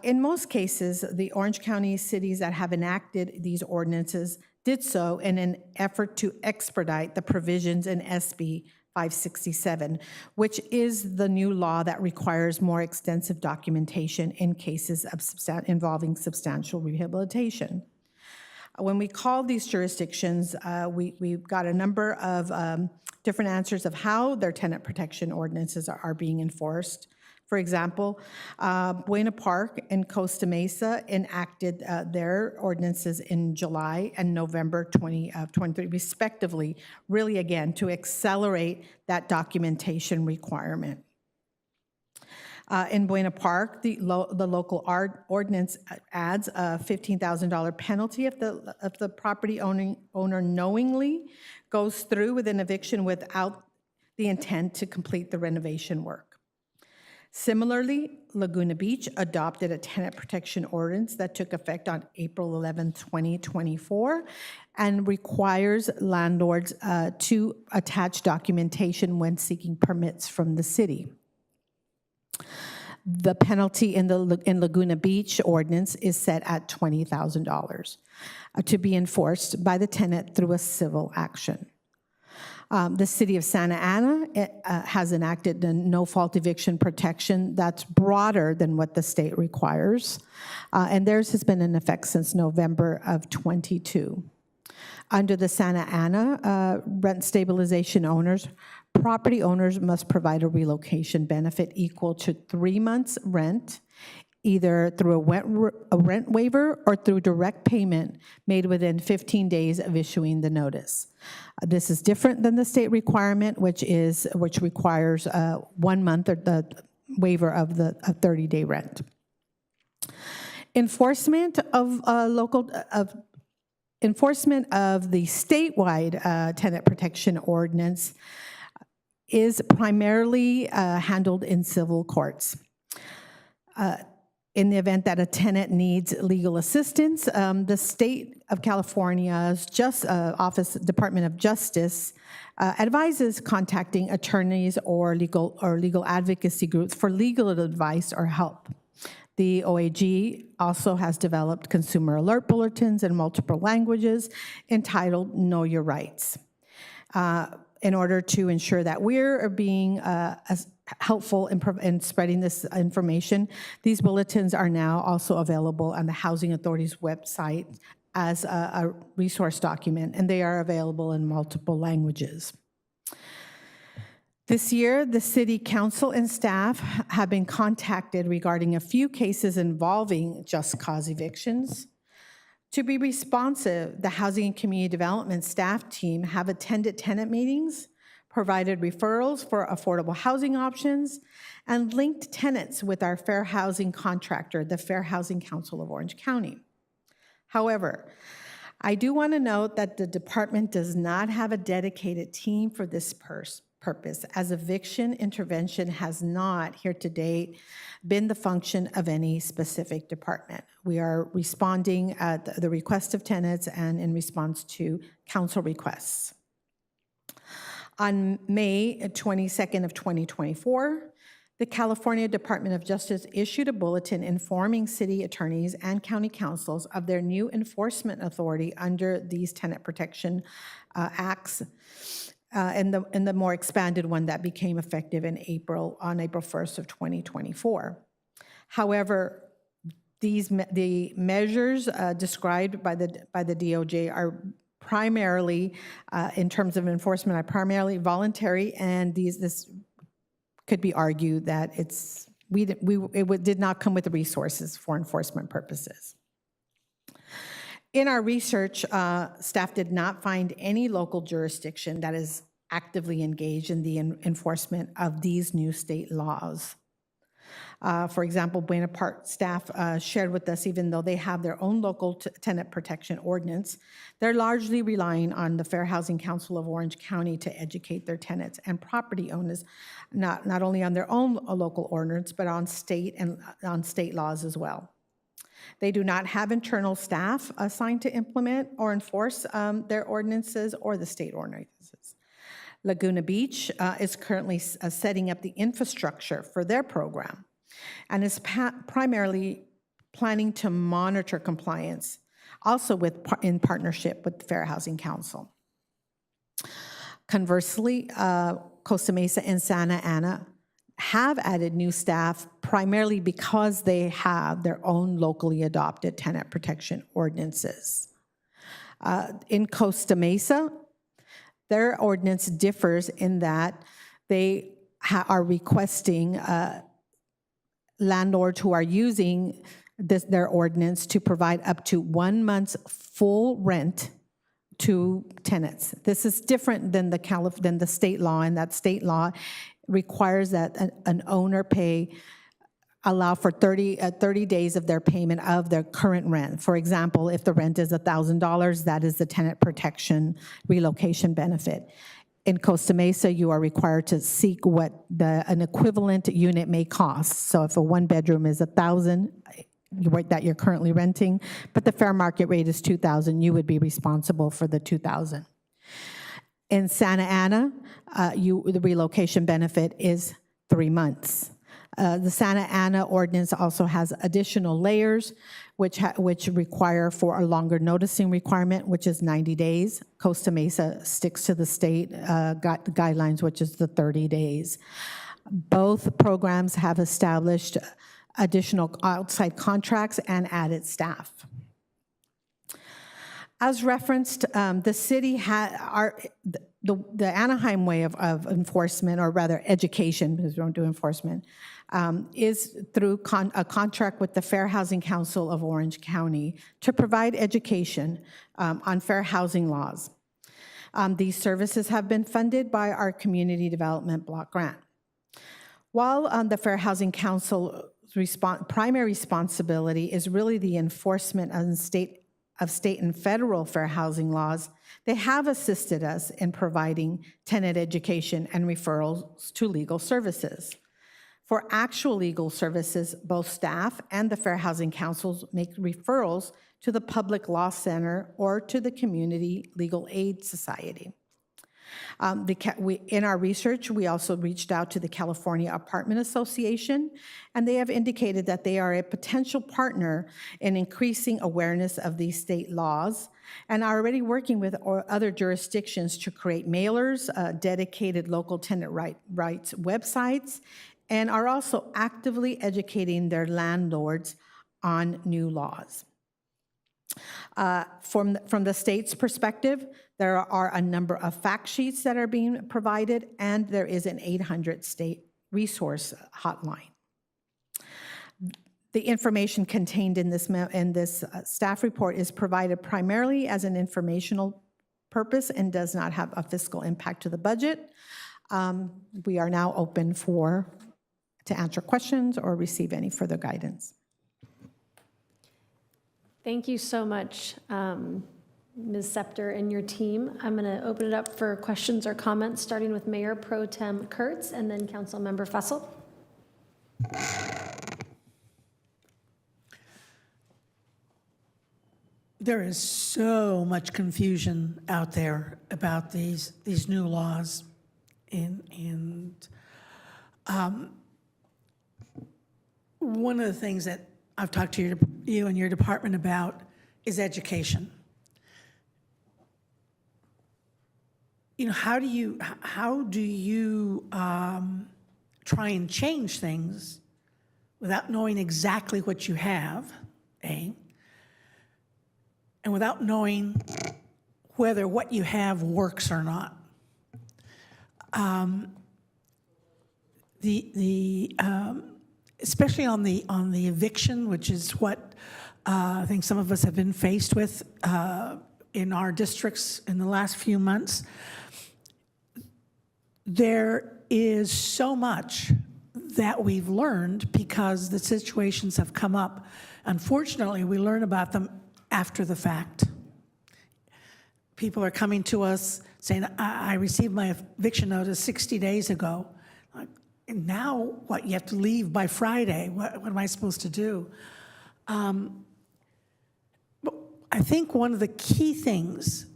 In most cases, the Orange County cities that have enacted these ordinances did so in an effort to expedite the provisions in SB 567, which is the new law that requires more extensive documentation in cases of involving substantial rehabilitation. When we called these jurisdictions, we got a number of different answers of how their tenant protection ordinances are being enforced. For example, Buena Park and Costa Mesa enacted their ordinances in July and November 2023, respectively, really, again, to accelerate that documentation requirement. In Buena Park, the local ordinance adds a $15,000 penalty if the property owner knowingly goes through with an eviction without the intent to complete the renovation work. Similarly, Laguna Beach adopted a tenant protection ordinance that took effect on April 11, 2024, and requires landlords to attach documentation when seeking permits from the city. The penalty in Laguna Beach ordinance is set at $20,000 to be enforced by the tenant through a civil action. The city of Santa Ana has enacted the no-fault eviction protection that's broader than what the state requires, and theirs has been in effect since November of 22. Under the Santa Ana rent stabilization owners, property owners must provide a relocation benefit equal to 3 months' rent, either through a rent waiver or through direct payment made within 15 days of issuing the notice. This is different than the state requirement, which requires 1 month or the waiver of the 30-day rent. Enforcement of the statewide tenant protection ordinance is primarily handled in civil courts. In the event that a tenant needs legal assistance, the state of California's Department of Justice advises contacting attorneys or legal advocacy groups for legal advice or help. The OAG also has developed consumer alert bulletins in multiple languages entitled Know Your Rights. In order to ensure that we're being as helpful in spreading this information, these bulletins are now also available on the Housing Authority's website as a resource document, and they are available in multiple languages. This year, the City Council and staff have been contacted regarding a few cases involving just cause evictions. To be responsive, the Housing and Community Development staff team have attended tenant meetings, provided referrals for affordable housing options, and linked tenants with our fair housing contractor, the Fair Housing Council of Orange County. However, I do want to note that the department does not have a dedicated team for this purpose, as eviction intervention has not, here to date, been the function of any specific department. We are responding at the request of tenants and in response to council requests. On May 22nd of 2024, the California Department of Justice issued a bulletin informing city attorneys and county councils of their new enforcement authority under these tenant protection acts, and the more expanded one that became effective on April 1st of 2024. However, the measures described by the DOJ are primarily, in terms of enforcement, are primarily voluntary, and this could be argued that it did not come with the resources for enforcement purposes. In our research, staff did not find any local jurisdiction that is actively engaged in the enforcement of these new state laws. For example, Buena Park staff shared with us, even though they have their own local tenant protection ordinance, they're largely relying on the Fair Housing Council of Orange County to educate their tenants and property owners, not only on their own local ordinance, but on state laws as well. They do not have internal staff assigned to implement or enforce their ordinances or the state ordinances. Laguna Beach is currently setting up the infrastructure for their program and is primarily planning to monitor compliance, also in partnership with the Fair Housing Council. Conversely, Costa Mesa and Santa Ana have added new staff primarily because they have their own locally adopted tenant protection ordinances. In Costa Mesa, their ordinance differs in that they are requesting landlords who are using their ordinance to provide up to 1 month's full rent to tenants. This is different than the state law, and that state law requires that an owner pay allow for 30 days of their payment of their current rent. For example, if the rent is $1,000, that is the tenant protection relocation benefit. In Costa Mesa, you are required to seek what an equivalent unit may cost. So if a one-bedroom is $1,000 that you're currently renting, but the fair market rate is $2,000, you would be responsible for the $2,000. In Santa Ana, the relocation benefit is 3 months. The Santa Ana ordinance also has additional layers, which require for a longer noticing requirement, which is 90 days. Costa Mesa sticks to the state guidelines, which is the 30 days. Both programs have established additional outside contracts and added staff. As referenced, the city the Anaheim way of enforcement, or rather education, because we don't do enforcement, is through a contract with the Fair Housing Council of Orange County to provide education on fair housing laws. These services have been funded by our Community Development Block Grant. While the Fair Housing Council's primary responsibility is really the enforcement of state and federal fair housing laws, they have assisted us in providing tenant education and referrals to legal services. For actual legal services, both staff and the Fair Housing Councils make referrals to the Public Law Center or to the Community Legal Aid Society. In our research, we also reached out to the California Apartment Association, and they have indicated that they are a potential partner in increasing awareness of these state laws and are already working with other jurisdictions to create mailers, dedicated local tenant rights websites, and are also actively educating their landlords on new laws. From the state's perspective, there are a number of fact sheets that are being provided, and there is an 800 state resource hotline. The information contained in this staff report is provided primarily as an informational purpose and does not have a fiscal impact to the budget. We are now open to answer questions or receive any further guidance. Thank you so much, Ms. Scepter and your team. I'm going to open it up for questions or comments, starting with Mayor Pro Tem Kurtz and then Councilmember Fussell. There is so much confusion out there about these new laws, and one of the things that I've talked to you and your department about is education. You know, how do you try and change things without knowing exactly what you have, A, and without knowing whether what you have works or not? Especially on the eviction, which is what I think some of us have been faced with in our districts in the last few months. There is so much that we've learned because the situations have come up. Unfortunately, we learn about them after the fact. People are coming to us saying, I received my eviction notice 60 days ago. And now what, you have to leave by Friday. What am I supposed to do? But I think one of the key things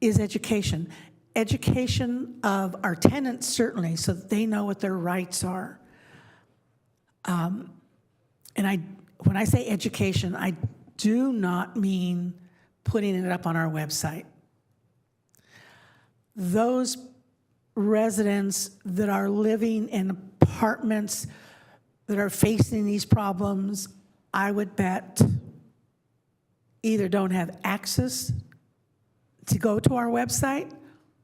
is education. Education of our tenants, certainly, so that they know what their rights are. And when I say education, I do not mean putting it up on our website. Those residents that are living in apartments that are facing these problems, I would bet either don't have access to go to our website,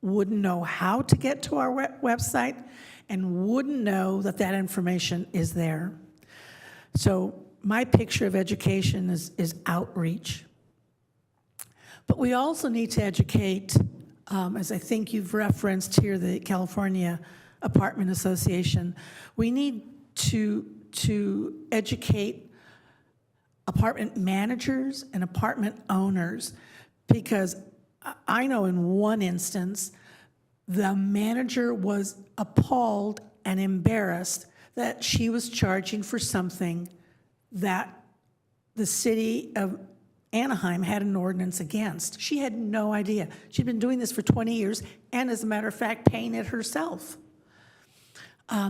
wouldn't know how to get to our website, and wouldn't know that that information is there. So my picture of education is outreach. But we also need to educate, as I think you've referenced here, the California Apartment Association. We need to to educate apartment managers and apartment owners, because I know in one instance, the manager was appalled and embarrassed that she was charging for something that the city of Anaheim had an ordinance against. She had no idea. She'd been doing this for 20 years and, as a matter of fact, paying it herself.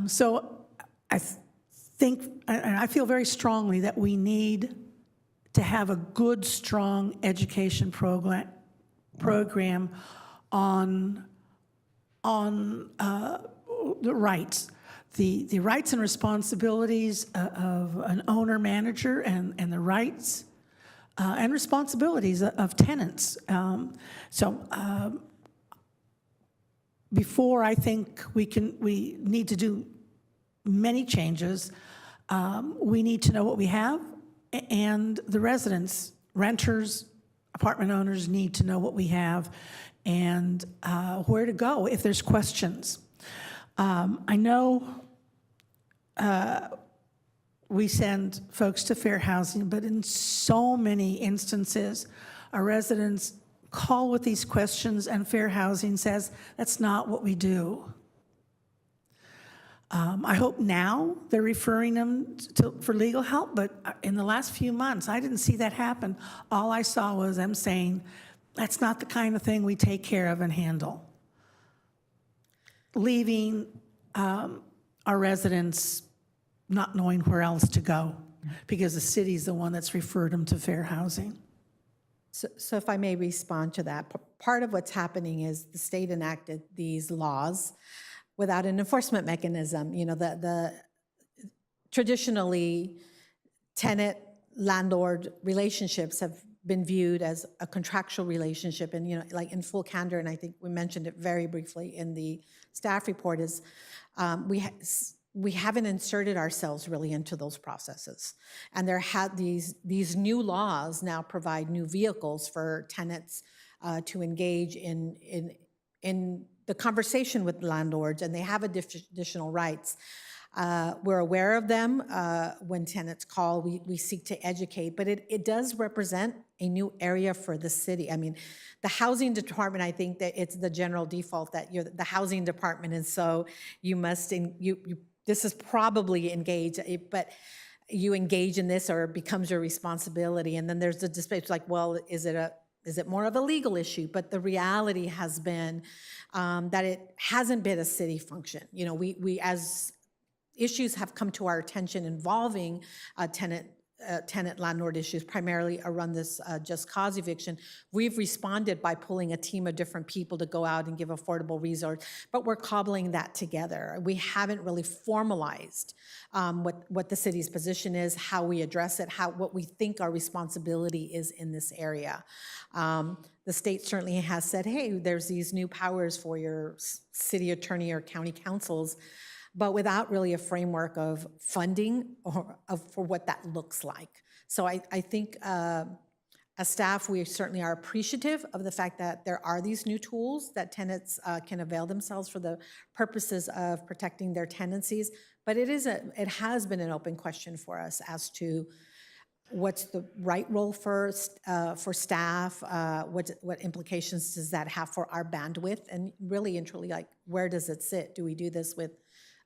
So I think, and I feel very strongly that we need to have a good, strong education program on the rights, the rights and responsibilities of an owner-manager, and the rights and responsibilities of tenants. Before I think we need to do many changes, we need to know what we have, and the residents, renters, apartment owners need to know what we have and where to go if there's questions. I know we send folks to fair housing, but in so many instances, our residents call with these questions and fair housing says, that's not what we do. I hope now they're referring them for legal help, but in the last few months, I didn't see that happen. All I saw was them saying, that's not the kind of thing we take care of and handle. Leaving our residents not knowing where else to go because the city's the one that's referred them to fair housing. So if I may respond to that, part of what's happening is the state enacted these laws without an enforcement mechanism. You know, traditionally, tenant-landlord relationships have been viewed as a contractual relationship, and, you know, like in full candor, and I think we mentioned it very briefly in the staff report, is we haven't inserted ourselves really into those processes. And these new laws now provide new vehicles for tenants to engage in the conversation with landlords, and they have additional rights. We're aware of them. When tenants call, we seek to educate, but it does represent a new area for the city. I mean, the housing department, I think that it's the general default that you're the housing department, and so you must, this is probably engaged, but you engage in this or it becomes your responsibility. And then there's the debate, it's like, well, is it more of a legal issue? But the reality has been that it hasn't been a city function. You know, we as issues have come to our attention involving tenant-landlord issues, primarily around this just cause eviction, we've responded by pulling a team of different people to go out and give affordable resource, but we're cobbling that together. We haven't really formalized what the city's position is, how we address it, what we think our responsibility is in this area. The state certainly has said, hey, there's these new powers for your city attorney or county councils, but without really a framework of funding or for what that looks like. So I think as staff, we certainly are appreciative of the fact that there are these new tools that tenants can avail themselves for the purposes of protecting their tenancies, but it has been an open question for us as to what's the right role for staff, what implications does that have for our bandwidth, and really and truly, like, where does it sit? Do we do this with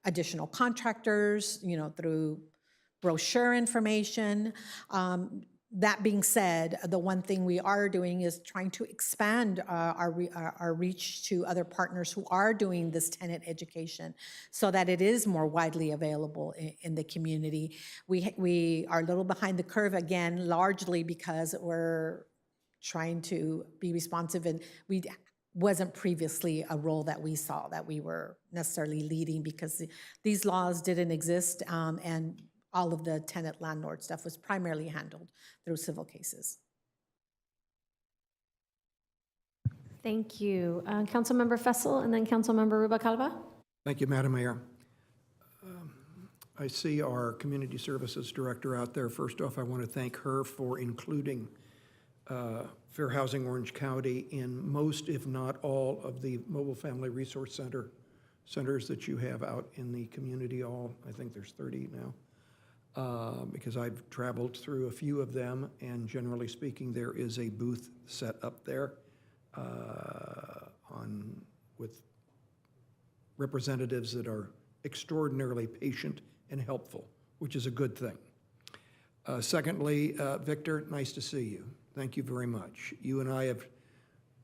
additional contractors, you know, through brochure information? That being said, the one thing we are doing is trying to expand our reach to other partners who are doing this tenant education so that it is more widely available in the community. We are a little behind the curve, again, largely because we're trying to be responsive, and we wasn't previously a role that we saw that we were necessarily leading because these laws didn't exist, and all of the tenant-landlord stuff was primarily handled through civil cases. Thank you. Councilmember Fessel and then Councilmember Rubalcaba. Thank you, Madam Mayor. I see our Community Services Director out there. First off, I want to thank her for including Fair Housing Orange County in most, if not all, of the mobile family resource centers that you have out in the community. I think there's 30 now. because I've traveled through a few of them, and generally speaking, there is a booth set up there with representatives that are extraordinarily patient and helpful, which is a good thing. Secondly, Victor, nice to see you. Thank you very much. You and I have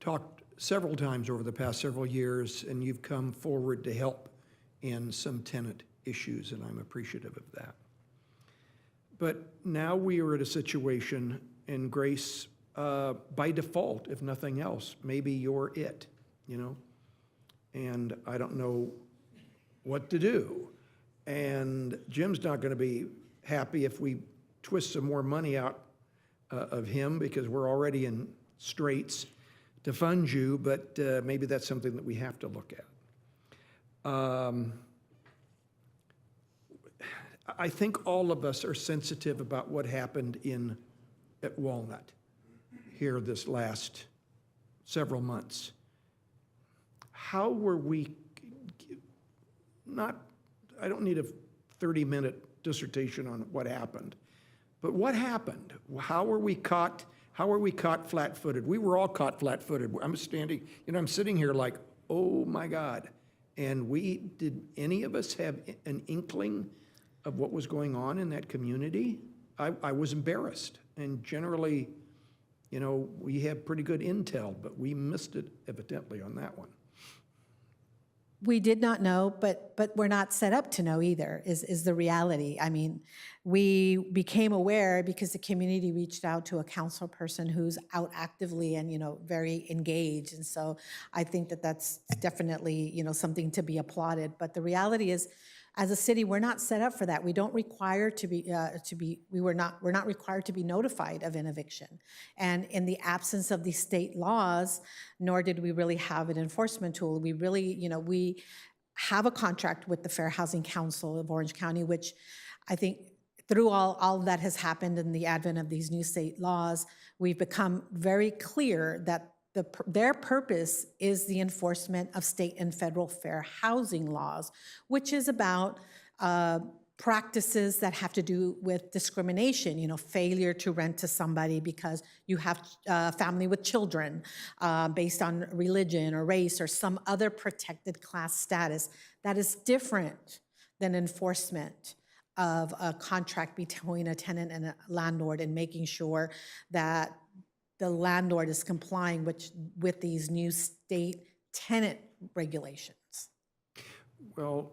talked several times over the past several years, and you've come forward to help in some tenant issues, and I'm appreciative of that. But now we are at a situation, and Grace, by default, if nothing else, maybe you're it, you know? And I don't know what to do. And Jim's not going to be happy if we twist some more money out of him, because we're already in straits to fund you, but maybe that's something that we have to look at. I think all of us are sensitive about what happened at Walnut here this last several months. How were we I don't need a 30-minute dissertation on what happened, but what happened? How were we caught flat-footed? We were all caught flat-footed. I'm sitting here like, oh my God. And did any of us have an inkling of what was going on in that community? I was embarrassed. And generally, you know, we have pretty good intel, but we missed it evidently on that one. We did not know, but we're not set up to know either, is the reality. I mean, we became aware because the community reached out to a council person who's out actively and, you know, very engaged. And so I think that that's definitely, you know, something to be applauded. But the reality is, as a city, we're not set up for that. We don't require we're not required to be notified of an eviction. And in the absence of these state laws, nor did we really have an enforcement tool. We really, you know, we have a contract with the Fair Housing Council of Orange County, which I think through all that has happened in the advent of these new state laws, we've become very clear that their purpose is the enforcement of state and federal fair housing laws, which is about practices that have to do with discrimination, you know, failure to rent to somebody because you have a family with children based on religion or race or some other protected class status. That is different than enforcement of a contract between a tenant and a landlord and making sure that the landlord is complying with these new state tenant regulations. Well,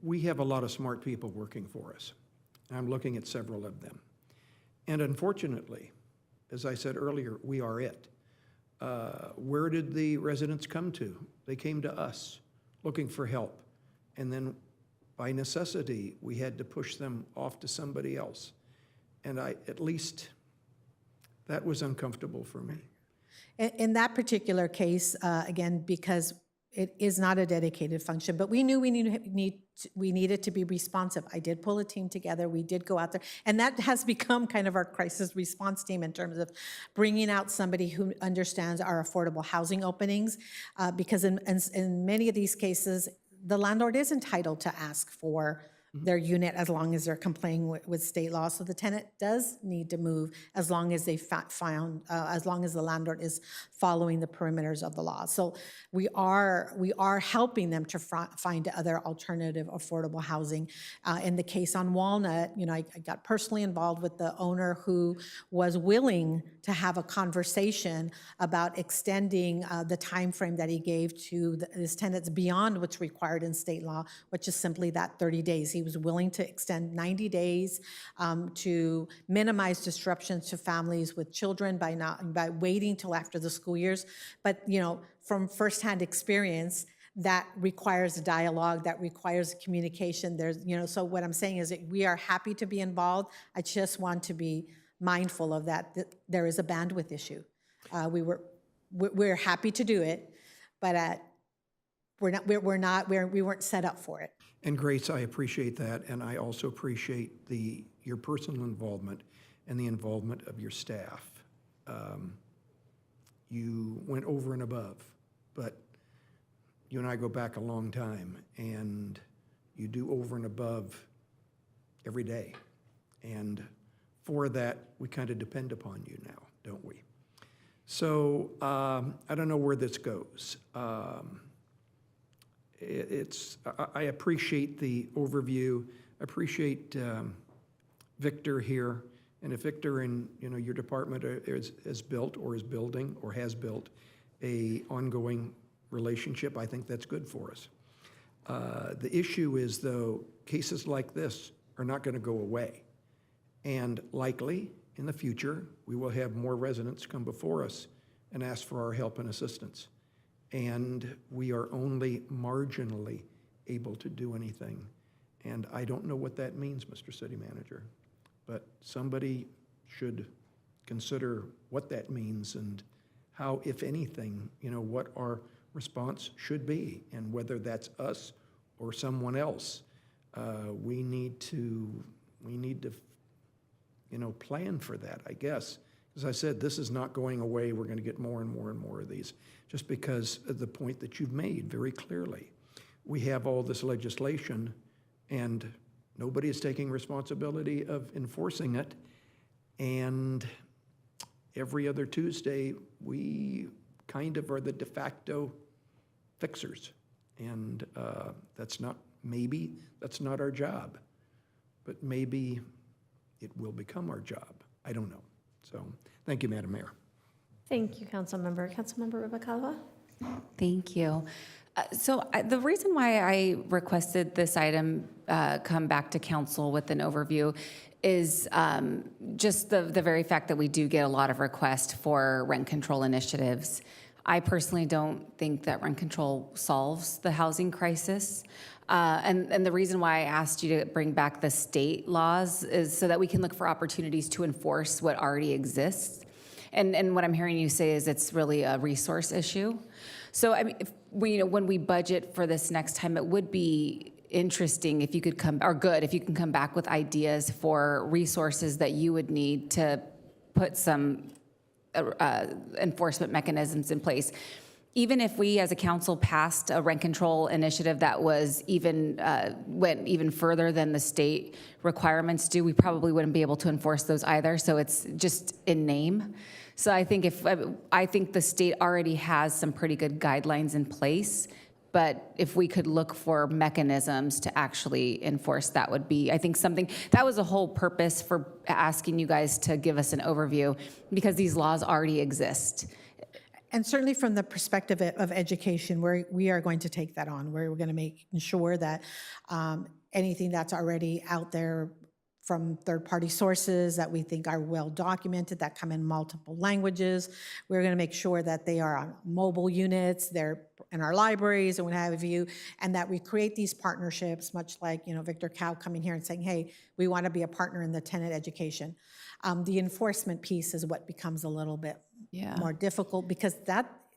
we have a lot of smart people working for us. I'm looking at several of them. And unfortunately, as I said earlier, we are it. Where did the residents come to? They came to us looking for help. And then by necessity, we had to push them off to somebody else. And at least that was uncomfortable for me. In that particular case, again, because it is not a dedicated function, but we knew we needed to be responsive. I did pull a team together. We did go out there, and that has become kind of our crisis response team in terms of bringing out somebody who understands our affordable housing openings, because in many of these cases, the landlord is entitled to ask for their unit as long as they're complying with state law. So the tenant does need to move as long as as long as the landlord is following the perimeters of the law. So we are helping them to find other alternative affordable housing. In the case on Walnut, you know, I got personally involved with the owner who was willing to have a conversation about extending the time frame that he gave to his tenants beyond what's required in state law, which is simply that 30 days. He was willing to extend 90 days to minimize disruptions to families with children by waiting till after the school years. But, you know, from firsthand experience, that requires a dialogue, that requires communication. There's, you know, so what I'm saying is that we are happy to be involved. I just want to be mindful of that there is a bandwidth issue. We're happy to do it, but we weren't set up for it. And Grace, I appreciate that, and I also appreciate your personal involvement and the involvement of your staff. You went over and above, but you and I go back a long time, and you do over and above every day. And for that, we kind of depend upon you now, don't we? So I don't know where this goes. I appreciate the overview. I appreciate Victor here. And if Victor in your department has built or is building or has built a ongoing relationship, I think that's good for us. The issue is, though, cases like this are not going to go away. And likely, in the future, we will have more residents come before us and ask for our help and assistance. And we are only marginally able to do anything. And I don't know what that means, Mr. City Manager, but somebody should consider what that means and how, if anything, what our response should be, and whether that's us or someone else. We need to plan for that, I guess. As I said, this is not going away. We're going to get more and more and more of these, just because of the point that you've made very clearly. We have all this legislation, and nobody is taking responsibility of enforcing it. And every other Tuesday, we kind of are the de facto fixers. And that's not our job, but maybe it will become our job. I don't know. So thank you, Madam Mayor. Thank you, Councilmember. Councilmember Rubalcaba? Thank you. The reason why I requested this item come back to council with an overview is just the very fact that we do get a lot of requests for rent control initiatives. I personally don't think that rent control solves the housing crisis. And the reason why I asked you to bring back the state laws is so that we can look for opportunities to enforce what already exists. And what I'm hearing you say is it's really a resource issue. So I mean, when we budget for this next time, it would be interesting if you could if you can come back with ideas for resources that you would need to put some enforcement mechanisms in place. Even if we as a council passed a rent control initiative that was went even further than the state requirements do, we probably wouldn't be able to enforce those either. So it's just in name. So I think the state already has some pretty good guidelines in place, but if we could look for mechanisms to actually enforce, that would be, I think, something that was the whole purpose for asking you guys to give us an overview, because these laws already exist. And certainly from the perspective of education, we are going to take that on. We're going to make sure that anything that's already out there from third-party sources that we think are well documented, that come in multiple languages, we're going to make sure that they are on mobile units, they're in our libraries and what have you, and that we create these partnerships, much like Victor Cow coming here and saying, hey, we want to be a partner in the tenant education. The enforcement piece is what becomes a little bit more difficult, because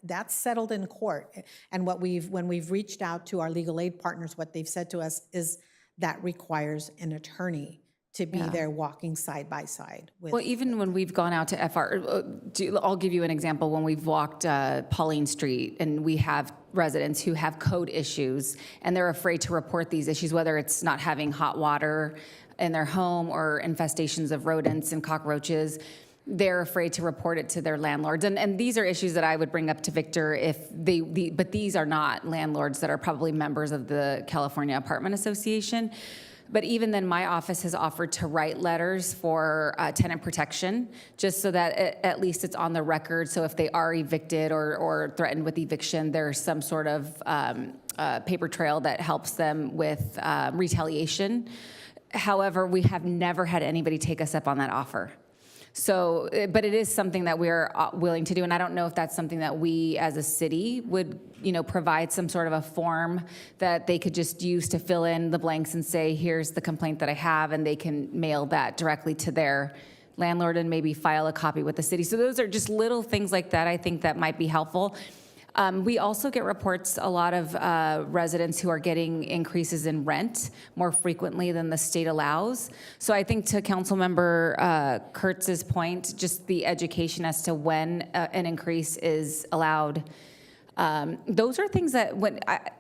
that's settled in court. And when we've reached out to our legal aid partners, what they've said to us is that requires an attorney to be there walking side by side with. Well, even when we've gone out to FR, I'll give you an example. When we've walked Pauline Street and we have residents who have code issues and they're afraid to report these issues, whether it's not having hot water in their home or infestations of rodents and cockroaches, they're afraid to report it to their landlords. And these are issues that I would bring up to Victor but these are not landlords that are probably members of the California Apartment Association. But even then, my office has offered to write letters for tenant protection, just so that at least it's on the record. So if they are evicted or threatened with eviction, there's some sort of paper trail that helps them with retaliation. However, we have never had anybody take us up on that offer. So, but it is something that we're willing to do, and I don't know if that's something that we as a city would, provide some sort of a form that they could just use to fill in the blanks and say, here's the complaint that I have, and they can mail that directly to their landlord and maybe file a copy with the city. So those are just little things like that I think that might be helpful. We also get reports, a lot of residents who are getting increases in rent more frequently than the state allows. So I think to Councilmember Kurtz's point, just the education as to when an increase is allowed Those are things that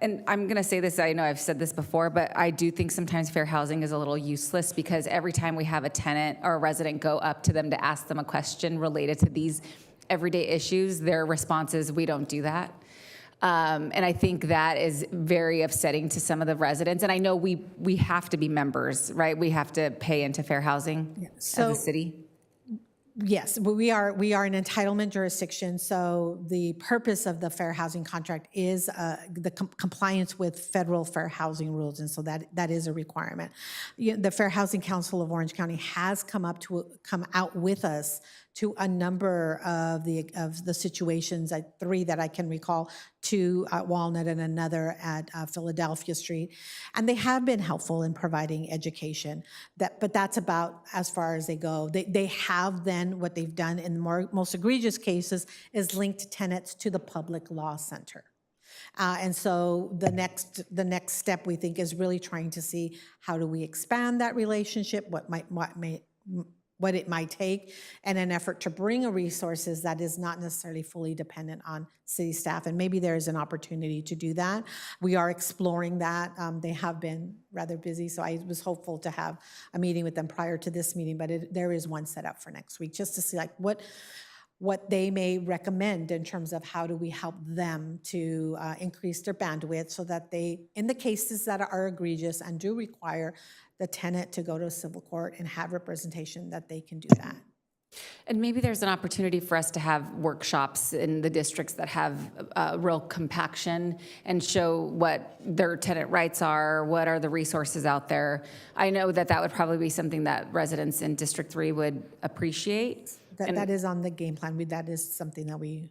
and I'm going to say this, I know I've said this before, but I do think sometimes fair housing is a little useless because every time we have a tenant or a resident go up to them to ask them a question related to these everyday issues, their response is, we don't do that. And I think that is very upsetting to some of the residents. And I know we have to be members, right? We have to pay into fair housing as a city. Yes, we are an entitlement jurisdiction, so the purpose of the fair housing contract is the compliance with federal fair housing rules, and so that is a requirement. The Fair Housing Council of Orange County has come out with us to a number of the situations, 3 that I can recall, 2 at Walnut and another at Philadelphia Street, and they have been helpful in providing education. But that's about as far as they go. They have then, what they've done in the most egregious cases is linked tenants to the Public Law Center. And so the next step, we think, is really trying to see how do we expand that relationship, what it might take, in an effort to bring a resources that is not necessarily fully dependent on city staff. And maybe there is an opportunity to do that. We are exploring that. They have been rather busy, so I was hopeful to have a meeting with them prior to this meeting, but there is one set up for next week, just to see like what they may recommend in terms of how do we help them to increase their bandwidth so that they, in the cases that are egregious and do require the tenant to go to a civil court and have representation, that they can do that. And maybe there's an opportunity for us to have workshops in the districts that have real compaction and show what their tenant rights are, what are the resources out there. I know that would probably be something that residents in District 3 would appreciate. That is on the game plan. That is something that we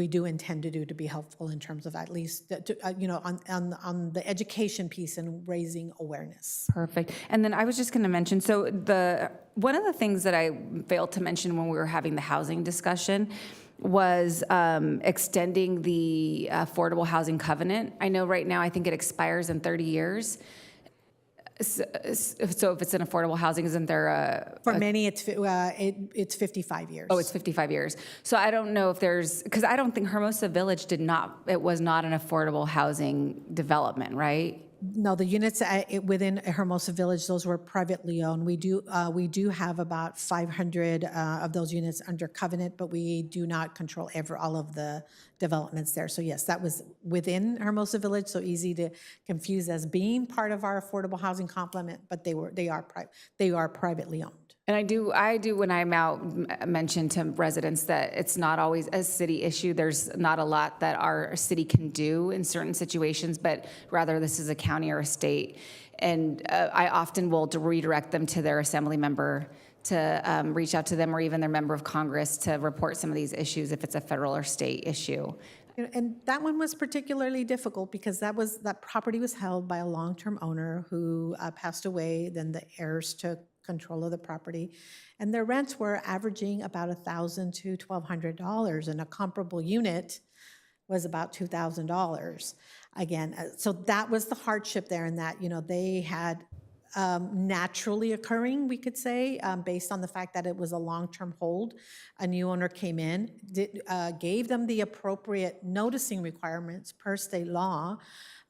do intend to do to be helpful in terms of at least, on the education piece and raising awareness. Perfect. And then I was just going to mention, so one of the things that I failed to mention when we were having the housing discussion was extending the affordable housing covenant. I know right now, I think it expires in 30 years. So if it's an affordable housing, isn't there For many, it's 55 years. Oh, it's 55 years. So I don't know if because I don't think Hermosa Village was not an affordable housing development, right? No, the units within Hermosa Village, those were privately owned. We do have about 500 of those units under covenant, but we do not control all of the developments there. So yes, that was within Hermosa Village, so easy to confuse as being part of our affordable housing complement, but they are privately owned. And I do when I'm out mention to residents that it's not always a city issue. There's not a lot that our city can do in certain situations, but rather this is a county or a state. And I often will redirect them to their assembly member to reach out to them, or even their member of Congress to report some of these issues if it's a federal or state issue. And that one was particularly difficult because that property was held by a long-term owner who passed away. Then the heirs took control of the property, and their rents were averaging about $1,000 to $1,200, and a comparable unit was about $2,000. Again, so that was the hardship there, in that they had naturally occurring, we could say, based on the fact that it was a long-term hold. A new owner came in, gave them the appropriate noticing requirements per state law,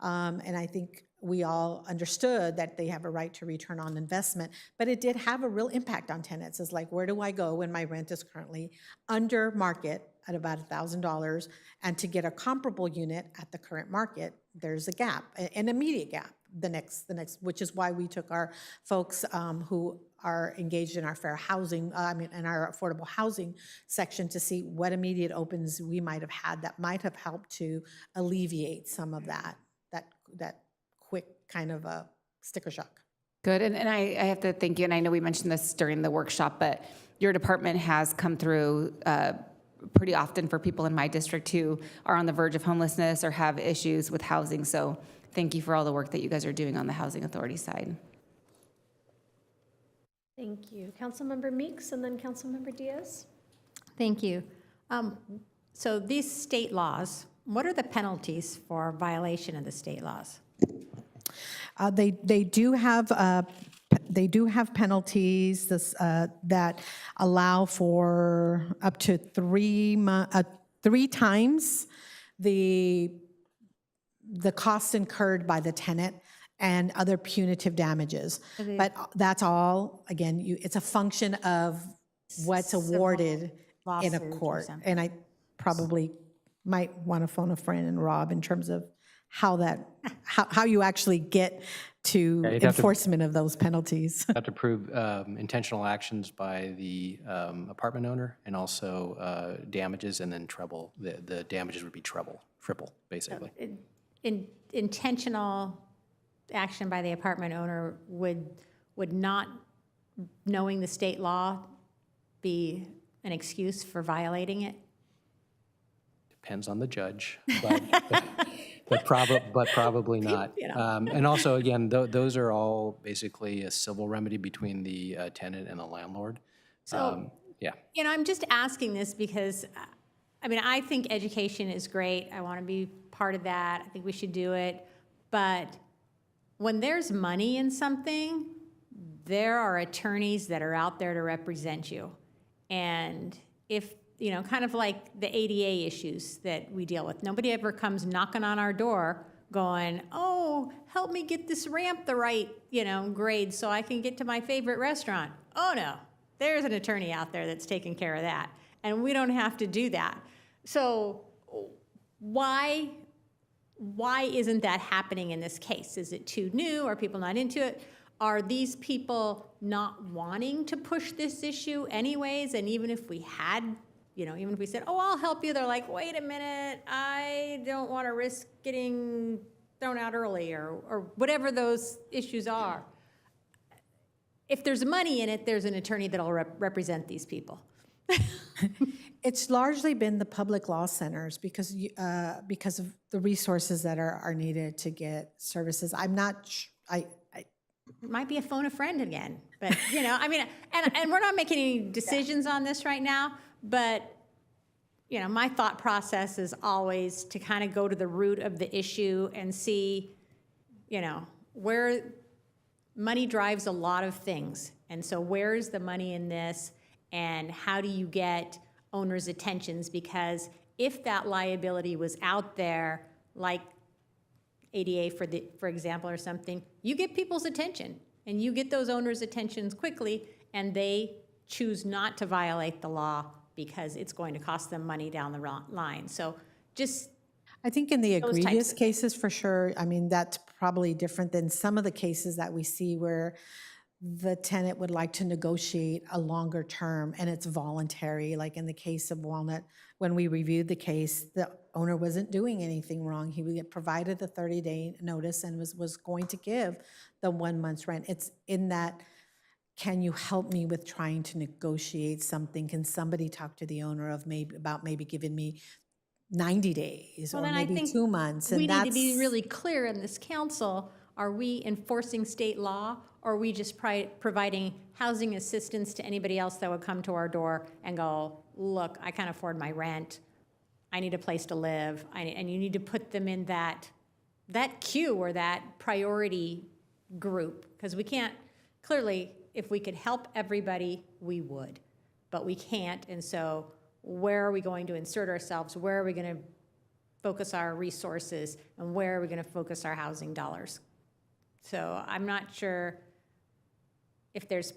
and I think we all understood that they have a right to return on investment, but it did have a real impact on tenants. It's like, where do I go when my rent is currently under market at about $1,000, and to get a comparable unit at the current market, there's a gap, an immediate gap. The next, which is why we took our folks who are engaged in our fair housing, in our affordable housing section, to see what immediate opens we might have had that might have helped to alleviate some of that quick kind of a sticker shock. Good, and I have to thank you, and I know we mentioned this during the workshop, but your department has come through pretty often for people in my district who are on the verge of homelessness or have issues with housing, so thank you for all the work that you guys are doing on the Housing Authority side. Thank you. Councilmember Meeks and then Councilmember Diaz. Thank you. So these state laws, what are the penalties for violation of the state laws? They do have penalties that allow for up to 3 times the costs incurred by the tenant and other punitive damages. But that's all, again, it's a function of what's awarded in a lawsuit or court. something. And I probably might want to phone a friend and Rob in terms of how you actually get to you'd have to- enforcement of those penalties. Have to prove intentional actions by the apartment owner and also damages, and then treble. The damages would be triple, basically. Intentional action by the apartment owner would not, knowing the state law, be an excuse for violating it? Depends on the judge, but probably not. You know. And also, again, those are all basically a civil remedy between the tenant and the landlord. So, yeah. You know, I'm just asking this because, I mean, I think education is great. I want to be part of that. I think we should do it. But when there's money in something, there are attorneys that are out there to represent you. And if, you know, kind of like the ADA issues that we deal with, nobody ever comes knocking on our door going, oh, help me get this ramp the right, you know, grade so I can get to my favorite restaurant. Oh, no. There's an attorney out there that's taking care of that, and we don't have to do that. So why isn't that happening in this case? Is it too new? Are people not into it? Are these people not wanting to push this issue anyways? And even if we had, you know, even if we said, oh, I'll help you, they're like, wait a minute, I don't want to risk getting thrown out early, or whatever those issues are. If there's money in it, there's an attorney that'll represent these people. It's largely been the public law centers because of the resources that are needed to get services. I'm not, It might be a phone a friend again, but, you know, I mean, and we're not making any decisions on this right now, but, you know, my thought process is always to kind of go to the root of the issue and see, you know, where money drives a lot of things. And so where's the money in this, and how do you get owners' attentions? Because if that liability was out there, like ADA for example or something, you get people's attention and you get those owners' attentions quickly, and they choose not to violate the law because it's going to cost them money down the line. So just, I think in the those types egregious of cases, for sure, I mean, that's probably different than some of the cases that we see where the tenant would like to negotiate a longer term and it's voluntary. Like in the case of Walnut, when we reviewed the case, the owner wasn't doing anything wrong. He would get provided the 30-day notice and was going to give the 1 month's rent. It's in that, can you help me with trying to negotiate something? Can somebody talk to the owner about maybe giving me 90 days well, or then I maybe think 2 months? we need to be really clear in this council. Are we enforcing state law, or are we just providing housing assistance to anybody else that would come to our door and go, look, I can't afford my rent, I need a place to live, and you need to put them in that queue or that priority group? Because we can't, clearly, if we could help everybody, we would, but we can't. And so where are we going to insert ourselves? Where are we going to focus our resources, and where are we going to focus our housing dollars? So I'm not sure if there's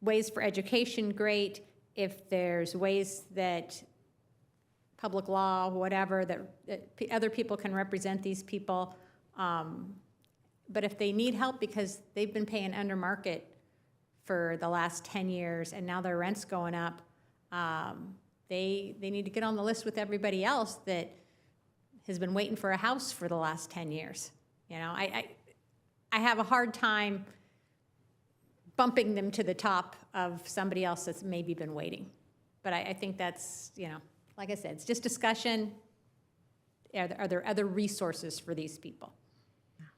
ways for education, great. If there's ways that public law, whatever, that other people can represent these people. But if they need help because they've been paying under market for the last 10 years and now their rent's going up, they need to get on the list with everybody else that has been waiting for a house for the last 10 years. You know, I have a hard time bumping them to the top of somebody else that's maybe been waiting. But I think that's, you know, like I said, it's just discussion. Are there other resources for these people?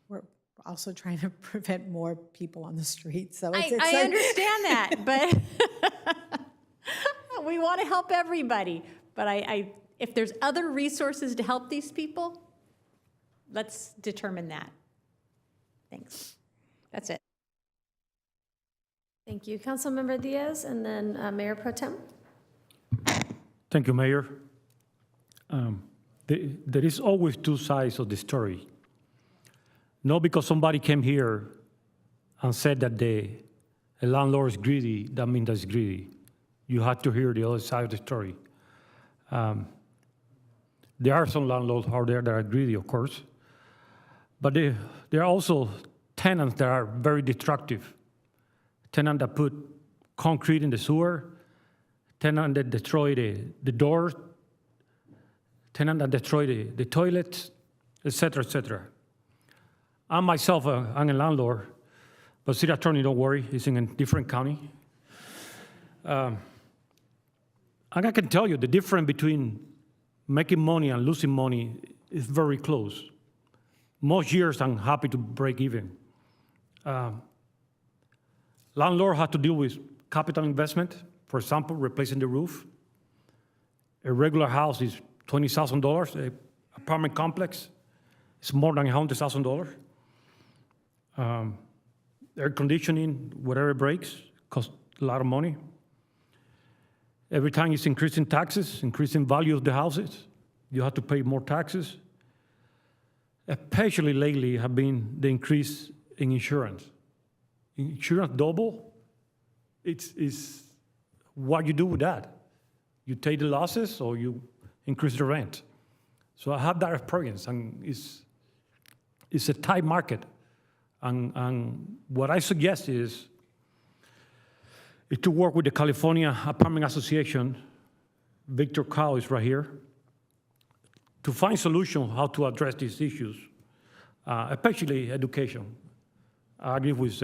We're also trying to prevent more people on the street. So I understand that, but we want to help everybody. But if there's other resources to help these people, let's determine that. Thanks. That's it. Thank you. Councilmember Diaz, and then Mayor Pro Tem. Thank you, Mayor. there is always two sides of the story. Not because somebody came here and said that a landlord is greedy, that means that's greedy. You have to hear the other side of the story. There are some landlords out there that are greedy, of course, but there are also tenants that are very destructive. Tenants that put concrete in the sewer, tenants that destroy the doors, tenants that destroy the toilets, et cetera, et cetera. I myself, I'm a landlord, but city attorney, don't worry, he's in a different county. And I can tell you the difference between making money and losing money is very close. Most years I'm happy to break even. Landlord have to deal with capital investment, for example, replacing the roof. A regular house is $20,000. An apartment complex is more than $100,000. Air conditioning, whatever breaks, costs a lot of money. Every time it's increasing taxes, increasing value of the houses, you have to pay more taxes. Especially lately have been the increase in insurance. Insurance double, it's what you do with that. You take the losses or you increase the rent. So I have that experience, and it's a tight market. And what I suggest is to work with the California Apartment Association. Victor Cow is right here, to find solutions how to address these issues, especially education. I agree with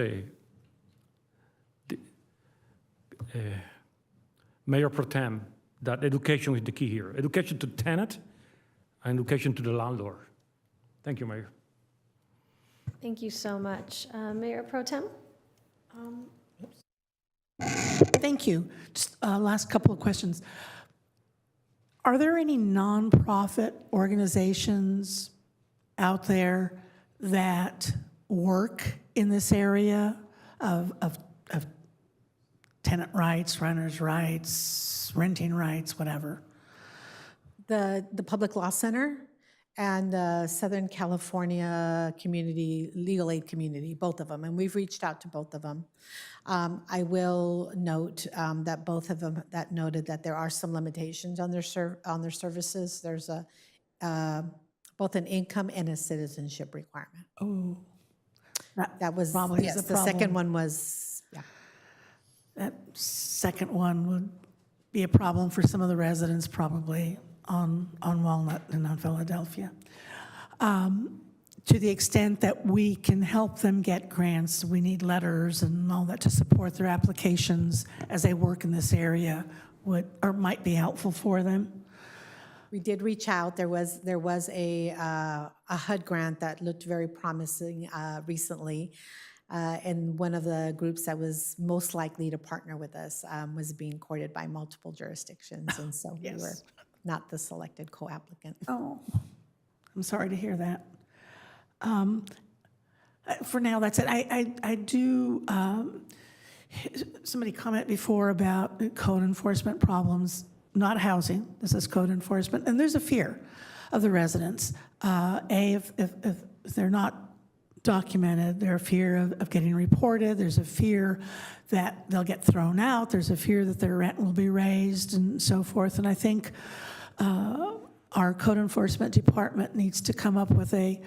Mayor Pro Tem that education is the key here. Education to tenant and education to the landlord. Thank you, Mayor. Thank you so much. Mayor Pro Tem? Thank you. Just last couple of questions. Are there any nonprofit organizations out there that work in this area of tenant rights, renters' rights, renting rights, whatever? The Public Law Center and the Southern California Community, Legal Aid Community, both of them, and we've reached out to both of them. I will note that both of them that noted that there are some limitations on their services. There's both an income and a citizenship requirement. Oh, that was probably yes. is The second one was That second one would be a problem for some of the residents probably on Walnut and on Philadelphia. To the extent that we can help them get grants, we need letters and all that to support their applications as they work in this area might be helpful for them. We did reach out. There was a HUD grant that looked very promising recently, and one of the groups that was most likely to partner with us was being courted by multiple jurisdictions, and so Yes. we were not the selected co-applicant. Oh, I'm sorry to hear that. For now, that's it. I do, somebody commented before about code enforcement problems, not housing, this is code enforcement, and there's a fear of the residents. If they're not documented, there's a fear of getting reported, there's a fear that they'll get thrown out, there's a fear that their rent will be raised and so forth, and I think our code enforcement department needs to come up with a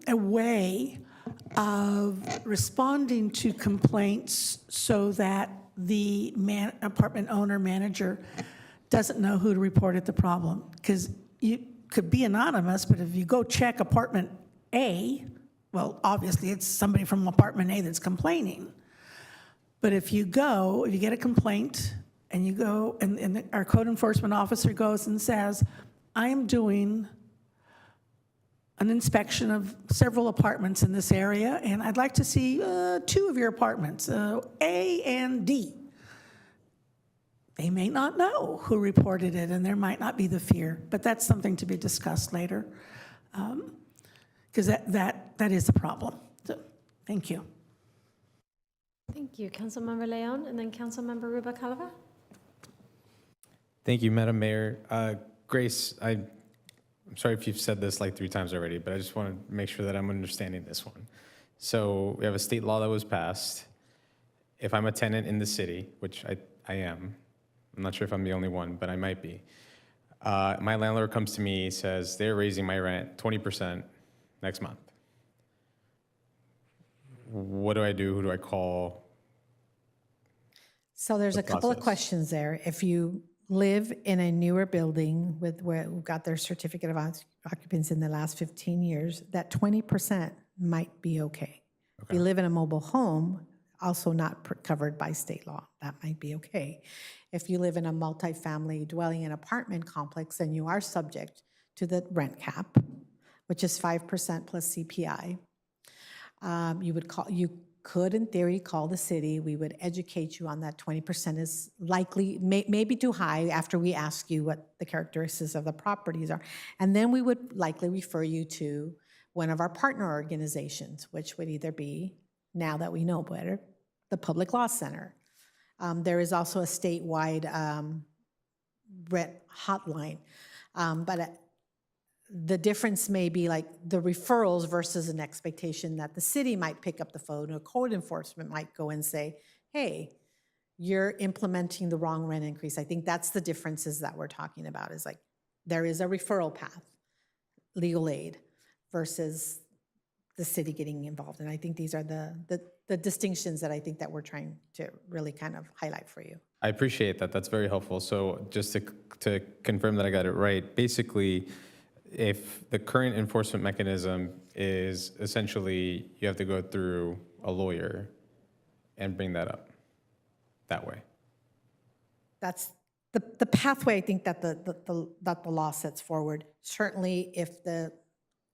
way of responding to complaints so that the apartment owner manager doesn't know who to report at the problem. Because you could be anonymous, but if you go check apartment A, well, obviously it's somebody from apartment A that's complaining. But if you get a complaint and you go, and our code enforcement officer goes and says, I am doing an inspection of several apartments in this area, and I'd like to see 2 of your apartments, A and D. They may not know who reported it, and there might not be the fear, but that's something to be discussed later, because that is a problem. So, thank you. Thank you. Councilmember Leon, and then Councilmember Rubalcaba. Thank you, Madam Mayor. Grace, I'm sorry if you've said this like 3 times already, but I just want to make sure that I'm understanding this one. So we have a state law that was passed. If I'm a tenant in the city, which I am, I'm not sure if I'm the only one, but I might be. My landlord comes to me, says they're raising my rent 20% next month. What do I do? Who do I call? So there's The a couple of process. questions there. If you live in a newer building with where who got their certificate of occupancy in the last 15 years, that 20% might be okay. If you live in a mobile home, also not covered by state law, that might be okay. If you live in a multifamily dwelling and apartment complex, then you are subject to the rent cap, which is 5% plus CPI. You could, in theory, call the city. We would educate you on that 20% is likely, maybe too high after we ask you what the characteristics of the properties are. And then we would likely refer you to one of our partner organizations, which would either be, now that we know better, the Public Law Center. There is also a statewide rent hotline. But the difference may be like the referrals versus an expectation that the city might pick up the phone, or code enforcement might go and say, hey, you're implementing the wrong rent increase. I think that's the differences that we're talking about, is like there is a referral path, legal aid, versus the city getting involved. And I think these are the distinctions that I think that we're trying to really kind of highlight for you. I appreciate that. That's very helpful. So just to confirm that I got it right, basically, if the current enforcement mechanism is essentially you have to go through a lawyer and bring that up that way. That's the pathway I think that the law sets forward. Certainly, if the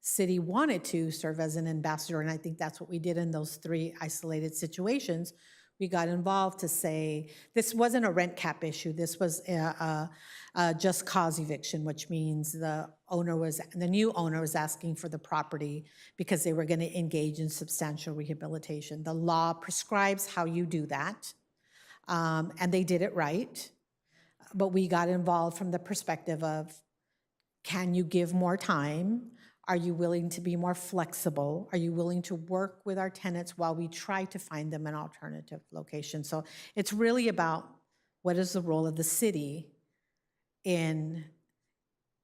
city wanted to serve as an ambassador, and I think that's what we did in those 3 isolated situations, we got involved to say, this wasn't a rent cap issue, this was a just cause eviction, which means the new owner was asking for the property because they were going to engage in substantial rehabilitation. The law prescribes how you do that, and they did it right, but we got involved from the perspective of, can you give more time? Are you willing to be more flexible? Are you willing to work with our tenants while we try to find them an alternative location? So it's really about what is the role of the city in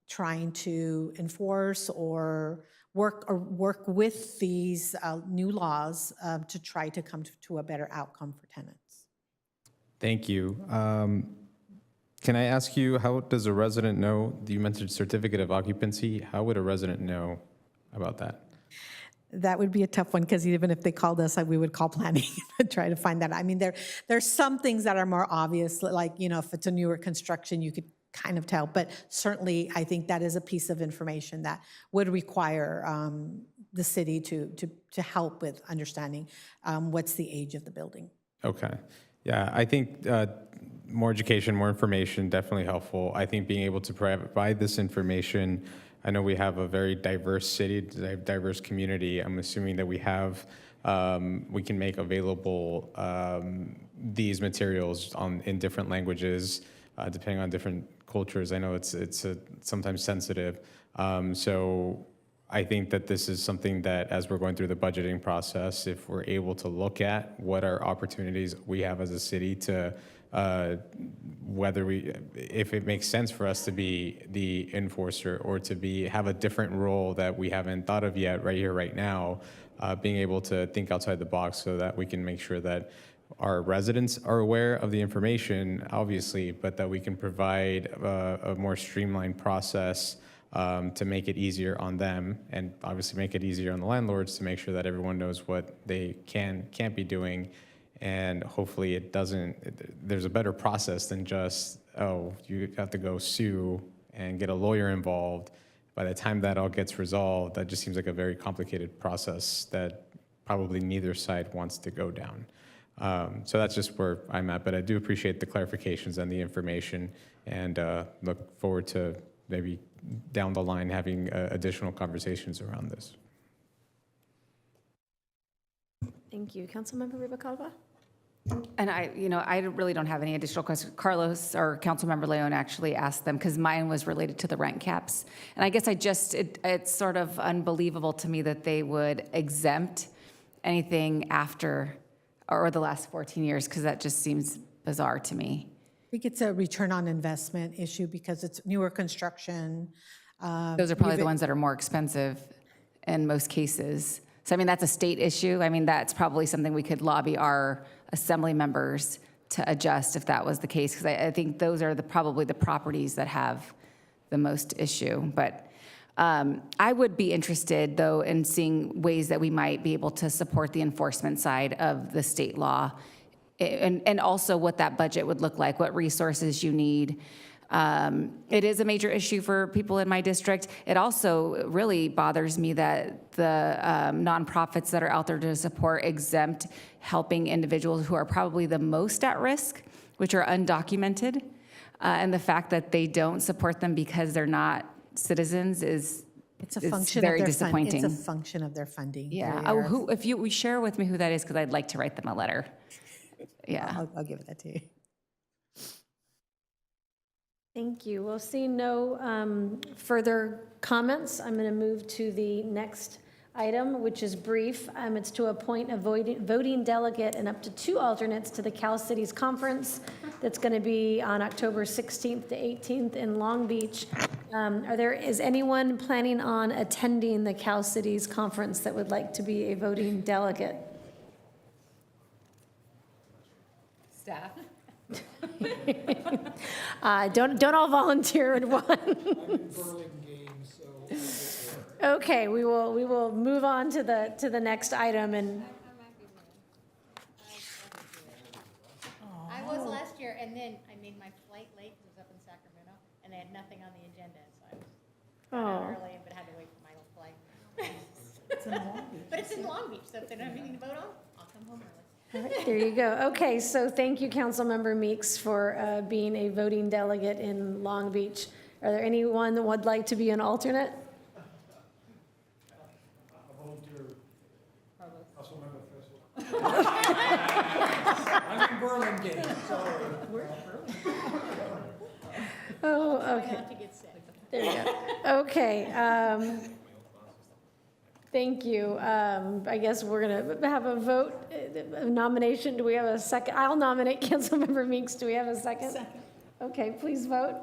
trying to enforce or work with these new laws to try to come to a better outcome for tenants. Thank you. Can I ask you, how does a resident know? You mentioned certificate of occupancy. How would a resident know about that? That would be a tough one, because even if they called us, we would call planning and try to find that. I mean, there's some things that are more obvious, like, if it's a newer construction, you could kind of tell. But certainly, I think that is a piece of information that would require the city to help with understanding what's the age of the building. Okay. Yeah, I think more education, more information, definitely helpful. I think being able to provide this information, I know we have a very diverse city, diverse community. I'm assuming that we can make available these materials in different languages, depending on different cultures. I know it's sometimes sensitive. So I think that this is something that, as we're going through the budgeting process, if we're able to look at what are opportunities we have as a city to, if it makes sense for us to be the enforcer or to have a different role that we haven't thought of yet right here, right now, being able to think outside the box so that we can make sure that our residents are aware of the information, obviously, but that we can provide a more streamlined process to make it easier on them, and obviously make it easier on the landlords to make sure that everyone knows what they can't be doing. And hopefully there's a better process than just, you have to go sue and get a lawyer involved. By the time that all gets resolved, that just seems like a very complicated process that probably neither side wants to go down. So that's just where I'm at, but I do appreciate the clarifications and the information, and look forward to maybe down the line having additional conversations around this. Thank you. Councilmember Ribacalva? And I really don't have any additional questions. Carlos or Councilmember Leon actually asked them because mine was related to the rent caps. And I guess it's sort of unbelievable to me that they would exempt anything after or the last 14 years because that just seems bizarre to me. I think it's a return on investment issue because it's newer construction. Those are probably the ones that are more expensive in most cases. So, I mean, that's a state issue. I mean, that's probably something we could lobby our assembly members to adjust if that was the case, because I think those are probably the properties that have the most issue. But I would be interested, though, in seeing ways that we might be able to support the enforcement side of the state law, and also what that budget would look like, what resources you need. It is a major issue for people in my district. It also really bothers me that the nonprofits that are out there to support exempt helping individuals who are probably the most at risk, which are undocumented, and the fact that they don't support them because they're not citizens is very disappointing. It's a function of their funding. Yeah. If you share with me who that is, because I'd like to write them a letter. Yeah. I'll give that to you. Thank you. We'll see no further comments. I'm going to move to the next item, which is brief. It's to appoint a voting delegate and up to 2 alternates to the Cal Cities Conference that's going to be on October 16th to 18th in Long Beach. Is anyone planning on attending the Cal Cities Conference that would like to be a voting delegate? Staff. Don't all volunteer in one. Okay, we will move on to the next item. And I was last year, and then I made my flight late because I was up in Sacramento, and they had nothing on the agenda, so I was out early, but had to wait for my whole flight. It's in Long Beach. But it's in Long Beach, so if they don't have anything to vote on, I'll come home early. all right, there you go. Okay, so thank you, Councilmember Meeks, for being a voting delegate in Long Beach. Are there anyone that would like to be an alternate? I'm in Burlingame, sorry. Oh, okay. There you go. Okay. Thank you. I guess we're going to have a vote, a nomination. Do we have a second? I'll nominate Councilmember Meeks. Do we have a second? Second. Okay, please vote.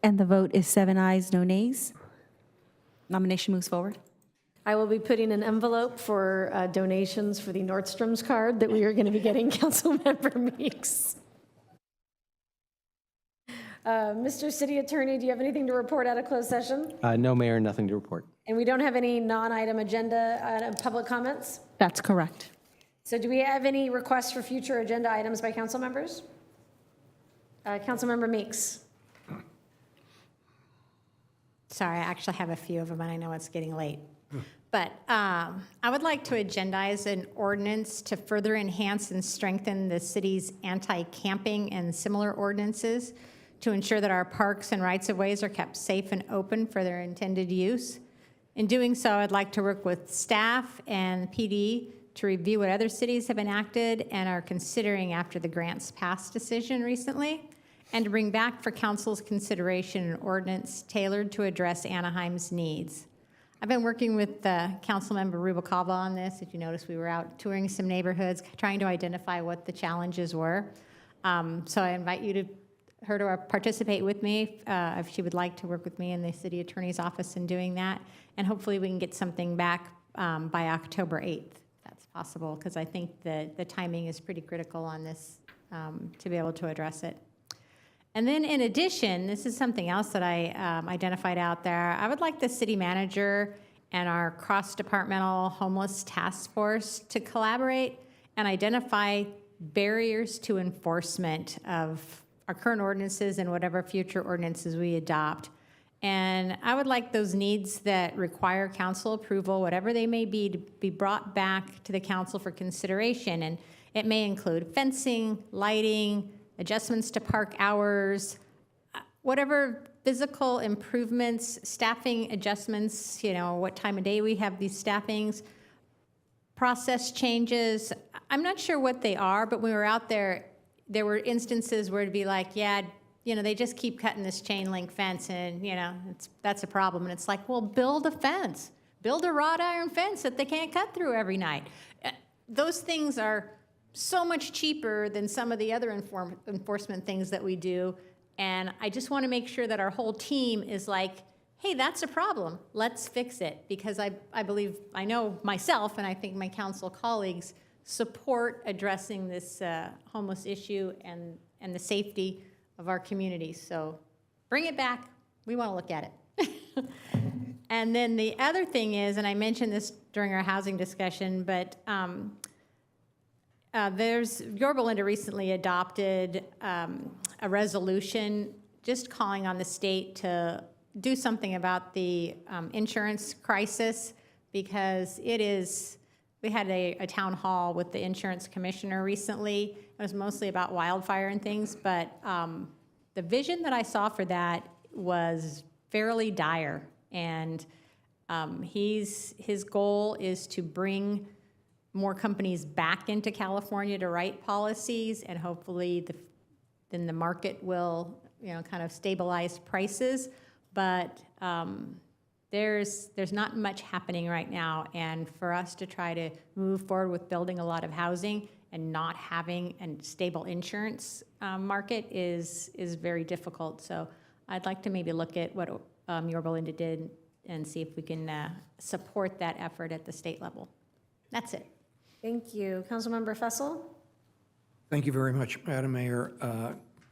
And the vote is 7 ayes, no nays. Nomination moves forward. I will be putting an envelope for donations for the Nordstrom's card that we are going to be getting Councilmember Meeks. Mr. City Attorney, do you have anything to report out of closed session? No, Mayor, nothing to report. And we don't have any non-item agenda public comments? That's correct. So do we have any requests for future agenda items by council members? Councilmember Meeks. Sorry, I actually have a few of them, and I know it's getting late. But I would like to agendize an ordinance to further enhance and strengthen the city's anti-camping and similar ordinances to ensure that our parks and rights-of-ways are kept safe and open for their intended use. In doing so, I'd like to work with staff and PD to review what other cities have enacted and are considering after the Grants Pass decision recently, and to bring back for council's consideration an ordinance tailored to address Anaheim's needs. I've been working with Councilmember Rubalcaba on this. If you notice, we were out touring some neighborhoods, trying to identify what the challenges were. So I invite her to participate with me if she would like to work with me in the city attorney's office in doing that. And hopefully we can get something back by October 8th, if that's possible, because I think the timing is pretty critical on this to be able to address it. And then in addition, this is something else that I identified out there. I would like the city manager and our cross-departmental homeless task force to collaborate and identify barriers to enforcement of our current ordinances and whatever future ordinances we adopt. And I would like those needs that require council approval, whatever they may be, to be brought back to the council for consideration. And it may include fencing, lighting, adjustments to park hours, whatever physical improvements, staffing adjustments, what time of day we have these staffings, process changes. I'm not sure what they are, but when we were out there, there were instances where it'd be like, yeah, they just keep cutting this chain link fence and, that's a problem. And it's like, well, build a fence. Build a wrought iron fence that they can't cut through every night. Those things are so much cheaper than some of the other enforcement things that we do. And I just want to make sure that our whole team is like, hey, that's a problem. Let's fix it. Because I believe, I know myself, and I think my council colleagues support addressing this homeless issue and the safety of our communities. So bring it back. We want to look at it. And then the other thing is, and I mentioned this during our housing discussion, but Yorba Linda recently adopted a resolution just calling on the state to do something about the insurance crisis, because we had a town hall with the insurance commissioner recently. It was mostly about wildfire and things, but the vision that I saw for that was fairly dire. And his goal is to bring more companies back into California to write policies, and hopefully then the market will, kind of stabilize prices. But there's not much happening right now, and for us to try to move forward with building a lot of housing and not having a stable insurance market is very difficult. So I'd like to maybe look at what Yorba Linda did and see if we can support that effort at the state level. That's it. Thank you. Councilmember Fessel? Thank you very much, Madam Mayor.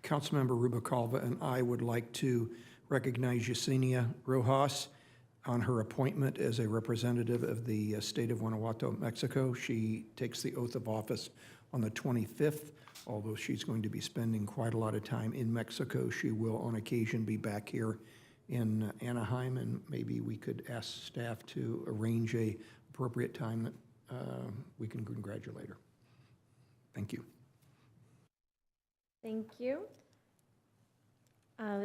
Councilmember Rubalcaba and I would like to recognize Yesenia Rojas on her appointment as a representative of the state of Guanajuato, Mexico. She takes the oath of office on the 25th. Although she's going to be spending quite a lot of time in Mexico, she will on occasion be back here in Anaheim, and maybe we could ask staff to arrange a appropriate time that we can congratulate her. Thank you. Thank you.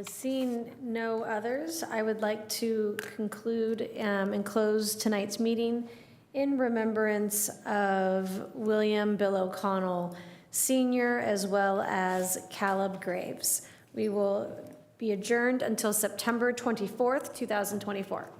Seeing no others, I would like to conclude and close tonight's meeting in remembrance of William Bill O'Connell Sr. as well as Caleb Graves. We will be adjourned until September 24th, 2024.